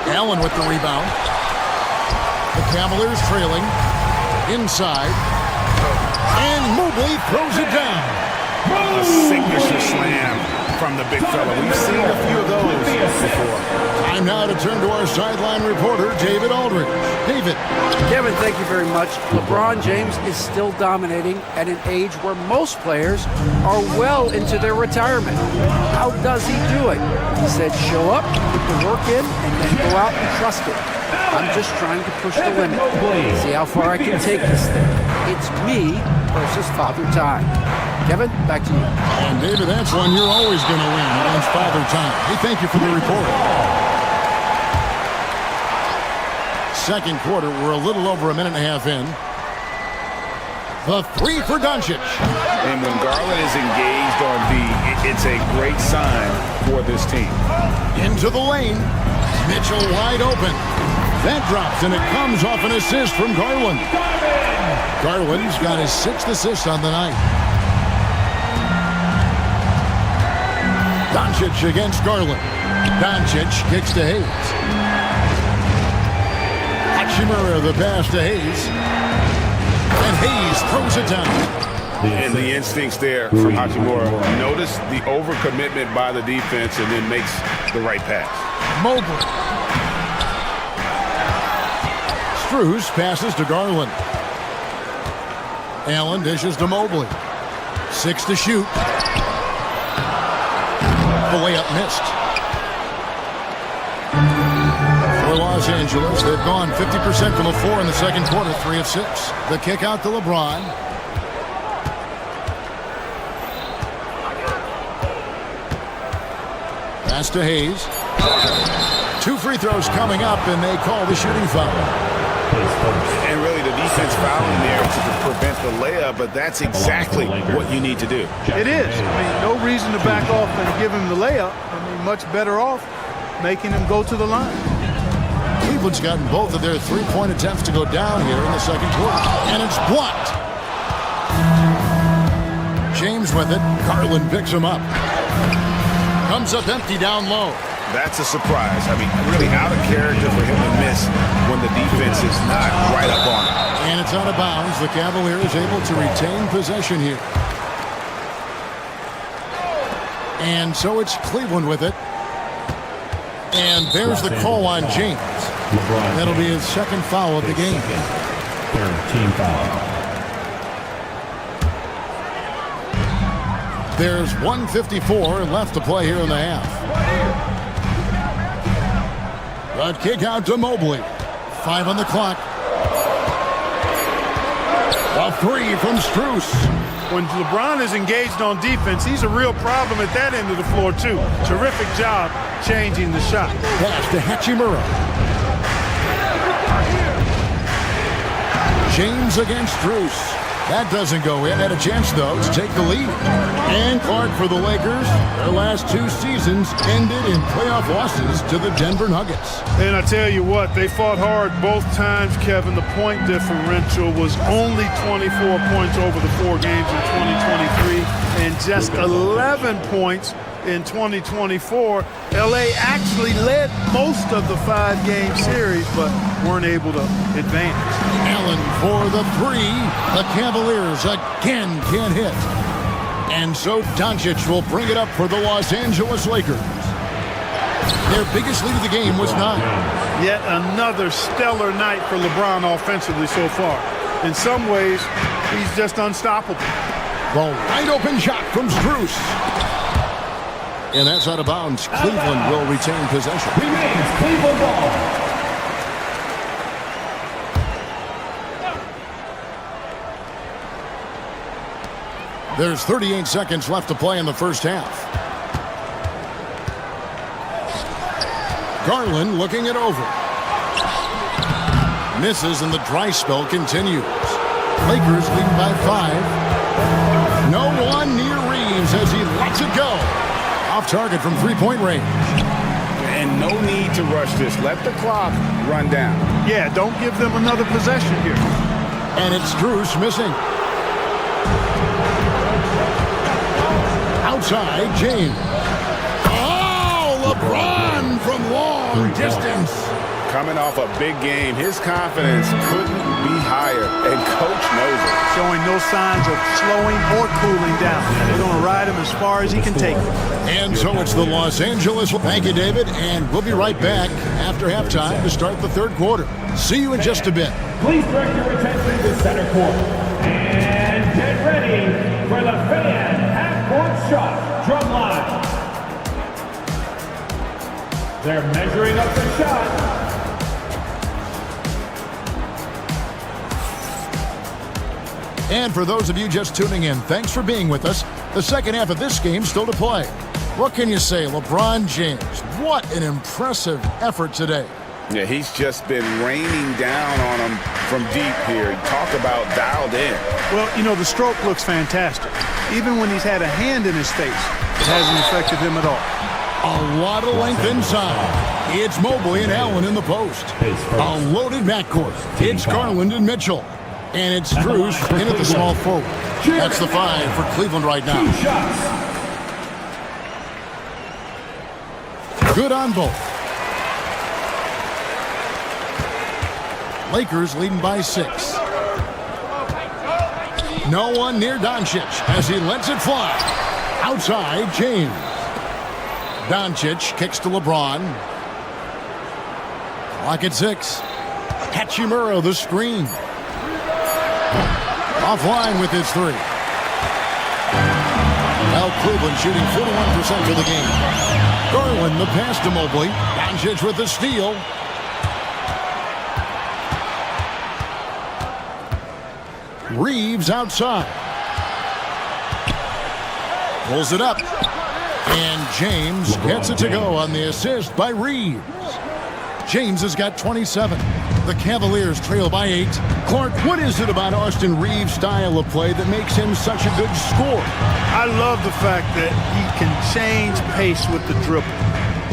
Speaker 2: Allen with the rebound. The Cavaliers trailing. Inside. And Mobley throws it down.
Speaker 4: A signature slam from the big fella. We've seen a few of those before.
Speaker 2: Time now to turn to our sideline reporter, David Aldridge. David.
Speaker 6: Kevin, thank you very much. LeBron James is still dominating at an age where most players are well into their retirement. How does he do it? He said, show up, put the work in, and then go out and trust it. I'm just trying to push the limit. See how far I can take this thing. It's me versus Father Time. Kevin, back to you.
Speaker 2: And David, that's one you're always going to win against Father Time. Hey, thank you for the report. Second quarter, we're a little over a minute and a half in. The three for Doncic.
Speaker 4: And when Garland is engaged on D, it's a great sign for this team.
Speaker 2: Into the lane. Mitchell wide open. That drops, and it comes off an assist from Garland. Garland's got his 6th assist on the night. Doncic against Garland. Doncic kicks to Hayes. Hachimura the pass to Hayes. And Hayes throws it down.
Speaker 4: And the instincts there from Hachimura. Notice the overcommitment by the defense and then makes the right pass.
Speaker 2: Mobley. Strus passes to Garland. Allen dishes to Mobley. 6 to shoot. The layup missed. For Los Angeles, they've gone 50% from the floor in the second quarter, 3 of 6. The kick out to LeBron. Pass to Hayes. 2 free throws coming up, and they call the shooting foul.
Speaker 4: And really, the defense fouling there to prevent the layup, but that's exactly what you need to do.
Speaker 12: It is. I mean, no reason to back off and give him the layup. I mean, much better off making him go to the line.
Speaker 2: Cleveland's gotten both of their three-point attempts to go down here in the second quarter, and it's blocked. James with it. Garland picks him up. Comes up empty down low.
Speaker 4: That's a surprise. I mean, really out of character for him to miss when the defense is not right up on him.
Speaker 2: And it's out of bounds. The Cavaliers able to retain possession here. And so it's Cleveland with it. And there's the call on James. That'll be his second foul of the game.
Speaker 15: Third team foul.
Speaker 2: There's 1:54 left to play here in the half. The kick out to Mobley. 5 on the clock. A 3 from Strus.
Speaker 12: When LeBron is engaged on defense, he's a real problem at that end of the floor, too. Terrific job changing the shot.
Speaker 2: Pass to Hachimura. James against Strus. That doesn't go in. Had a chance, though, to take the lead. And Clark for the Lakers. Their last 2 seasons ended in playoff losses to the Denver Nuggets.
Speaker 12: And I tell you what, they fought hard both times, Kevin. The point differential was only 24 points over the 4 games in 2023 and just 11 points in 2024. LA actually led most of the 5-game series, but weren't able to advance.
Speaker 2: Allen for the 3. The Cavaliers again can't hit. And so Doncic will bring it up for the Los Angeles Lakers. Their biggest lead of the game was 9.
Speaker 12: Yet another stellar night for LeBron offensively so far. In some ways, he's just unstoppable.
Speaker 2: The wide open shot from Strus. And that's out of bounds. Cleveland will retain possession.
Speaker 7: Remains Cleveland ball.
Speaker 2: There's 38 seconds left to play in the first half. Garland looking it over. Misses and the dry spell continues. Lakers lead by 5. No one near Reeves as he lets it go. Off target from three-point range.
Speaker 3: And no need to rush this. Let the clock run down.
Speaker 12: Yeah, don't give them another possession here.
Speaker 2: And it's Strus missing. Outside, James. Oh, LeBron from long distance.
Speaker 3: Coming off a big game, his confidence couldn't be higher, and coach knows it.
Speaker 12: Showing no signs of slowing or cooling down. They're going to ride him as far as he can take it.
Speaker 2: And so it's the Los Angeles. Thank you, David, and we'll be right back after halftime to start the third quarter. See you in just a bit.
Speaker 7: Please direct your attention to center court. And get ready for the fan half-court shot drum line. They're measuring up the shot.
Speaker 2: And for those of you just tuning in, thanks for being with us. The second half of this game still to play. What can you say, LeBron James? What an impressive effort today.
Speaker 3: Yeah, he's just been raining down on him from deep here. Talk about dialed in.
Speaker 12: Well, you know, the stroke looks fantastic. Even when he's had a hand in his face, it hasn't affected him at all.
Speaker 2: A lot of length inside. It's Mobley and Allen in the post. A loaded backcourt. It's Garland and Mitchell. And it's Strus in at the small forward. That's the 5 for Cleveland right now. Good on both. Lakers leading by 6. No one near Doncic as he lets it fly. Outside, James. Doncic kicks to LeBron. Clock at 6. Hachimura the screen. Offline with his 3. Well, Cleveland shooting 41% for the game. Garland the pass to Mobley. Doncic with the steal. Reeves outside. Pulls it up. And James gets it to go on the assist by Reeves. James has got 27. The Cavaliers trail by 8. Clark, what is it about Austin Reeves' style of play that makes him such a good scorer?
Speaker 12: I love the fact that he can change pace with the dribble.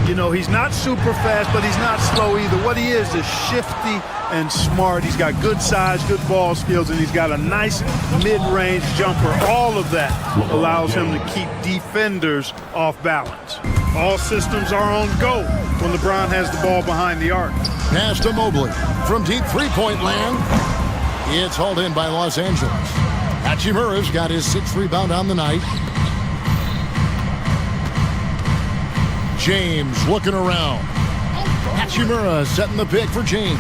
Speaker 12: You know, he's not super fast, but he's not slow either. What he is shifty and smart. He's got good size, good ball skills, and he's got a nice mid-range jumper. All of that allows him to keep defenders off balance. All systems are on go when LeBron has the ball behind the arc.
Speaker 2: Pass to Mobley from deep three-point land. It's hauled in by Los Angeles. Hachimura's got his 6th rebound on the night. James looking around. Hachimura setting the pick for James.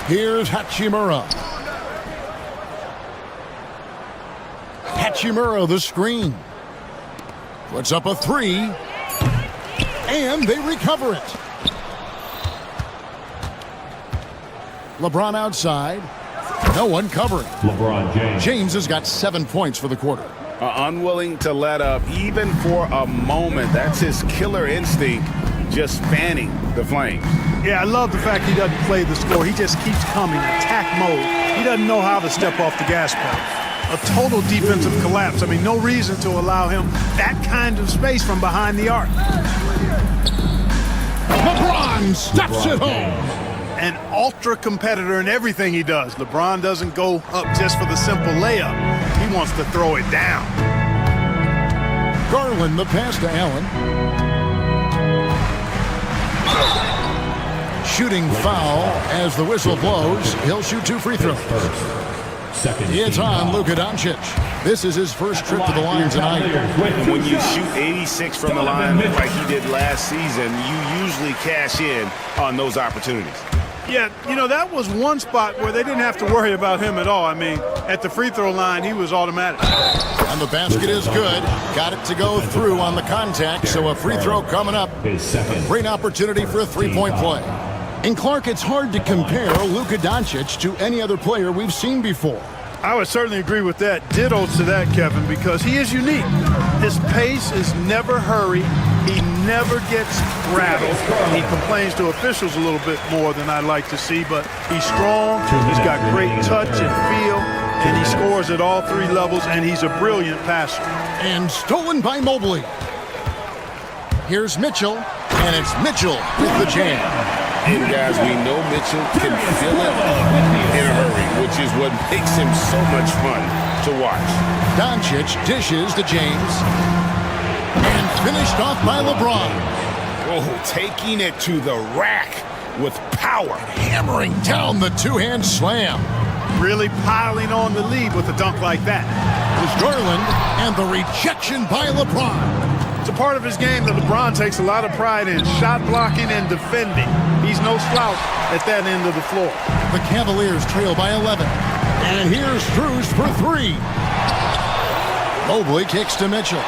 Speaker 2: Here's Hachimura. Hachimura the screen. Puts up a 3. And they recover it. LeBron outside. No one covering.
Speaker 7: LeBron James.
Speaker 2: James has got 7 points for the quarter.
Speaker 3: Unwilling to let up even for a moment. That's his killer instinct, just fanning the flames.
Speaker 12: Yeah, I love the fact he doesn't play the score. He just keeps coming, attack mode. He doesn't know how to step off the gas pedal. A total defensive collapse. I mean, no reason to allow him that kind of space from behind the arc.
Speaker 2: LeBron steps it home.
Speaker 12: An ultra competitor in everything he does. LeBron doesn't go up just for the simple layup. He wants to throw it down.
Speaker 2: Garland the pass to Allen. Shooting foul as the whistle blows. He'll shoot 2 free throws. It's on Luka Doncic. This is his first trip to the line tonight.
Speaker 3: When you shoot 86 from the line like he did last season, you usually cash in on those opportunities.
Speaker 12: Yeah, you know, that was one spot where they didn't have to worry about him at all. I mean, at the free throw line, he was automatic.
Speaker 2: And the basket is good. Got it to go through on the contact, so a free throw coming up. A great opportunity for a three-point play. And Clark, it's hard to compare Luka Doncic to any other player we've seen before.
Speaker 12: I would certainly agree with that. Ditto to that, Kevin, because he is unique. His pace is never hurried. He never gets rattled. He complains to officials a little bit more than I'd like to see, but he's strong. He's got great touch and feel, and he scores at all three levels, and he's a brilliant passer.
Speaker 2: And stolen by Mobley. Here's Mitchell, and it's Mitchell with the jam.
Speaker 3: And guys, we know Mitchell can fill it up in a hurry, which is what makes him so much fun to watch.
Speaker 2: Doncic dishes to James. And finished off by LeBron.
Speaker 3: Oh, taking it to the rack with power.
Speaker 2: Hammering down the two-hand slam.
Speaker 12: Really piling on the lead with a dunk like that.
Speaker 2: It was Garland, and the rejection by LeBron.
Speaker 12: It's a part of his game that LeBron takes a lot of pride in, shot blocking and defending. He's no slouch at that end of the floor.
Speaker 2: The Cavaliers trail by 11. And here's Strus for three. Mobley kicks to Mitchell.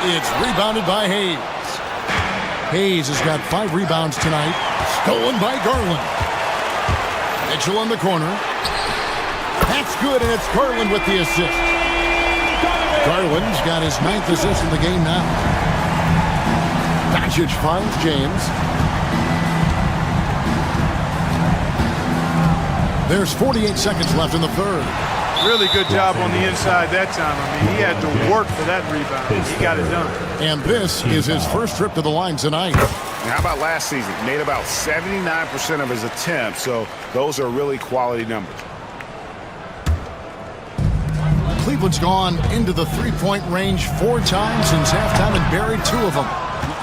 Speaker 2: It's rebounded by Hayes. Hayes has got 5 rebounds tonight. Stolen by Garland. Mitchell in the corner. That's good, and it's Garland with the assist. Garland's got his 9th assist in the game now. Doncic finds James. There's 48 seconds left in the third.
Speaker 12: Really good job on the inside that time. I mean, he had to work for that rebound. He got it done.
Speaker 2: And this is his first trip to the line tonight.
Speaker 16: How about last season? Made about 79% of his attempts, so those are really quality numbers.
Speaker 2: Cleveland's gone into the three-point range 4 times since halftime and buried 2 of them.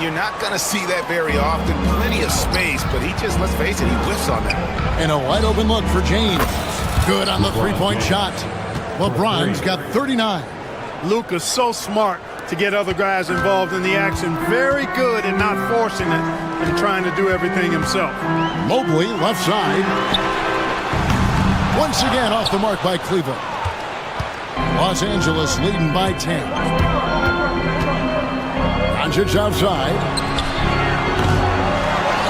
Speaker 3: You're not going to see that very often. Plenty of space, but he just, let's face it, he whiffs on that.
Speaker 2: And a wide-open look for James. Good on the three-point shot. LeBron's got 39.
Speaker 12: Luka's so smart to get other guys involved in the action. Very good at not forcing it and trying to do everything himself.
Speaker 2: Mobley, left side. Once again off the mark by Cleveland. Los Angeles leading by 10. Doncic outside.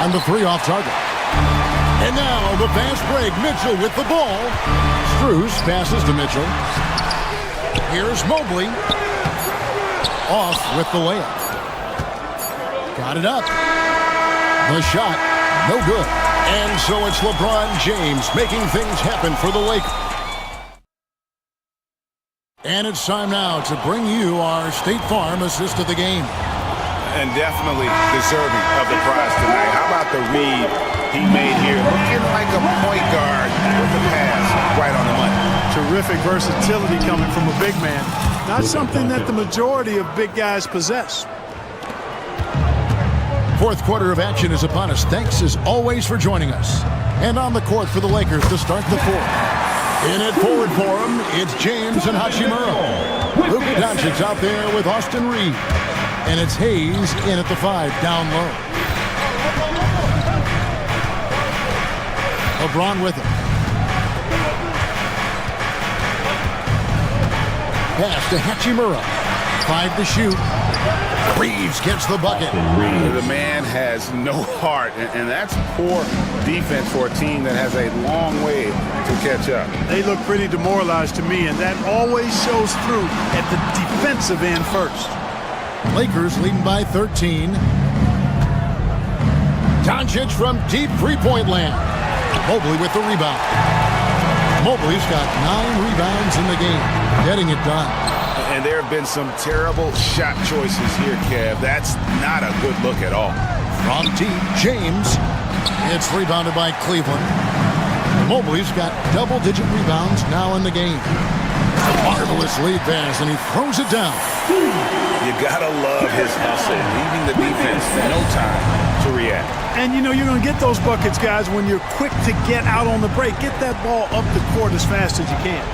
Speaker 2: And the 3 off target. And now the fast break. Mitchell with the ball. Strus passes to Mitchell. Here's Mobley. Off with the layup. Got it up. The shot, no good. And so it's LeBron James making things happen for the Lakers. And it's time now to bring you our State Farm assist of the game.
Speaker 3: And definitely deserving of the prize tonight. How about the read he made here? Looking like a point guard with the pass right on the money.
Speaker 12: Terrific versatility coming from a big man. Not something that the majority of big guys possess.
Speaker 2: Fourth quarter of action is upon us. Thanks as always for joining us. And on the court for the Lakers to start the fourth. In it forward for him, it's James and Hachimura. Luka Doncic out there with Austin Reed. And it's Hayes in at the 5, down low. LeBron with him. Pass to Hachimura. 5 to shoot. Reeves gets the bucket.
Speaker 3: The man has no heart, and that's poor defense for a team that has a long way to catch up.
Speaker 12: They look pretty demoralized to me, and that always shows through at the defensive end first.
Speaker 2: Lakers leading by 13. Doncic from deep three-point land. Mobley with the rebound. Mobley's got 9 rebounds in the game, getting it done.
Speaker 3: And there have been some terrible shot choices here, Kev. That's not a good look at all.
Speaker 2: From deep, James. It's rebounded by Cleveland. Mobley's got double-digit rebounds now in the game. Marvelous lead pass, and he throws it down.
Speaker 3: You gotta love his hustle, leaving the defense no time to react.
Speaker 12: And you know you're going to get those buckets, guys, when you're quick to get out on the break. Get that ball up the court as fast as you can.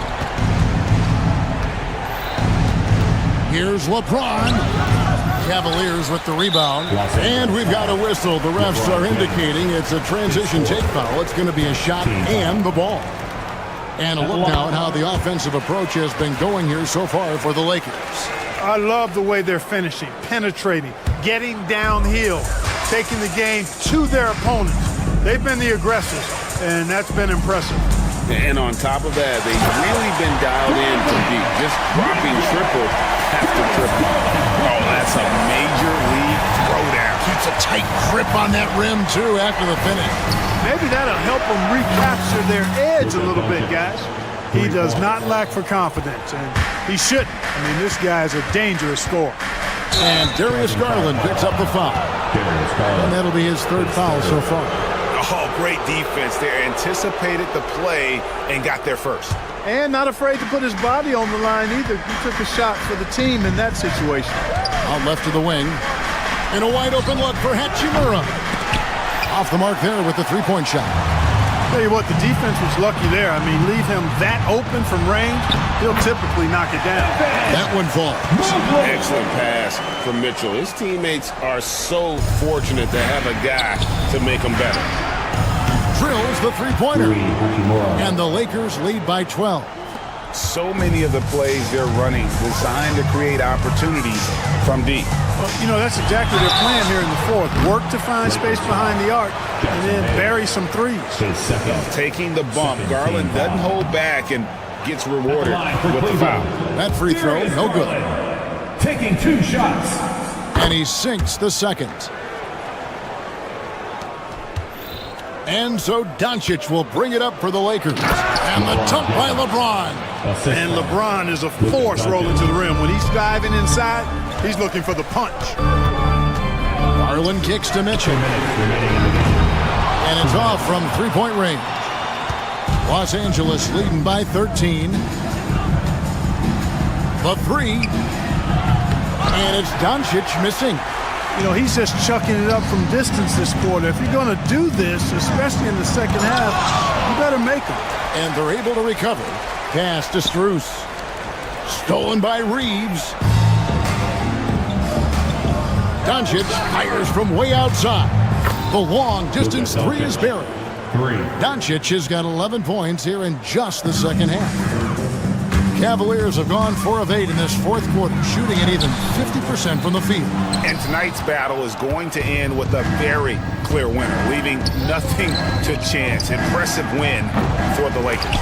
Speaker 2: Here's LeBron. Cavaliers with the rebound. And we've got a whistle. The refs are indicating it's a transition take foul. It's going to be a shot and the ball. And a look now at how the offensive approach has been going here so far for the Lakers.
Speaker 12: I love the way they're finishing, penetrating, getting downhill, taking the game to their opponents. They've been the aggressors, and that's been impressive.
Speaker 3: And on top of that, they've really been dialed in from deep, just dropping triple after triple.
Speaker 4: Oh, that's a major league throwdown.
Speaker 2: Keeps a tight grip on that rim, too, after the finish.
Speaker 12: Maybe that'll help them recapture their edge a little bit, guys. He does not lack for confidence, and he shouldn't. I mean, this guy is a dangerous scorer.
Speaker 2: And Darius Garland picks up the foul. And that'll be his third foul so far.
Speaker 4: Oh, great defense there. Anticipated the play and got there first.
Speaker 12: And not afraid to put his body on the line either. He took a shot for the team in that situation.
Speaker 2: Out left to the wing. And a wide open look for Hachimura. Off the mark there with the three-point shot.
Speaker 12: Tell you what, the defense was lucky there. I mean, leave him that open from range, he'll typically knock it down.
Speaker 2: That one falls.
Speaker 3: Excellent pass from Mitchell. His teammates are so fortunate to have a guy to make them better.
Speaker 2: Drills the three-pointer. And the Lakers lead by 12.
Speaker 3: So many of the plays they're running designed to create opportunities from deep.
Speaker 12: Well, you know, that's exactly their plan here in the fourth. Work to find space behind the arc and then bury some threes.
Speaker 3: Taking the bump, Garland doesn't hold back and gets rewarded with the foul.
Speaker 2: That free throw, no good.
Speaker 7: Taking 2 shots.
Speaker 2: And he sinks the second. And so Doncic will bring it up for the Lakers. And the dunk by LeBron.
Speaker 12: And LeBron is a force rolling to the rim. When he's diving inside, he's looking for the punch.
Speaker 2: Garland kicks to Mitchell. And it's off from three-point range. Los Angeles leading by 13. The three. And it's Doncic missing.
Speaker 12: You know, he's just chucking it up from distance this quarter. If you're going to do this, especially in the second half, you better make them.
Speaker 2: And they're able to recover. Pass to Strus. Stolen by Reeves. Doncic fires from way outside. The long distance three is buried. Doncic has got 11 points here in just the second half. Cavaliers have gone 4 of 8 in this fourth quarter, shooting at even 50% from the field.
Speaker 3: And tonight's battle is going to end with a very clear winner, leaving nothing to chance. Impressive win for the Lakers.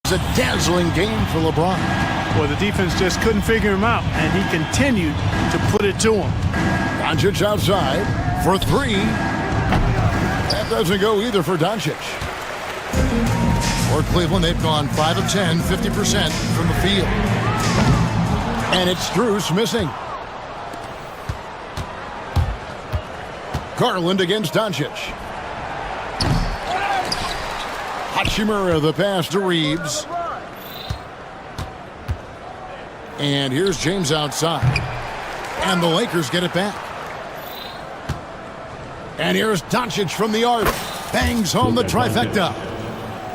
Speaker 2: A dazzling game for LeBron.
Speaker 12: Well, the defense just couldn't figure him out, and he continued to put it to him.
Speaker 2: Doncic outside for three. That doesn't go either for Doncic. For Cleveland, they've gone 5 of 10, 50% from the field. And it's Strus missing. Garland against Doncic. Hachimura, the pass to Reeves. And here's James outside. And the Lakers get it back. And here's Doncic from the arc. Bangs home the trifecta.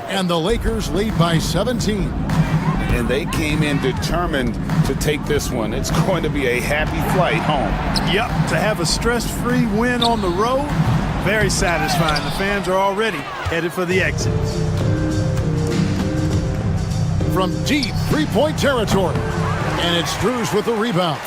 Speaker 2: And the Lakers lead by 17.
Speaker 3: And they came in determined to take this one. It's going to be a happy flight home.
Speaker 12: Yep, to have a stress-free win on the road, very satisfying. The fans are already headed for the exits.
Speaker 2: From deep three-point territory. And it's Strus with the rebound.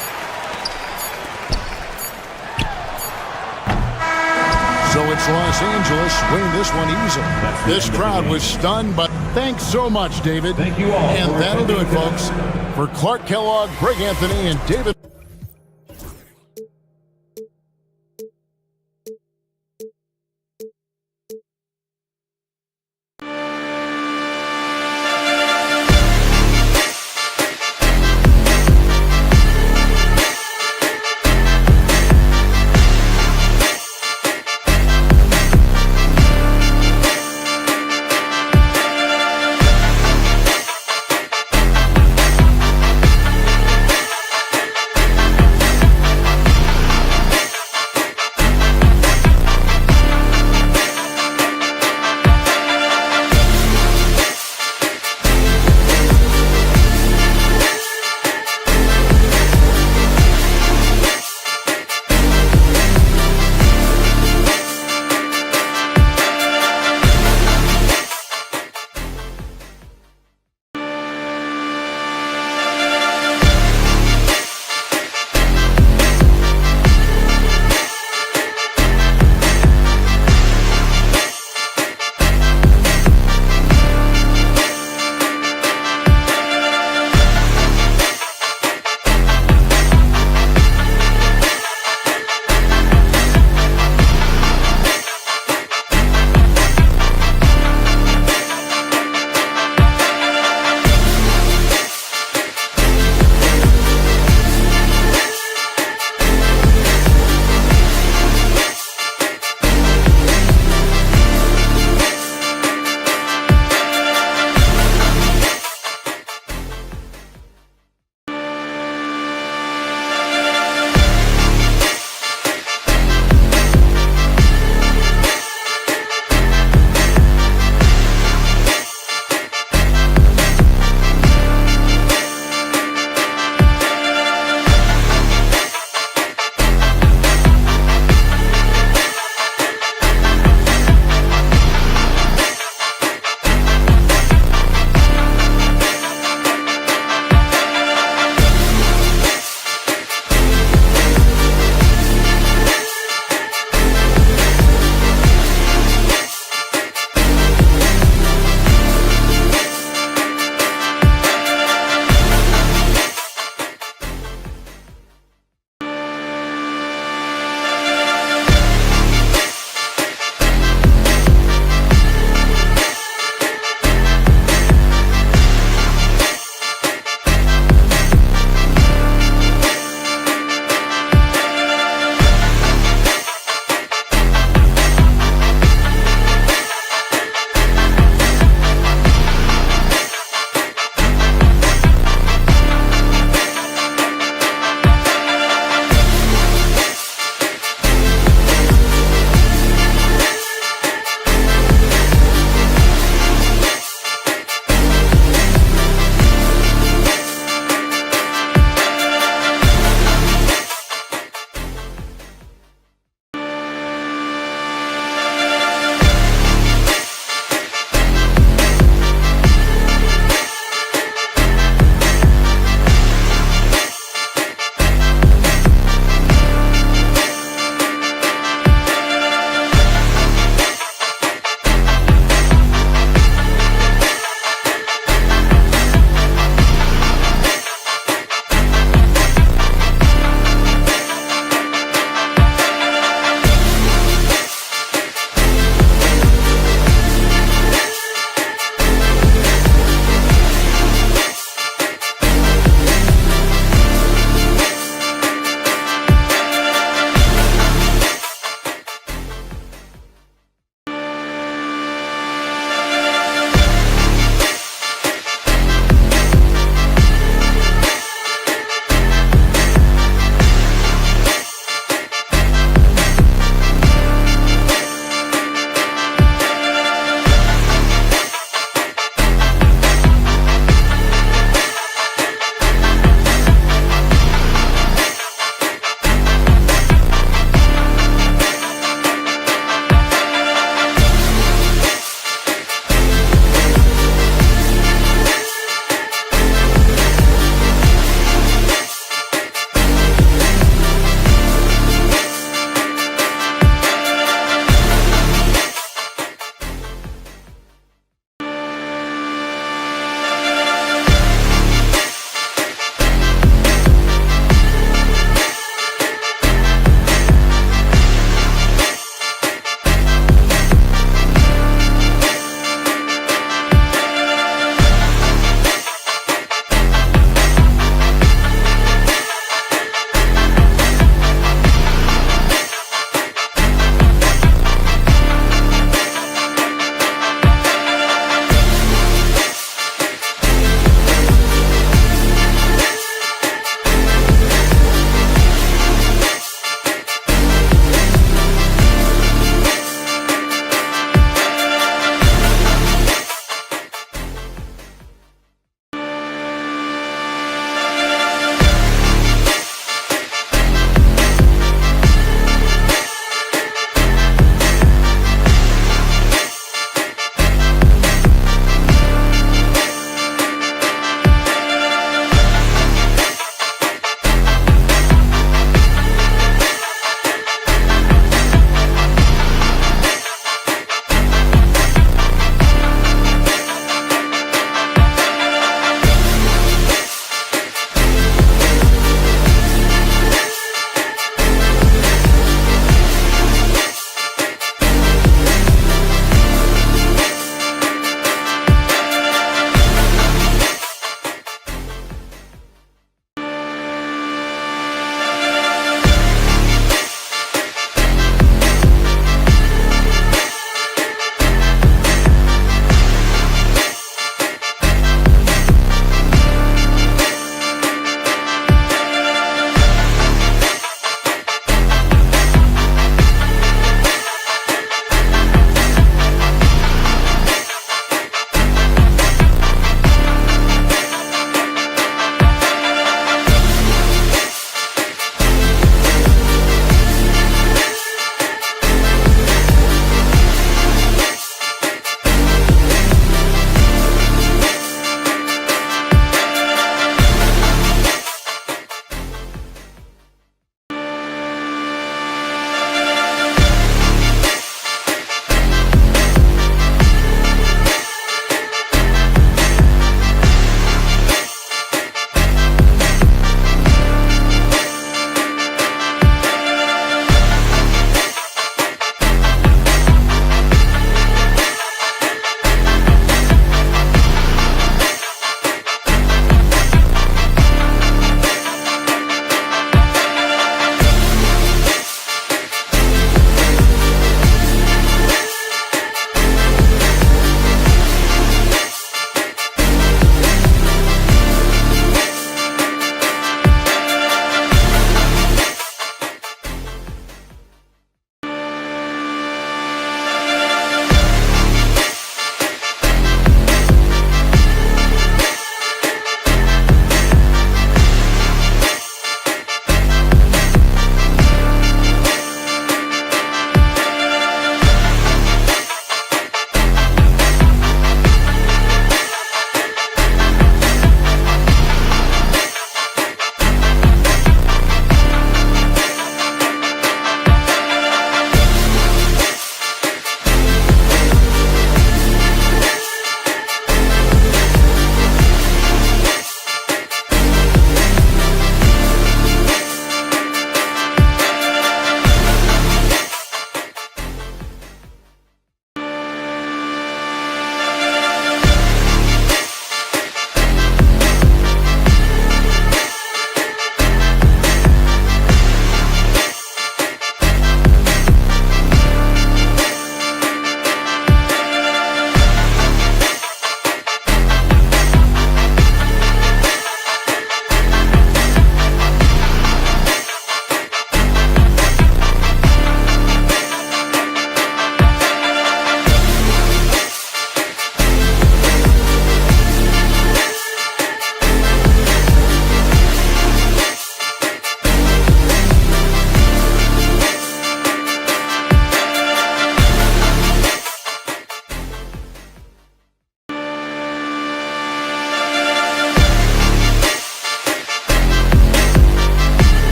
Speaker 2: So it's Los Angeles winning this one easily. This crowd was stunned, but thanks so much, David.
Speaker 7: Thank you all.
Speaker 2: And that'll do it, folks. For Clark Kellogg, Greg Anthony, and David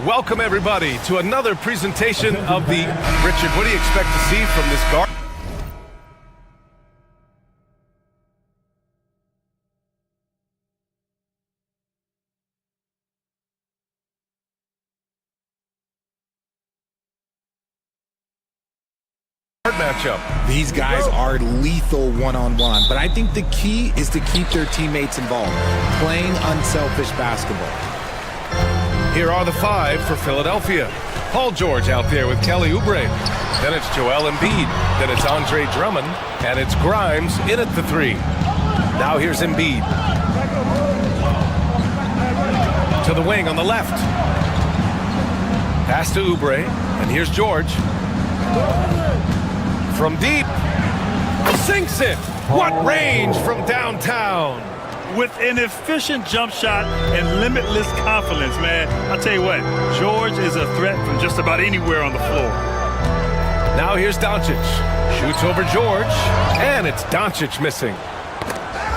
Speaker 8: Welcome, everybody, to another presentation of the... Richard, what do you expect to see from this guard? Matchup.
Speaker 13: These guys are lethal one-on-one, but I think the key is to keep their teammates involved, playing unselfish basketball.
Speaker 8: Here are the 5 for Philadelphia. Paul George out there with Kelly Oubre. Then it's Joel Embiid. Then it's Andre Drummond. And it's Grimes in at the 3. Now here's Embiid. To the wing on the left. Pass to Oubre. And here's George. From deep, sinks it. What range from downtown.
Speaker 12: With an efficient jump shot and limitless confidence, man. I'll tell you what, George is a threat from just about anywhere on the floor.
Speaker 8: Now here's Doncic. Shoots over George, and it's Doncic missing.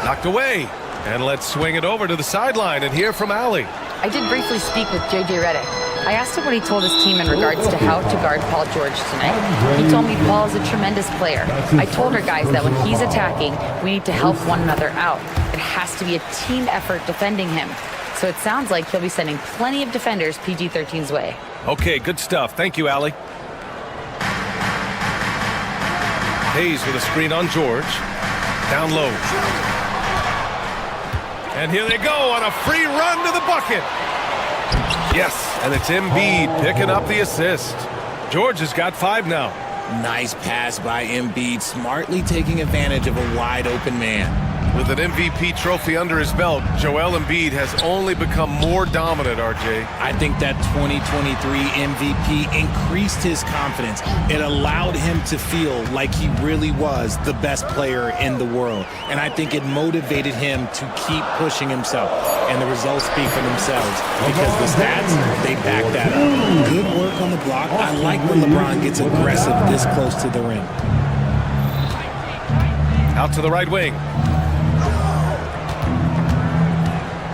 Speaker 8: Knocked away. And let's swing it over to the sideline and hear from Allie.
Speaker 11: I did briefly speak with J.J. Redick. I asked him what he told his team in regards to how to guard Paul George tonight. He told me Paul is a tremendous player. I told our guys that when he's attacking, we need to help one another out. It has to be a team effort defending him. So it sounds like he'll be sending plenty of defenders PG-13's way.
Speaker 8: Okay, good stuff. Thank you, Allie. Hayes with a screen on George. Down low. And here they go on a free run to the bucket. Yes, and it's Embiid picking up the assist. George has got 5 now.
Speaker 13: Nice pass by Embiid, smartly taking advantage of a wide-open man.
Speaker 8: With an MVP trophy under his belt, Joel Embiid has only become more dominant, RJ.
Speaker 13: I think that 2023 MVP increased his confidence. It allowed him to feel like he really was the best player in the world. And I think it motivated him to keep pushing himself. And the results speak for themselves because the stats, they back that up. Good work on the block. I like when LeBron gets aggressive this close to the rim.
Speaker 8: Out to the right wing.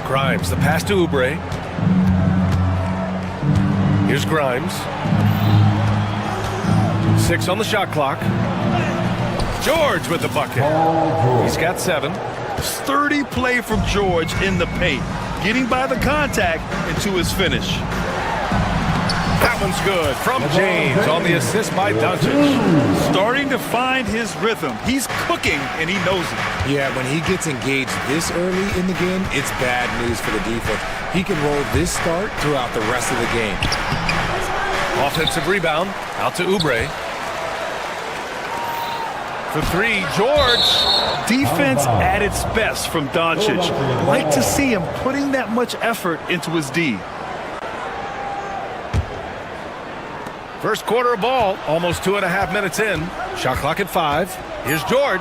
Speaker 8: Grimes, the pass to Oubre. Here's Grimes. 6 on the shot clock. George with the bucket. He's got 7.
Speaker 12: Sturdy play from George in the paint, getting by the contact and to his finish.
Speaker 8: That one's good from James on the assist by Doncic.
Speaker 12: Starting to find his rhythm. He's cooking, and he knows it.
Speaker 13: Yeah, when he gets engaged this early in the game, it's bad news for the defense. He can roll this start throughout the rest of the game.
Speaker 8: Offensive rebound, out to Oubre. For 3, George.
Speaker 12: Defense at its best from Doncic. Like to see him putting that much effort into his D.
Speaker 8: First quarter of ball, almost 2.5 minutes in. Shot clock at 5. Here's George.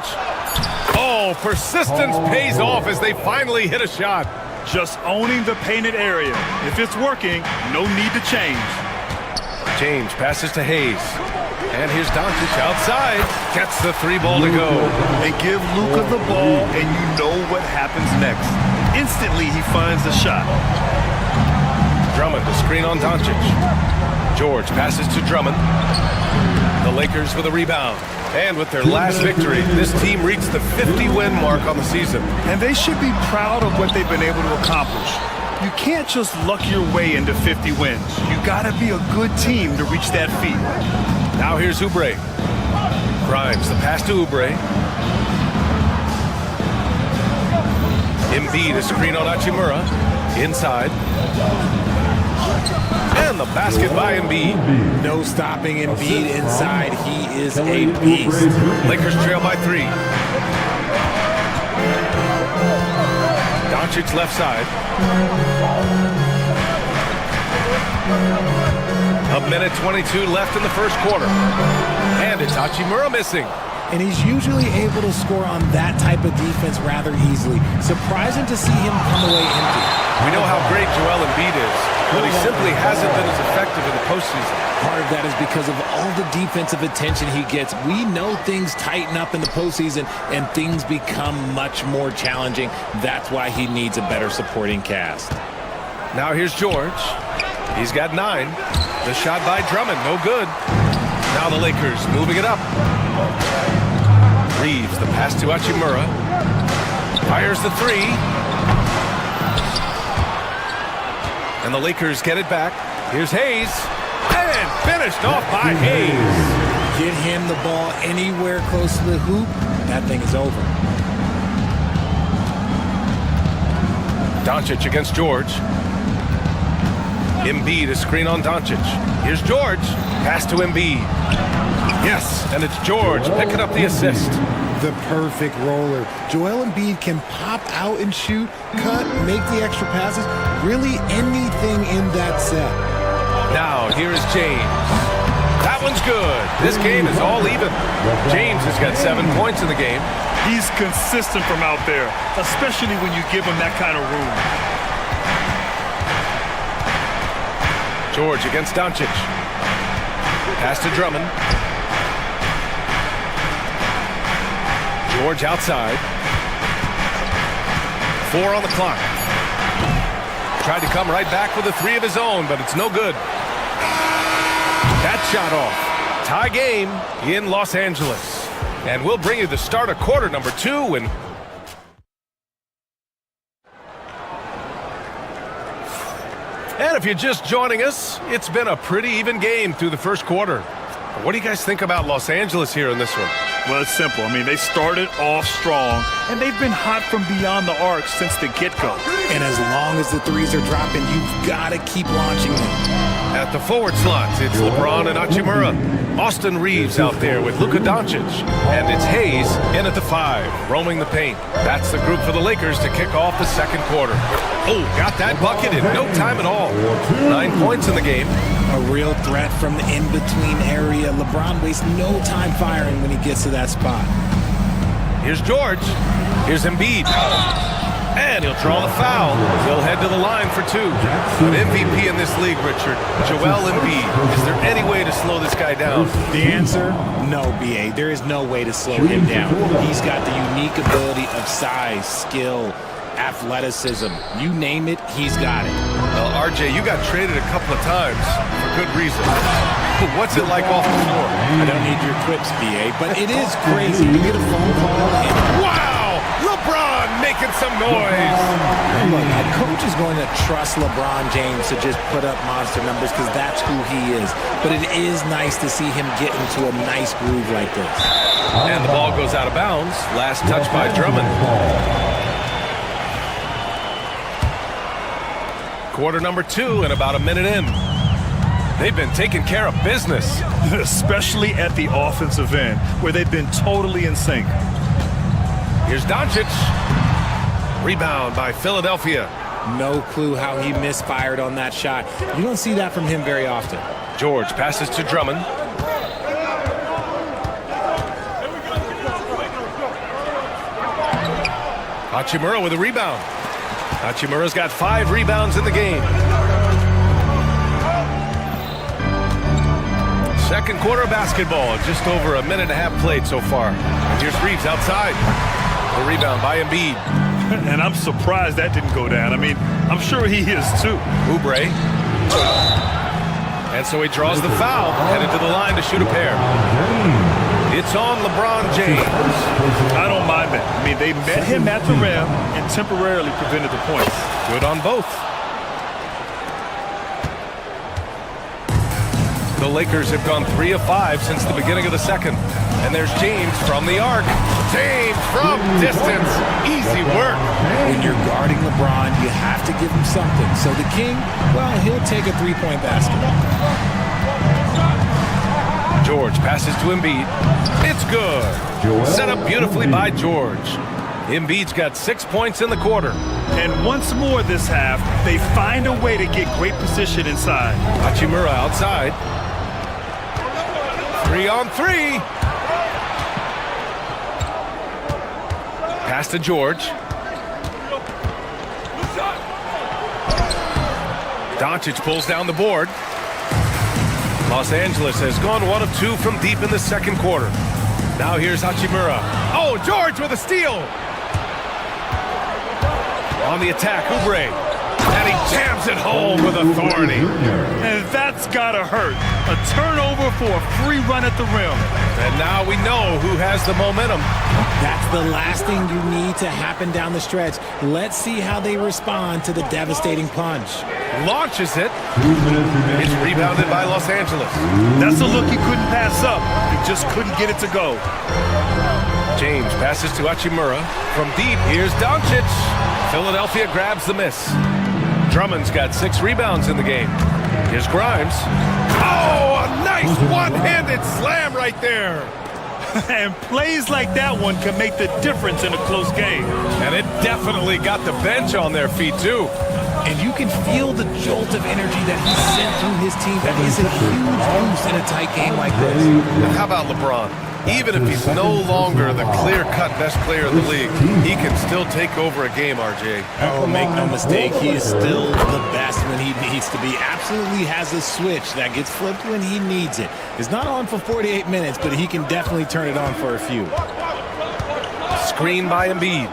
Speaker 8: Oh, persistence pays off as they finally hit a shot.
Speaker 12: Just owning the painted area. If it's working, no need to change.
Speaker 8: James passes to Hayes. And here's Doncic outside. Gets the 3 ball to go.
Speaker 12: They give Luka the ball, and you know what happens next. Instantly, he finds the shot.
Speaker 8: Drummond, the screen on Doncic. George passes to Drummond. The Lakers with a rebound. And with their last victory, this team reached the 50-win mark on the season.
Speaker 12: And they should be proud of what they've been able to accomplish. You can't just luck your way into 50 wins. You gotta be a good team to reach that feat.
Speaker 8: Now here's Oubre. Grimes, the pass to Oubre. Embiid, a screen on Hachimura. Inside. And the basket by Embiid.
Speaker 13: No stopping Embiid inside. He is a beast.
Speaker 8: Lakers trail by 3. Doncic left side. 1:22 left in the first quarter. And it's Hachimura missing.
Speaker 13: And he's usually able to score on that type of defense rather easily. Surprising to see him come away empty.
Speaker 8: We know how great Joel Embiid is, but he simply hasn't been as effective in the postseason.
Speaker 13: Part of that is because of all the defensive attention he gets. We know things tighten up in the postseason and things become much more challenging. That's why he needs a better supporting cast.
Speaker 8: Now here's George. He's got 9. The shot by Drummond, no good. Now the Lakers moving it up. Reeves, the pass to Hachimura. Fires the 3. And the Lakers get it back. Here's Hayes. And finished off by Hayes.
Speaker 13: Get him the ball anywhere close to the hoop, that thing is over.
Speaker 8: Doncic against George. Embiid, a screen on Doncic. Here's George. Pass to Embiid. Yes, and it's George picking up the assist.
Speaker 18: The perfect roller. Joel Embiid can pop out and shoot, cut, make the extra passes, really anything in that set.
Speaker 8: Now, here is James. That one's good. This game is all even. James has got 7 points in the game.
Speaker 10: He's consistent from out there, especially when you give him that kind of room.
Speaker 8: George against Doncic. Pass to Drummond. George outside. 4 on the clock. Tried to come right back with a 3 of his own, but it's no good. That shot off. Tie game in Los Angeles. And we'll bring you the start of quarter number 2. And if you're just joining us, it's been a pretty even game through the first quarter. What do you guys think about Los Angeles here in this one?
Speaker 10: Well, it's simple. I mean, they started off strong, and they've been hot from beyond the arc since the get-go.
Speaker 13: And as long as the threes are dropping, you've got to keep launching them.
Speaker 8: At the forward slots, it's LeBron and Hachimura. Austin Reeves out there with Luka Doncic. And it's Hayes in at the 5, roaming the paint. That's the group for the Lakers to kick off the second quarter. Oh, got that bucket in no time at all. 9 points in the game.
Speaker 13: A real threat from the in-between area. LeBron wastes no time firing when he gets to that spot.
Speaker 8: Here's George. Here's Embiid. And he'll draw the foul. He'll head to the line for 2. An MVP in this league, Richard, Joel Embiid. Is there any way to slow this guy down?
Speaker 13: The answer, no, B.A. There is no way to slow him down. He's got the unique ability of size, skill, athleticism. You name it, he's got it.
Speaker 8: Well, RJ, you got traded a couple of times for good reason. What's it like off the floor?
Speaker 13: I don't need your quips, B.A., but it is crazy. You get a phone call and...
Speaker 8: Wow! LeBron making some noise!
Speaker 13: Look, a coach is going to trust LeBron James to just put up monster numbers because that's who he is. But it is nice to see him get into a nice groove like this.
Speaker 8: And the ball goes out of bounds. Last touch by Drummond. Quarter number 2 and about a minute in. They've been taking care of business.
Speaker 10: Especially at the offensive end, where they've been totally in sync.
Speaker 8: Here's Doncic. Rebound by Philadelphia.
Speaker 13: No clue how he misfired on that shot. You don't see that from him very often.
Speaker 8: George passes to Drummond. Hachimura with a rebound. Hachimura's got 5 rebounds in the game. Second quarter of basketball, just over a minute and a half played so far. And here's Reeves outside. The rebound by Embiid.
Speaker 10: And I'm surprised that didn't go down. I mean, I'm sure he is too.
Speaker 8: Oubre. And so he draws the foul, headed to the line to shoot a pair. It's on LeBron James.
Speaker 10: I don't mind that. I mean, they met him at the rim and temporarily prevented the points.
Speaker 8: Good on both. The Lakers have gone 3 of 5 since the beginning of the second. And there's James from the arc. James from distance. Easy work.
Speaker 13: When you're guarding LeBron, you have to give him something. So the King, well, he'll take a 3-point basket.
Speaker 8: George passes to Embiid. It's good. Set up beautifully by George. Embiid's got 6 points in the quarter.
Speaker 10: And once more this half, they find a way to get great position inside.
Speaker 8: Hachimura outside. 3-on-3. Pass to George. Doncic pulls down the board. Los Angeles has gone 1 of 2 from deep in the second quarter. Now here's Hachimura. Oh, George with a steal. On the attack, Oubre. And he Hams it home with authority.
Speaker 10: And that's gotta hurt. A turnover for a free run at the rim.
Speaker 8: And now we know who has the momentum.
Speaker 13: That's the last thing you need to happen down the stretch. Let's see how they respond to the devastating punch.
Speaker 8: Launches it. It's rebounded by Los Angeles.
Speaker 10: That's a look he couldn't pass up. He just couldn't get it to go.
Speaker 8: James passes to Hachimura. From deep, here's Doncic. Philadelphia grabs the miss. Drummond's got 6 rebounds in the game. Here's Grimes. Oh, a nice one-handed slam right there.
Speaker 10: And plays like that one can make the difference in a close game.
Speaker 8: And it definitely got the bench on their feet, too.
Speaker 13: And you can feel the jolt of energy that he sent through his team. That is a huge boost in a tight game like this.
Speaker 8: And how about LeBron? Even if he's no longer the clear-cut best player in the league, he can still take over a game, RJ.
Speaker 13: Oh, make no mistake, he is still the best when he needs to be. Absolutely has a switch that gets flipped when he needs it. It's not on for 48 minutes, but he can definitely turn it on for a few.
Speaker 8: Screen by Embiid.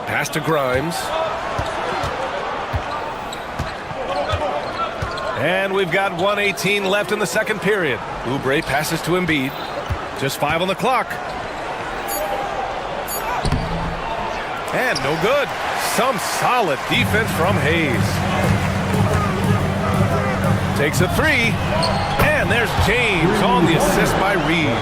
Speaker 8: Pass to Grimes. And we've got 1:18 left in the second period. Oubre passes to Embiid. Just 5 on the clock. And no good. Some solid defense from Hayes. Takes a 3. And there's James on the assist by Reed.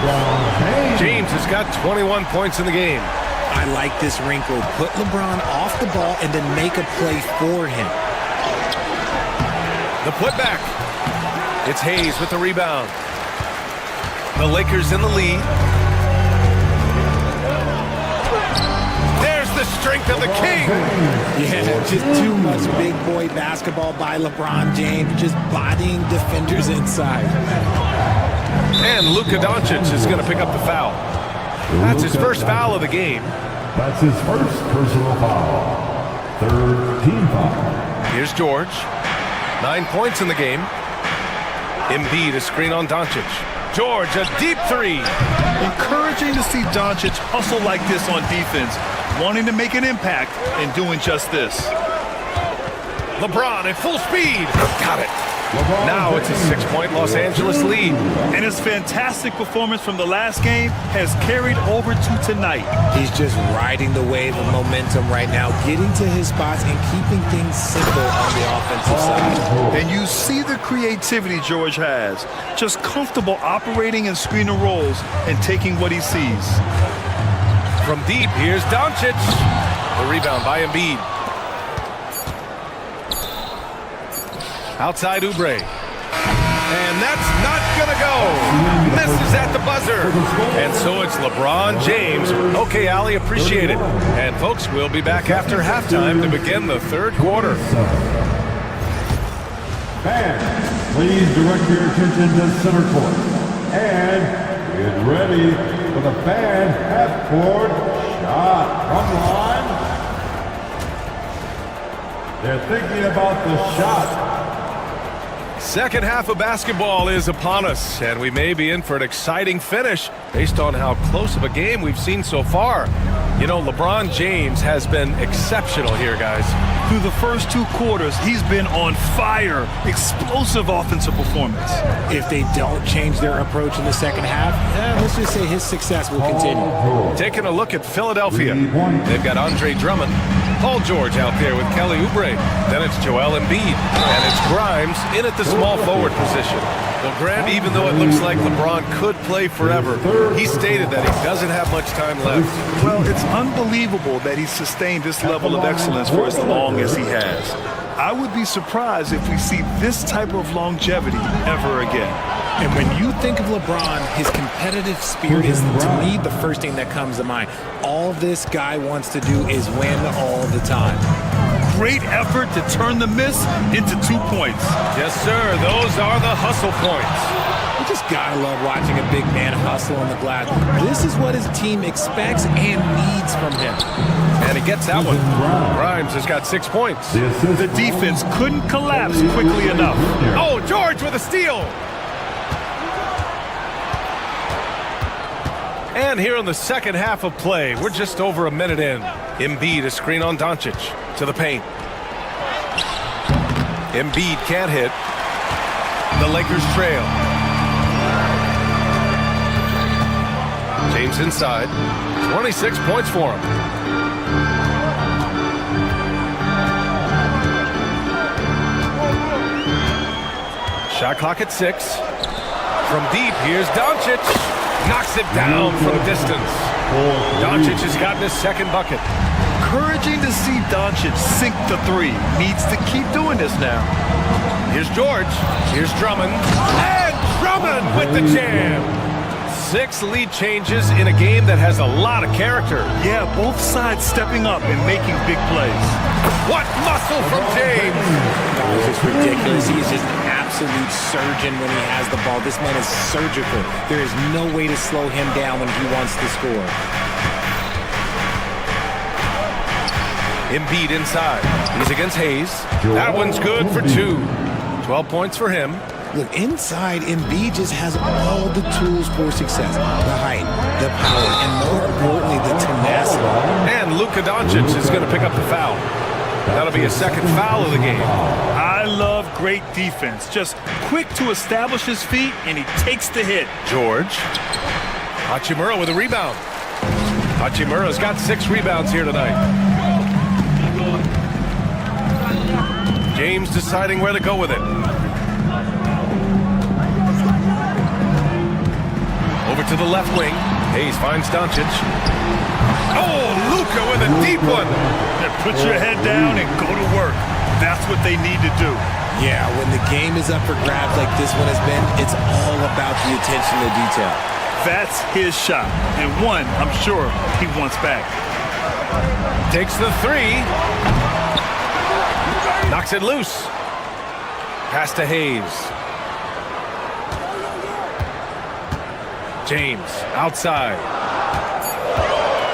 Speaker 8: James has got 21 points in the game.
Speaker 13: I like this wrinkle. Put LeBron off the ball and then make a play for him.
Speaker 8: The putback. It's Hayes with the rebound. The Lakers in the lead. There's the strength of the king.
Speaker 13: Yeah, just too much big boy basketball by LeBron James, just bodying defenders inside.
Speaker 8: And Luka Doncic is going to pick up the foul. That's his first foul of the game.
Speaker 15: That's his first personal foul. 3rd team foul.
Speaker 8: Here's George. 9 points in the game. Embiid a screen on Doncic. George, a deep 3.
Speaker 10: Encouraging to see Doncic hustle like this on defense, wanting to make an impact and doing just this.
Speaker 8: LeBron at full speed. Got it. Now it's a 6-point Los Angeles lead.
Speaker 10: And his fantastic performance from the last game has carried over to tonight.
Speaker 13: He's just riding the wave of momentum right now, getting to his spots and keeping things simple on the offensive side.
Speaker 10: And you see the creativity George has. Just comfortable operating in screen and rolls and taking what he sees.
Speaker 8: From deep, here's Doncic. The rebound by Embiid. Outside Oubre. And that's not going to go. Misses at the buzzer. And so it's LeBron James. Okay, Ali, appreciate it. And folks, we'll be back after halftime to begin the third quarter.
Speaker 15: Fans, please direct your attention to center court. And get ready for the fan half-court shot. From line. They're thinking about the shot.
Speaker 8: Second half of basketball is upon us, and we may be in for an exciting finish based on how close of a game we've seen so far. You know, LeBron James has been exceptional here, guys.
Speaker 10: Through the first 2 quarters, he's been on fire. Explosive offensive performance.
Speaker 13: If they don't change their approach in the second half, let's just say his success will continue.
Speaker 8: Taking a look at Philadelphia. They've got Andre Drummond, Paul George out there with Kelly Oubre. Then it's Joel Embiid, and it's Grimes in at the small forward position. Well, Grant, even though it looks like LeBron could play forever, he stated that he doesn't have much time left.
Speaker 10: Well, it's unbelievable that he's sustained this level of excellence for as long as he has. I would be surprised if we see this type of longevity ever again.
Speaker 13: And when you think of LeBron, his competitive spirit is, to me, the first thing that comes to mind. All this guy wants to do is win all the time.
Speaker 10: Great effort to turn the miss into 2 points.
Speaker 8: Yes, sir. Those are the hustle points.
Speaker 13: You just gotta love watching a big man hustle on the glass. This is what his team expects and needs from him.
Speaker 8: And he gets that one. Grimes has got 6 points.
Speaker 10: The defense couldn't collapse quickly enough.
Speaker 8: Oh, George with a steal. And here in the second half of play, we're just over a minute in. Embiid a screen on Doncic to the paint. Embiid can't hit. The Lakers trail. James inside. 26 points for him. Shot clock at 6. From deep, here's Doncic. Knocks it down from distance. Doncic has gotten his second bucket.
Speaker 10: Encouraging to see Doncic sink the 3. Needs to keep doing this now.
Speaker 8: Here's George. Here's Drummond. And Drummond with the jam. 6 lead changes in a game that has a lot of character.
Speaker 10: Yeah, both sides stepping up and making big plays.
Speaker 8: What muscle from James!
Speaker 13: It's just ridiculous. He's just an absolute surgeon when he has the ball. This man is surgical. There is no way to slow him down when he wants to score.
Speaker 8: Embiid inside. He's against Hayes. That one's good for 2. 12 points for him.
Speaker 18: Look, inside, Embiid just has all the tools for success. The height, the power, and more importantly, the tenacity.
Speaker 8: And Luka Doncic is going to pick up the foul. That'll be a second foul of the game.
Speaker 10: I love great defense. Just quick to establish his feet, and he takes the hit.
Speaker 8: George. Hachimura with a rebound. Hachimura's got 6 rebounds here tonight. James deciding where to go with it. Over to the left wing. Hayes finds Doncic. Oh, Luka with a deep one.
Speaker 10: Put your head down and go to work. That's what they need to do.
Speaker 13: Yeah, when the game is up for grabs like this one has been, it's all about the attention to detail.
Speaker 10: That's his shot, and one I'm sure he wants back.
Speaker 8: Takes the 3. Knocks it loose. Pass to Hayes. James outside.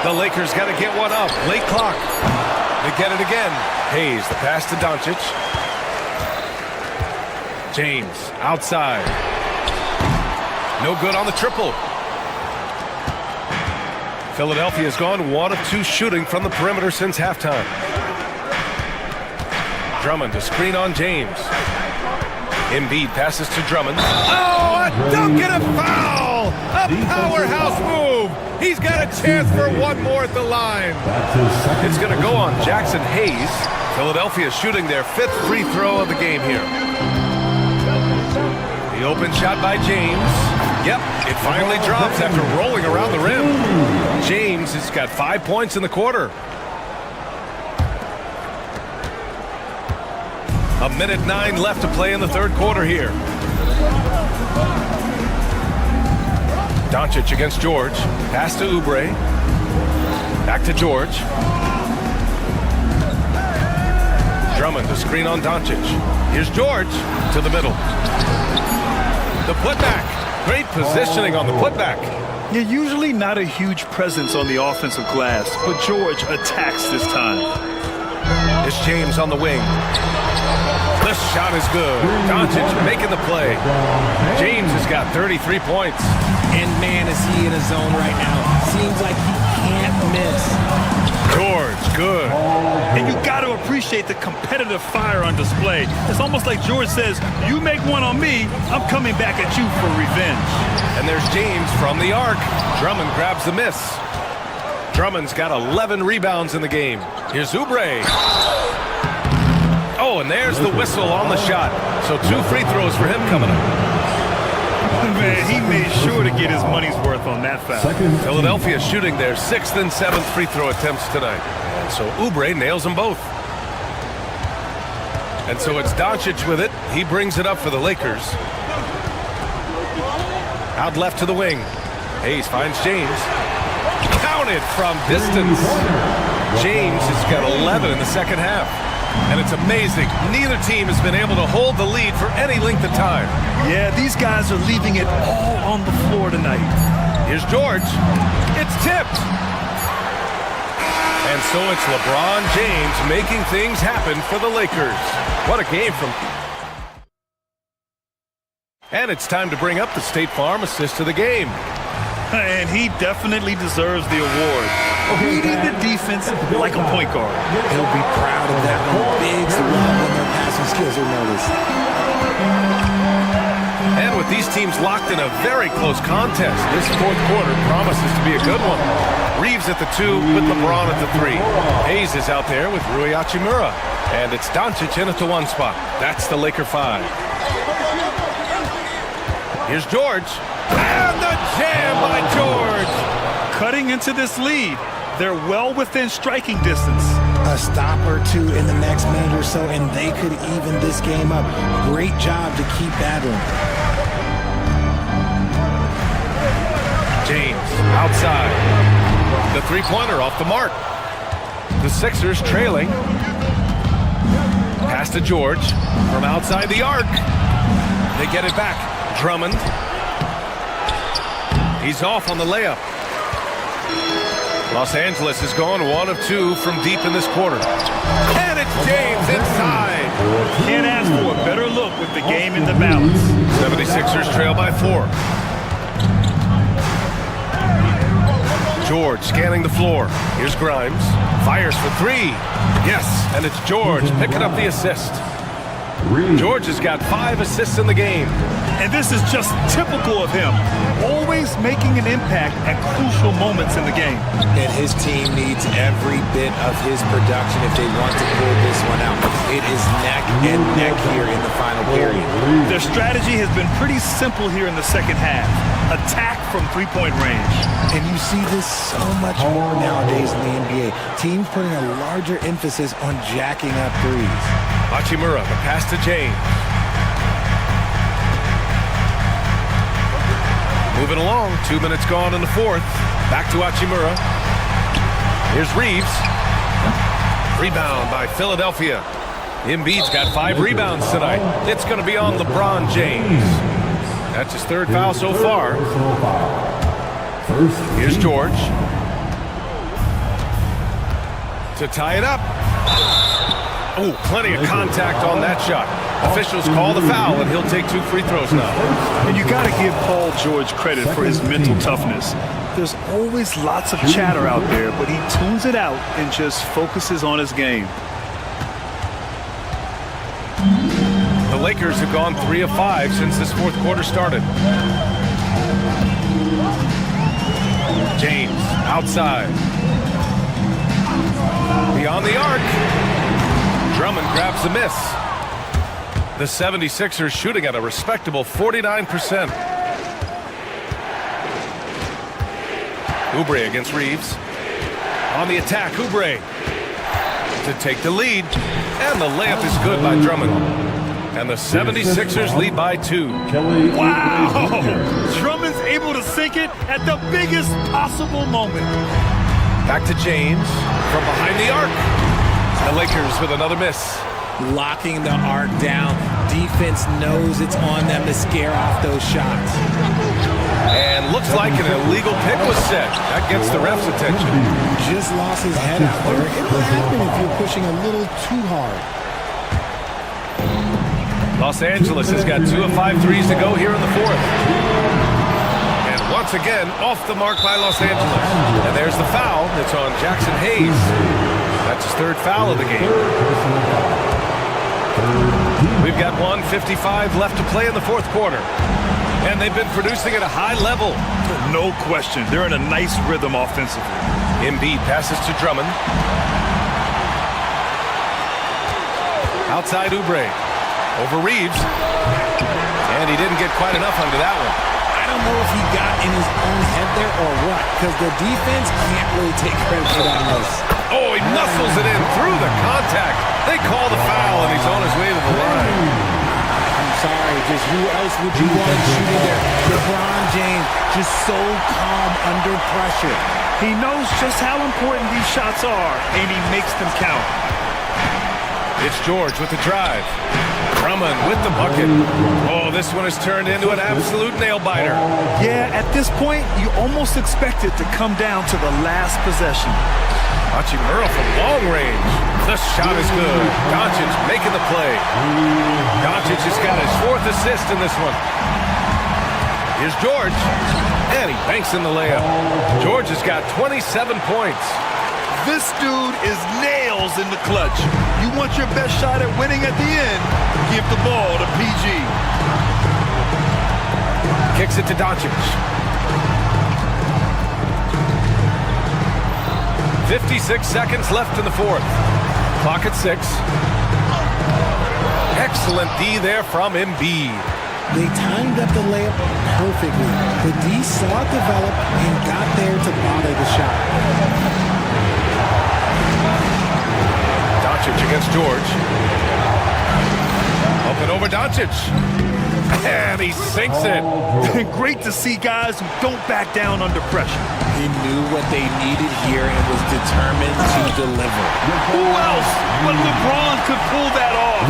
Speaker 8: The Lakers got to get one up. Late clock. They get it again. Hayes, the pass to Doncic. James outside. No good on the triple. Philadelphia's gone 1 of 2 shooting from the perimeter since halftime. Drummond to screen on James. Embiid passes to Drummond. Oh, a dunk and a foul! A powerhouse move! He's got a chance for one more at the line. It's going to go on Jackson Hayes. Philadelphia shooting their 5th free throw of the game here. The open shot by James. Yep, it finally drops after rolling around the rim. James has got 5 points in the quarter. 1:09 left to play in the 3rd quarter here. Doncic against George. Pass to Oubre. Back to George. Drummond to screen on Doncic. Here's George to the middle. The putback. Great positioning on the putback.
Speaker 10: You're usually not a huge presence on the offensive glass, but George attacks this time.
Speaker 8: It's James on the wing. The shot is good. Doncic making the play. James has got 33 points.
Speaker 13: And man, is he in a zone right now. Seems like he can't miss.
Speaker 8: George, good.
Speaker 10: And you got to appreciate the competitive fire on display. It's almost like George says, you make one on me, I'm coming back at you for revenge.
Speaker 8: And there's James from the arc. Drummond grabs the miss. Drummond's got 11 rebounds in the game. Here's Oubre. Oh, and there's the whistle on the shot. So 2 free throws for him coming up.
Speaker 10: Man, he made sure to get his money's worth on that foul.
Speaker 8: Philadelphia shooting their 6th and 7th free throw attempts tonight. And so Oubre nails them both. And so it's Doncic with it. He brings it up for the Lakers. Out left to the wing. Hayes finds James. Counted from distance. James has got 11 in the second half. And it's amazing. Neither team has been able to hold the lead for any length of time.
Speaker 10: Yeah, these guys are leaving it all on the floor tonight.
Speaker 8: Here's George. It's tipped. And so it's LeBron James making things happen for the Lakers. What a game from... And it's time to bring up the State Farm assist of the game.
Speaker 10: And he definitely deserves the award. Reading the defense like a point guard.
Speaker 13: He'll be proud of that one. Bigs love when they're passing
Speaker 18: passing skills are noticed.
Speaker 8: And with these teams locked in a very close contest, this fourth quarter promises to be a good one. Reeves at the 2 with LeBron at the 3. Hayes is out there with Rui Hachimura. And it's Doncic in at the 1 spot. That's the Laker 5. Here's George. And the jam by George.
Speaker 10: Cutting into this lead. They're well within striking distance.
Speaker 18: A stop or two in the next minute or so, and they could even this game up. Great job to keep battling.
Speaker 8: James outside. The three-pointer off the mark. The Sixers trailing. Pass to George from outside the arc. They get it back. Drummond. He's off on the layup. Los Angeles has gone 1 of 2 from deep in this quarter. And it's James inside.
Speaker 10: Can't ask for a better look with the game in the balance.
Speaker 8: 76ers trail by 4. George scanning the floor. Here's Grimes. Fires for 3. Yes, and it's George picking up the assist. George has got 5 assists in the game.
Speaker 10: And this is just typical of him. Always making an impact at crucial moments in the game.
Speaker 13: And his team needs every bit of his production if they want to pull this one out. It is neck and neck here in the final period.
Speaker 10: Their strategy has been pretty simple here in the second half. Attack from three-point range.
Speaker 18: And you see this so much more nowadays in the NBA. Teams putting a larger emphasis on jacking up threes.
Speaker 8: Hachimura, the pass to James. Moving along, 2 minutes gone in the fourth. Back to Hachimura. Here's Reeves. Rebound by Philadelphia. Embiid's got 5 rebounds tonight. It's going to be on LeBron James. That's his 3rd foul so far. Here's George. To tie it up. Oh, plenty of contact on that shot. Officials call the foul, and he'll take 2 free throws now.
Speaker 10: And you got to give Paul George credit for his mental toughness. There's always lots of chatter out there, but he tunes it out and just focuses on his game.
Speaker 8: The Lakers have gone 3 of 5 since this fourth quarter started. James outside. Beyond the arc. Drummond grabs the miss. The 76ers shooting at a respectable 49%. Oubre against Reeves. On the attack, Oubre to take the lead. And the layup is good by Drummond. And the 76ers lead by 2.
Speaker 10: Wow! Drummond's able to sink it at the biggest possible moment.
Speaker 8: Back to James from behind the arc. The Lakers with another miss.
Speaker 13: Locking the arc down. Defense knows it's on them to scare off those shots.
Speaker 8: And looks like an illegal pick was set. That gets the ref's attention.
Speaker 18: Just lost his head out there. It will happen if you're pushing a little too hard.
Speaker 8: Los Angeles has got 2 of 5 threes to go here in the fourth. And once again, off the mark by Los Angeles. And there's the foul. It's on Jackson Hayes. That's his 3rd foul of the game. We've got 1:55 left to play in the fourth quarter. And they've been producing at a high level.
Speaker 10: No question. They're in a nice rhythm offensively.
Speaker 8: Embiid passes to Drummond. Outside Oubre. Over Reeves. And he didn't get quite enough under that one.
Speaker 13: I don't know if he got in his own head there or what, because the defense can't really take credit for that miss.
Speaker 8: Oh, he muscles it in through the contact. They call the foul, and he's on his way to the line.
Speaker 13: I'm sorry, just who else would you want shooting there? LeBron James, just so calm under pressure.
Speaker 10: He knows just how important these shots are, and he makes them count.
Speaker 8: It's George with the drive. Drummond with the bucket. Oh, this one has turned into an absolute nail-biter.
Speaker 10: Yeah, at this point, you almost expect it to come down to the last possession.
Speaker 8: Hachimura from long range. The shot is good. Doncic making the play. Doncic has got his 4th assist in this one. Here's George. And he banks in the layup. George has got 27 points.
Speaker 10: This dude is nails in the clutch. You want your best shot at winning at the end, give the ball to PG.
Speaker 8: Kicks it to Doncic. 56 seconds left in the fourth. Clock at 6. Excellent D there from Embiid.
Speaker 18: They timed up the layup perfectly. The D saw it develop and got there to bother the shot.
Speaker 8: Doncic against George. Up and over Doncic. And he sinks it.
Speaker 10: Great to see guys who don't back down under pressure.
Speaker 13: He knew what they needed here and was determined to deliver.
Speaker 10: Who else but LeBron could pull that off?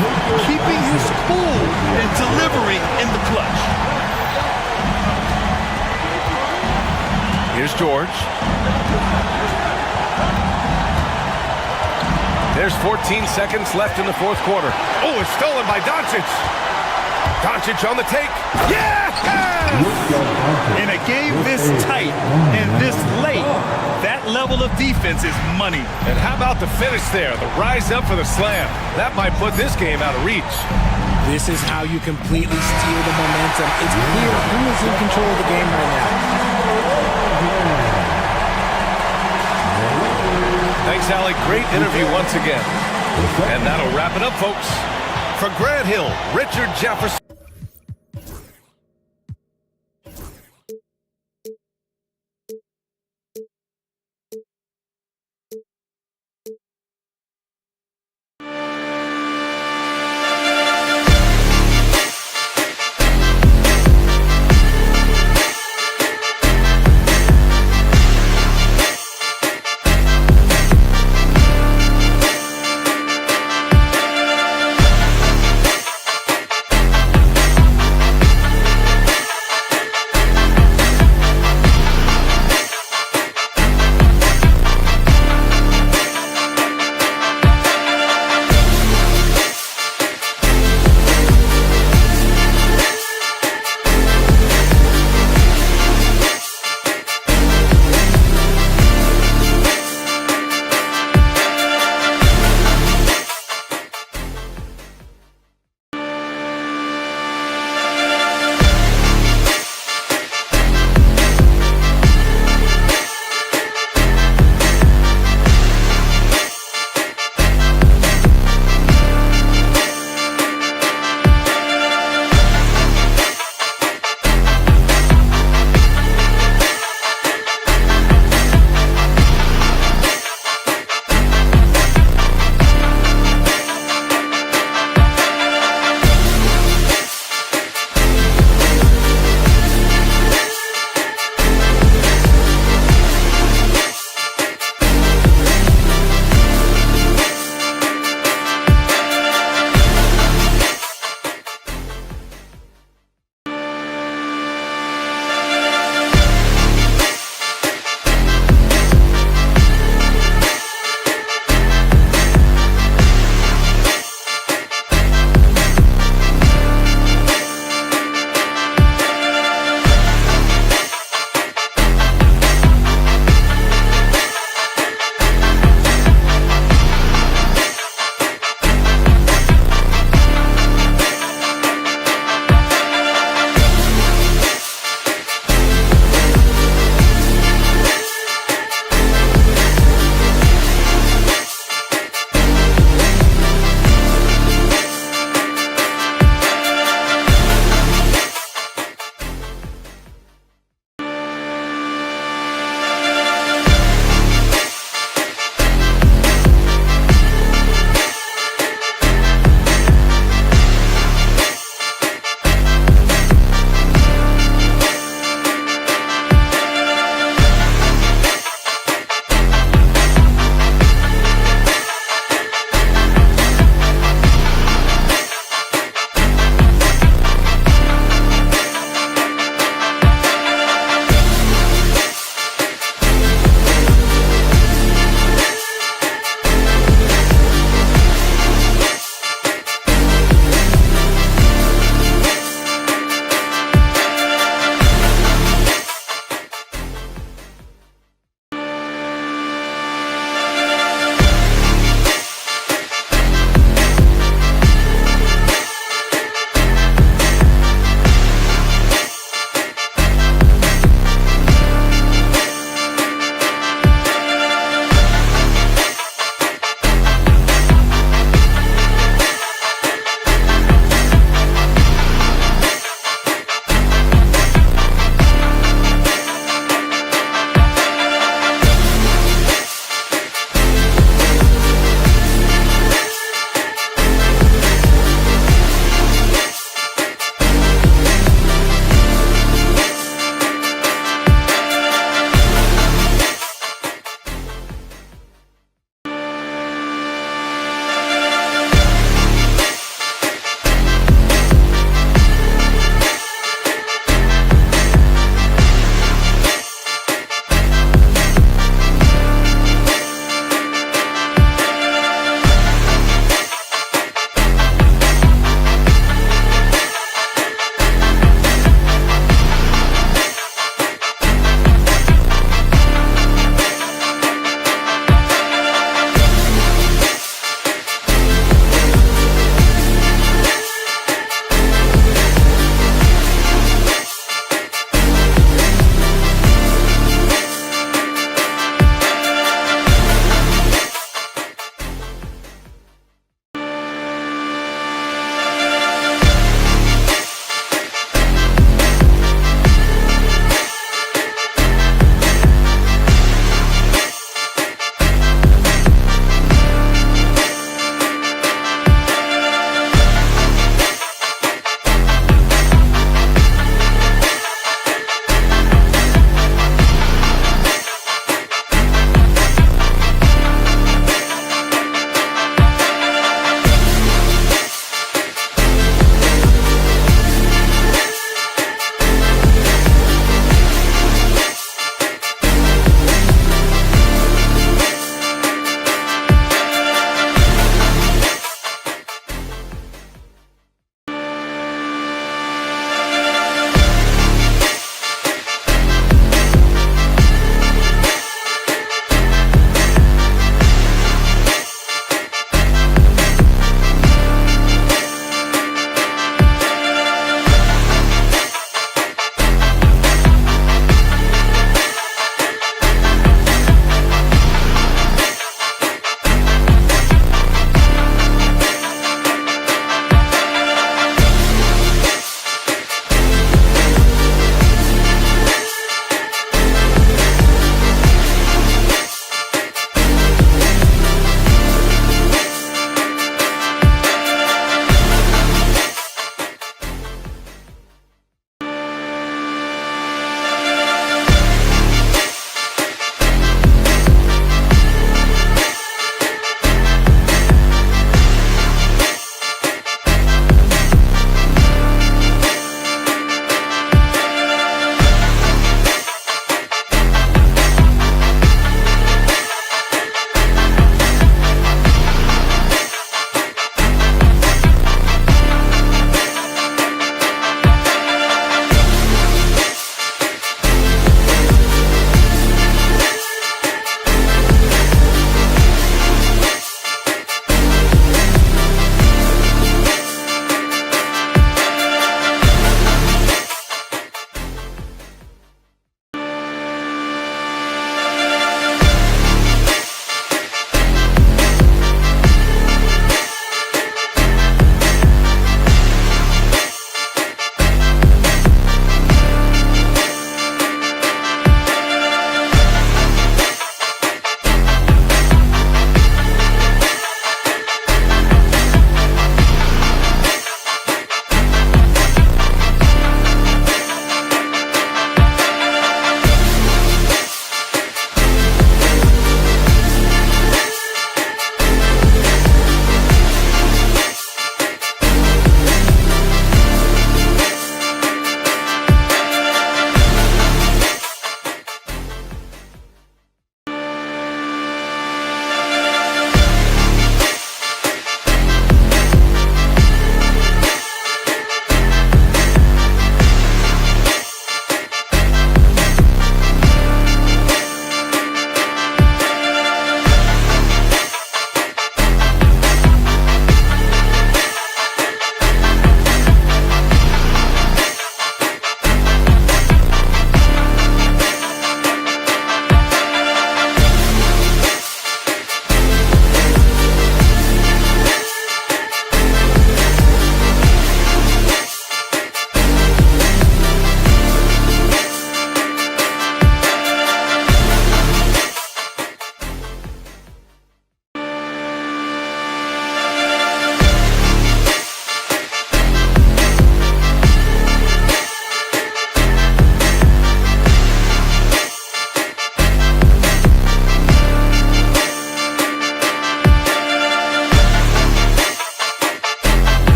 Speaker 10: Keeping his cool and delivering in the clutch.
Speaker 8: Here's George. There's 14 seconds left in the fourth quarter. Oh, it's stolen by Doncic. Doncic on the take. Yeah!
Speaker 10: In a game this tight and this late, that level of defense is money.
Speaker 8: And how about the finish there? The rise up for the slam. That might put this game out of reach.
Speaker 13: This is how you completely steal the momentum. It's clear who is in control of the game right now.
Speaker 8: Thanks, Allie. Great interview once again. And that'll wrap it up, folks. For Grant Hill, Richard Jefferson.